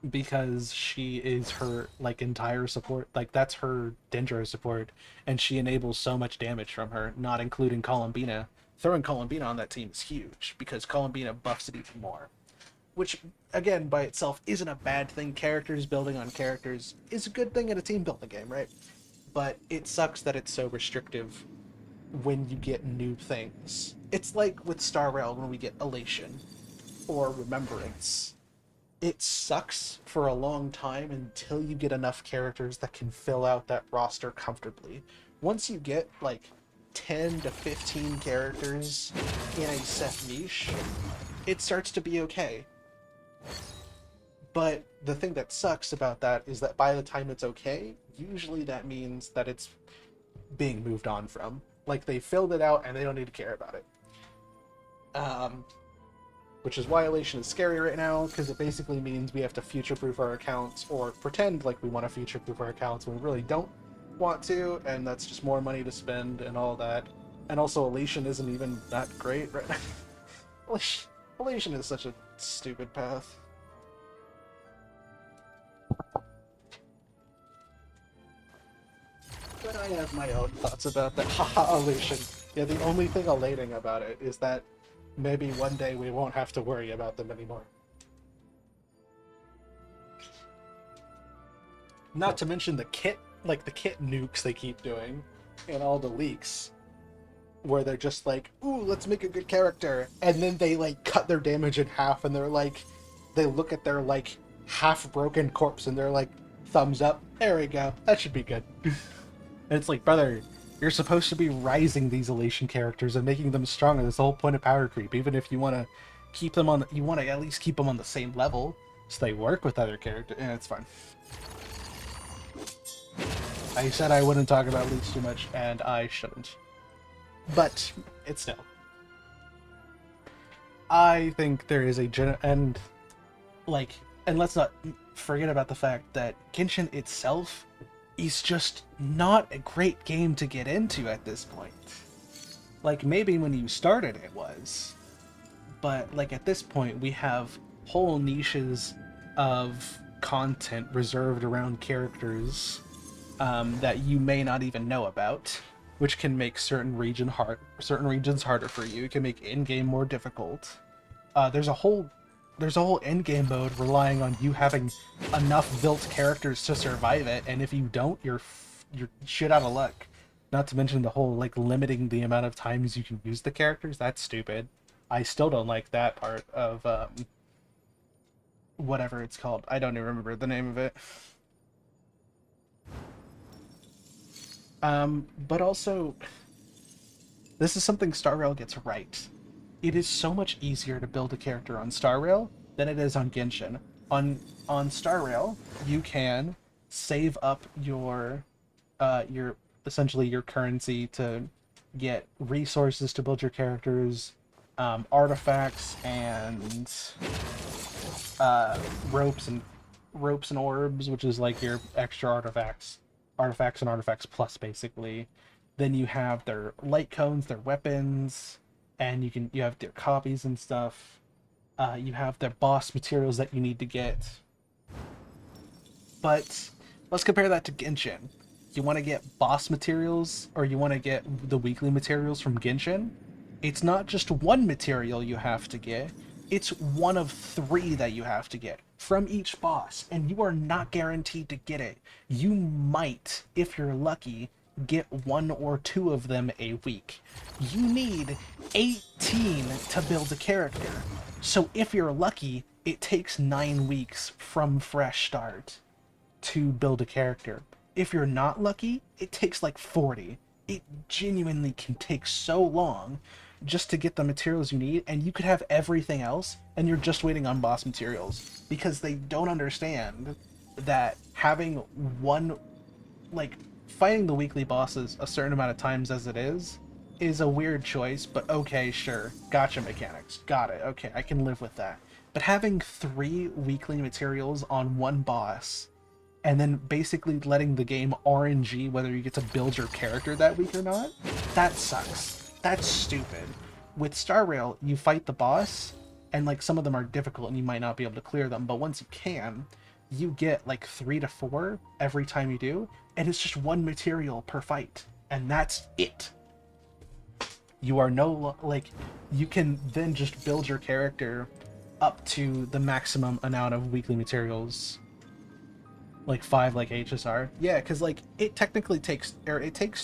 [SPEAKER 9] because she is her like entire support. Like, that's her Dendro support, and she enables so much damage from her, not including Columbina. Throwing Columbina on that team is huge because Columbina buffs it even more, which again by itself isn't a bad thing. Characters building on characters is a good thing in a team building game, right? But it sucks that it's so restrictive when you get new things. It's like with Star Rail when we get Elation or Remembrance. It sucks for a long time until you get enough characters that can fill out that roster comfortably. Once you get like 10 to 15 characters in a set niche, it starts to be okay. But the thing that sucks about that is that by the time it's okay, usually that means that it's being moved on from. Like, they filled it out and they don't need to care about it. Which is why Elation is scary right now, because it basically means we have to future-proof our accounts or pretend like we want to future-proof our accounts when we really don't want to, and that's just more money to spend and all that. And also, Elation isn't even that great right now. Elation is such a stupid path. But I have my own thoughts about that. Haha, Elation. Yeah, the only thing elating about it is that maybe one day we won't have to worry about them anymore. Not to mention the kit nukes they keep doing and all the leaks where they're just like, ooh, let's make a good character, and then they like cut their damage in half and they're like, they look at their like half broken corpse and they're like, thumbs up, there we go, that should be good. And it's like, brother, you're supposed to be rising these Elation characters and making them stronger. That's the whole point of power creep. Even if you want to keep them on, you want to at least keep them on the same level so they work with other characters. And it's fine. I said I wouldn't talk about leaks too much, and I shouldn't. But it's still. I think there is and let's not forget about the fact that Genshin itself is just not a great game to get into at this point. Like, maybe when you started it was, but like at this point we have whole niches of content reserved around characters that you may not even know about, which can make certain regions harder for you. It can make in-game more difficult. There's a whole endgame mode relying on you having enough built characters to survive it, and if you don't, you're shit out of luck. Not to mention the whole like limiting the amount of times you can use the characters. That's stupid. I still don't like that part of whatever it's called. I don't even remember the name of it. But also, this is something Star Rail gets right. It is so much easier to build a character on Star Rail than it is on Genshin. On Star Rail, you can save up your essentially your currency to get resources to build your characters, artifacts and ropes and orbs, which is like your extra artifacts and artifacts plus, basically. Then you have their light cones, their weapons, and you have their copies and stuff. You have their boss materials that you need to get. But let's compare that to Genshin. You want to get boss materials, or you want to get the weekly materials from Genshin? It's not just one material you have to get. It's one of 3 that you have to get from each boss, and you are not guaranteed to get it. You might, if you're lucky, get 1 or 2 of them a week. You need 18 to build a character. So if you're lucky, it takes 9 weeks from fresh start to build a character. If you're not lucky, it takes like 40. It genuinely can take so long just to get the materials you need, and you could have everything else and you're just waiting on boss materials, because they don't understand that having one, like, fighting the weekly bosses a certain amount of times as it is a weird choice, but okay, sure, gotcha mechanics, got it, okay, I can live with that. But having 3 weekly materials on one boss and then basically letting the game RNG whether you get to build your character that week or not, that sucks. That's stupid. With Star Rail, you fight the boss, and like some of them are difficult and you might not be able to clear them, but once you can, you get like 3 to 4 every time you do, and it's just 1 material per fight, and that's it. You are you can then just build your character up to the maximum amount of weekly materials, like 5 like HSR. Yeah, because like it technically takes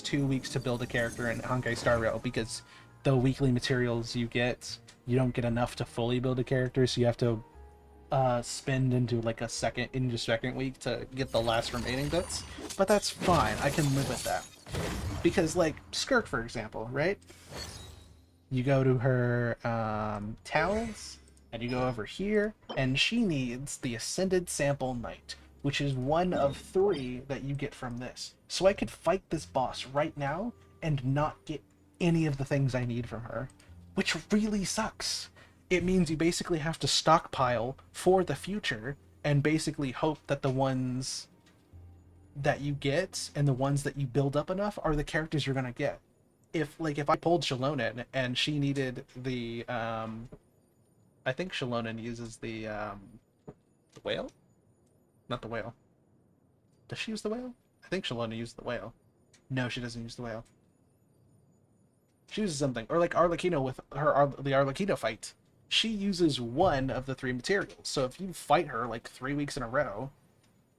[SPEAKER 9] 2 weeks to build a character in Honkai Star Rail, because the weekly materials you don't get enough to fully build a character, so you have to spend into a second week to get the last remaining bits. But that's fine, I can live with that. Because like Skirk, for example, right? You go to her talents, and you go over here, and she needs the Ascended Sample Knight, which is 1 of 3 that you get from this. So I could fight this boss right now and not get any of the things I need from her, which really sucks. It means you basically have to stockpile for the future and basically hope that the ones that you get and the ones that you build up enough are the characters you're gonna get. If I pulled Shallonen and she needed the I think Shallonen uses the whale? Not the whale. Does she use the whale? I think Shallonen used the whale. No, she doesn't use the whale. She uses something. Or like Arlecchino with the Arlecchino fight. She uses 1 of the 3 materials. So if you fight her like 3 weeks in a row,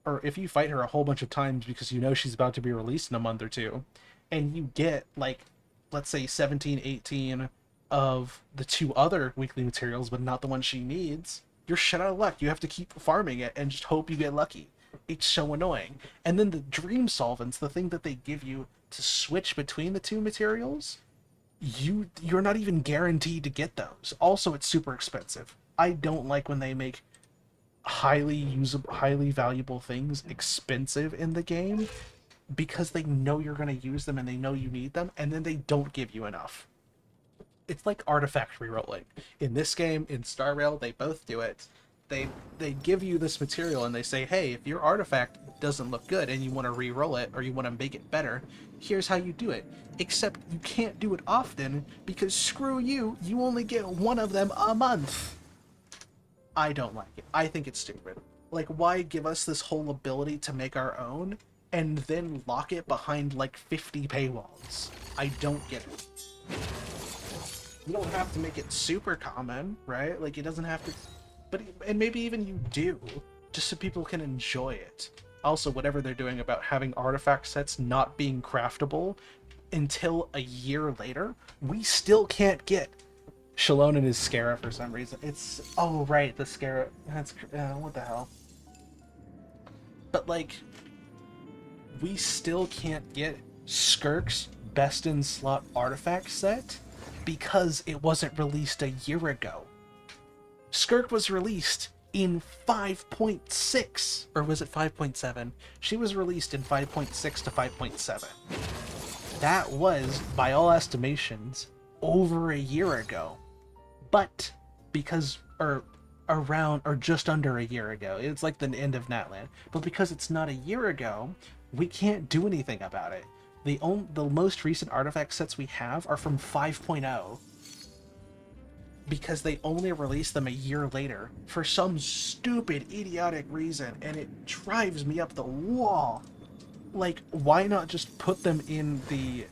[SPEAKER 9] or if you fight her a whole bunch of times because you know she's about to be released in a month or 2, and you get like, let's say 17, 18 of the 2 other weekly materials, but not the one she needs, you're shit out of luck. You have to keep farming it and just hope you get lucky. It's so annoying. And then the dream solvents, the thing that they give you to switch between the 2 materials, you're not even guaranteed to get those. Also, it's super expensive. I don't like when they make highly usable, highly valuable things expensive in the game, because they know you're going to use them and they know you need them, and then they don't give you enough. It's like artifact rerolling. In this game, in Star Rail, they both do it. They give you this material and they say, hey, if your artifact doesn't look good and you want to re-roll it or you want to make it better, here's how you do it. Except you can't do it often because screw you, you only get 1 of them a month. I don't like it. I think it's stupid. Like, why give us this whole ability to make our own and then lock it behind like 50 paywalls? I don't get it. You don't have to make it super common, right? Like, it doesn't have to... and maybe even you do, just so people can enjoy it. Also, whatever they're doing about having artifact sets not being craftable until a year later, we still can't get Shallonen is Scarab for some reason. It's... oh, right, the Scarab. That's... what the hell? But, like, we still can't get Skirk's Best in Slot artifact set because it wasn't released a year ago. Skirk was released in 5.6, or was it 5.7? She was released in 5.6 to 5.7. That was, by all estimations, over a year ago. But because, or around, or just under a year ago, it's like the end of Natlan. But because it's not a year ago, we can't do anything about it. The most recent artifact sets we have are from 5.0. Because they only released them a year later for some stupid, idiotic reason, and it drives me up the wall. Like, why not just put them in the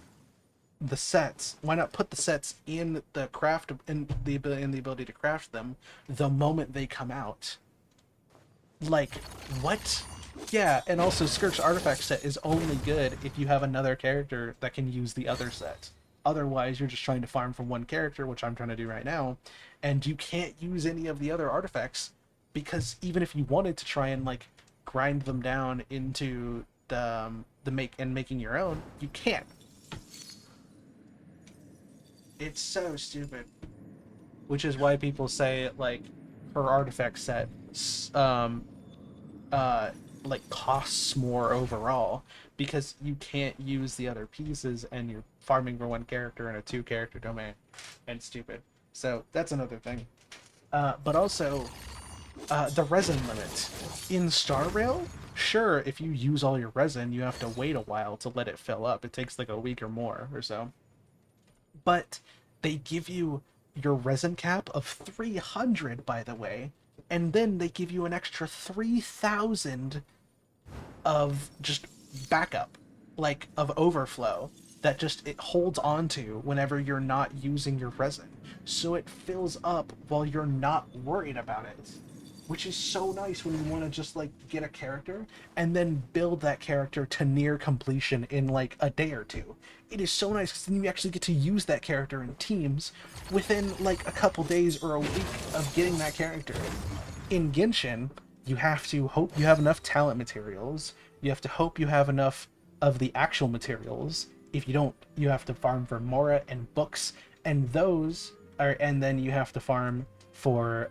[SPEAKER 9] the sets? Why not put the sets in the craft, in the ability to craft them the moment they come out? Like, what? Yeah, and also Skirk's artifact set is only good if you have another character that can use the other set. Otherwise, you're just trying to farm from one character, which I'm trying to do right now, and you can't use any of the other artifacts, because even if you wanted to try and like grind them down into making your own, you can't. It's so stupid. Which is why people say like her artifact set like costs more overall, because you can't use the other pieces and you're farming for one character in a 2-character domain, and stupid. So that's another thing. But also the resin limit in Star Rail. Sure, if you use all your resin, you have to wait a while to let it fill up. It takes like a week or more or so. But they give you your resin cap of 300, by the way, and then they give you an extra 3,000 of just backup, like of overflow, that just it holds on to whenever you're not using your resin. So it fills up while you're not worried about it. Which is so nice when you want to just like get a character and then build that character to near completion in like a day or two. It is so nice because then you actually get to use that character in teams within like a couple days or a week of getting that character. In Genshin, you have to hope you have enough talent materials. You have to hope you have enough of the actual materials. If you don't, you have to farm for Mora and books, and then you have to farm for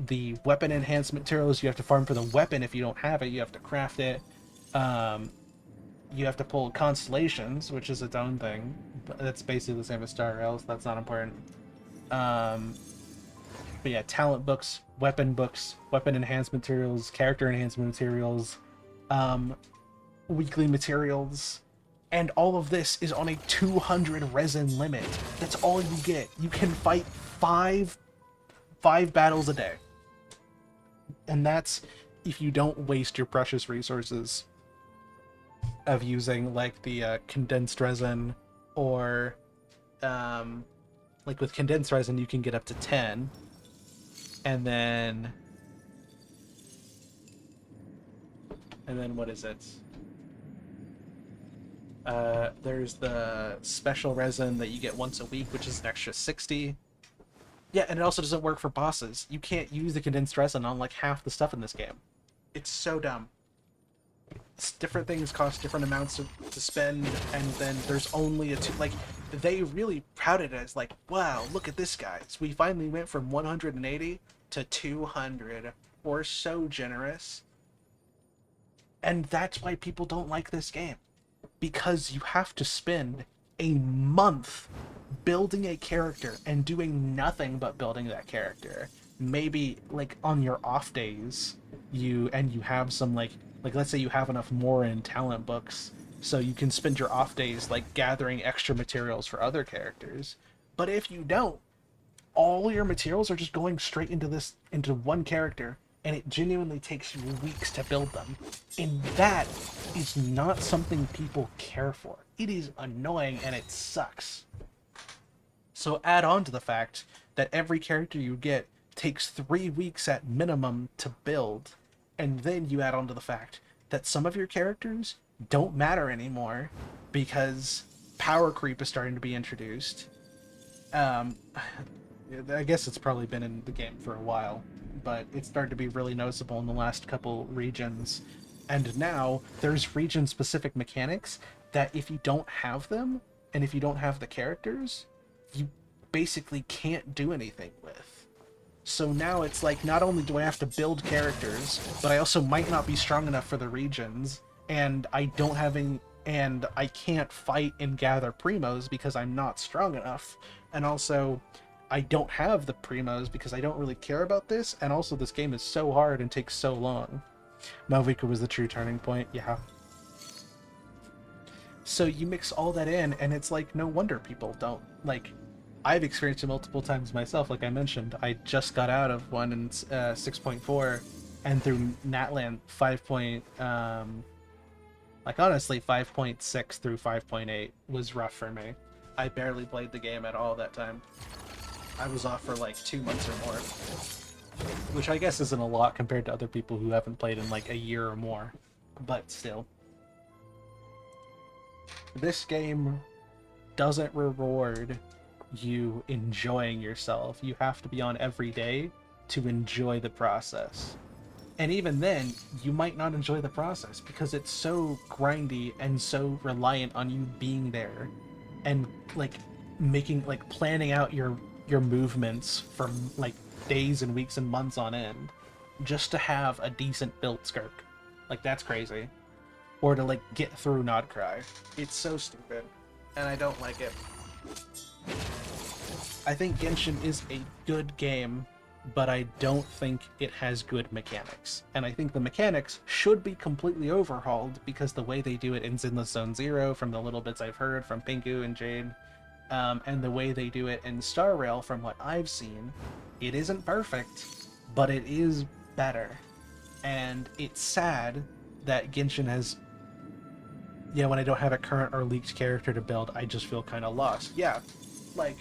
[SPEAKER 9] the weapon enhancement materials. You have to farm for the weapon. If you don't have it, you have to craft it. You have to pull constellations, which is its own thing. But that's basically the same as Star Rail, so that's not important. But yeah, talent books, weapon enhancement materials, character enhancement materials, weekly materials, and all of this is on a 200 resin limit. That's all you get. You can fight five battles a day. And that's if you don't waste your precious resources of using like the condensed resin, or like with condensed resin you can get up to 10, and then what is it? There's the special resin that you get once a week, which is an extra 60. Yeah, and it also doesn't work for bosses. You can't use the condensed resin on like half the stuff in this game. It's so dumb. Different things cost different amounts to spend, and then there's only like, they really touted it as like, wow, look at this, guys. We finally went from 180 to 200. We're so generous. And that's why people don't like this game. Because you have to spend a month building a character and doing nothing but building that character. Maybe like on your off days you have some like let's say you have enough more in talent books, so you can spend your off days like gathering extra materials for other characters. But if you don't, all your materials are just going straight into one character, and it genuinely takes you weeks to build them. And that is not something people care for. It is annoying and it sucks. So add on to the fact that every character you get takes 3 weeks at minimum to build, and then you add on to the fact that some of your characters don't matter anymore because power creep is starting to be introduced. I guess it's probably been in the game for a while, but it started to be really noticeable in the last couple regions. And now there's region-specific mechanics that if you don't have them, and if you don't have the characters, you basically can't do anything with. So now it's like, not only do I have to build characters, but I also might not be strong enough for the regions, and I can't fight and gather primos because I'm not strong enough. And also, I don't have the primos because I don't really care about this, and also this game is so hard and takes so long. Malvika was the true turning point, yeah. So you mix all that in, and it's like, no wonder people don't, like, I've experienced it multiple times myself, like I mentioned. I just got out of one in 6.4, and through Natland Like, honestly, 5.6 through 5.8 was rough for me. I barely played the game at all that time. I was off for like 2 months or more. Which I guess isn't a lot compared to other people who haven't played in like a year or more. But still. This game doesn't reward you enjoying yourself. You have to be on every day to enjoy the process. And even then, you might not enjoy the process because it's so grindy and so reliant on you being there and like planning out your movements from like days and weeks and months on end just to have a decent built skirk. Like, that's crazy. Or to like get through Not Cry. It's so stupid and I don't like it. I think Genshin is a good game, but I don't think it has good mechanics. And I think the mechanics should be completely overhauled because the way they do it in Zenless Zone Zero, from the little bits I've heard from Pinku and Jade, and the way they do it in Star Rail, from what I've seen, it isn't perfect, but it is better. And it's sad that Genshin has... Yeah, when I don't have a current or leaked character to build, I just feel kind of lost. Yeah, like,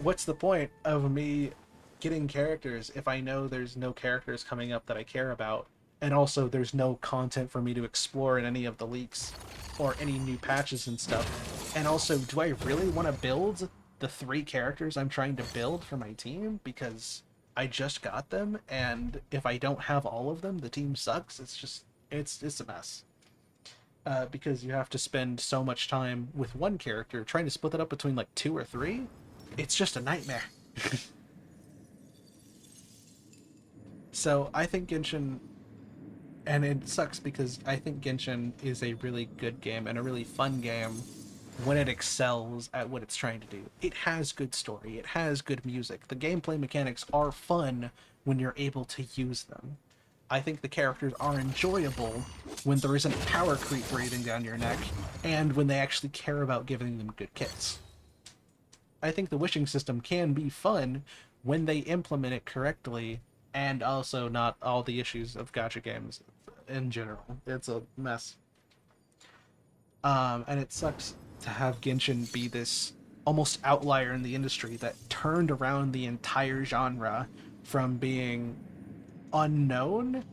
[SPEAKER 9] what's the point of me getting characters if I know there's no characters coming up that I care about, and also there's no content for me to explore in any of the leaks or any new patches and stuff? And also, do I really want to build the 3 characters I'm trying to build for my team because I just got them, and if I don't have all of them, the team sucks? It's just, it's a mess. Because you have to spend so much time with one character, trying to split it up between like 2 or 3, it's just a nightmare. So I think Genshin, and it sucks because I think Genshin is a really good game and a really fun game when it excels at what it's trying to do. It has good story, it has good music, the gameplay mechanics are fun when you're able to use them. I think the characters are enjoyable when there isn't power creep breathing down your neck, and when they actually care about giving them good kits. I think the wishing system can be fun when they implement it correctly, and also not all the issues of gacha games in general. It's a mess. And it sucks to have Genshin be this almost outlier in the industry that turned around the entire genre from being unknown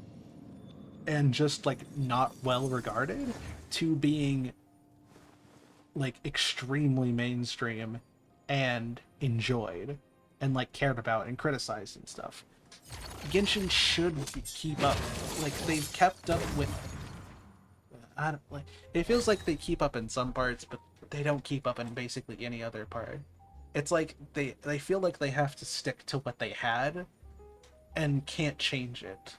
[SPEAKER 9] and just like not well regarded to being like extremely mainstream and enjoyed and like cared about and criticized and stuff. Genshin should keep up. Like, they've kept up with... I don't, like, it feels like they keep up in some parts, but they don't keep up in basically any other part. It's like they feel like they have to stick to what they had and can't change it.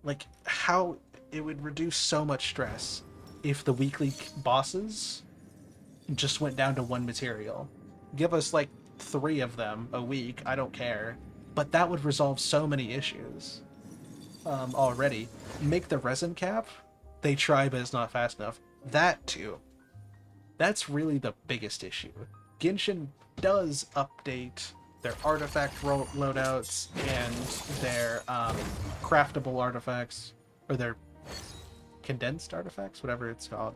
[SPEAKER 9] Like, how it would reduce so much stress if the weekly bosses just went down to 1 material. Give us like 3 of them a week, I don't care. But that would resolve so many issues already. Make the resin cap, they try but it's not fast enough. That too. That's really the biggest issue. Genshin does update their artifact loadouts and their craftable artifacts, or their condensed artifacts, whatever it's called.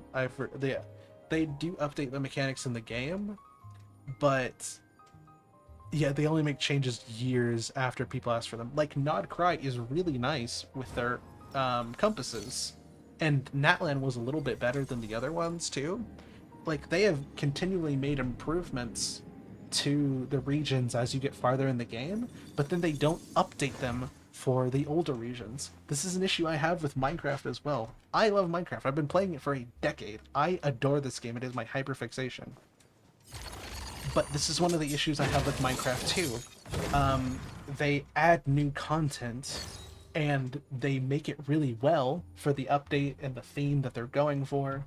[SPEAKER 9] They do update the mechanics in the game, but yeah, they only make changes years after people ask for them. Like, Nod Cry is really nice with their compasses, and Natlan was a little bit better than the other ones too. Like, they have continually made improvements to the regions as you get farther in the game, but then they don't update them for the older regions. This is an issue I have with Minecraft as well. I love Minecraft. I've been playing it for a decade. I adore this game. It is my hyperfixation. But this is one of the issues I have with Minecraft too. They add new content and they make it really well for the update and the theme that they're going for,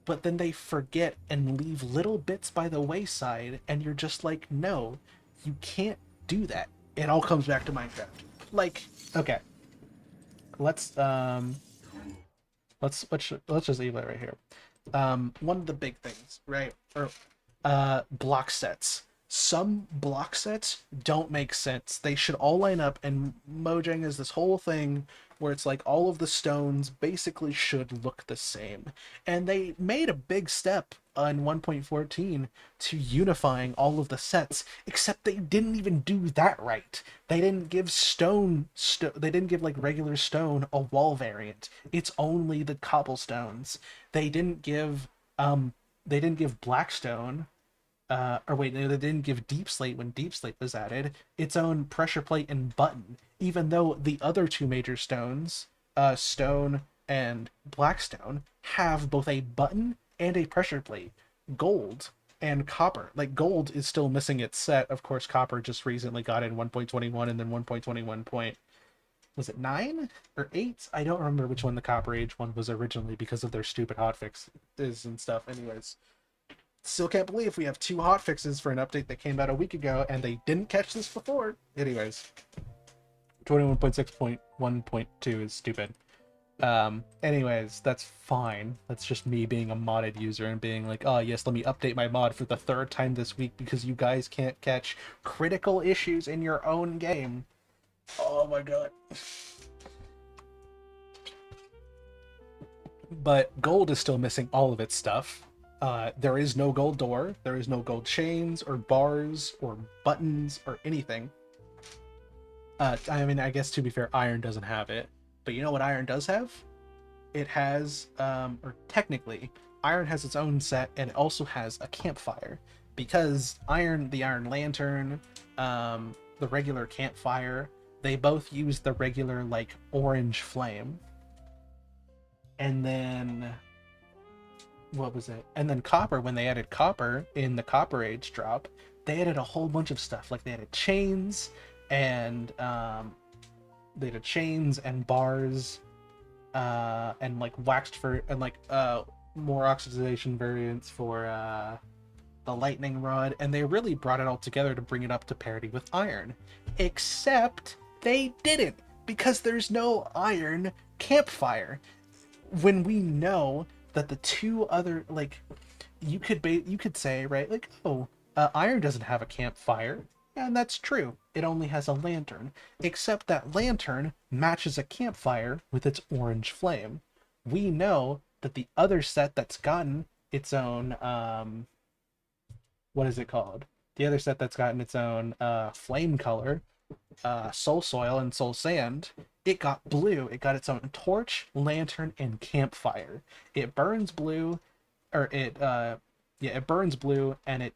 [SPEAKER 9] but then they forget and leave little bits by the wayside, and you're just like, no, you can't do that. It all comes back to Minecraft. Like, okay, let's just leave it right here. One of the big things, right? Block sets. Some block sets don't make sense. They should all line up, and Mojang is this whole thing where it's like all of the stones basically should look the same. And they made a big step on 1.14 to unifying all of the sets, except they didn't even do that right. They didn't give they didn't give like regular stone a wall variant. It's only the cobblestones. They didn't give Blackstone, or wait, no, they didn't give Deep Slate when Deep Slate was added its own pressure plate and button, even though the other two major stones, Stone and Blackstone, have both a button and a pressure plate. Gold and Copper, like Gold is still missing its set. Of course, Copper just recently got in 1.21 and then 1.21. Was it 9 or 8? I don't remember which one the Copper Age one was originally because of their stupid hotfixes and stuff. Anyways, still can't believe we have 2 hotfixes for an update that came out a week ago and they didn't catch this before. Anyways, 21.6.1.2 is stupid. Anyways, that's fine. That's just me being a modded user and being like, oh yes, let me update my mod for the 3rd time this week because you guys can't catch critical issues in your own game. Oh my god. But Gold is still missing all of its stuff. There is no gold door, there is no gold chains or bars or buttons or anything. I mean, I guess to be fair, Iron doesn't have it. But you know what Iron does have? It has, or technically, Iron has its own set and it also has a campfire. Because the Iron Lantern, the regular campfire, they both use the regular, like, orange flame. And then... what was it? And then Copper, when they added Copper in the Copper Age drop, they added a whole bunch of stuff. Like, they added chains and, bars, and like waxed for, and like more oxidation variants for the lightning rod, and they really brought it all together to bring it up to parity with Iron. Except they didn't, because there's no Iron campfire. When we know that the 2 other, like, you could say, right, like, oh, Iron doesn't have a campfire. And that's true. It only has a lantern. Except that lantern matches a campfire with its orange flame. We know that the other set that's gotten its own, what is it called? The other set that's gotten its own flame color, Soul Soil and Soul Sand, it got blue. It got its own torch, lantern, and campfire. It burns blue, or it burns blue, and it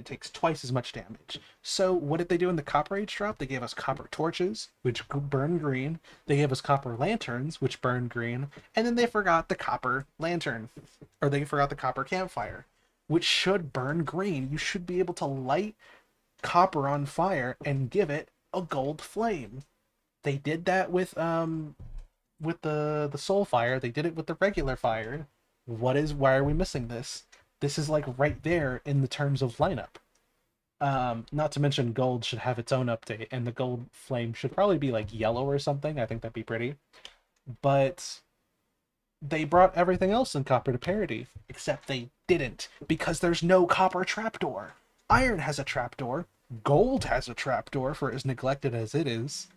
[SPEAKER 9] takes twice as much damage. So what did they do in the Copper Age drop? They gave us copper torches, which burn green. They gave us copper lanterns, which burn green. And then they forgot the copper lantern. Or they forgot the copper campfire, which should burn green. You should be able to light copper on fire and give it a gold flame. They did that with the soul fire. They did it with the regular fire. Why are we missing this? This is like right there in the terms of lineup. Not to mention gold should have its own update, and the gold flame should probably be like yellow or something. I think that'd be pretty. But they brought everything else in copper to parity, except they didn't, because there's no copper trapdoor. Iron has a trapdoor. Gold has a trapdoor, for as neglected as it is.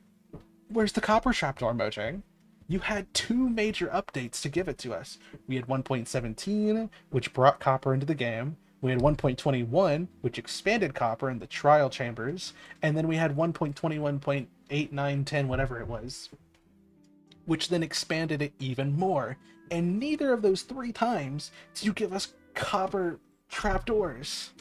[SPEAKER 9] Where's the copper trapdoor, Mojang? You had 2 major updates to give it to us. We had 1.17, which brought copper into the game. We had 1.21, which expanded copper in the trial chambers. And then we had 1.21.8910, whatever it was, which then expanded it even more. And neither of those 3 times did you give us copper trapdoors.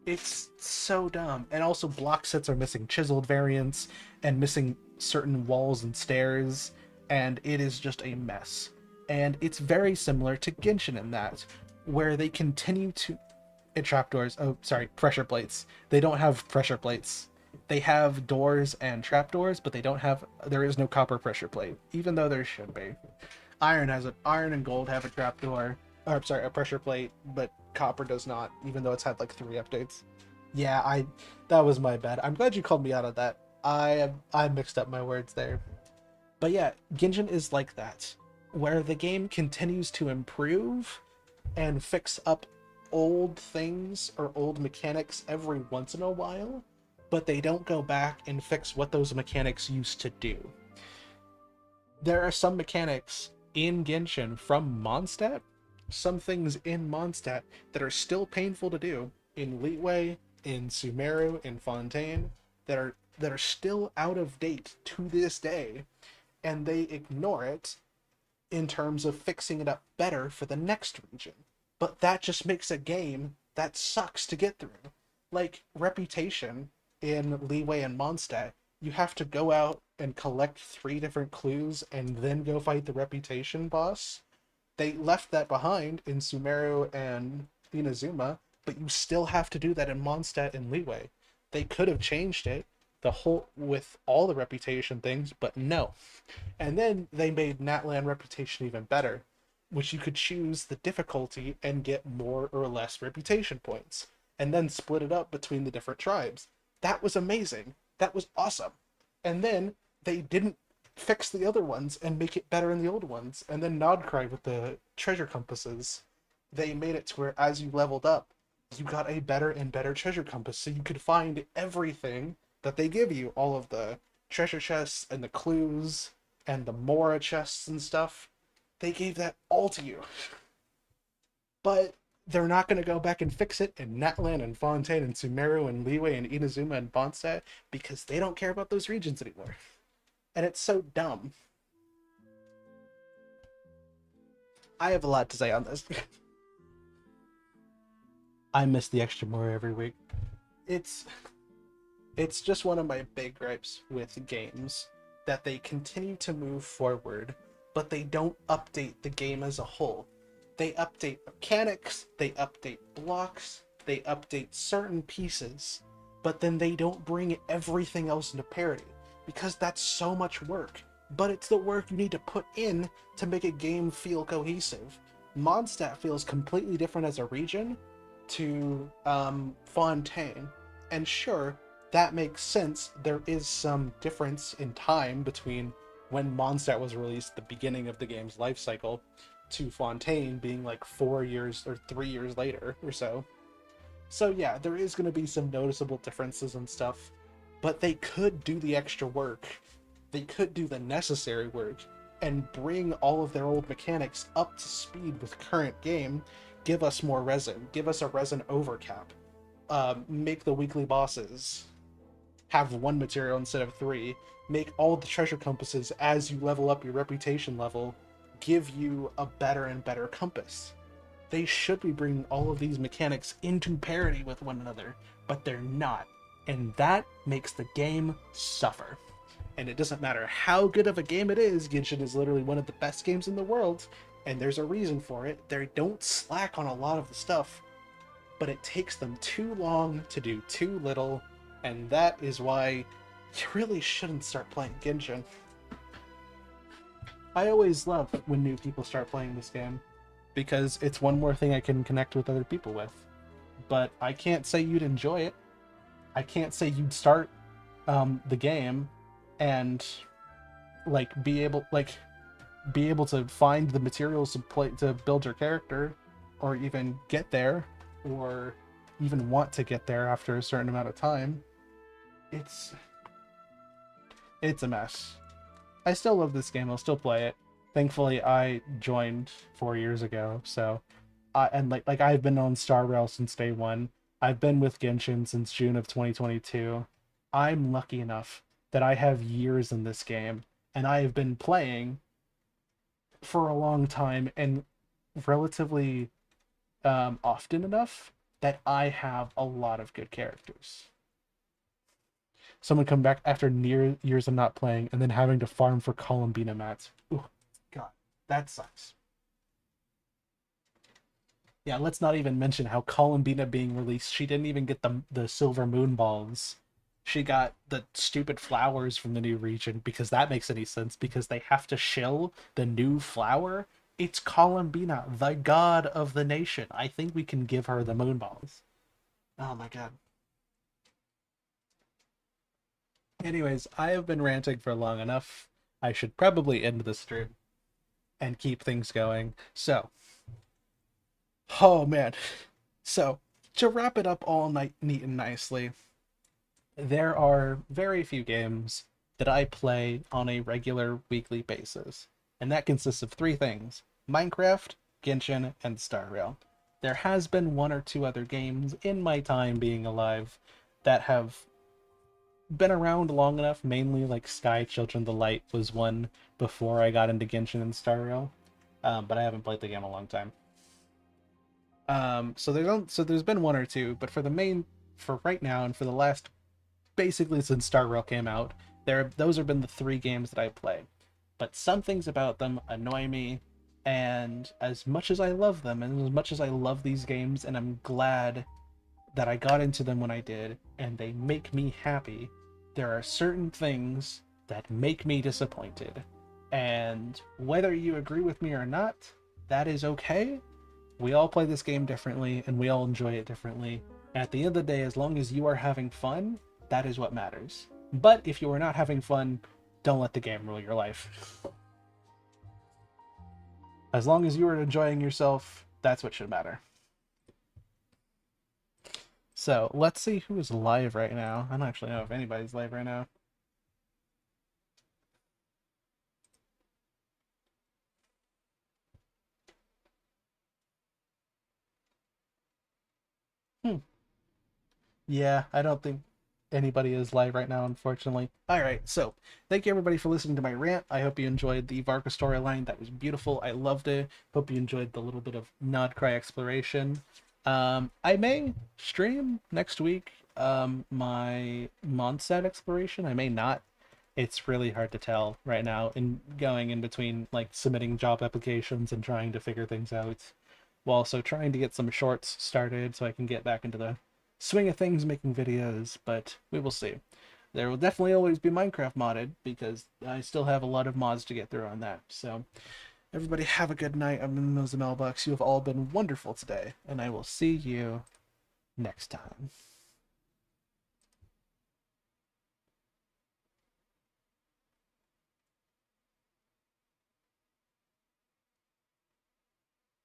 [SPEAKER 9] It's so dumb. And also block sets are missing chiseled variants and missing certain walls and stairs. And it is just a mess. And it's very similar to Genshin in that, where they continue to... trapdoors. Oh, sorry, pressure plates. They don't have pressure plates. They have doors and trapdoors, but there is no copper pressure plate, even though there should be. Iron and gold have a trapdoor. Or, sorry, a pressure plate, but copper does not, even though it's had like 3 updates. Yeah, that was my bad. I'm glad you called me out on that. I mixed up my words there. But yeah, Genshin is like that, where the game continues to improve and fix up old things or old mechanics every once in a while, but they don't go back and fix what those mechanics used to do. There are some mechanics in Genshin from Mondstadt, some things in Mondstadt that are still painful to do in Leeway, in Sumeru, in Fontaine, that are still out of date to this day, and they ignore it in terms of fixing it up better for the next region. But that just makes a game that sucks to get through. Like Reputation in Leeway and Mondstadt, you have to go out and collect 3 different clues and then go fight the Reputation boss. They left that behind in Sumeru and Inazuma, but you still have to do that in Mondstadt and Leeway. They could have changed it the whole with all the Reputation things, but no. And then they made Natlan Reputation even better, which you could choose the difficulty and get more or less reputation points, and then split it up between the different tribes. That was amazing. That was awesome. And then they didn't fix the other ones and make it better in the old ones. And then Krai with the treasure compasses, they made it to where as you leveled up, you got a better and better treasure compass, so you could find everything that they give you, all of the treasure chests and the clues and the Mora chests and stuff. They gave that all to you. But they're not going to go back and fix it in Natlan and Fontaine and Sumeru and Leeway and Inazuma and Mondstadt because they don't care about those regions anymore. And it's so dumb. I have a lot to say on this. I miss the extra Mora every week. It's just one of my big gripes with games, that they continue to move forward, but they don't update the game as a whole. They update mechanics, they update blocks, they update certain pieces, but then they don't bring everything else into parity, because that's so much work. But it's the work you need to put in to make a game feel cohesive. Mondstadt feels completely different as a region to Fontaine, and sure, that makes sense. There is some difference in time between when Mondstadt was released, the beginning of the game's life cycle, to Fontaine being like 4 years or 3 years later or so. So yeah, there is going to be some noticeable differences and stuff, but they could do the extra work. They could do the necessary work and bring all of their old mechanics up to speed with current game. Give us more resin. Give us a resin overcap. Make the weekly bosses have 1 material instead of 3. Make all the treasure compasses, as you level up your reputation level, give you a better and better compass. They should be bringing all of these mechanics into parity with one another, but they're not. And that makes the game suffer. And it doesn't matter how good of a game it is, Genshin is literally one of the best games in the world, and there's a reason for it. They don't slack on a lot of the stuff, but it takes them too long to do too little, and that is why you really shouldn't start playing Genshin. I always love when new people start playing this game, because it's one more thing I can connect with other people with. But I can't say you'd enjoy it. I can't say you'd start the game and be able to find the materials to build your character, or even get there, or even want to get there after a certain amount of time. It's a mess. I still love this game. I'll still play it. Thankfully, I joined 4 years ago, so I've been on Star Rail since day one. I've been with Genshin since June of 2022. I'm lucky enough that I have years in this game, and I have been playing for a long time and relatively often enough that I have a lot of good characters. Someone come back after years of not playing and then having to farm for Columbina mats. Ooh, God, that sucks. Yeah, let's not even mention how Columbina being released, she didn't even get the silver moon balls. She got the stupid flowers from the new region, because that makes any sense, because they have to shill the new flower. It's Columbina, the god of the nation. I think we can give her the moon balls. Oh my god. Anyways, I have been ranting for long enough. I should probably end the stream and keep things going. So, oh man. So, to wrap it up all neat and nicely, there are very few games that I play on a regular weekly basis. And that consists of three things: Minecraft, Genshin, and Star Rail. There has been one or two other games in my time being alive that have been around long enough, mainly like Sky Children the Light was one before I got into Genshin and Star Rail. But I haven't played the game in a long time. So there's been one or two, but for right now and for the last, basically since Star Rail came out, those have been the three games that I play. But some things about them annoy me, and as much as I love them, and as much as I love these games, and I'm glad that I got into them when I did, and they make me happy, there are certain things that make me disappointed. And whether you agree with me or not, that is okay. We all play this game differently, and we all enjoy it differently. And at the end of the day, as long as you are having fun, that is what matters. But if you are not having fun, don't let the game rule your life. As long as you are enjoying yourself, that's what should matter. So, let's see who is live right now. I don't actually know if anybody's live right now. Yeah, I don't think anybody is live right now, unfortunately. Alright, so, thank you everybody for listening to my rant. I hope you enjoyed the Varka storyline. That was beautiful. I loved it. Hope you enjoyed the little bit of Krai exploration. I may stream next week my Mondstadt exploration. I may not. It's really hard to tell right now, in going in between like submitting job applications and trying to figure things out, while also trying to get some shorts started so I can get back into the swing of things making videos, but we will see. There will definitely always be Minecraft modded, because I still have a lot of mods to get through on that. So everybody have a good night. I'm in the Melbucks. You have all been wonderful today, and I will see you next time.